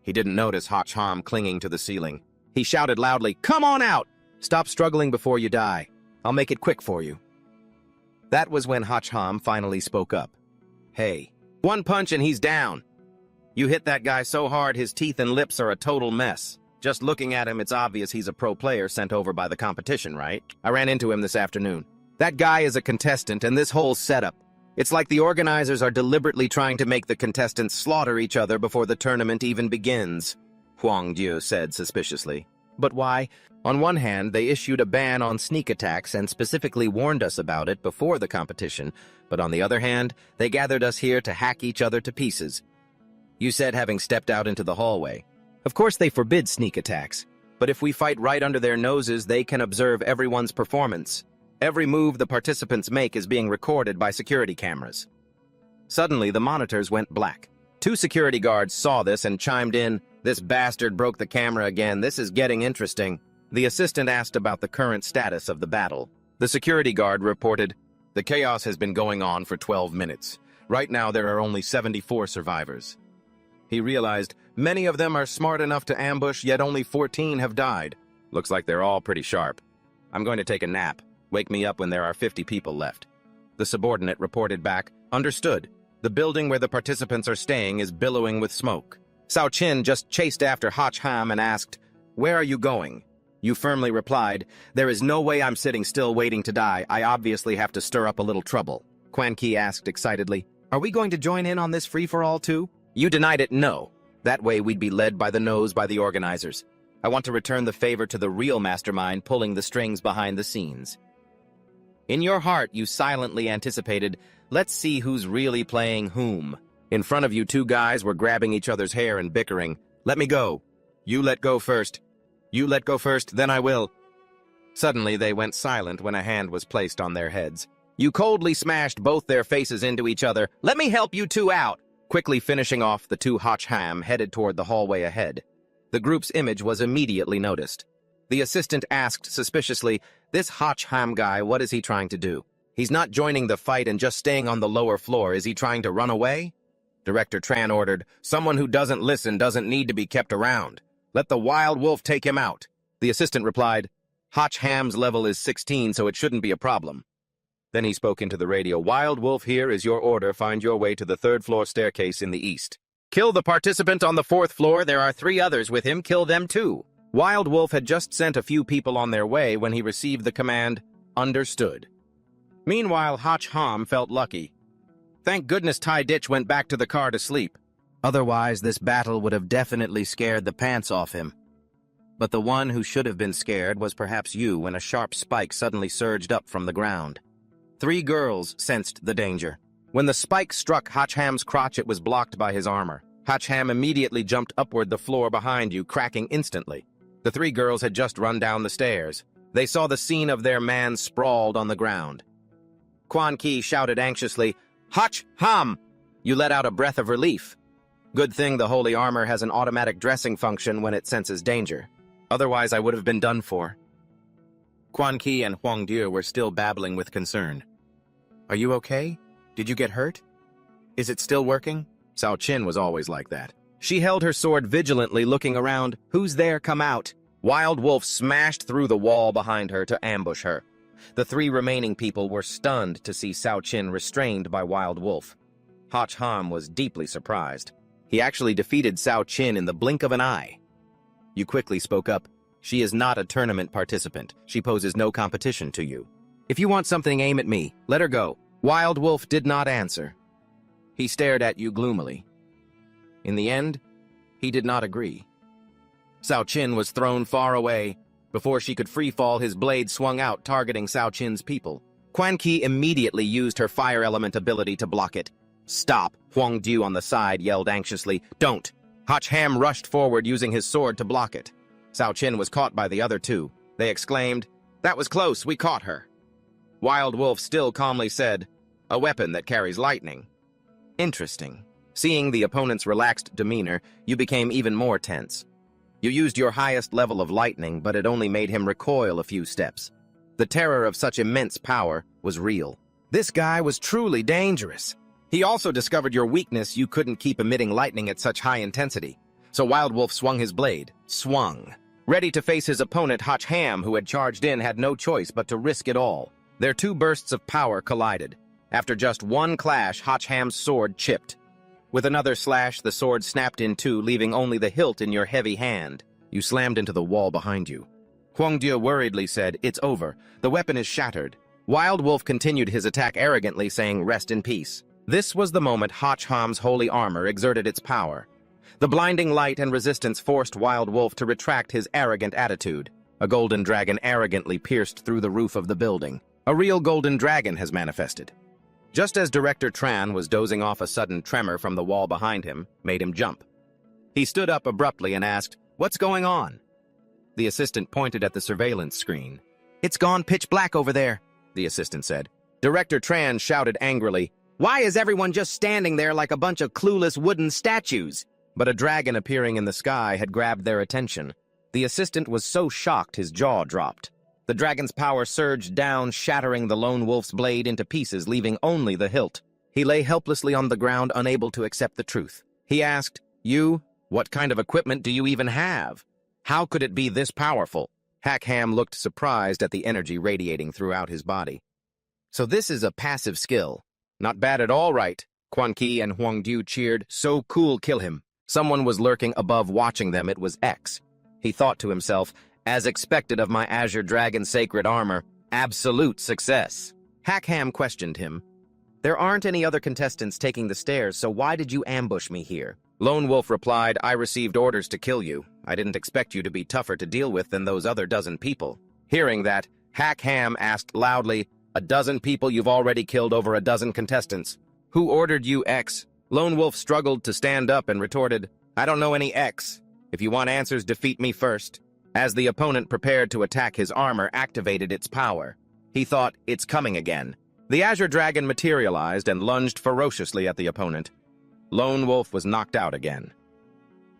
He didn't notice Hacham clinging to the ceiling. He shouted loudly, "Come on out! Stop struggling before you die. I'll make it quick for you." That was when Hacham finally spoke up. "Hey, one punch and he's down. You hit that guy so hard his teeth and lips are a total mess. Just looking at him, it's obvious he's a pro player sent over by the competition, right? I ran into him this afternoon. That guy is a contestant, and this whole setup. It's like the organizers are deliberately trying to make the contestants slaughter each other before the tournament even begins," Huang Diu said suspiciously. "But why? On one hand, they issued a ban on sneak attacks and specifically warned us about it before the competition, but on the other hand, they gathered us here to hack each other to pieces. You said having stepped out into the hallway. Of course they forbid sneak attacks, but if we fight right under their noses, they can observe everyone's performance. Every move the participants make is being recorded by security cameras." Suddenly, the monitors went black. 2 security guards saw this and chimed in, "This bastard broke the camera again. This is getting interesting." The assistant asked about the current status of the battle. The security guard reported, "The chaos has been going on for 12 minutes. Right now, there are only 74 survivors." He realized many of them are smart enough to ambush, yet only 14 have died. Looks like they're all pretty sharp. "I'm going to take a nap. Wake me up when there are 50 people left." The subordinate reported back, "Understood. The building where the participants are staying is billowing with smoke." Cao Qin just chased after Hacham and asked, "Where are you going?" You firmly replied, "There is no way I'm sitting still waiting to die. I obviously have to stir up a little trouble." Quan Ki asked excitedly, "Are we going to join in on this free-for-all too?" You denied it, "No. That way we'd be led by the nose by the organizers. I want to return the favor to the real mastermind pulling the strings behind the scenes." In your heart, you silently anticipated, "Let's see who's really playing whom." In front of you, 2 guys were grabbing each other's hair and bickering. "Let me go. You let go first. You let go first, then I will." Suddenly, they went silent when a hand was placed on their heads. You coldly smashed both their faces into each other. "Let me help you 2 out." Quickly finishing off, the 2 Hacham headed toward the hallway ahead. The group's image was immediately noticed. The assistant asked suspiciously, "This Hacham guy, what is he trying to do? He's not joining the fight and just staying on the lower floor. Is he trying to run away?" Director Tran ordered, "Someone who doesn't listen doesn't need to be kept around. Let the wild wolf take him out." The assistant replied, "Hacham's level is 16, so it shouldn't be a problem." Then he spoke into the radio, "Wild wolf, here is your order. Find your way to the 3rd-floor staircase in the east. Kill the participant on the 4th floor. There are 3 others with him. Kill them too." Wild Wolf had just sent a few people on their way when he received the command, "Understood." Meanwhile, Hacham felt lucky. Thank goodness Tai Ditch went back to the car to sleep. Otherwise, this battle would have definitely scared the pants off him. But the one who should have been scared was perhaps you when a sharp spike suddenly surged up from the ground. 3 girls sensed the danger. When the spike struck Hacham's crotch, it was blocked by his armor. Hacham immediately jumped upward the floor behind you, cracking instantly. The 3 girls had just run down the stairs. They saw the scene of their man sprawled on the ground. Quan Ki shouted anxiously, "Hacham!" You let out a breath of relief. Good thing the holy armor has an automatic dressing function when it senses danger. Otherwise, I would have been done for. Quan Ki and Huang Diu were still babbling with concern. "Are you okay? Did you get hurt? Is it still working?" Cao Qin was always like that. She held her sword vigilantly, looking around. "Who's there? Come out." Wild Wolf smashed through the wall behind her to ambush her. The 3 remaining people were stunned to see Cao Qin restrained by Wild Wolf. Hacham was deeply surprised. He actually defeated Cao Qin in the blink of an eye. You quickly spoke up. "She is not a tournament participant. She poses no competition to you. If you want something, aim at me. Let her go." Wild Wolf did not answer. He stared at you gloomily. In the end, he did not agree. Cao Qin was thrown far away. Before she could free fall, his blade swung out, targeting Cao Qin's people. Quan Ki immediately used her fire element ability to block it. "Stop!" Huang Diu on the side yelled anxiously. "Don't!" Hacham rushed forward using his sword to block it. Cao Qin was caught by the other 2. They exclaimed, "That was close, we caught her." Wild Wolf still calmly said, "A weapon that carries lightning." Interesting. Seeing the opponent's relaxed demeanor, you became even more tense. You used your highest level of lightning, but it only made him recoil a few steps. The terror of such immense power was real. This guy was truly dangerous. He also discovered your weakness: you couldn't keep emitting lightning at such high intensity. So Wild Wolf swung his blade. Swung. Ready to face his opponent, Hotch Ham, who had charged in, had no choice but to risk it all. Their two bursts of power collided. After just one clash, Hotch Ham's sword chipped. With another slash, the sword snapped in two, leaving only the hilt in your heavy hand. You slammed into the wall behind you. Huangdiu worriedly said, "It's over. The weapon is shattered." Wild Wolf continued his attack arrogantly, saying, "Rest in peace." This was the moment Hotch Ham's holy armor exerted its power. The blinding light and resistance forced Wild Wolf to retract his arrogant attitude. A golden dragon arrogantly pierced through the roof of the building. A real golden dragon has manifested. Just as Director Tran was dozing off, a sudden tremor from the wall behind him made him jump. He stood up abruptly and asked, "What's going on?" The assistant pointed at the surveillance screen. "It's gone pitch black over there," the assistant said. Director Tran shouted angrily, "Why is everyone just standing there like a bunch of clueless wooden statues?" But a dragon appearing in the sky had grabbed their attention. The assistant was so shocked his jaw dropped. The dragon's power surged down, shattering the lone wolf's blade into pieces, leaving only the hilt. He lay helplessly on the ground, unable to accept the truth. He asked, "You? What kind of equipment do you even have? How could it be this powerful?" Hack Ham looked surprised at the energy radiating throughout his body. "So this is a passive skill. Not bad at all, right?" Quan Ki and Huangdiu cheered. "So cool, kill him." Someone was lurking above, watching them. It was X. He thought to himself, "As expected of my Azure Dragon sacred armor, absolute success." Hack Ham questioned him. "There aren't any other contestants taking the stairs, so why did you ambush me here?" Lone Wolf replied, "I received orders to kill you. I didn't expect you to be tougher to deal with than those other dozen people." Hearing that, Hack Ham asked loudly, "A dozen people? You've already killed over a dozen contestants. Who ordered you, X?" Lone Wolf struggled to stand up and retorted, "I don't know any X. If you want answers, defeat me first." As the opponent prepared to attack, his armor activated its power. He thought, "It's coming again." The Azure Dragon materialized and lunged ferociously at the opponent. Lone Wolf was knocked out again.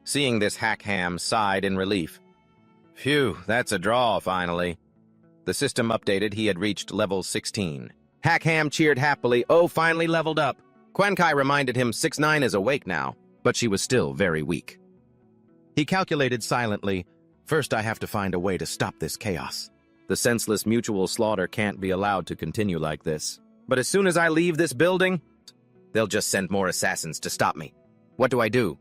Seeing this, Hack Ham sighed in relief. "Phew, that's a draw, finally." The system updated. He had reached level 16. Hack Ham cheered happily. "Oh, finally leveled up." Quan Kai reminded him 6-9 is awake now, but she was still very weak. He calculated silently, "First I have to find a way to stop this chaos. The senseless mutual slaughter can't be allowed to continue like this. But as soon as I leave this building, they'll just send more assassins to stop me. What do I do?"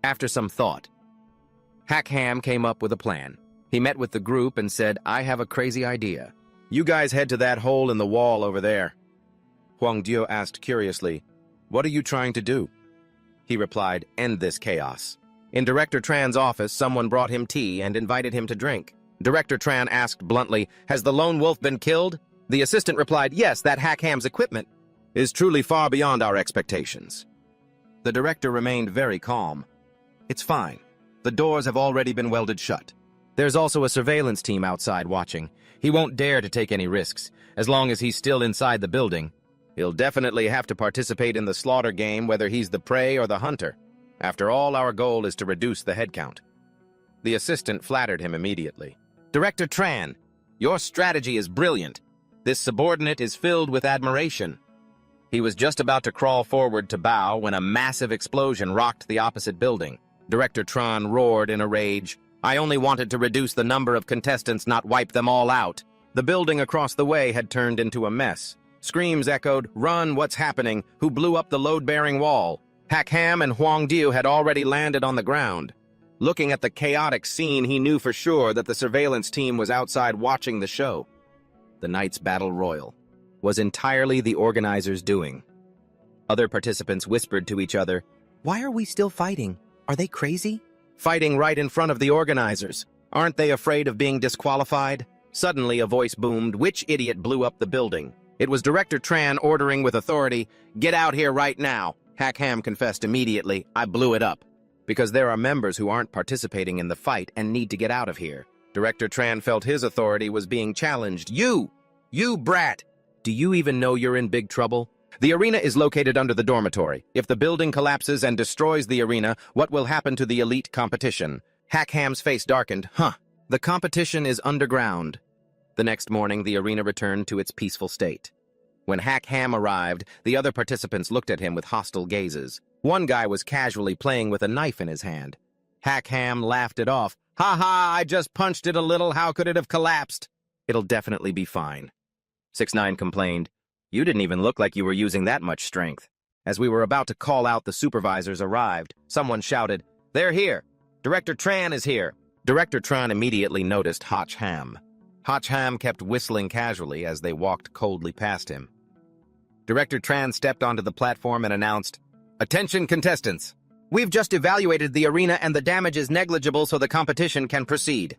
After some thought, Hack Ham came up with a plan. He met with the group and said, "I have a crazy idea. You guys head to that hole in the wall over there." Huangdiu asked curiously, "What are you trying to do?" He replied, "End this chaos." In Director Tran's office, someone brought him tea and invited him to drink. Director Tran asked bluntly, "Has the lone wolf been killed?" The assistant replied, "Yes, that Hack Ham's equipment is truly far beyond our expectations." The director remained very calm. "It's fine. The doors have already been welded shut. There's also a surveillance team outside watching. He won't dare to take any risks, as long as he's still inside the building. He'll definitely have to participate in the slaughter game, whether he's the prey or the hunter. After all, our goal is to reduce the head count." The assistant flattered him immediately. "Director Tran, your strategy is brilliant. This subordinate is filled with admiration." He was just about to crawl forward to bow when a massive explosion rocked the opposite building. Director Tran roared in a rage, "I only wanted to reduce the number of contestants, not wipe them all out." The building across the way had turned into a mess. Screams echoed, "Run, what's happening? Who blew up the load-bearing wall?" Hack Ham and Huangdiu had already landed on the ground. Looking at the chaotic scene, he knew for sure that the surveillance team was outside watching the show. The night's battle royal was entirely the organizers' doing. Other participants whispered to each other, "Why are we still fighting? Are they crazy?" Fighting right in front of the organizers. Aren't they afraid of being disqualified? Suddenly a voice boomed, "Which idiot blew up the building?" It was Director Tran ordering with authority, "Get out here right now." Hack Ham confessed immediately, "I blew it up." Because there are members who aren't participating in the fight and need to get out of here. Director Tran felt his authority was being challenged. You brat! Do you even know you're in big trouble? The arena is located under the dormitory. If the building collapses and destroys the arena, what will happen to the elite competition? Hack Ham's face darkened. The competition is underground. The next morning, the arena returned to its peaceful state. When Hack Ham arrived, the other participants looked at him with hostile gazes. One guy was casually playing with a knife in his hand. Hack Ham laughed it off. "Ha ha, I just punched it a little, how could it have collapsed?" "It'll definitely be fine." 6ix9ine complained. "You didn't even look like you were using that much strength." As we were about to call out, the supervisors arrived. Someone shouted, "They're here! Director Tran is here!" Director Tran immediately noticed Hotch Ham. Hotch Ham kept whistling casually as they walked coldly past him. Director Tran stepped onto the platform and announced, "Attention contestants! We've just evaluated the arena and the damage is negligible so the competition can proceed."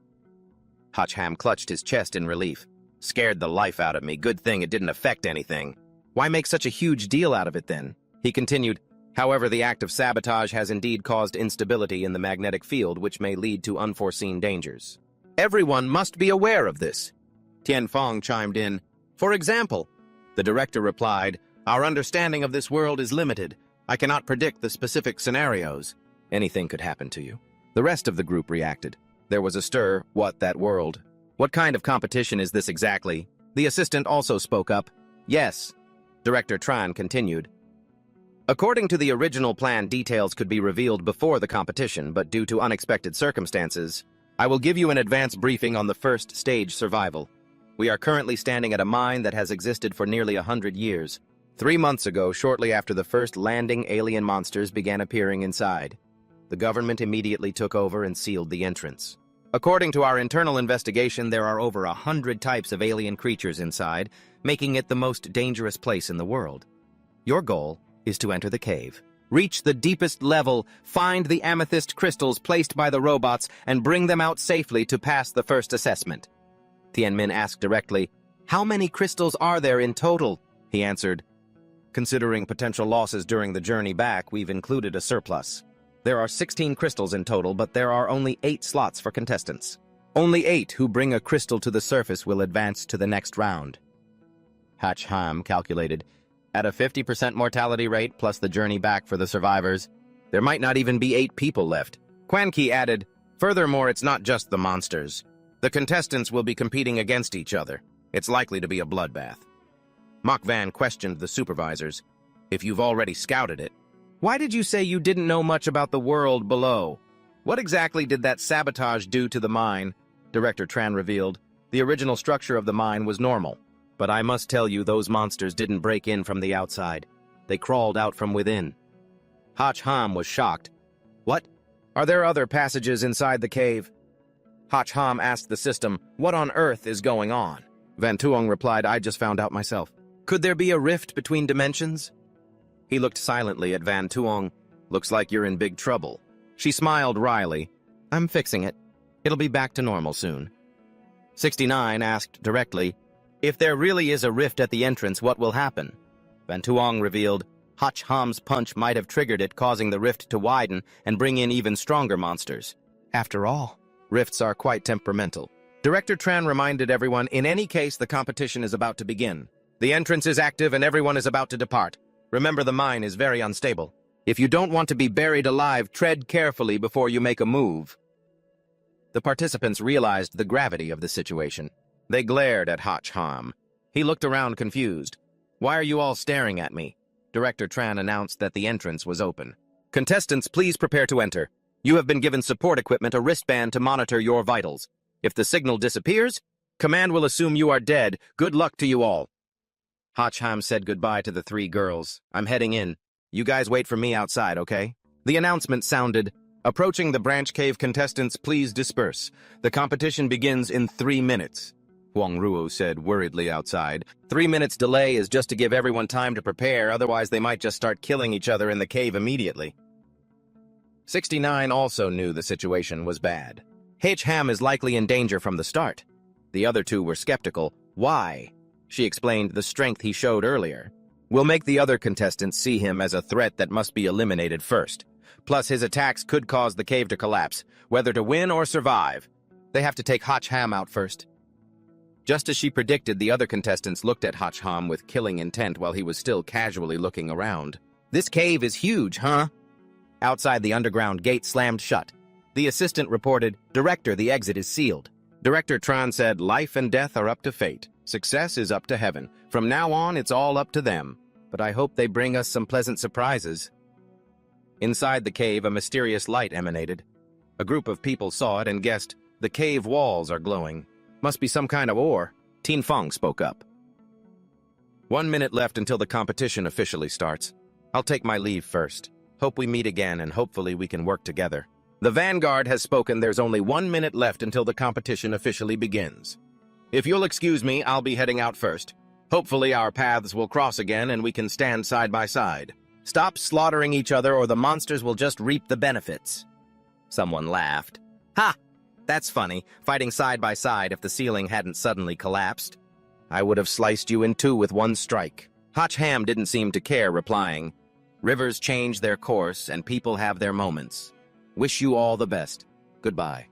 Hotch Ham clutched his chest in relief. "Scared the life out of me. Good thing it didn't affect anything." "Why make such a huge deal out of it then?" He continued, "However, the act of sabotage has indeed caused instability in the magnetic field, which may lead to unforeseen dangers. Everyone must be aware of this." Tian Fong chimed in, "For example." The director replied, "Our understanding of this world is limited. I cannot predict the specific scenarios. Anything could happen to you." The rest of the group reacted. There was a stir. "What, that world? What kind of competition is this exactly?" The assistant also spoke up. "Yes." Director Tran continued, "According to the original plan, details could be revealed before the competition, but due to unexpected circumstances, I will give you an advance briefing on the first stage survival. We are currently standing at a mine that has existed for nearly 100 years. 3 months ago, shortly after the first landing, alien monsters began appearing inside. The government immediately took over and sealed the entrance. According to our internal investigation, there are over 100 types of alien creatures inside, making it the most dangerous place in the world. Your goal is to enter the cave. Reach the deepest level, find the amethyst crystals placed by the robots, and bring them out safely to pass the first assessment." Tianmin asked directly, "How many crystals are there in total?" He answered, "Considering potential losses during the journey back, we've included a surplus. There are 16 crystals in total, but there are only 8 slots for contestants. Only 8 who bring a crystal to the surface will advance to the next round." Hotch Ham calculated, "At a 50% mortality rate plus the journey back for the survivors, there might not even be 8 people left." Quan Ki added, "Furthermore, it's not just the monsters. The contestants will be competing against each other. It's likely to be a bloodbath." Mok Van questioned the supervisors. "If you've already scouted it, why did you say you didn't know much about the world below? What exactly did that sabotage do to the mine?" Director Tran revealed, "The original structure of the mine was normal. But I must tell you, those monsters didn't break in from the outside. They crawled out from within." Hotch Ham was shocked. "What? Are there other passages inside the cave?" Hotch Ham asked the system, "What on earth is going on?" Van Tuong replied, "I just found out myself." "Could there be a rift between dimensions?" He looked silently at Van Tuong. "Looks like you're in big trouble." She smiled wryly. "I'm fixing it. It'll be back to normal soon." 6ix9ine asked directly, "If there really is a rift at the entrance, what will happen?" Van Tuong revealed, "Hotch Ham's punch might have triggered it, causing the rift to widen and bring in even stronger monsters. After all, rifts are quite temperamental." Director Tran reminded everyone, "In any case, the competition is about to begin. The entrance is active and everyone is about to depart. Remember, the mine is very unstable. If you don't want to be buried alive, tread carefully before you make a move." The participants realized the gravity of the situation. They glared at Hotch Ham. He looked around confused. "Why are you all staring at me?" Director Tran announced that the entrance was open. "Contestants, please prepare to enter. You have been given support equipment, a wristband to monitor your vitals. If the signal disappears, command will assume you are dead. Good luck to you all." Hotch Ham said goodbye to the 3 girls. "I'm heading in. You guys wait for me outside, okay?" The announcement sounded, "Approaching the branch cave, contestants, please disperse. The competition begins in 3 minutes." Huang Ruo said worriedly outside. 3 minutes delay is just to give everyone time to prepare, otherwise they might just start killing each other in the cave immediately. 6ix9ine also knew the situation was bad. Hotch Ham is likely in danger from the start. The other 2 were skeptical. "Why?" She explained the strength he showed earlier. "We'll make the other contestants see him as a threat that must be eliminated first. Plus, his attacks could cause the cave to collapse, whether to win or survive. They have to take Hotch Ham out first." Just as she predicted, the other contestants looked at Hotch Ham with killing intent while he was still casually looking around. "This cave is huge, huh?" Outside, the underground gate slammed shut. The assistant reported, "Director, the exit is sealed." Director Tran said, "Life and death are up to fate. Success is up to heaven. From now on, it's all up to them. But I hope they bring us some pleasant surprises. Inside the cave, a mysterious light emanated. A group of people saw it and guessed, the cave walls are glowing. Must be some kind of ore. Tin Feng spoke up. 1 minute left until the competition officially starts. I'll take my leave first. Hope we meet again and hopefully we can work together. The Vanguard has spoken. There's only 1 minute left until the competition officially begins. If you'll excuse me, I'll be heading out first. Hopefully our paths will cross again and we can stand side by side. Stop slaughtering each other or the monsters will just reap the benefits. Someone laughed. Ha! That's funny, fighting side by side if the ceiling hadn't suddenly collapsed. I would have sliced you in two with one strike. Hotch Ham didn't seem to care, replying, Rivers change their course and people have their moments. Wish you all the best. Goodbye.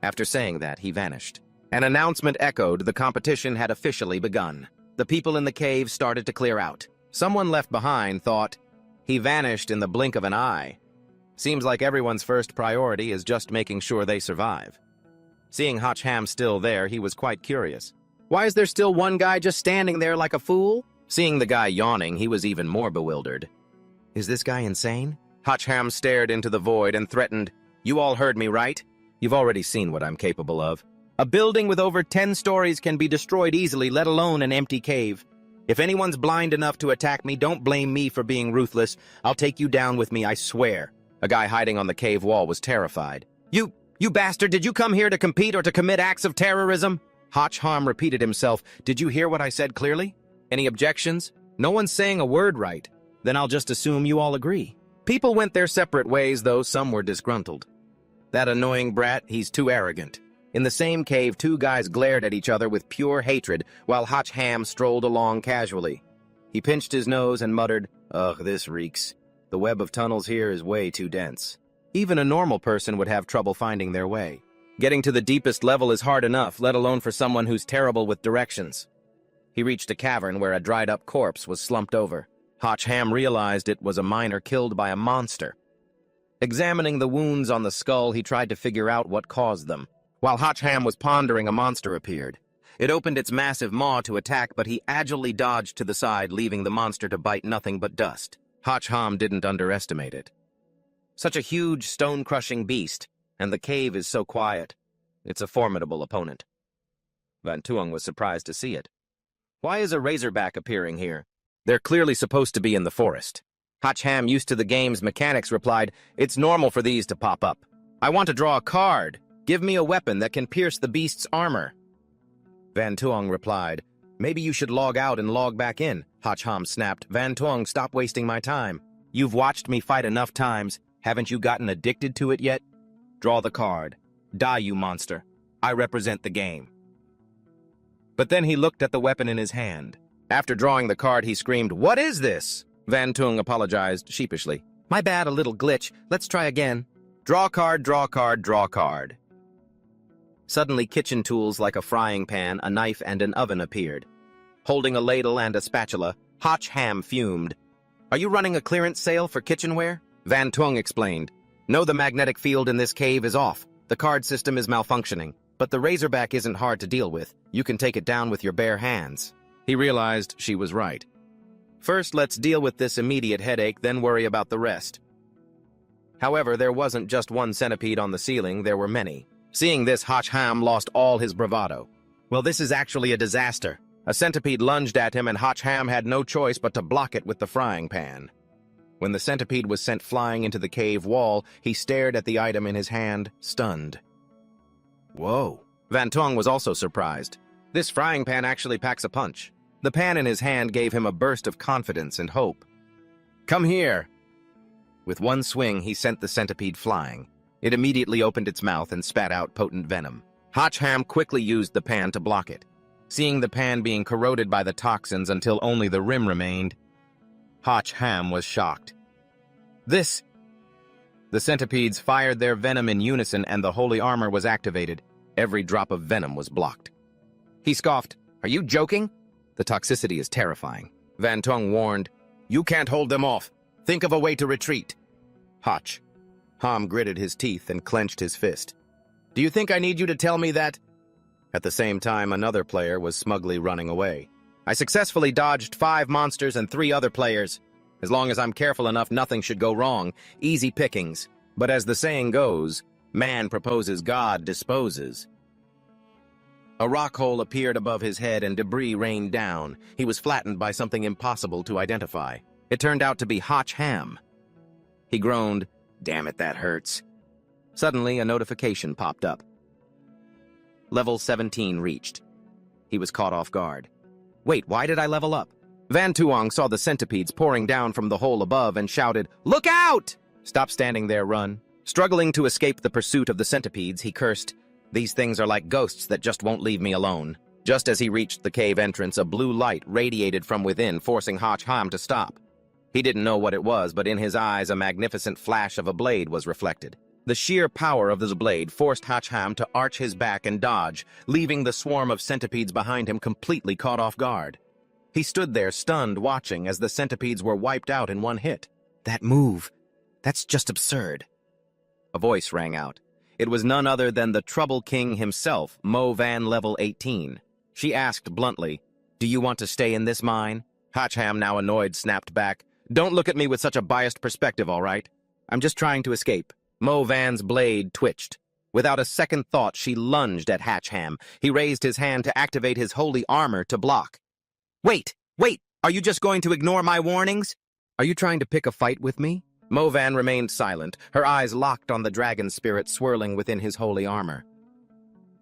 After saying that, he vanished. An announcement echoed the competition had officially begun. The people in the cave started to clear out. Someone left behind thought, he vanished in the blink of an eye. Seems like everyone's first priority is just making sure they survive. Seeing Hotch Ham still there, he was quite curious. Why is there still one guy just standing there like a fool? Seeing the guy yawning, he was even more bewildered. Is this guy insane? Hotch Ham stared into the void and threatened, You all heard me, right? You've already seen what I'm capable of. A building with over 10 stories can be destroyed easily, let alone an empty cave. If anyone's blind enough to attack me, don't blame me for being ruthless. I'll take you down with me, I swear. A guy hiding on the cave wall was terrified. You bastard, did you come here to compete or to commit acts of terrorism? Hotch Ham repeated himself. Did you hear what I said clearly? Any objections? No one's saying a word right. Then I'll just assume you all agree. People went their separate ways, though some were disgruntled. That annoying brat, he's too arrogant. In the same cave, two guys glared at each other with pure hatred, while Hotch Ham strolled along casually. He pinched his nose and muttered, Ugh, this reeks. The web of tunnels here is way too dense. Even a normal person would have trouble finding their way. Getting to the deepest level is hard enough, let alone for someone who's terrible with directions. He reached a cavern where a dried-up corpse was slumped over. Hotch Ham realized it was a miner killed by a monster. Examining the wounds on the skull, he tried to figure out what caused them. While Hotch Ham was pondering, a monster appeared. It opened its massive maw to attack, but he agilely dodged to the side, leaving the monster to bite nothing but dust. Hotch Ham didn't underestimate it. Such a huge, stone-crushing beast, and the cave is so quiet. It's a formidable opponent. Van Tuong was surprised to see it. Why is a razorback appearing here? They're clearly supposed to be in the forest. Hotch Ham, used to the game's mechanics, replied, It's normal for these to pop up. I want to draw a card. Give me a weapon that can pierce the beast's armor. Van Tuong replied, Maybe you should log out and log back in. Hotch Ham snapped, Van Tuong, stop wasting my time. You've watched me fight enough times. Haven't you gotten addicted to it yet? Draw the card. Die, you monster. I represent the game. But then he looked at the weapon in his hand. After drawing the card, he screamed, What is this? Van Tuong apologized sheepishly. My bad, a little glitch. Let's try again. Draw card, draw card, draw card. Suddenly, kitchen tools like a frying pan, a knife, and an oven appeared. Holding a ladle and a spatula, Hotch Ham fumed. Are you running a clearance sale for kitchenware? Van Tuong explained. No, the magnetic field in this cave is off. The card system is malfunctioning. But the razorback isn't hard to deal with. You can take it down with your bare hands. He realized she was right. First, let's deal with this immediate headache, then worry about the rest. However, there wasn't just one centipede on the ceiling, there were many. Seeing this, Hotch Ham lost all his bravado. Well, this is actually a disaster. A centipede lunged at him and Hotch Ham had no choice but to block it with the frying pan. When the centipede was sent flying into the cave wall, he stared at the item in his hand, stunned. Whoa. Van Tuong was also surprised. This frying pan actually packs a punch. The pan in his hand gave him a burst of confidence and hope. Come here! With one swing, he sent the centipede flying. It immediately opened its mouth and spat out potent venom. Hotch Ham quickly used the pan to block it. Seeing the pan being corroded by the toxins until only the rim remained, Hotch Ham was shocked. This! The centipedes fired their venom in unison and the holy armor was activated. Every drop of venom was blocked. He scoffed, Are you joking? The toxicity is terrifying. Van Tuong warned, You can't hold them off. Think of a way to retreat. Hotch Ham gritted his teeth and clenched his fist. Do you think I need you to tell me that? At the same time, another player was smugly running away. I successfully dodged 5 monsters and 3 other players. As long as I'm careful enough, nothing should go wrong. Easy pickings. But as the saying goes, man proposes, God disposes. A rock hole appeared above his head and debris rained down. He was flattened by something impossible to identify. It turned out to be Hotch Ham. He groaned, "Damn it, that hurts." Suddenly, a notification popped up. Level 17 reached. He was caught off guard. Wait, why did I level up? Van Tuong saw the centipedes pouring down from the hole above and shouted, "Look out!" "Stop standing there, run." Struggling to escape the pursuit of the centipedes, he cursed, "These things are like ghosts that just won't leave me alone." Just as he reached the cave entrance, a blue light radiated from within, forcing Hotch Ham to stop. He didn't know what it was, but in his eyes a magnificent flash of a blade was reflected. The sheer power of this blade forced Hotch Ham to arch his back and dodge, leaving the swarm of centipedes behind him completely caught off guard. He stood there stunned, watching as the centipedes were wiped out in one hit. "That move, that's just absurd." A voice rang out. It was none other than the Trouble King himself, Mo Van level 18. She asked bluntly, "Do you want to stay in this mine?" Hotch Ham, now annoyed, snapped back, "Don't look at me with such a biased perspective, all right? I'm just trying to escape." Mo Van's blade twitched. Without a second thought, she lunged at Hotch Ham. He raised his hand to activate his holy armor to block. Wait! Are you just going to ignore my warnings? Are you trying to pick a fight with me?" Mo Van remained silent, her eyes locked on the dragon spirit swirling within his holy armor.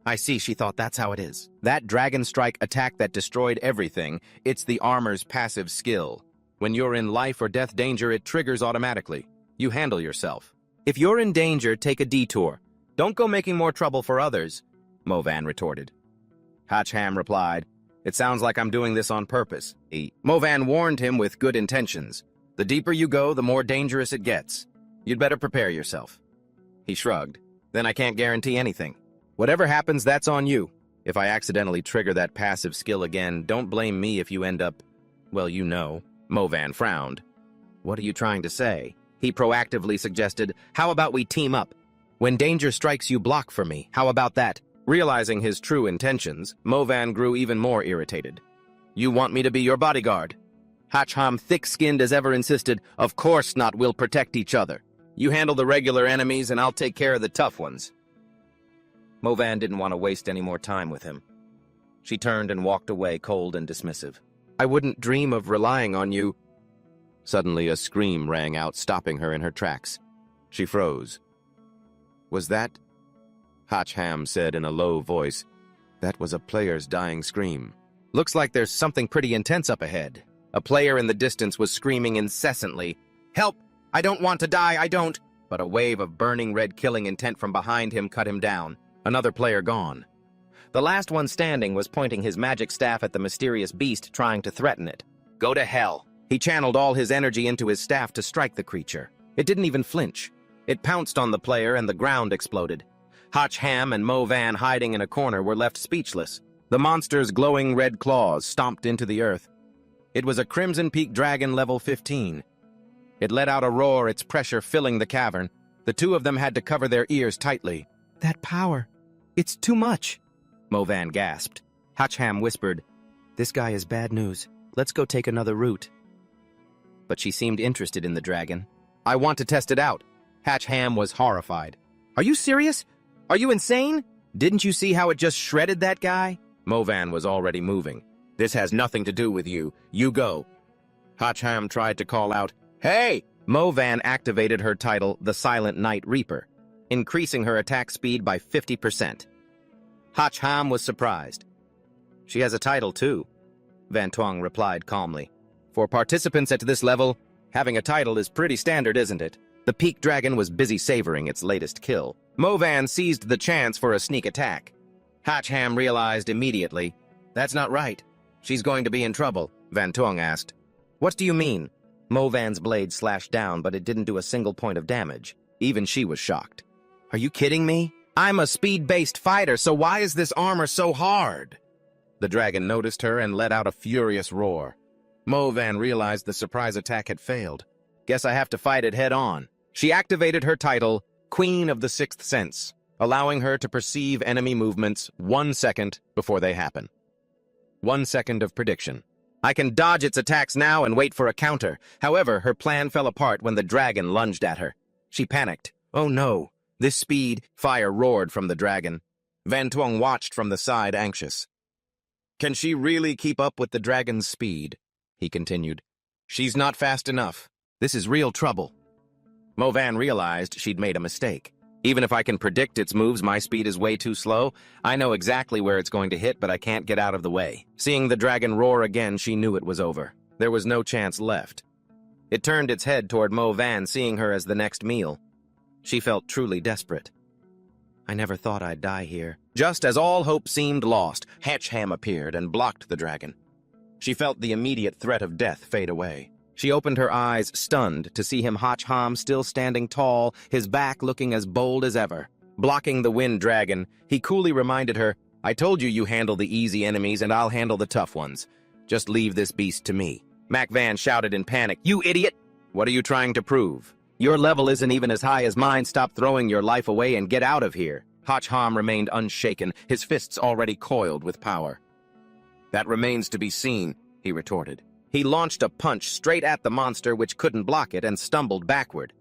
I see, she thought, that's how it is. That dragon strike attack that destroyed everything, it's the armor's passive skill. When you're in life or death danger, it triggers automatically. You handle yourself. If you're in danger, take a detour. Don't go making more trouble for others, Mo Van retorted. Hotch Ham replied, "It sounds like I'm doing this on purpose." Mo Van warned him with good intentions. "The deeper you go, the more dangerous it gets. You'd better prepare yourself." He shrugged. "Then I can't guarantee anything. Whatever happens, that's on you. If I accidentally trigger that passive skill again, don't blame me if you end up, well, you know." Mo Van frowned. "What are you trying to say?" He proactively suggested, "How about we team up? When danger strikes, you block for me. How about that?" Realizing his true intentions, Mo Van grew even more irritated. "You want me to be your bodyguard?" Hotch Ham, thick-skinned as ever, insisted, "Of course not, we'll protect each other. You handle the regular enemies and I'll take care of the tough ones." Mo Van didn't want to waste any more time with him. She turned and walked away, cold and dismissive. "I wouldn't dream of relying on you." Suddenly a scream rang out, stopping her in her tracks. She froze. "Was that?" Hotch Ham said in a low voice. "That was a player's dying scream." "Looks like there's something pretty intense up ahead." A player in the distance was screaming incessantly, "Help! I don't want to die, I don't!" But a wave of burning red killing intent from behind him cut him down. Another player gone. The last one standing was pointing his magic staff at the mysterious beast, trying to threaten it. "Go to hell!" He channeled all his energy into his staff to strike the creature. It didn't even flinch. It pounced on the player and the ground exploded. Hotch Ham and Mo Van, hiding in a corner, were left speechless. The monster's glowing red claws stomped into the earth. It was a Crimson Peak Dragon level 15. It let out a roar, its pressure filling the cavern. The two of them had to cover their ears tightly. "That power, it's too much," Mo Van gasped. Hotch Ham whispered, "This guy is bad news. Let's go take another route." But she seemed interested in the dragon. "I want to test it out." Hotch Ham was horrified. "Are you serious? Are you insane? Didn't you see how it just shredded that guy?" Mo Van was already moving. "This has nothing to do with you. You go." Hotch Ham tried to call out, "Hey!" Mo Van activated her title, the Silent Night Reaper, increasing her attack speed by 50%. Hotch Ham was surprised. "She has a title, too," Van Tuong replied calmly. "For participants at this level, having a title is pretty standard, isn't it?" The Peak Dragon was busy savoring its latest kill. Mo Van seized the chance for a sneak attack. Hotch Ham realized immediately, "That's not right. She's going to be in trouble," Van Tuong asked. "What do you mean?" Mo Van's blade slashed down, but it didn't do a single point of damage. Even she was shocked. "Are you kidding me? I'm a speed-based fighter, so why is this armor so hard?" The dragon noticed her and let out a furious roar. Mo Van realized the surprise attack had failed. "Guess I have to fight it head-on." She activated her title, Queen of the Sixth Sense. allowing her to perceive enemy movements 1 second before they happen. 1 second of prediction. I can dodge its attacks now and wait for a counter. However, her plan fell apart when the dragon lunged at her. She panicked. Oh no! This speed! Fire roared from the dragon. Van Tuong watched from the side, anxious. Can she really keep up with the dragon's speed? He continued. She's not fast enough. This is real trouble. Mo Van realized she'd made a mistake. Even if I can predict its moves, my speed is way too slow. I know exactly where it's going to hit, but I can't get out of the way. Seeing the dragon roar again, she knew it was over. There was no chance left. It turned its head toward Mo Van, seeing her as the next meal. She felt truly desperate. I never thought I'd die here. Just as all hope seemed lost, Hatchham appeared and blocked the dragon. She felt the immediate threat of death fade away. She opened her eyes, stunned, to see him Hatchham still standing tall, his back looking as bold as ever. Blocking the wind dragon, he coolly reminded her, I told you handle the easy enemies and I'll handle the tough ones. Just leave this beast to me. Mac Van shouted in panic, You idiot! What are you trying to prove? Your level isn't even as high as mine. Stop throwing your life away and get out of here. Hatchham remained unshaken, his fists already coiled with power. That remains to be seen, he retorted. He launched a punch straight at the monster, which couldn't block it, and stumbled backward.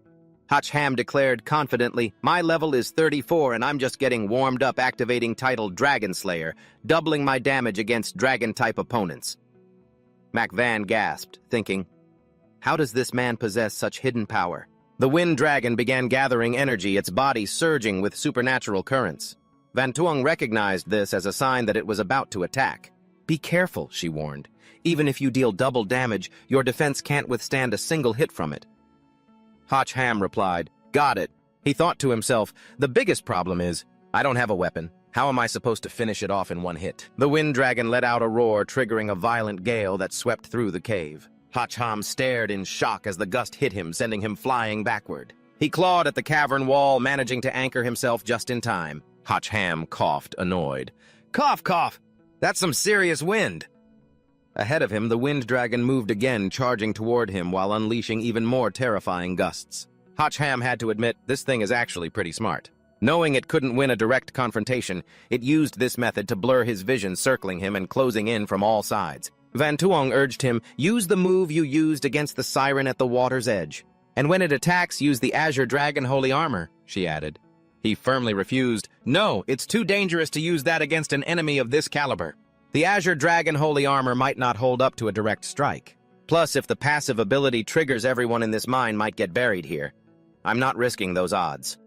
Hatchham declared confidently, My level is 34 and I'm just getting warmed up activating title Dragon Slayer, doubling my damage against dragon-type opponents. Mac Van gasped, thinking, How does this man possess such hidden power? The wind dragon began gathering energy, its body surging with supernatural currents. Van Tuong recognized this as a sign that it was about to attack. Be careful, she warned. Even if you deal double damage, your defense can't withstand a single hit from it. Hatchham replied, Got it. He thought to himself, the biggest problem is, I don't have a weapon. How am I supposed to finish it off in one hit? The wind dragon let out a roar, triggering a violent gale that swept through the cave. Hatchham stared in shock as the gust hit him, sending him flying backward. He clawed at the cavern wall, managing to anchor himself just in time. Hatchham coughed, annoyed. Cough, cough! That's some serious wind! Ahead of him, the wind dragon moved again, charging toward him while unleashing even more terrifying gusts. Hatchham had to admit, this thing is actually pretty smart. Knowing it couldn't win a direct confrontation, it used this method to blur his vision, circling him and closing in from all sides. Van Tuong urged him, use the move you used against the siren at the water's edge. And when it attacks, use the Azure Dragon Holy Armor, she added. He firmly refused. No, it's too dangerous to use that against an enemy of this caliber. The Azure Dragon Holy Armor might not hold up to a direct strike. Plus, if the passive ability triggers, everyone in this mine might get buried here. I'm not risking those odds.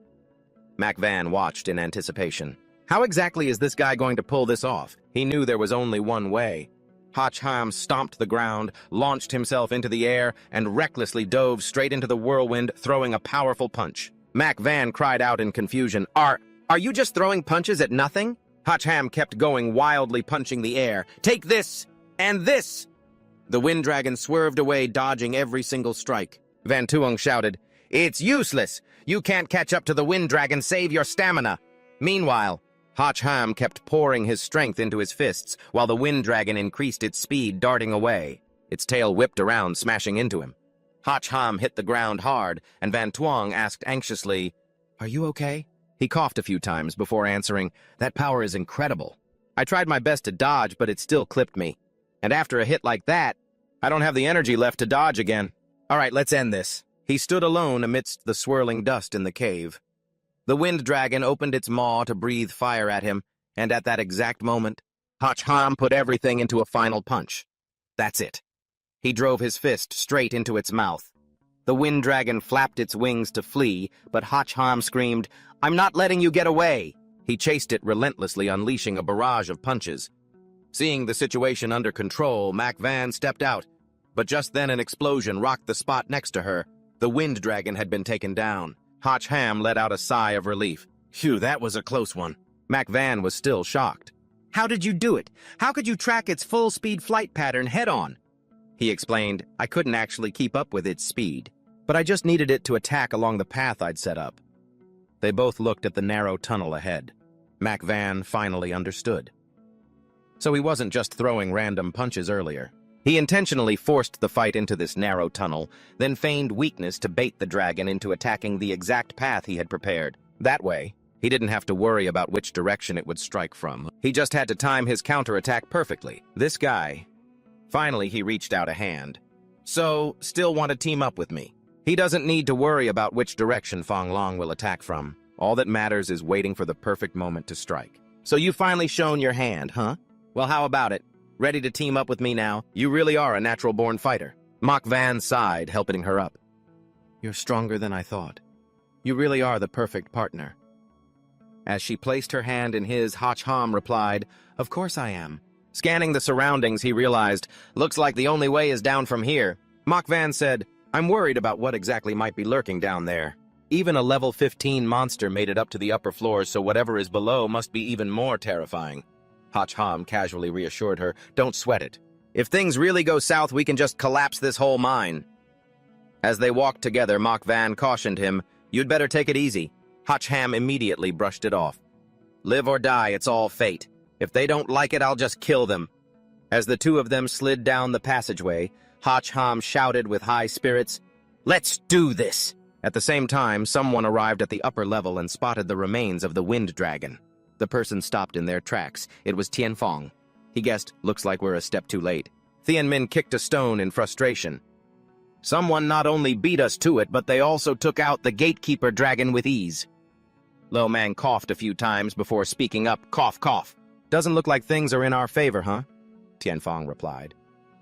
Mac Van watched in anticipation. How exactly is this guy going to pull this off? He knew there was only one way. Hatchham stomped the ground, launched himself into the air, and recklessly dove straight into the whirlwind, throwing a powerful punch. Mac Van cried out in confusion, Are you just throwing punches at nothing? Hatchham kept going, wildly punching the air. Take this! And this! The wind dragon swerved away, dodging every single strike. Van Tuong shouted, It's useless! You can't catch up to the wind dragon, save your stamina! Meanwhile, Hatchham kept pouring his strength into his fists, while the wind dragon increased its speed, darting away. Its tail whipped around, smashing into him. Hatchham hit the ground hard, and Van Tuong asked anxiously, Are you okay? He coughed a few times before answering, That power is incredible. I tried my best to dodge, but it still clipped me. And after a hit like that, I don't have the energy left to dodge again. All right, let's end this. He stood alone amidst the swirling dust in the cave. The wind dragon opened its maw to breathe fire at him, and at that exact moment, Hatchham put everything into a final punch. That's it. He drove his fist straight into its mouth. The wind dragon flapped its wings to flee, but Hatchham screamed, I'm not letting you get away! He chased it relentlessly, unleashing a barrage of punches. Seeing the situation under control, Mac Van stepped out, but just then an explosion rocked the spot next to her. The wind dragon had been taken down. Hatchham let out a sigh of relief. Phew, that was a close one. Mac Van was still shocked. How did you do it? How could you track its full-speed flight pattern head-on? He explained, I couldn't actually keep up with its speed, but I just needed it to attack along the path I'd set up. They both looked at the narrow tunnel ahead. Mac Van finally understood. So he wasn't just throwing random punches earlier. He intentionally forced the fight into this narrow tunnel, then feigned weakness to bait the dragon into attacking the exact path he had prepared. That way, He didn't have to worry about which direction it would strike from. He just had to time his counterattack perfectly. This guy. Finally, he reached out a hand. So, still want to team up with me? He doesn't need to worry about which direction Fong Long will attack from. All that matters is waiting for the perfect moment to strike. So you've finally shown your hand, huh? Well, how about it? Ready to team up with me now? You really are a natural-born fighter. Mok Van sighed, helping her up. You're stronger than I thought. You really are the perfect partner. As she placed her hand in his, Hoch Ham replied, Of course I am. Scanning the surroundings, he realized, looks like the only way is down from here. Mok Van said, I'm worried about what exactly might be lurking down there. Even a level 15 monster made it up to the upper floors, so whatever is below must be even more terrifying. Hoch Ham casually reassured her, Don't sweat it. If things really go south, we can just collapse this whole mine. As they walked together, Mok Van cautioned him, You'd better take it easy. Hoch Ham immediately brushed it off. Live or die, it's all fate. If they don't like it, I'll just kill them. As the two of them slid down the passageway, Hoch Ham shouted with high spirits, Let's do this! At the same time, someone arrived at the upper level and spotted the remains of the wind dragon. The person stopped in their tracks. It was Tian Fong. He guessed, looks like we're a step too late. Tian Min kicked a stone in frustration. Someone not only beat us to it, but they also took out the gatekeeper dragon with ease. Lo Mang coughed a few times before speaking up, cough, cough. Doesn't look like things are in our favor, huh? Tian Fong replied.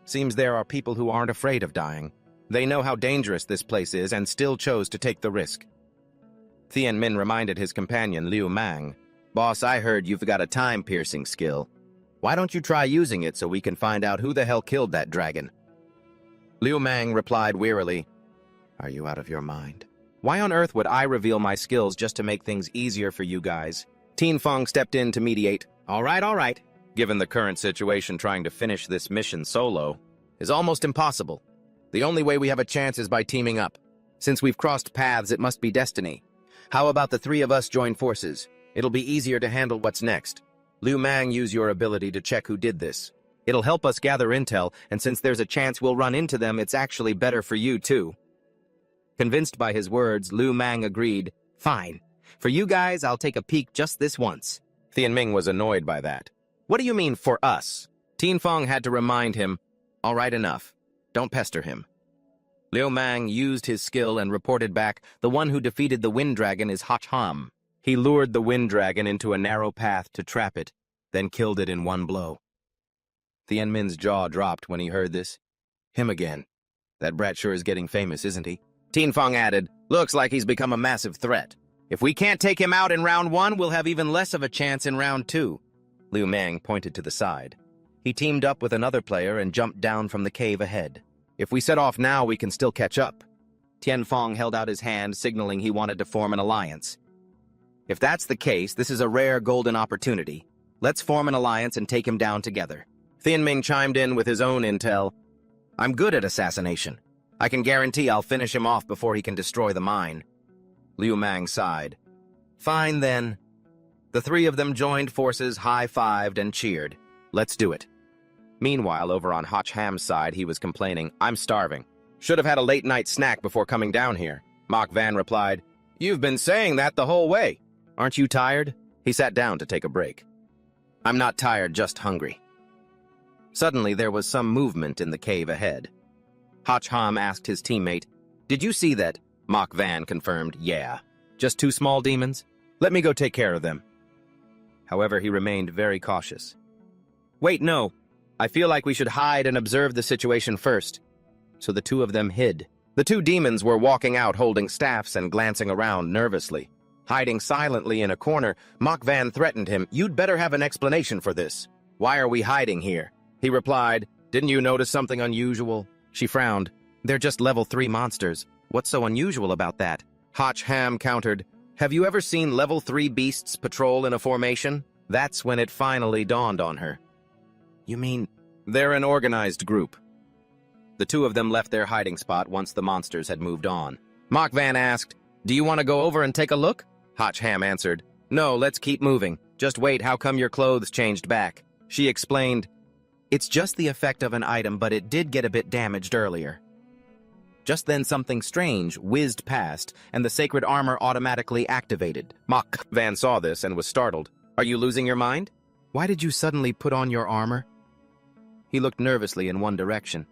Seems there are people who aren't afraid of dying. They know how dangerous this place is and still chose to take the risk. Tian Min reminded his companion, Liu Mang, Boss, I heard you've got a time-piercing skill. Why don't you try using it so we can find out who the hell killed that dragon? Liu Mang replied wearily, Are you out of your mind? Why on earth would I reveal my skills just to make things easier for you guys? Tian Fong stepped in to mediate. All right. Given the current situation, trying to finish this mission solo is almost impossible. The only way we have a chance is by teaming up. Since we've crossed paths, it must be destiny. How about the three of us join forces? It'll be easier to handle what's next. Liu Mang, use your ability to check who did this. It'll help us gather intel, and since there's a chance we'll run into them, it's actually better for you, too. Convinced by his words, Liu Mang agreed, Fine. For you guys, I'll take a peek just this once. Tian Ming was annoyed by that. What do you mean, for us? Tian Fong had to remind him, All right, enough. Don't pester him. Liu Mang used his skill and reported back, The one who defeated the wind dragon is Hoch Ham. He lured the wind dragon into a narrow path to trap it, then killed it in one blow. Tian Min's jaw dropped when he heard this. Him again. That brat sure is getting famous, isn't he? Tian Fong added, Looks like he's become a massive threat. If we can't take him out in round 1, we'll have even less of a chance in round 2. Liu Mang pointed to the side. He teamed up with another player and jumped down from the cave ahead. If we set off now, we can still catch up. Tian Fong held out his hand, signaling he wanted to form an alliance. If that's the case, this is a rare golden opportunity. Let's form an alliance and take him down together. Tian Ming chimed in with his own intel. I'm good at assassination. I can guarantee I'll finish him off before he can destroy the mine. Liu Mang sighed. Fine then. The three of them joined forces, high-fived, and cheered. Let's do it. Meanwhile, over on Hoch Ham's side, he was complaining, I'm starving. Should have had a late-night snack before coming down here. Mok Van replied, You've been saying that the whole way. Aren't you tired? He sat down to take a break. I'm not tired, just hungry. Suddenly, there was some movement in the cave ahead. Hoch Ham asked his teammate, Did you see that? Mok Van confirmed, Yeah. Just 2 small demons? Let me go take care of them. However, he remained very cautious. Wait, no. I feel like we should hide and observe the situation first. So the two of them hid. The 2 demons were walking out holding staffs and glancing around nervously. Hiding silently in a corner, Mok Van threatened him, You'd better have an explanation for this. Why are we hiding here? He replied, Didn't you notice something unusual? She frowned. They're just level 3 monsters. What's so unusual about that? Hoch Ham countered, Have you ever seen level 3 beasts patrol in a formation? That's when it finally dawned on her. You mean, they're an organized group. The 2 of them left their hiding spot once the monsters had moved on. Mok Van asked, Do you want to go over and take a look? Hoch Ham answered, No, let's keep moving. Just wait, how come your clothes changed back? She explained, It's just the effect of an item, but it did get a bit damaged earlier. Just then something strange whizzed past, and the sacred armor automatically activated. Mach Van saw this and was startled. Are you losing your mind? Why did you suddenly put on your armor? He looked nervously in one direction.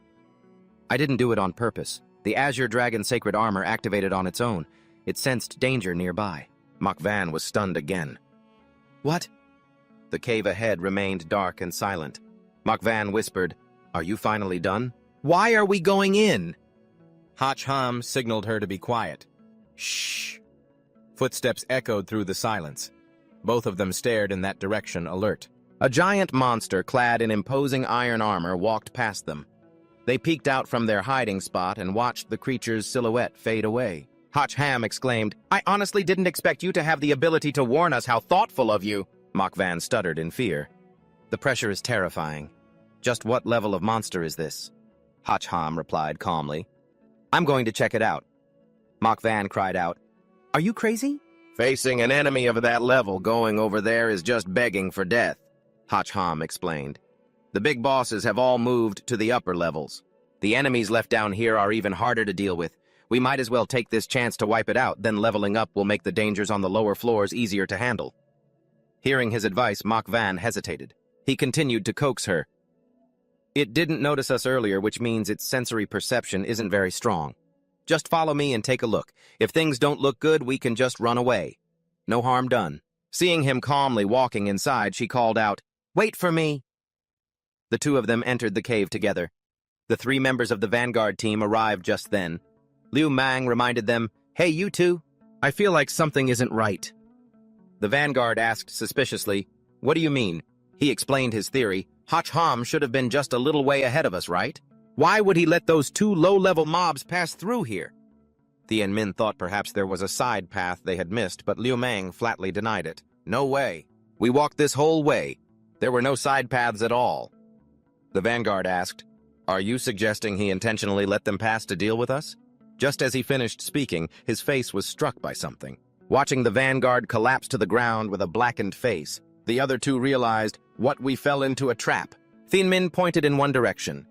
I didn't do it on purpose. The Azure Dragon sacred armor activated on its own. It sensed danger nearby. Mach Van was stunned again. What? The cave ahead remained dark and silent. Mach Van whispered, Are you finally done? Why are we going in? Hach Ham signaled her to be quiet. Shh. Footsteps echoed through the silence. Both of them stared in that direction, alert. A giant monster clad in imposing iron armor walked past them. They peeked out from their hiding spot and watched the creature's silhouette fade away. Hach Ham exclaimed, I honestly didn't expect you to have the ability to warn us. How thoughtful of you. Mach Van stuttered in fear. The pressure is terrifying. Just what level of monster is this? Hach Ham replied calmly. I'm going to check it out. Mach Van cried out, Are you crazy? Facing an enemy of that level going over there is just begging for death, Hach Ham explained. The big bosses have all moved to the upper levels. The enemies left down here are even harder to deal with. We might as well take this chance to wipe it out, then leveling up will make the dangers on the lower floors easier to handle. Hearing his advice, Mach Van hesitated. He continued to coax her. It didn't notice us earlier, which means its sensory perception isn't very strong. Just follow me and take a look. If things don't look good, we can just run away. No harm done. Seeing him calmly walking inside, she called out, Wait for me. The two of them entered the cave together. The 3 members of the Vanguard team arrived just then. Liu Mang reminded them, Hey, you two, I feel like something isn't right. The Vanguard asked suspiciously, What do you mean? He explained his theory. Hach Ham should have been just a little way ahead of us, right? Why would he let those 2 low-level mobs pass through here? Thien Min thought perhaps there was a side path they had missed, but Liu Mang flatly denied it. No way. We walked this whole way. There were no side paths at all. The Vanguard asked, Are you suggesting he intentionally let them pass to deal with us? Just as he finished speaking, his face was struck by something. Watching the Vanguard collapse to the ground with a blackened face, the other 2 realized, What, we fell into a trap. Thien Min pointed in one direction.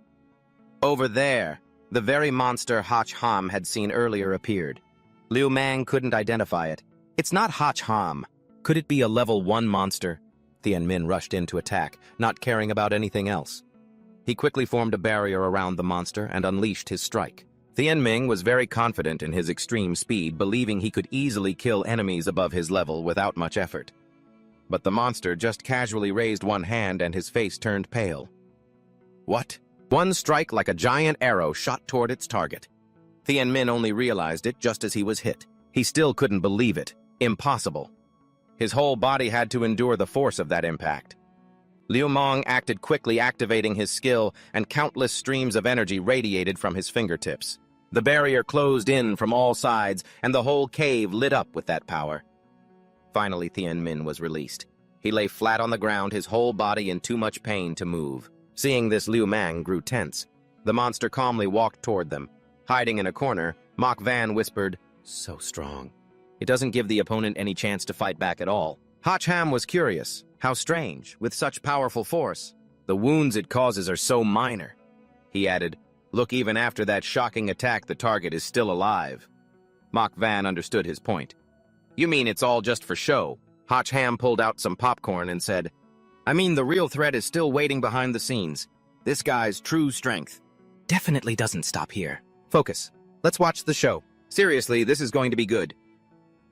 Over there, the very monster Hach Ham had seen earlier appeared. Liu Mang couldn't identify it. It's not Hach Ham. Could it be a level 1 monster? Thien Min rushed in to attack, not caring about anything else. He quickly formed a barrier around the monster and unleashed his strike. Thien Min was very confident in his extreme speed, believing he could easily kill enemies above his level without much effort. But the monster just casually raised one hand and his face turned pale. What? One strike like a giant arrow shot toward its target. Thien Min only realized it just as he was hit. He still couldn't believe it. Impossible. His whole body had to endure the force of that impact. Liu Mang acted quickly, activating his skill, and countless streams of energy radiated from his fingertips. The barrier closed in from all sides, and the whole cave lit up with that power. Finally, Thien Min was released. He lay flat on the ground, his whole body in too much pain to move. Seeing this, Liu Mang grew tense. The monster calmly walked toward them. Hiding in a corner, Mach Van whispered, So strong. It doesn't give the opponent any chance to fight back at all. Hach Ham was curious. How strange, with such powerful force. The wounds it causes are so minor. He added, Look, even after that shocking attack, the target is still alive. Mach Van understood his point. You mean it's all just for show? Hach Ham pulled out some popcorn and said, I mean, the real threat is still waiting behind the scenes. This guy's true strength definitely doesn't stop here. Focus. Let's watch the show. Seriously, this is going to be good.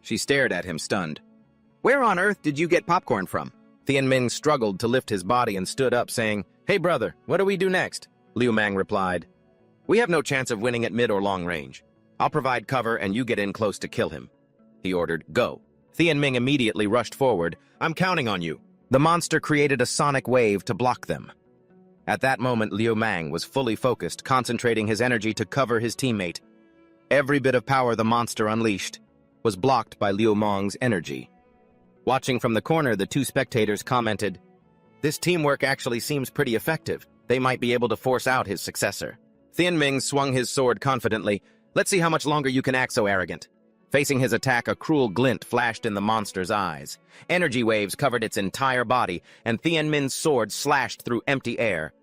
She stared at him, stunned. Where on earth did you get popcorn from? Thien Min struggled to lift his body and stood up, saying, Hey brother, what do we do next? Liu Mang replied, We have no chance of winning at mid or long range. I'll provide cover and you get in close to kill him. He ordered, Go. Thien Min immediately rushed forward. I'm counting on you. The monster created a sonic wave to block them. At that moment, Liu Mang was fully focused, concentrating his energy to cover his teammate. Every bit of power the monster unleashed was blocked by Liu Mang's energy. Watching from the corner, the 2 spectators commented, This teamwork actually seems pretty effective. They might be able to force out his successor. Thien Min swung his sword confidently. Let's see how much longer you can act so arrogant. Facing his attack, a cruel glint flashed in the monster's eyes. Energy waves covered its entire body, and Thien Min's sword slashed through empty air.